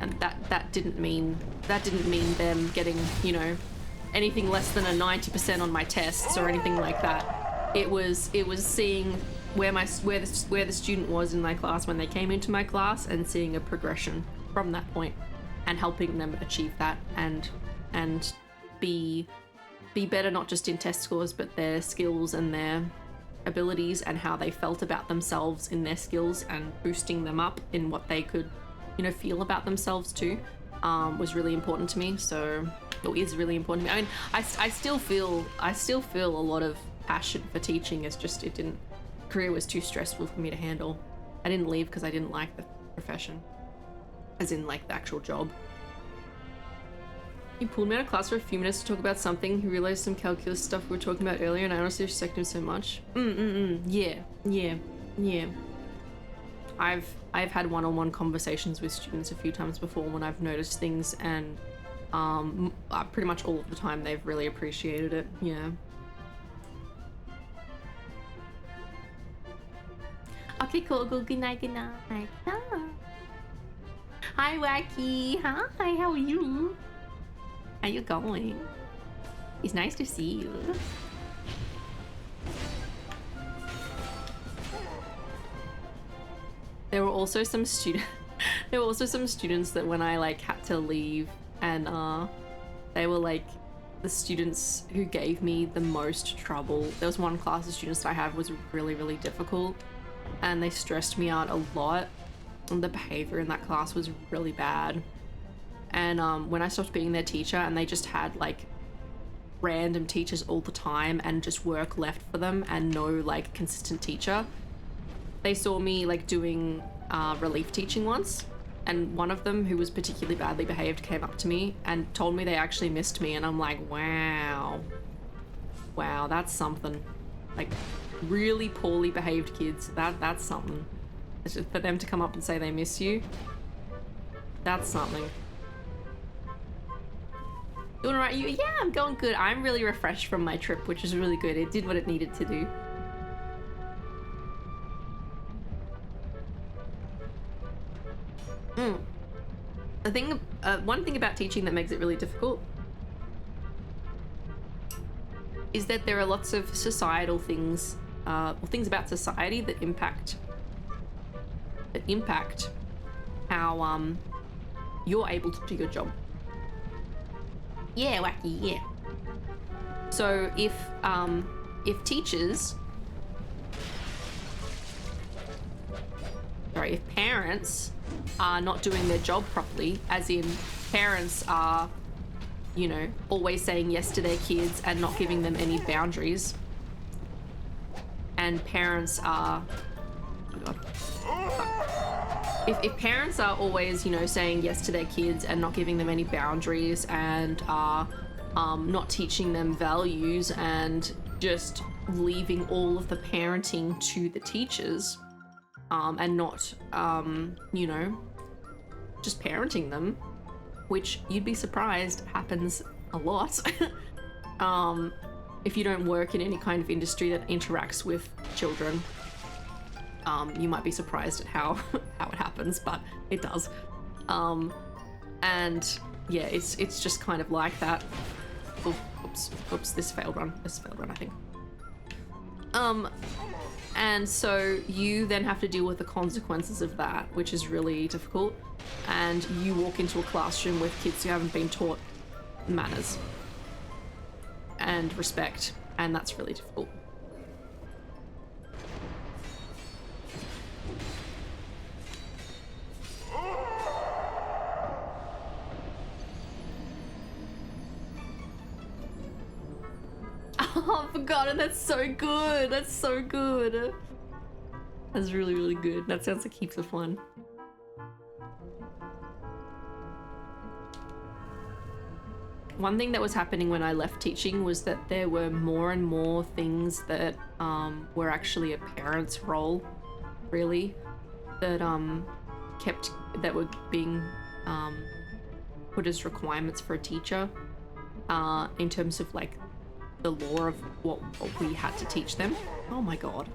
and that didn't mean them getting, you know, anything less than a 90% on my tests or anything like that. It was seeing where the student was in my class when they came into my class, and seeing a progression from that point, and helping them achieve that, and be better, not just in test scores, but their skills and their abilities, and how they felt about themselves in their skills, and boosting them up in what they could, you know, feel about themselves too, was really important to me. So it is really important to me. I mean, I still feel a lot of passion for teaching. It's just career was too stressful for me to handle. I didn't leave because I didn't like the profession, as in like the actual job. He pulled me out of class for a few minutes to talk about something. He realized some calculus stuff we were talking about earlier, and I honestly respect him so much. Yeah. I've had one-on-one conversations with students a few times before when I've noticed things, and pretty much all of the time they've really appreciated it. Yeah. Okay, cool. Good night. Hi, Wacky. Hi, how are you? How you going? It's nice to see you. There were also some students that when I like had to leave, and they were like the students who gave me the most trouble. There was one class of students that I had was really, really difficult, and they stressed me out a lot, and the behavior in that class was really bad. And when I stopped being their teacher, and they just had like random teachers all the time, and just work left for them, and no like consistent teacher, they saw me like doing relief teaching once, and one of them, who was particularly badly behaved, came up to me and told me they actually missed me. And I'm like, wow, that's something. Like really poorly behaved kids, that's something. It's just for them to come up and say they miss you, that's something. Doing alright? You? Yeah, I'm going good. I'm really refreshed from my trip, which is really good. It did what it needed to do. One thing about teaching that makes it really difficult is that there are lots of societal things, or things about society that impact how you're able to do your job. Yeah, Wacky, yeah. So if parents are not doing their job properly, as in parents are, you know, always saying yes to their kids and not giving them any boundaries, and parents are, oh my God. If parents are always, you know, saying yes to their kids and not giving them any boundaries, and are not teaching them values, and just leaving all of the parenting to the teachers, and not, you know, just parenting them, which you'd be surprised happens a lot. If you don't work in any kind of industry that interacts with children, you might be surprised at how it happens, but it does. And yeah, it's just kind of like that. Oops, this failed run, I think. And so you then have to deal with the consequences of that, which is really difficult. And you walk into a classroom with kids who haven't been taught manners and respect, and that's really difficult. Oh, I forgot it. That's so good. That's so good. That's really, really good. That sounds like heaps of fun. One thing that was happening when I left teaching was that there were more and more things that were actually a parent's role, really, that were being put as requirements for a teacher, in terms of like the law of what we had to teach them. Oh my God.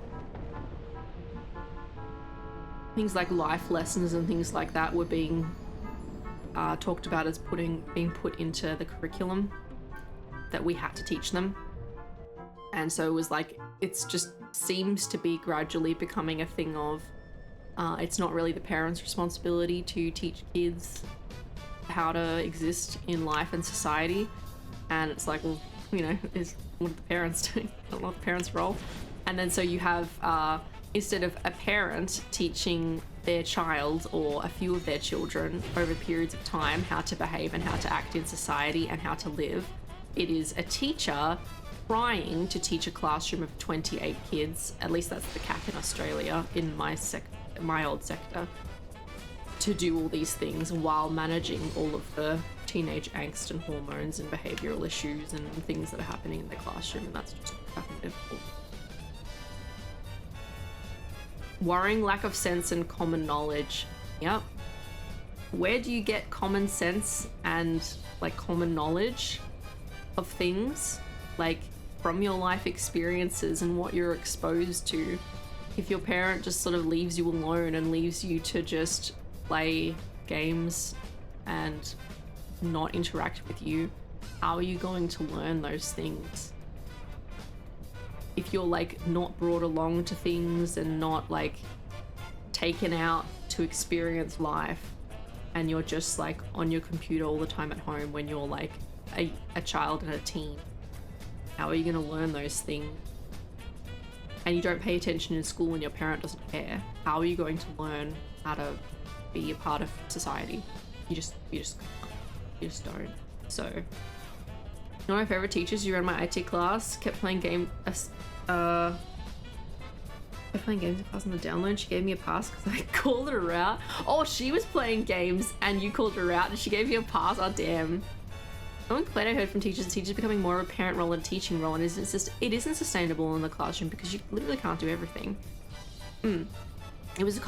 things like life lessons and things like that were being talked about as being put into the curriculum that we had to teach them. And so it was like, it's just seems to be gradually becoming a thing of it's not really the parents' responsibility to teach kids how to exist in life and society. And it's like, well, you know, what are the parents doing? Not the parents' role. And then so you have, instead of a parent teaching their child or a few of their children over periods of time how to behave and how to act in society and how to live, it is a teacher trying to teach a classroom of 28 kids, at least that's the cap in Australia, in my old sector, to do all these things while managing all of the teenage angst and hormones and behavioral issues and things that are happening in the classroom, and that's just fucking difficult. Worrying lack of sense and common knowledge. Yep. Where do you get common sense and like common knowledge of things? Like from your life experiences and what you're exposed to. If your parent just sort of leaves you alone and leaves you to just play games and not interact with you, how are you going to learn those things? If you're like not brought along to things and not like taken out to experience life, and you're just like on your computer all the time at home when you're like a child and a teen, how are you going to learn those things? And you don't pay attention in school and your parent doesn't care, how are you going to learn how to be a part of society? You just don't. So one of my favorite teachers, you ran my IT class, kept playing games in class on the download. She gave me a pass because I called her out. Oh, she was playing games and you called her out and she gave you a pass. Oh damn. One complaint I heard from teachers, teachers becoming more of a parent role and teaching role, and it isn't sustainable in the classroom because you literally can't do everything. It was a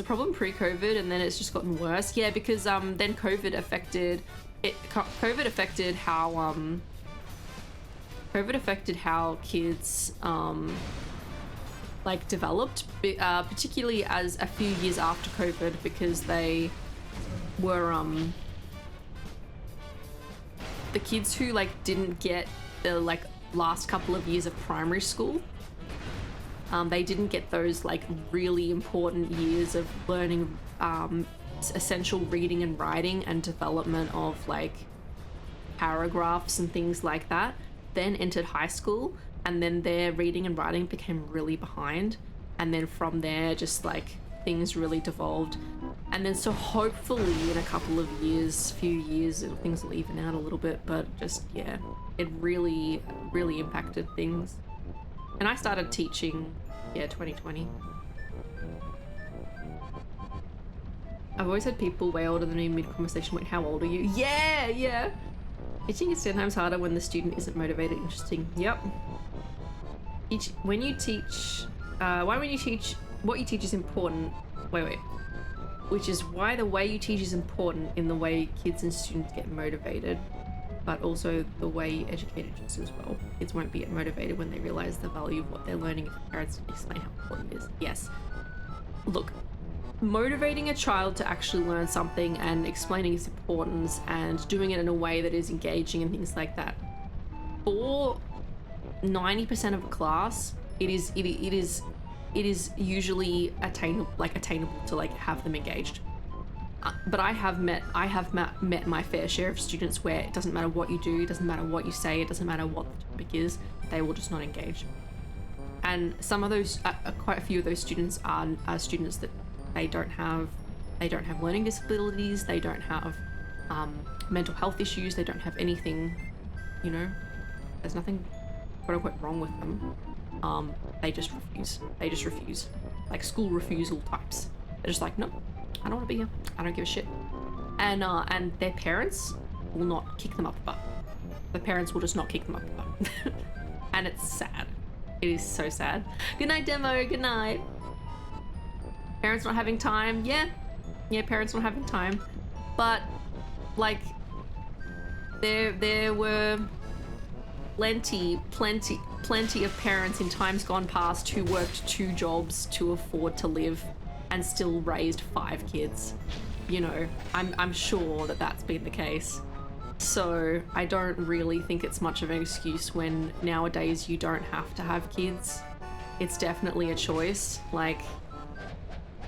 problem pre-COVID, and then it's just gotten worse. Yeah, because then COVID affected how kids like developed, particularly as a few years after COVID, because they were the kids who like didn't get the like last couple of years of primary school. They didn't get those like really important years of learning essential reading and writing and development of like paragraphs and things like that, then entered high school, and then their reading and writing became really behind, and then from there just like things really devolved. And then so hopefully in a couple of years, few years, things will even out a little bit, but just yeah, it really impacted things. And I started teaching 2020. I've always had people way older than me mid-conversation went, how old are you? Yeah. Teaching is 10 times harder when the student isn't motivated. Interesting. Yep. When you teach, what you teach is important. Wait. Which is why the way you teach is important in the way kids and students get motivated, but also the way you educate kids as well. Kids won't be motivated when they realize the value of what they're learning if parents explain how important it is. Yes. Look, motivating a child to actually learn something and explaining its importance and doing it in a way that is engaging and things like that. For 90% of a class, it is usually attainable to like have them engaged. But I have met my fair share of students where it doesn't matter what you do, it doesn't matter what you say, it doesn't matter what the topic is, they will just not engage. And some of those, quite a few of those students are students that they don't have learning disabilities, they don't have mental health issues, they don't have anything, you know, there's nothing quote unquote wrong with them. They just refuse. Like school refusal types. They're just like, nope, I don't want to be here. I don't give a shit. And their parents will not kick them up the butt. The parents will just not kick them up the butt. And it's sad. It is so sad. Good night, Demo. Good night. Parents not having time. Yeah, parents not having time. But like, there were plenty of parents in times gone past who worked 2 jobs to afford to live and still raised 5 kids. You know, I'm sure that that's been the case. So I don't really think it's much of an excuse when nowadays you don't have to have kids. It's definitely a choice. Like,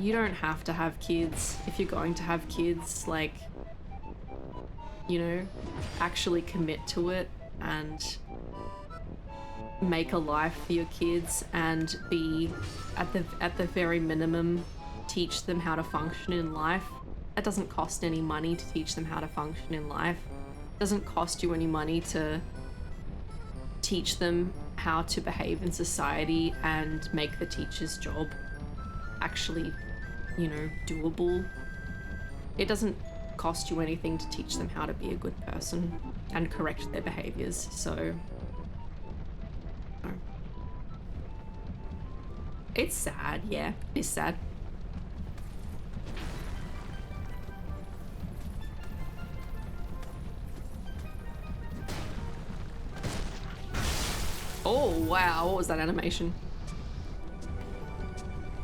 you don't have to have kids if you're going to have kids. Like, you know, actually commit to it and make a life for your kids and be at the very minimum teach them how to function in life. That doesn't cost any money to teach them how to function in life. It doesn't cost you any money to teach them how to behave in society and make the teacher's job actually, you know, doable. It doesn't cost you anything to teach them how to be a good person and correct their behaviors. So it's sad. Yeah, it's sad. Oh wow, what was that animation?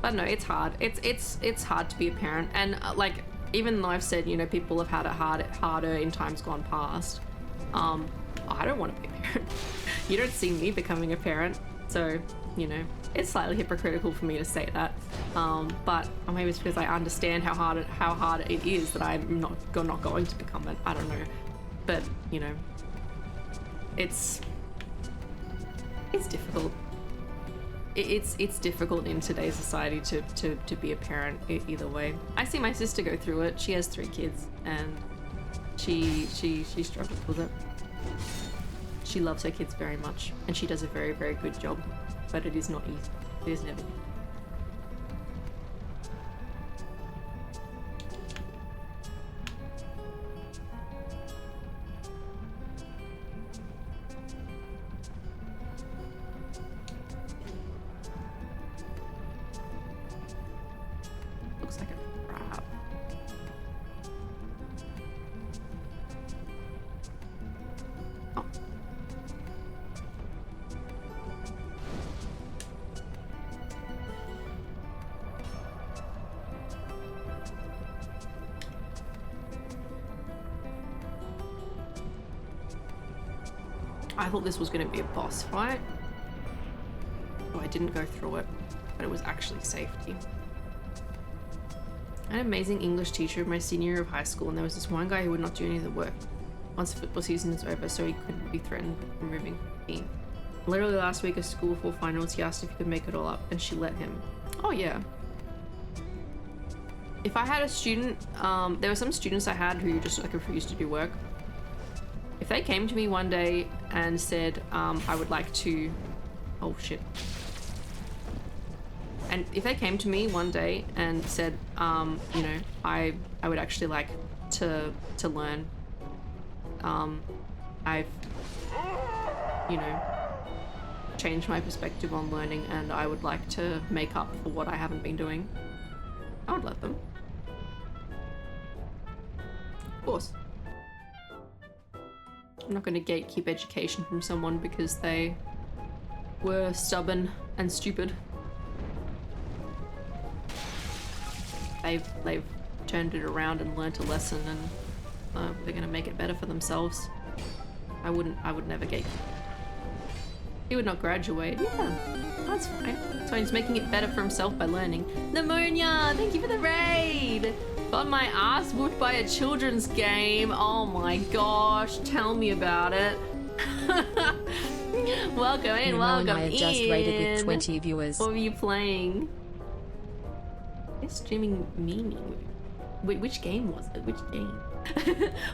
But no, it's hard. It's hard to be a parent, and like, even though I've said, you know, people have had it harder in times gone past, I don't want to be a parent. You don't see me becoming a parent, so, you know, it's slightly hypocritical for me to say that. But maybe it's because I understand how hard it is that I'm not going to become it. I don't know, but you know, it's difficult. It's difficult in today's society to be a parent either way. I see my sister go through it. She has 3 kids and she struggles with it. She loves her kids very much and she does a very, very good job, but it is not easy. It is never easy. I thought this was going to be a boss fight. Oh, I didn't go through it, but it was actually safety. I had an amazing English teacher in my senior year of high school, and there was this one guy who would not do any of the work once the football season is over, so he couldn't be threatened with removing the team. Literally last week at school for finals, he asked if he could make it all up, and she let him. Oh yeah. If I had a student, there were some students I had who just like refused to do work. If they came to me one day and said, I would like to, oh shit. And if they came to me one day and said, you know, I would actually like to learn, I've, you know, changed my perspective on learning and I would like to make up for what I haven't been doing, I would let them. Of course. I'm not going to gatekeep education from someone because they were stubborn and stupid. They've turned it around and learnt a lesson and they're going to make it better for themselves. I would never gatekeep. He would not graduate. Yeah, that's fine. So he's making it better for himself by learning. Pneumonia, thank you for the raid. Got my ass whooped by a children's game. Oh my gosh, tell me about it. Welcome in, welcome in. I have just raided with 20 viewers. What were you playing? It's streaming meaning. Wait, which game was it? Which game?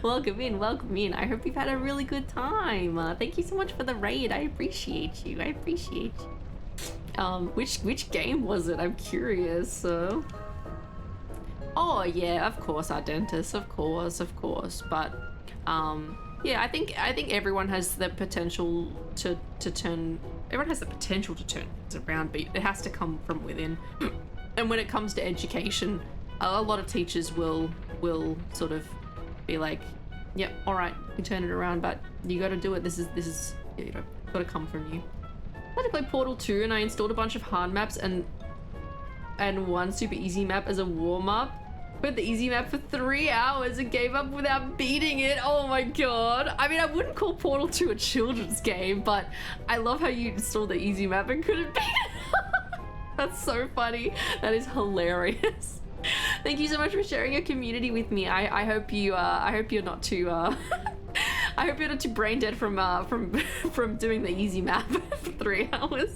Welcome in, welcome in. I hope you've had a really good time. Thank you so much for the raid. I appreciate you. I appreciate you. Which game was it? I'm curious. Oh yeah, of course, our dentist, of course. But yeah, I think everyone has the potential to turn. Everyone has the potential to turn things around, but it has to come from within. And when it comes to education, a lot of teachers will sort of be like, "Yep, all right, you turn it around, but you got to do it. This is you know, got to come from you." I had to play Portal 2, and I installed a bunch of hard maps, and and one super easy map as a warm-up. Played the easy map for 3 hours and gave up without beating it. Oh my god. I mean, I wouldn't call Portal 2 a children's game, but I love how you installed the easy map and couldn't beat it. That's so funny. That is hilarious. Thank you so much for sharing your community with me. I hope you're not too I hope you're not too brain dead from doing the easy map for 3 hours.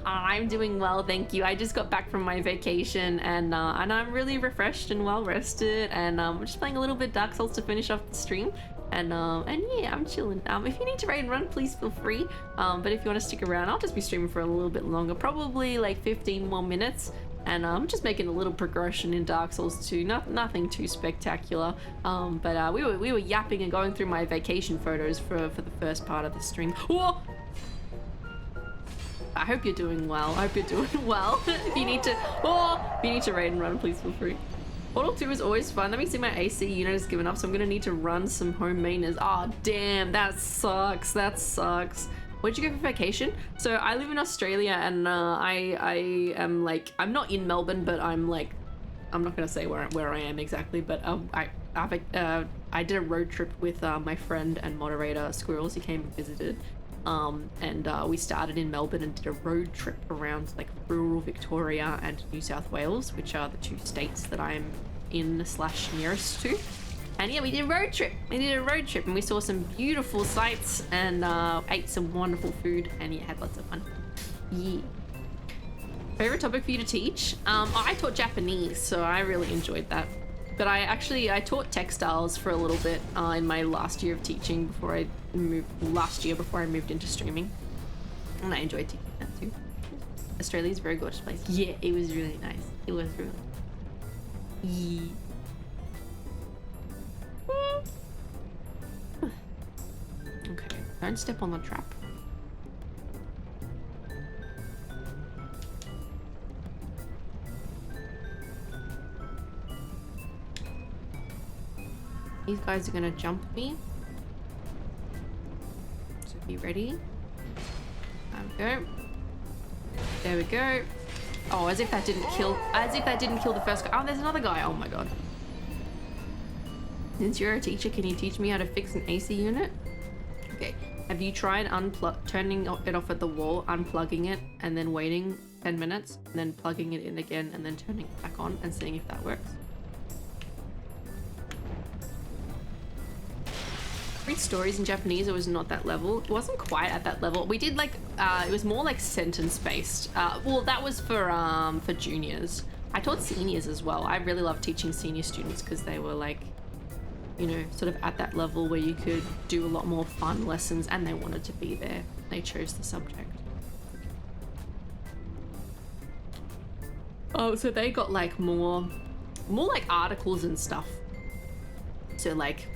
I'm doing well, thank you. I just got back from my vacation and I'm really refreshed and well rested, and I'm just playing a little bit Dark Souls to finish off the stream. And yeah, I'm chilling. If you need to raid and run, please feel free. But if you want to stick around, I'll just be streaming for a little bit longer, probably like 15 more minutes. And I'm just making a little progression in Dark Souls 2, nothing too spectacular. But we were yapping and going through my vacation photos for the first part of the stream. Whoa! I hope you're doing well. I hope you're doing well. If you need to raid and run, please feel free. Portal 2 is always fun. Let me see, my AC unit has given up, so I'm gonna need to run some home maintenance. Oh damn, that sucks. That sucks. Where'd you go for vacation? So I live in Australia, and I am like, I'm not in Melbourne, but I'm like, I'm not gonna say where I am exactly, but I did a road trip with my friend and moderator Squirrels. He came and visited, and we started in Melbourne and did a road trip around like rural Victoria and New South Wales, which are the 2 states that I'm in / nearest to. And yeah, we did a road trip. And we saw some beautiful sights and ate some wonderful food, and yeah, had lots of fun. Yeah. Favorite topic for you to teach? I taught Japanese, so I really enjoyed that. But I taught textiles for a little bit in my last year of teaching before I moved into streaming, and I enjoyed teaching that too. Australia's a very gorgeous place. Yeah, it was really nice. It was really. Yeah. Okay, don't step on the trap. These guys are gonna jump me. So be ready. There we go. There we go. Oh, as if that didn't kill the first guy. Oh, there's another guy. Oh my god. Since you're a teacher, can you teach me how to fix an AC unit? Okay. Have you tried turning it off at the wall, unplugging it, and then waiting 10 minutes, and then plugging it in again, and then turning it back on, and seeing if that works? Read stories in Japanese. It was not that level. It wasn't quite at that level. We did like it was more like sentence based. Well, that was for juniors. I taught seniors as well. I really love teaching senior students because they were like, you know, sort of at that level where you could do a lot more fun lessons, and they wanted to be there. They chose the subject. Oh, so they got like more like articles and stuff. So like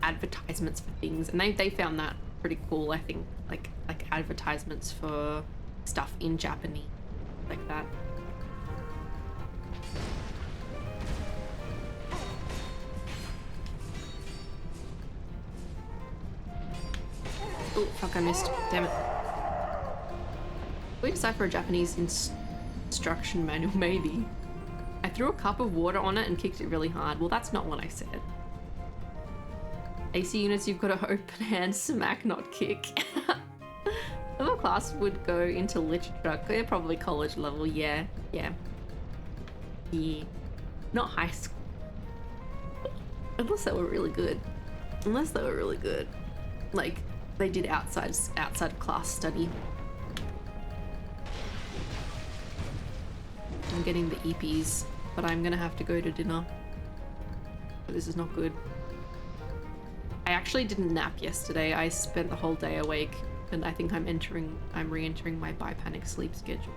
advertisements for things, and they found that pretty cool. I think like advertisements for stuff in Japanese, like that. Oh fuck, I missed. Damn it. We decide for a Japanese instruction manual, maybe. I threw a cup of water on it and kicked it really hard. Well, that's not what I said. AC units, you've got to open hand smack, not kick. Level class would go into literature. They're probably college level, yeah. Not high school. Unless they were really good. Like, they did outside class study. I'm getting the EPs, but I'm gonna have to go to dinner. This is not good. I actually didn't nap yesterday. I spent the whole day awake, and I think I'm re-entering my bi-panic sleep schedule.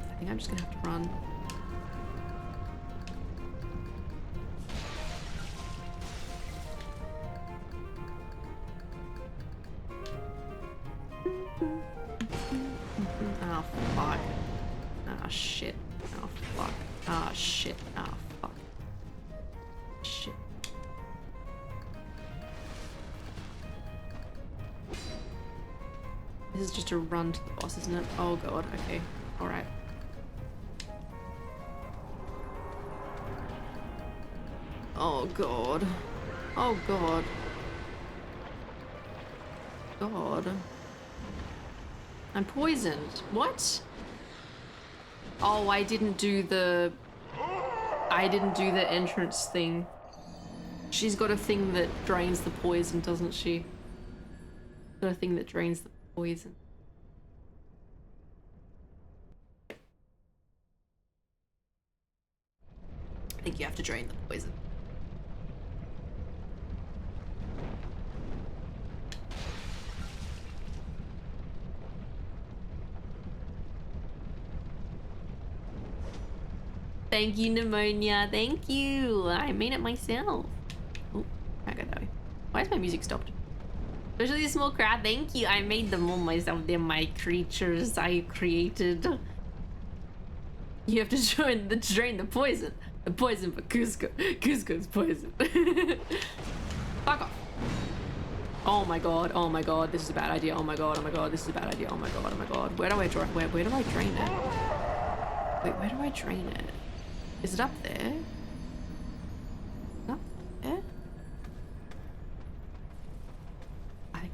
I think I'm just gonna have to run. Oh fuck. Oh shit. Oh fuck. Oh shit. Oh fuck. Shit. This is just a run to the boss, isn't it? Oh god, okay. Alright. Oh god. Oh god. God. I'm poisoned. What? Oh, I didn't do the entrance thing. She's got a thing that drains the poison, doesn't she? Got a thing that drains the poison. I think you have to drain the poison. Thank you, Pneumonia. Thank you. I made it myself. Oh, I got that way. Why is my music stopped? Especially a small crowd. Thank you. I made them all myself. They're my creatures I created. You have to drain the poison. The poison for Cusco. Cusco's poison. Fuck off. Oh my god. Oh my god. This is a bad idea. Oh my god. Oh my god. This is a bad idea. Oh my god. Oh my god. Where do I drain? Where do I drain it? Wait, where do I drain it? Is it up there? Up there? I think.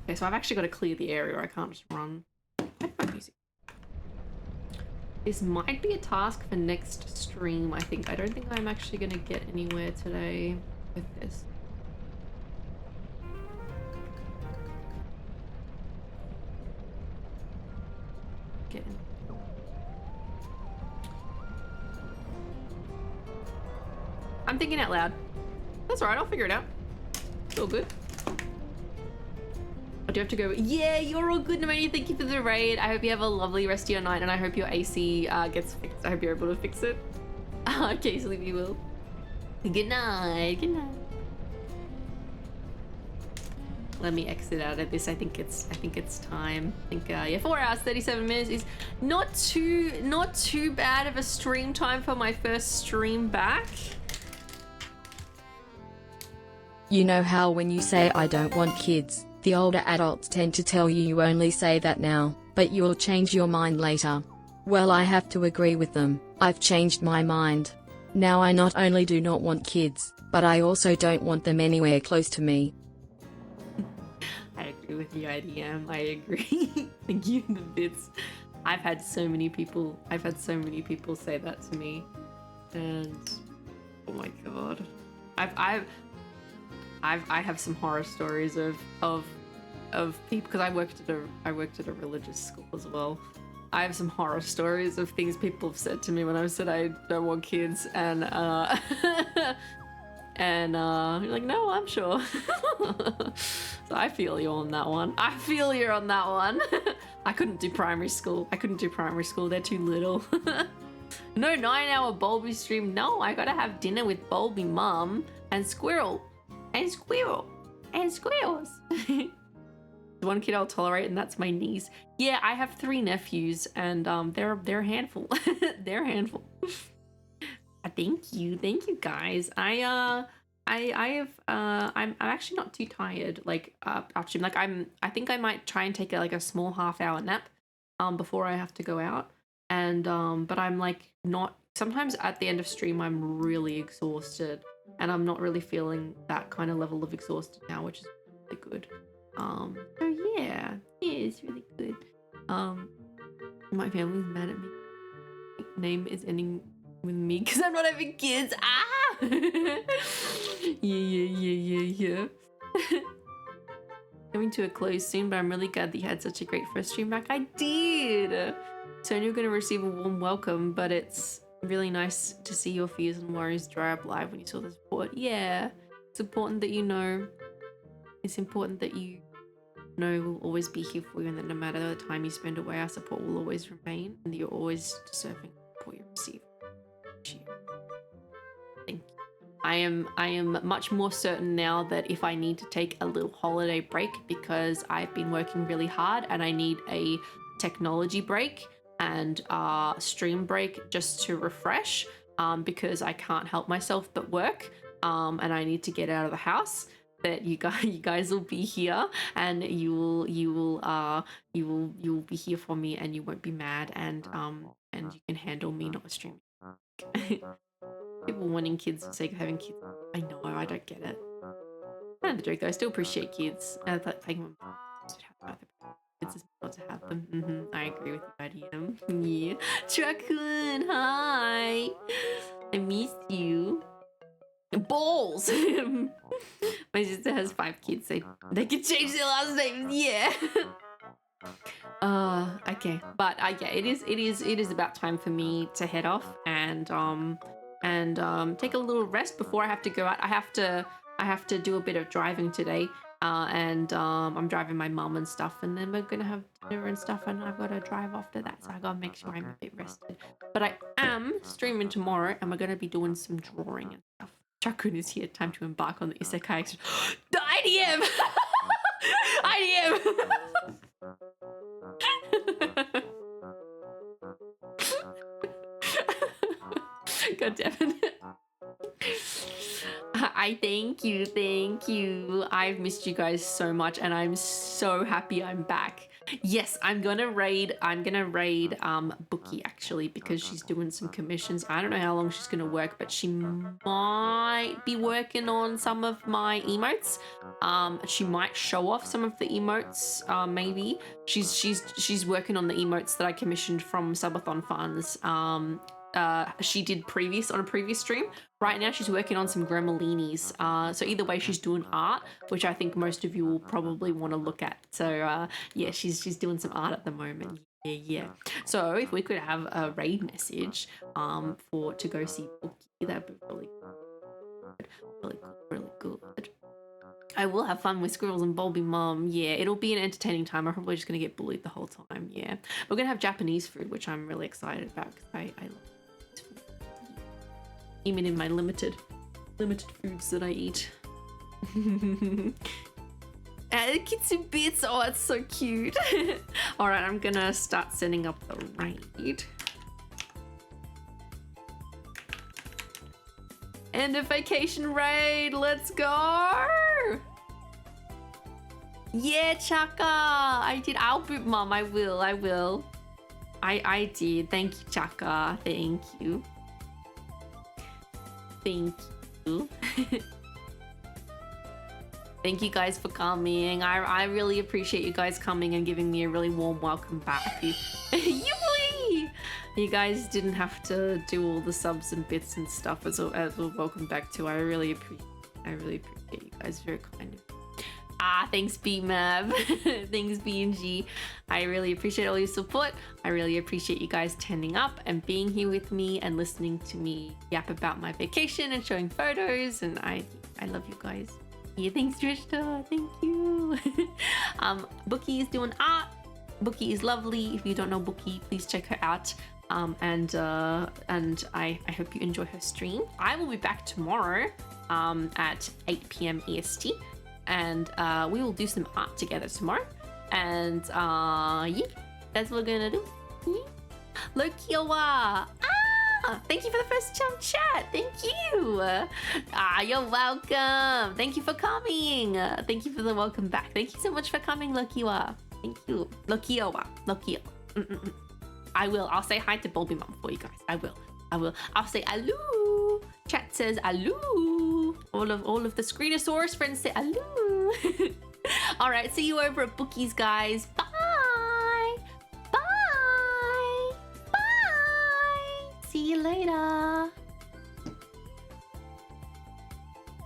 Okay, so I've actually got to clear the area or I can't just run. This might be a task for next stream, I think. I don't think I'm actually going to get anywhere today with this. Get in. I'm thinking out loud. That's alright, I'll figure it out. It's all good. I do have to go. Yeah, you're all good, Pneumonia. Thank you for the raid. I hope you have a lovely rest of your night and I hope your AC gets fixed. I hope you're able to fix it. Okay, Sleepy will. Good night. Good night. Let me exit out of this. I think it's time. I think yeah, 4 hours 37 minutes is not too bad of a stream time for my first stream back. You know how when you say I don't want kids, the older adults tend to tell you you only say that now, but you'll change your mind later. Well, I have to agree with them. I've changed my mind. Now I not only do not want kids, but I also don't want them anywhere close to me. I agree with you, IDM. I agree. Thank you in the bits. I've had so many people say that to me, and oh my god, I have some horror stories of people, because I worked at a religious school as well. I have some horror stories of things people have said to me when I've said I don't want kids, and you're like, no, I'm sure. So I feel you on that one. I feel you on that one. I couldn't do primary school. They're too little. No 9-hour Bulbie stream. No, I gotta have dinner with Bulbie mum and squirrel. And squirrels. One kid I'll tolerate, and that's my niece. Yeah, I have 3 nephews, and they're a handful. They're a handful. Thank you guys. I'm actually not too tired. Like after, like I think I might try and take a small half-hour nap before I have to go out. And but I'm like not. Sometimes at the end of stream I'm really exhausted, and I'm not really feeling that kind of level of exhausted now, which is really good. So yeah, it's really good. My family's mad at me. Name is ending with me because I'm not having kids. Ah! Yeah. Coming to a close soon, but I'm really glad that you had such a great first stream back. I did! So you're going to receive a warm welcome, but it's really nice to see your fears and worries dry up live when you saw the support. Yeah, it's important that you know. It's important that you know we'll always be here for you, and that no matter the time you spend away, our support will always remain, and that you're always deserving of support you receive. Thank you. I am much more certain now that if I need to take a little holiday break because I've been working really hard and I need a technology break and stream break just to refresh because I can't help myself but work and I need to get out of the house, that you guys will be here, and you will be here for me, and you won't be mad, and you can handle me not streaming. People wanting kids for the sake of having kids. I know, I don't get it. Kind of the joke though. I still appreciate kids. I thought taking them kids is not to have them. I agree with you, IDM. Yeah. Raccoon, hi. I missed you. Balls. My sister has 5 kids. They can change their last names. Yeah. Okay, but yeah, it is about time for me to head off and take a little rest before I have to go out. I have to do a bit of driving today, and I'm driving my mum and stuff, and then we're gonna have dinner and stuff, and I've got to drive after that, so I gotta make sure I'm a bit rested. But I am streaming tomorrow, and we're gonna be doing some drawing and stuff. Chakun is here. Time to embark on the isekai. The IDM. IDM. God damn it. I thank you. I've missed you guys so much, and I'm so happy I'm back. Yes, I'm gonna raid Bookie actually, because she's doing some commissions. I don't know how long she's gonna work, but she might be working on some of my emotes. She might show off some of the emotes. Maybe she's working on the emotes that I commissioned from subathon funds. She did on a previous stream. Right now she's working on some gremolinis. So either way, she's doing art, which I think most of you will probably want to look at. So yeah, she's doing some art at the moment. Yeah. So if we could have a raid message to go see Bookie, that'd be really good. I will have fun with Squirrels and Bulbie Mom. Yeah, it'll be an entertaining time. I'm probably just gonna get bullied the whole time. Yeah, we're gonna have Japanese food, which I'm really excited about because I love even in my limited foods that I eat. Kitty bits. Oh, it's so cute. All right, I'm gonna start setting up the raid. End of vacation raid. Let's go. Yeah, Chaka. I did. I'll boot Mom. I will. I did. Thank you, Chaka. Thank you. Thank you guys for coming. I really appreciate you guys coming and giving me a really warm welcome back. You guys didn't have to do all the subs and bits and stuff as a welcome back too. I really appreciate you guys. Very kind of you. Thanks BMAB. Thanks BNG. I really appreciate all your support. I really appreciate you guys turning up and being here with me and listening to me yap about my vacation and showing photos, and I love you guys. Yeah, thanks Trishta. Thank you. Bookie is doing art. Bookie is lovely. If you don't know Bookie, please check her out. And I hope you enjoy her stream. I will be back tomorrow at 8 p.m. EST. And we will do some art together tomorrow. And yeah, that's what we're gonna do. Yeah. Lokiowa! Thank you for the first jump chat. Thank you. You're welcome. Thank you for coming. Thank you for the welcome back. Thank you so much for coming, Lokiowa. Thank you. Lokiowa. I will. I'll say hi to Bulbie Mom for you guys. I will. I'll say aloo. Chat says aloo. All of the Screenosaurus friends say aloo. All right. See you over at Bookie's, guys. Bye.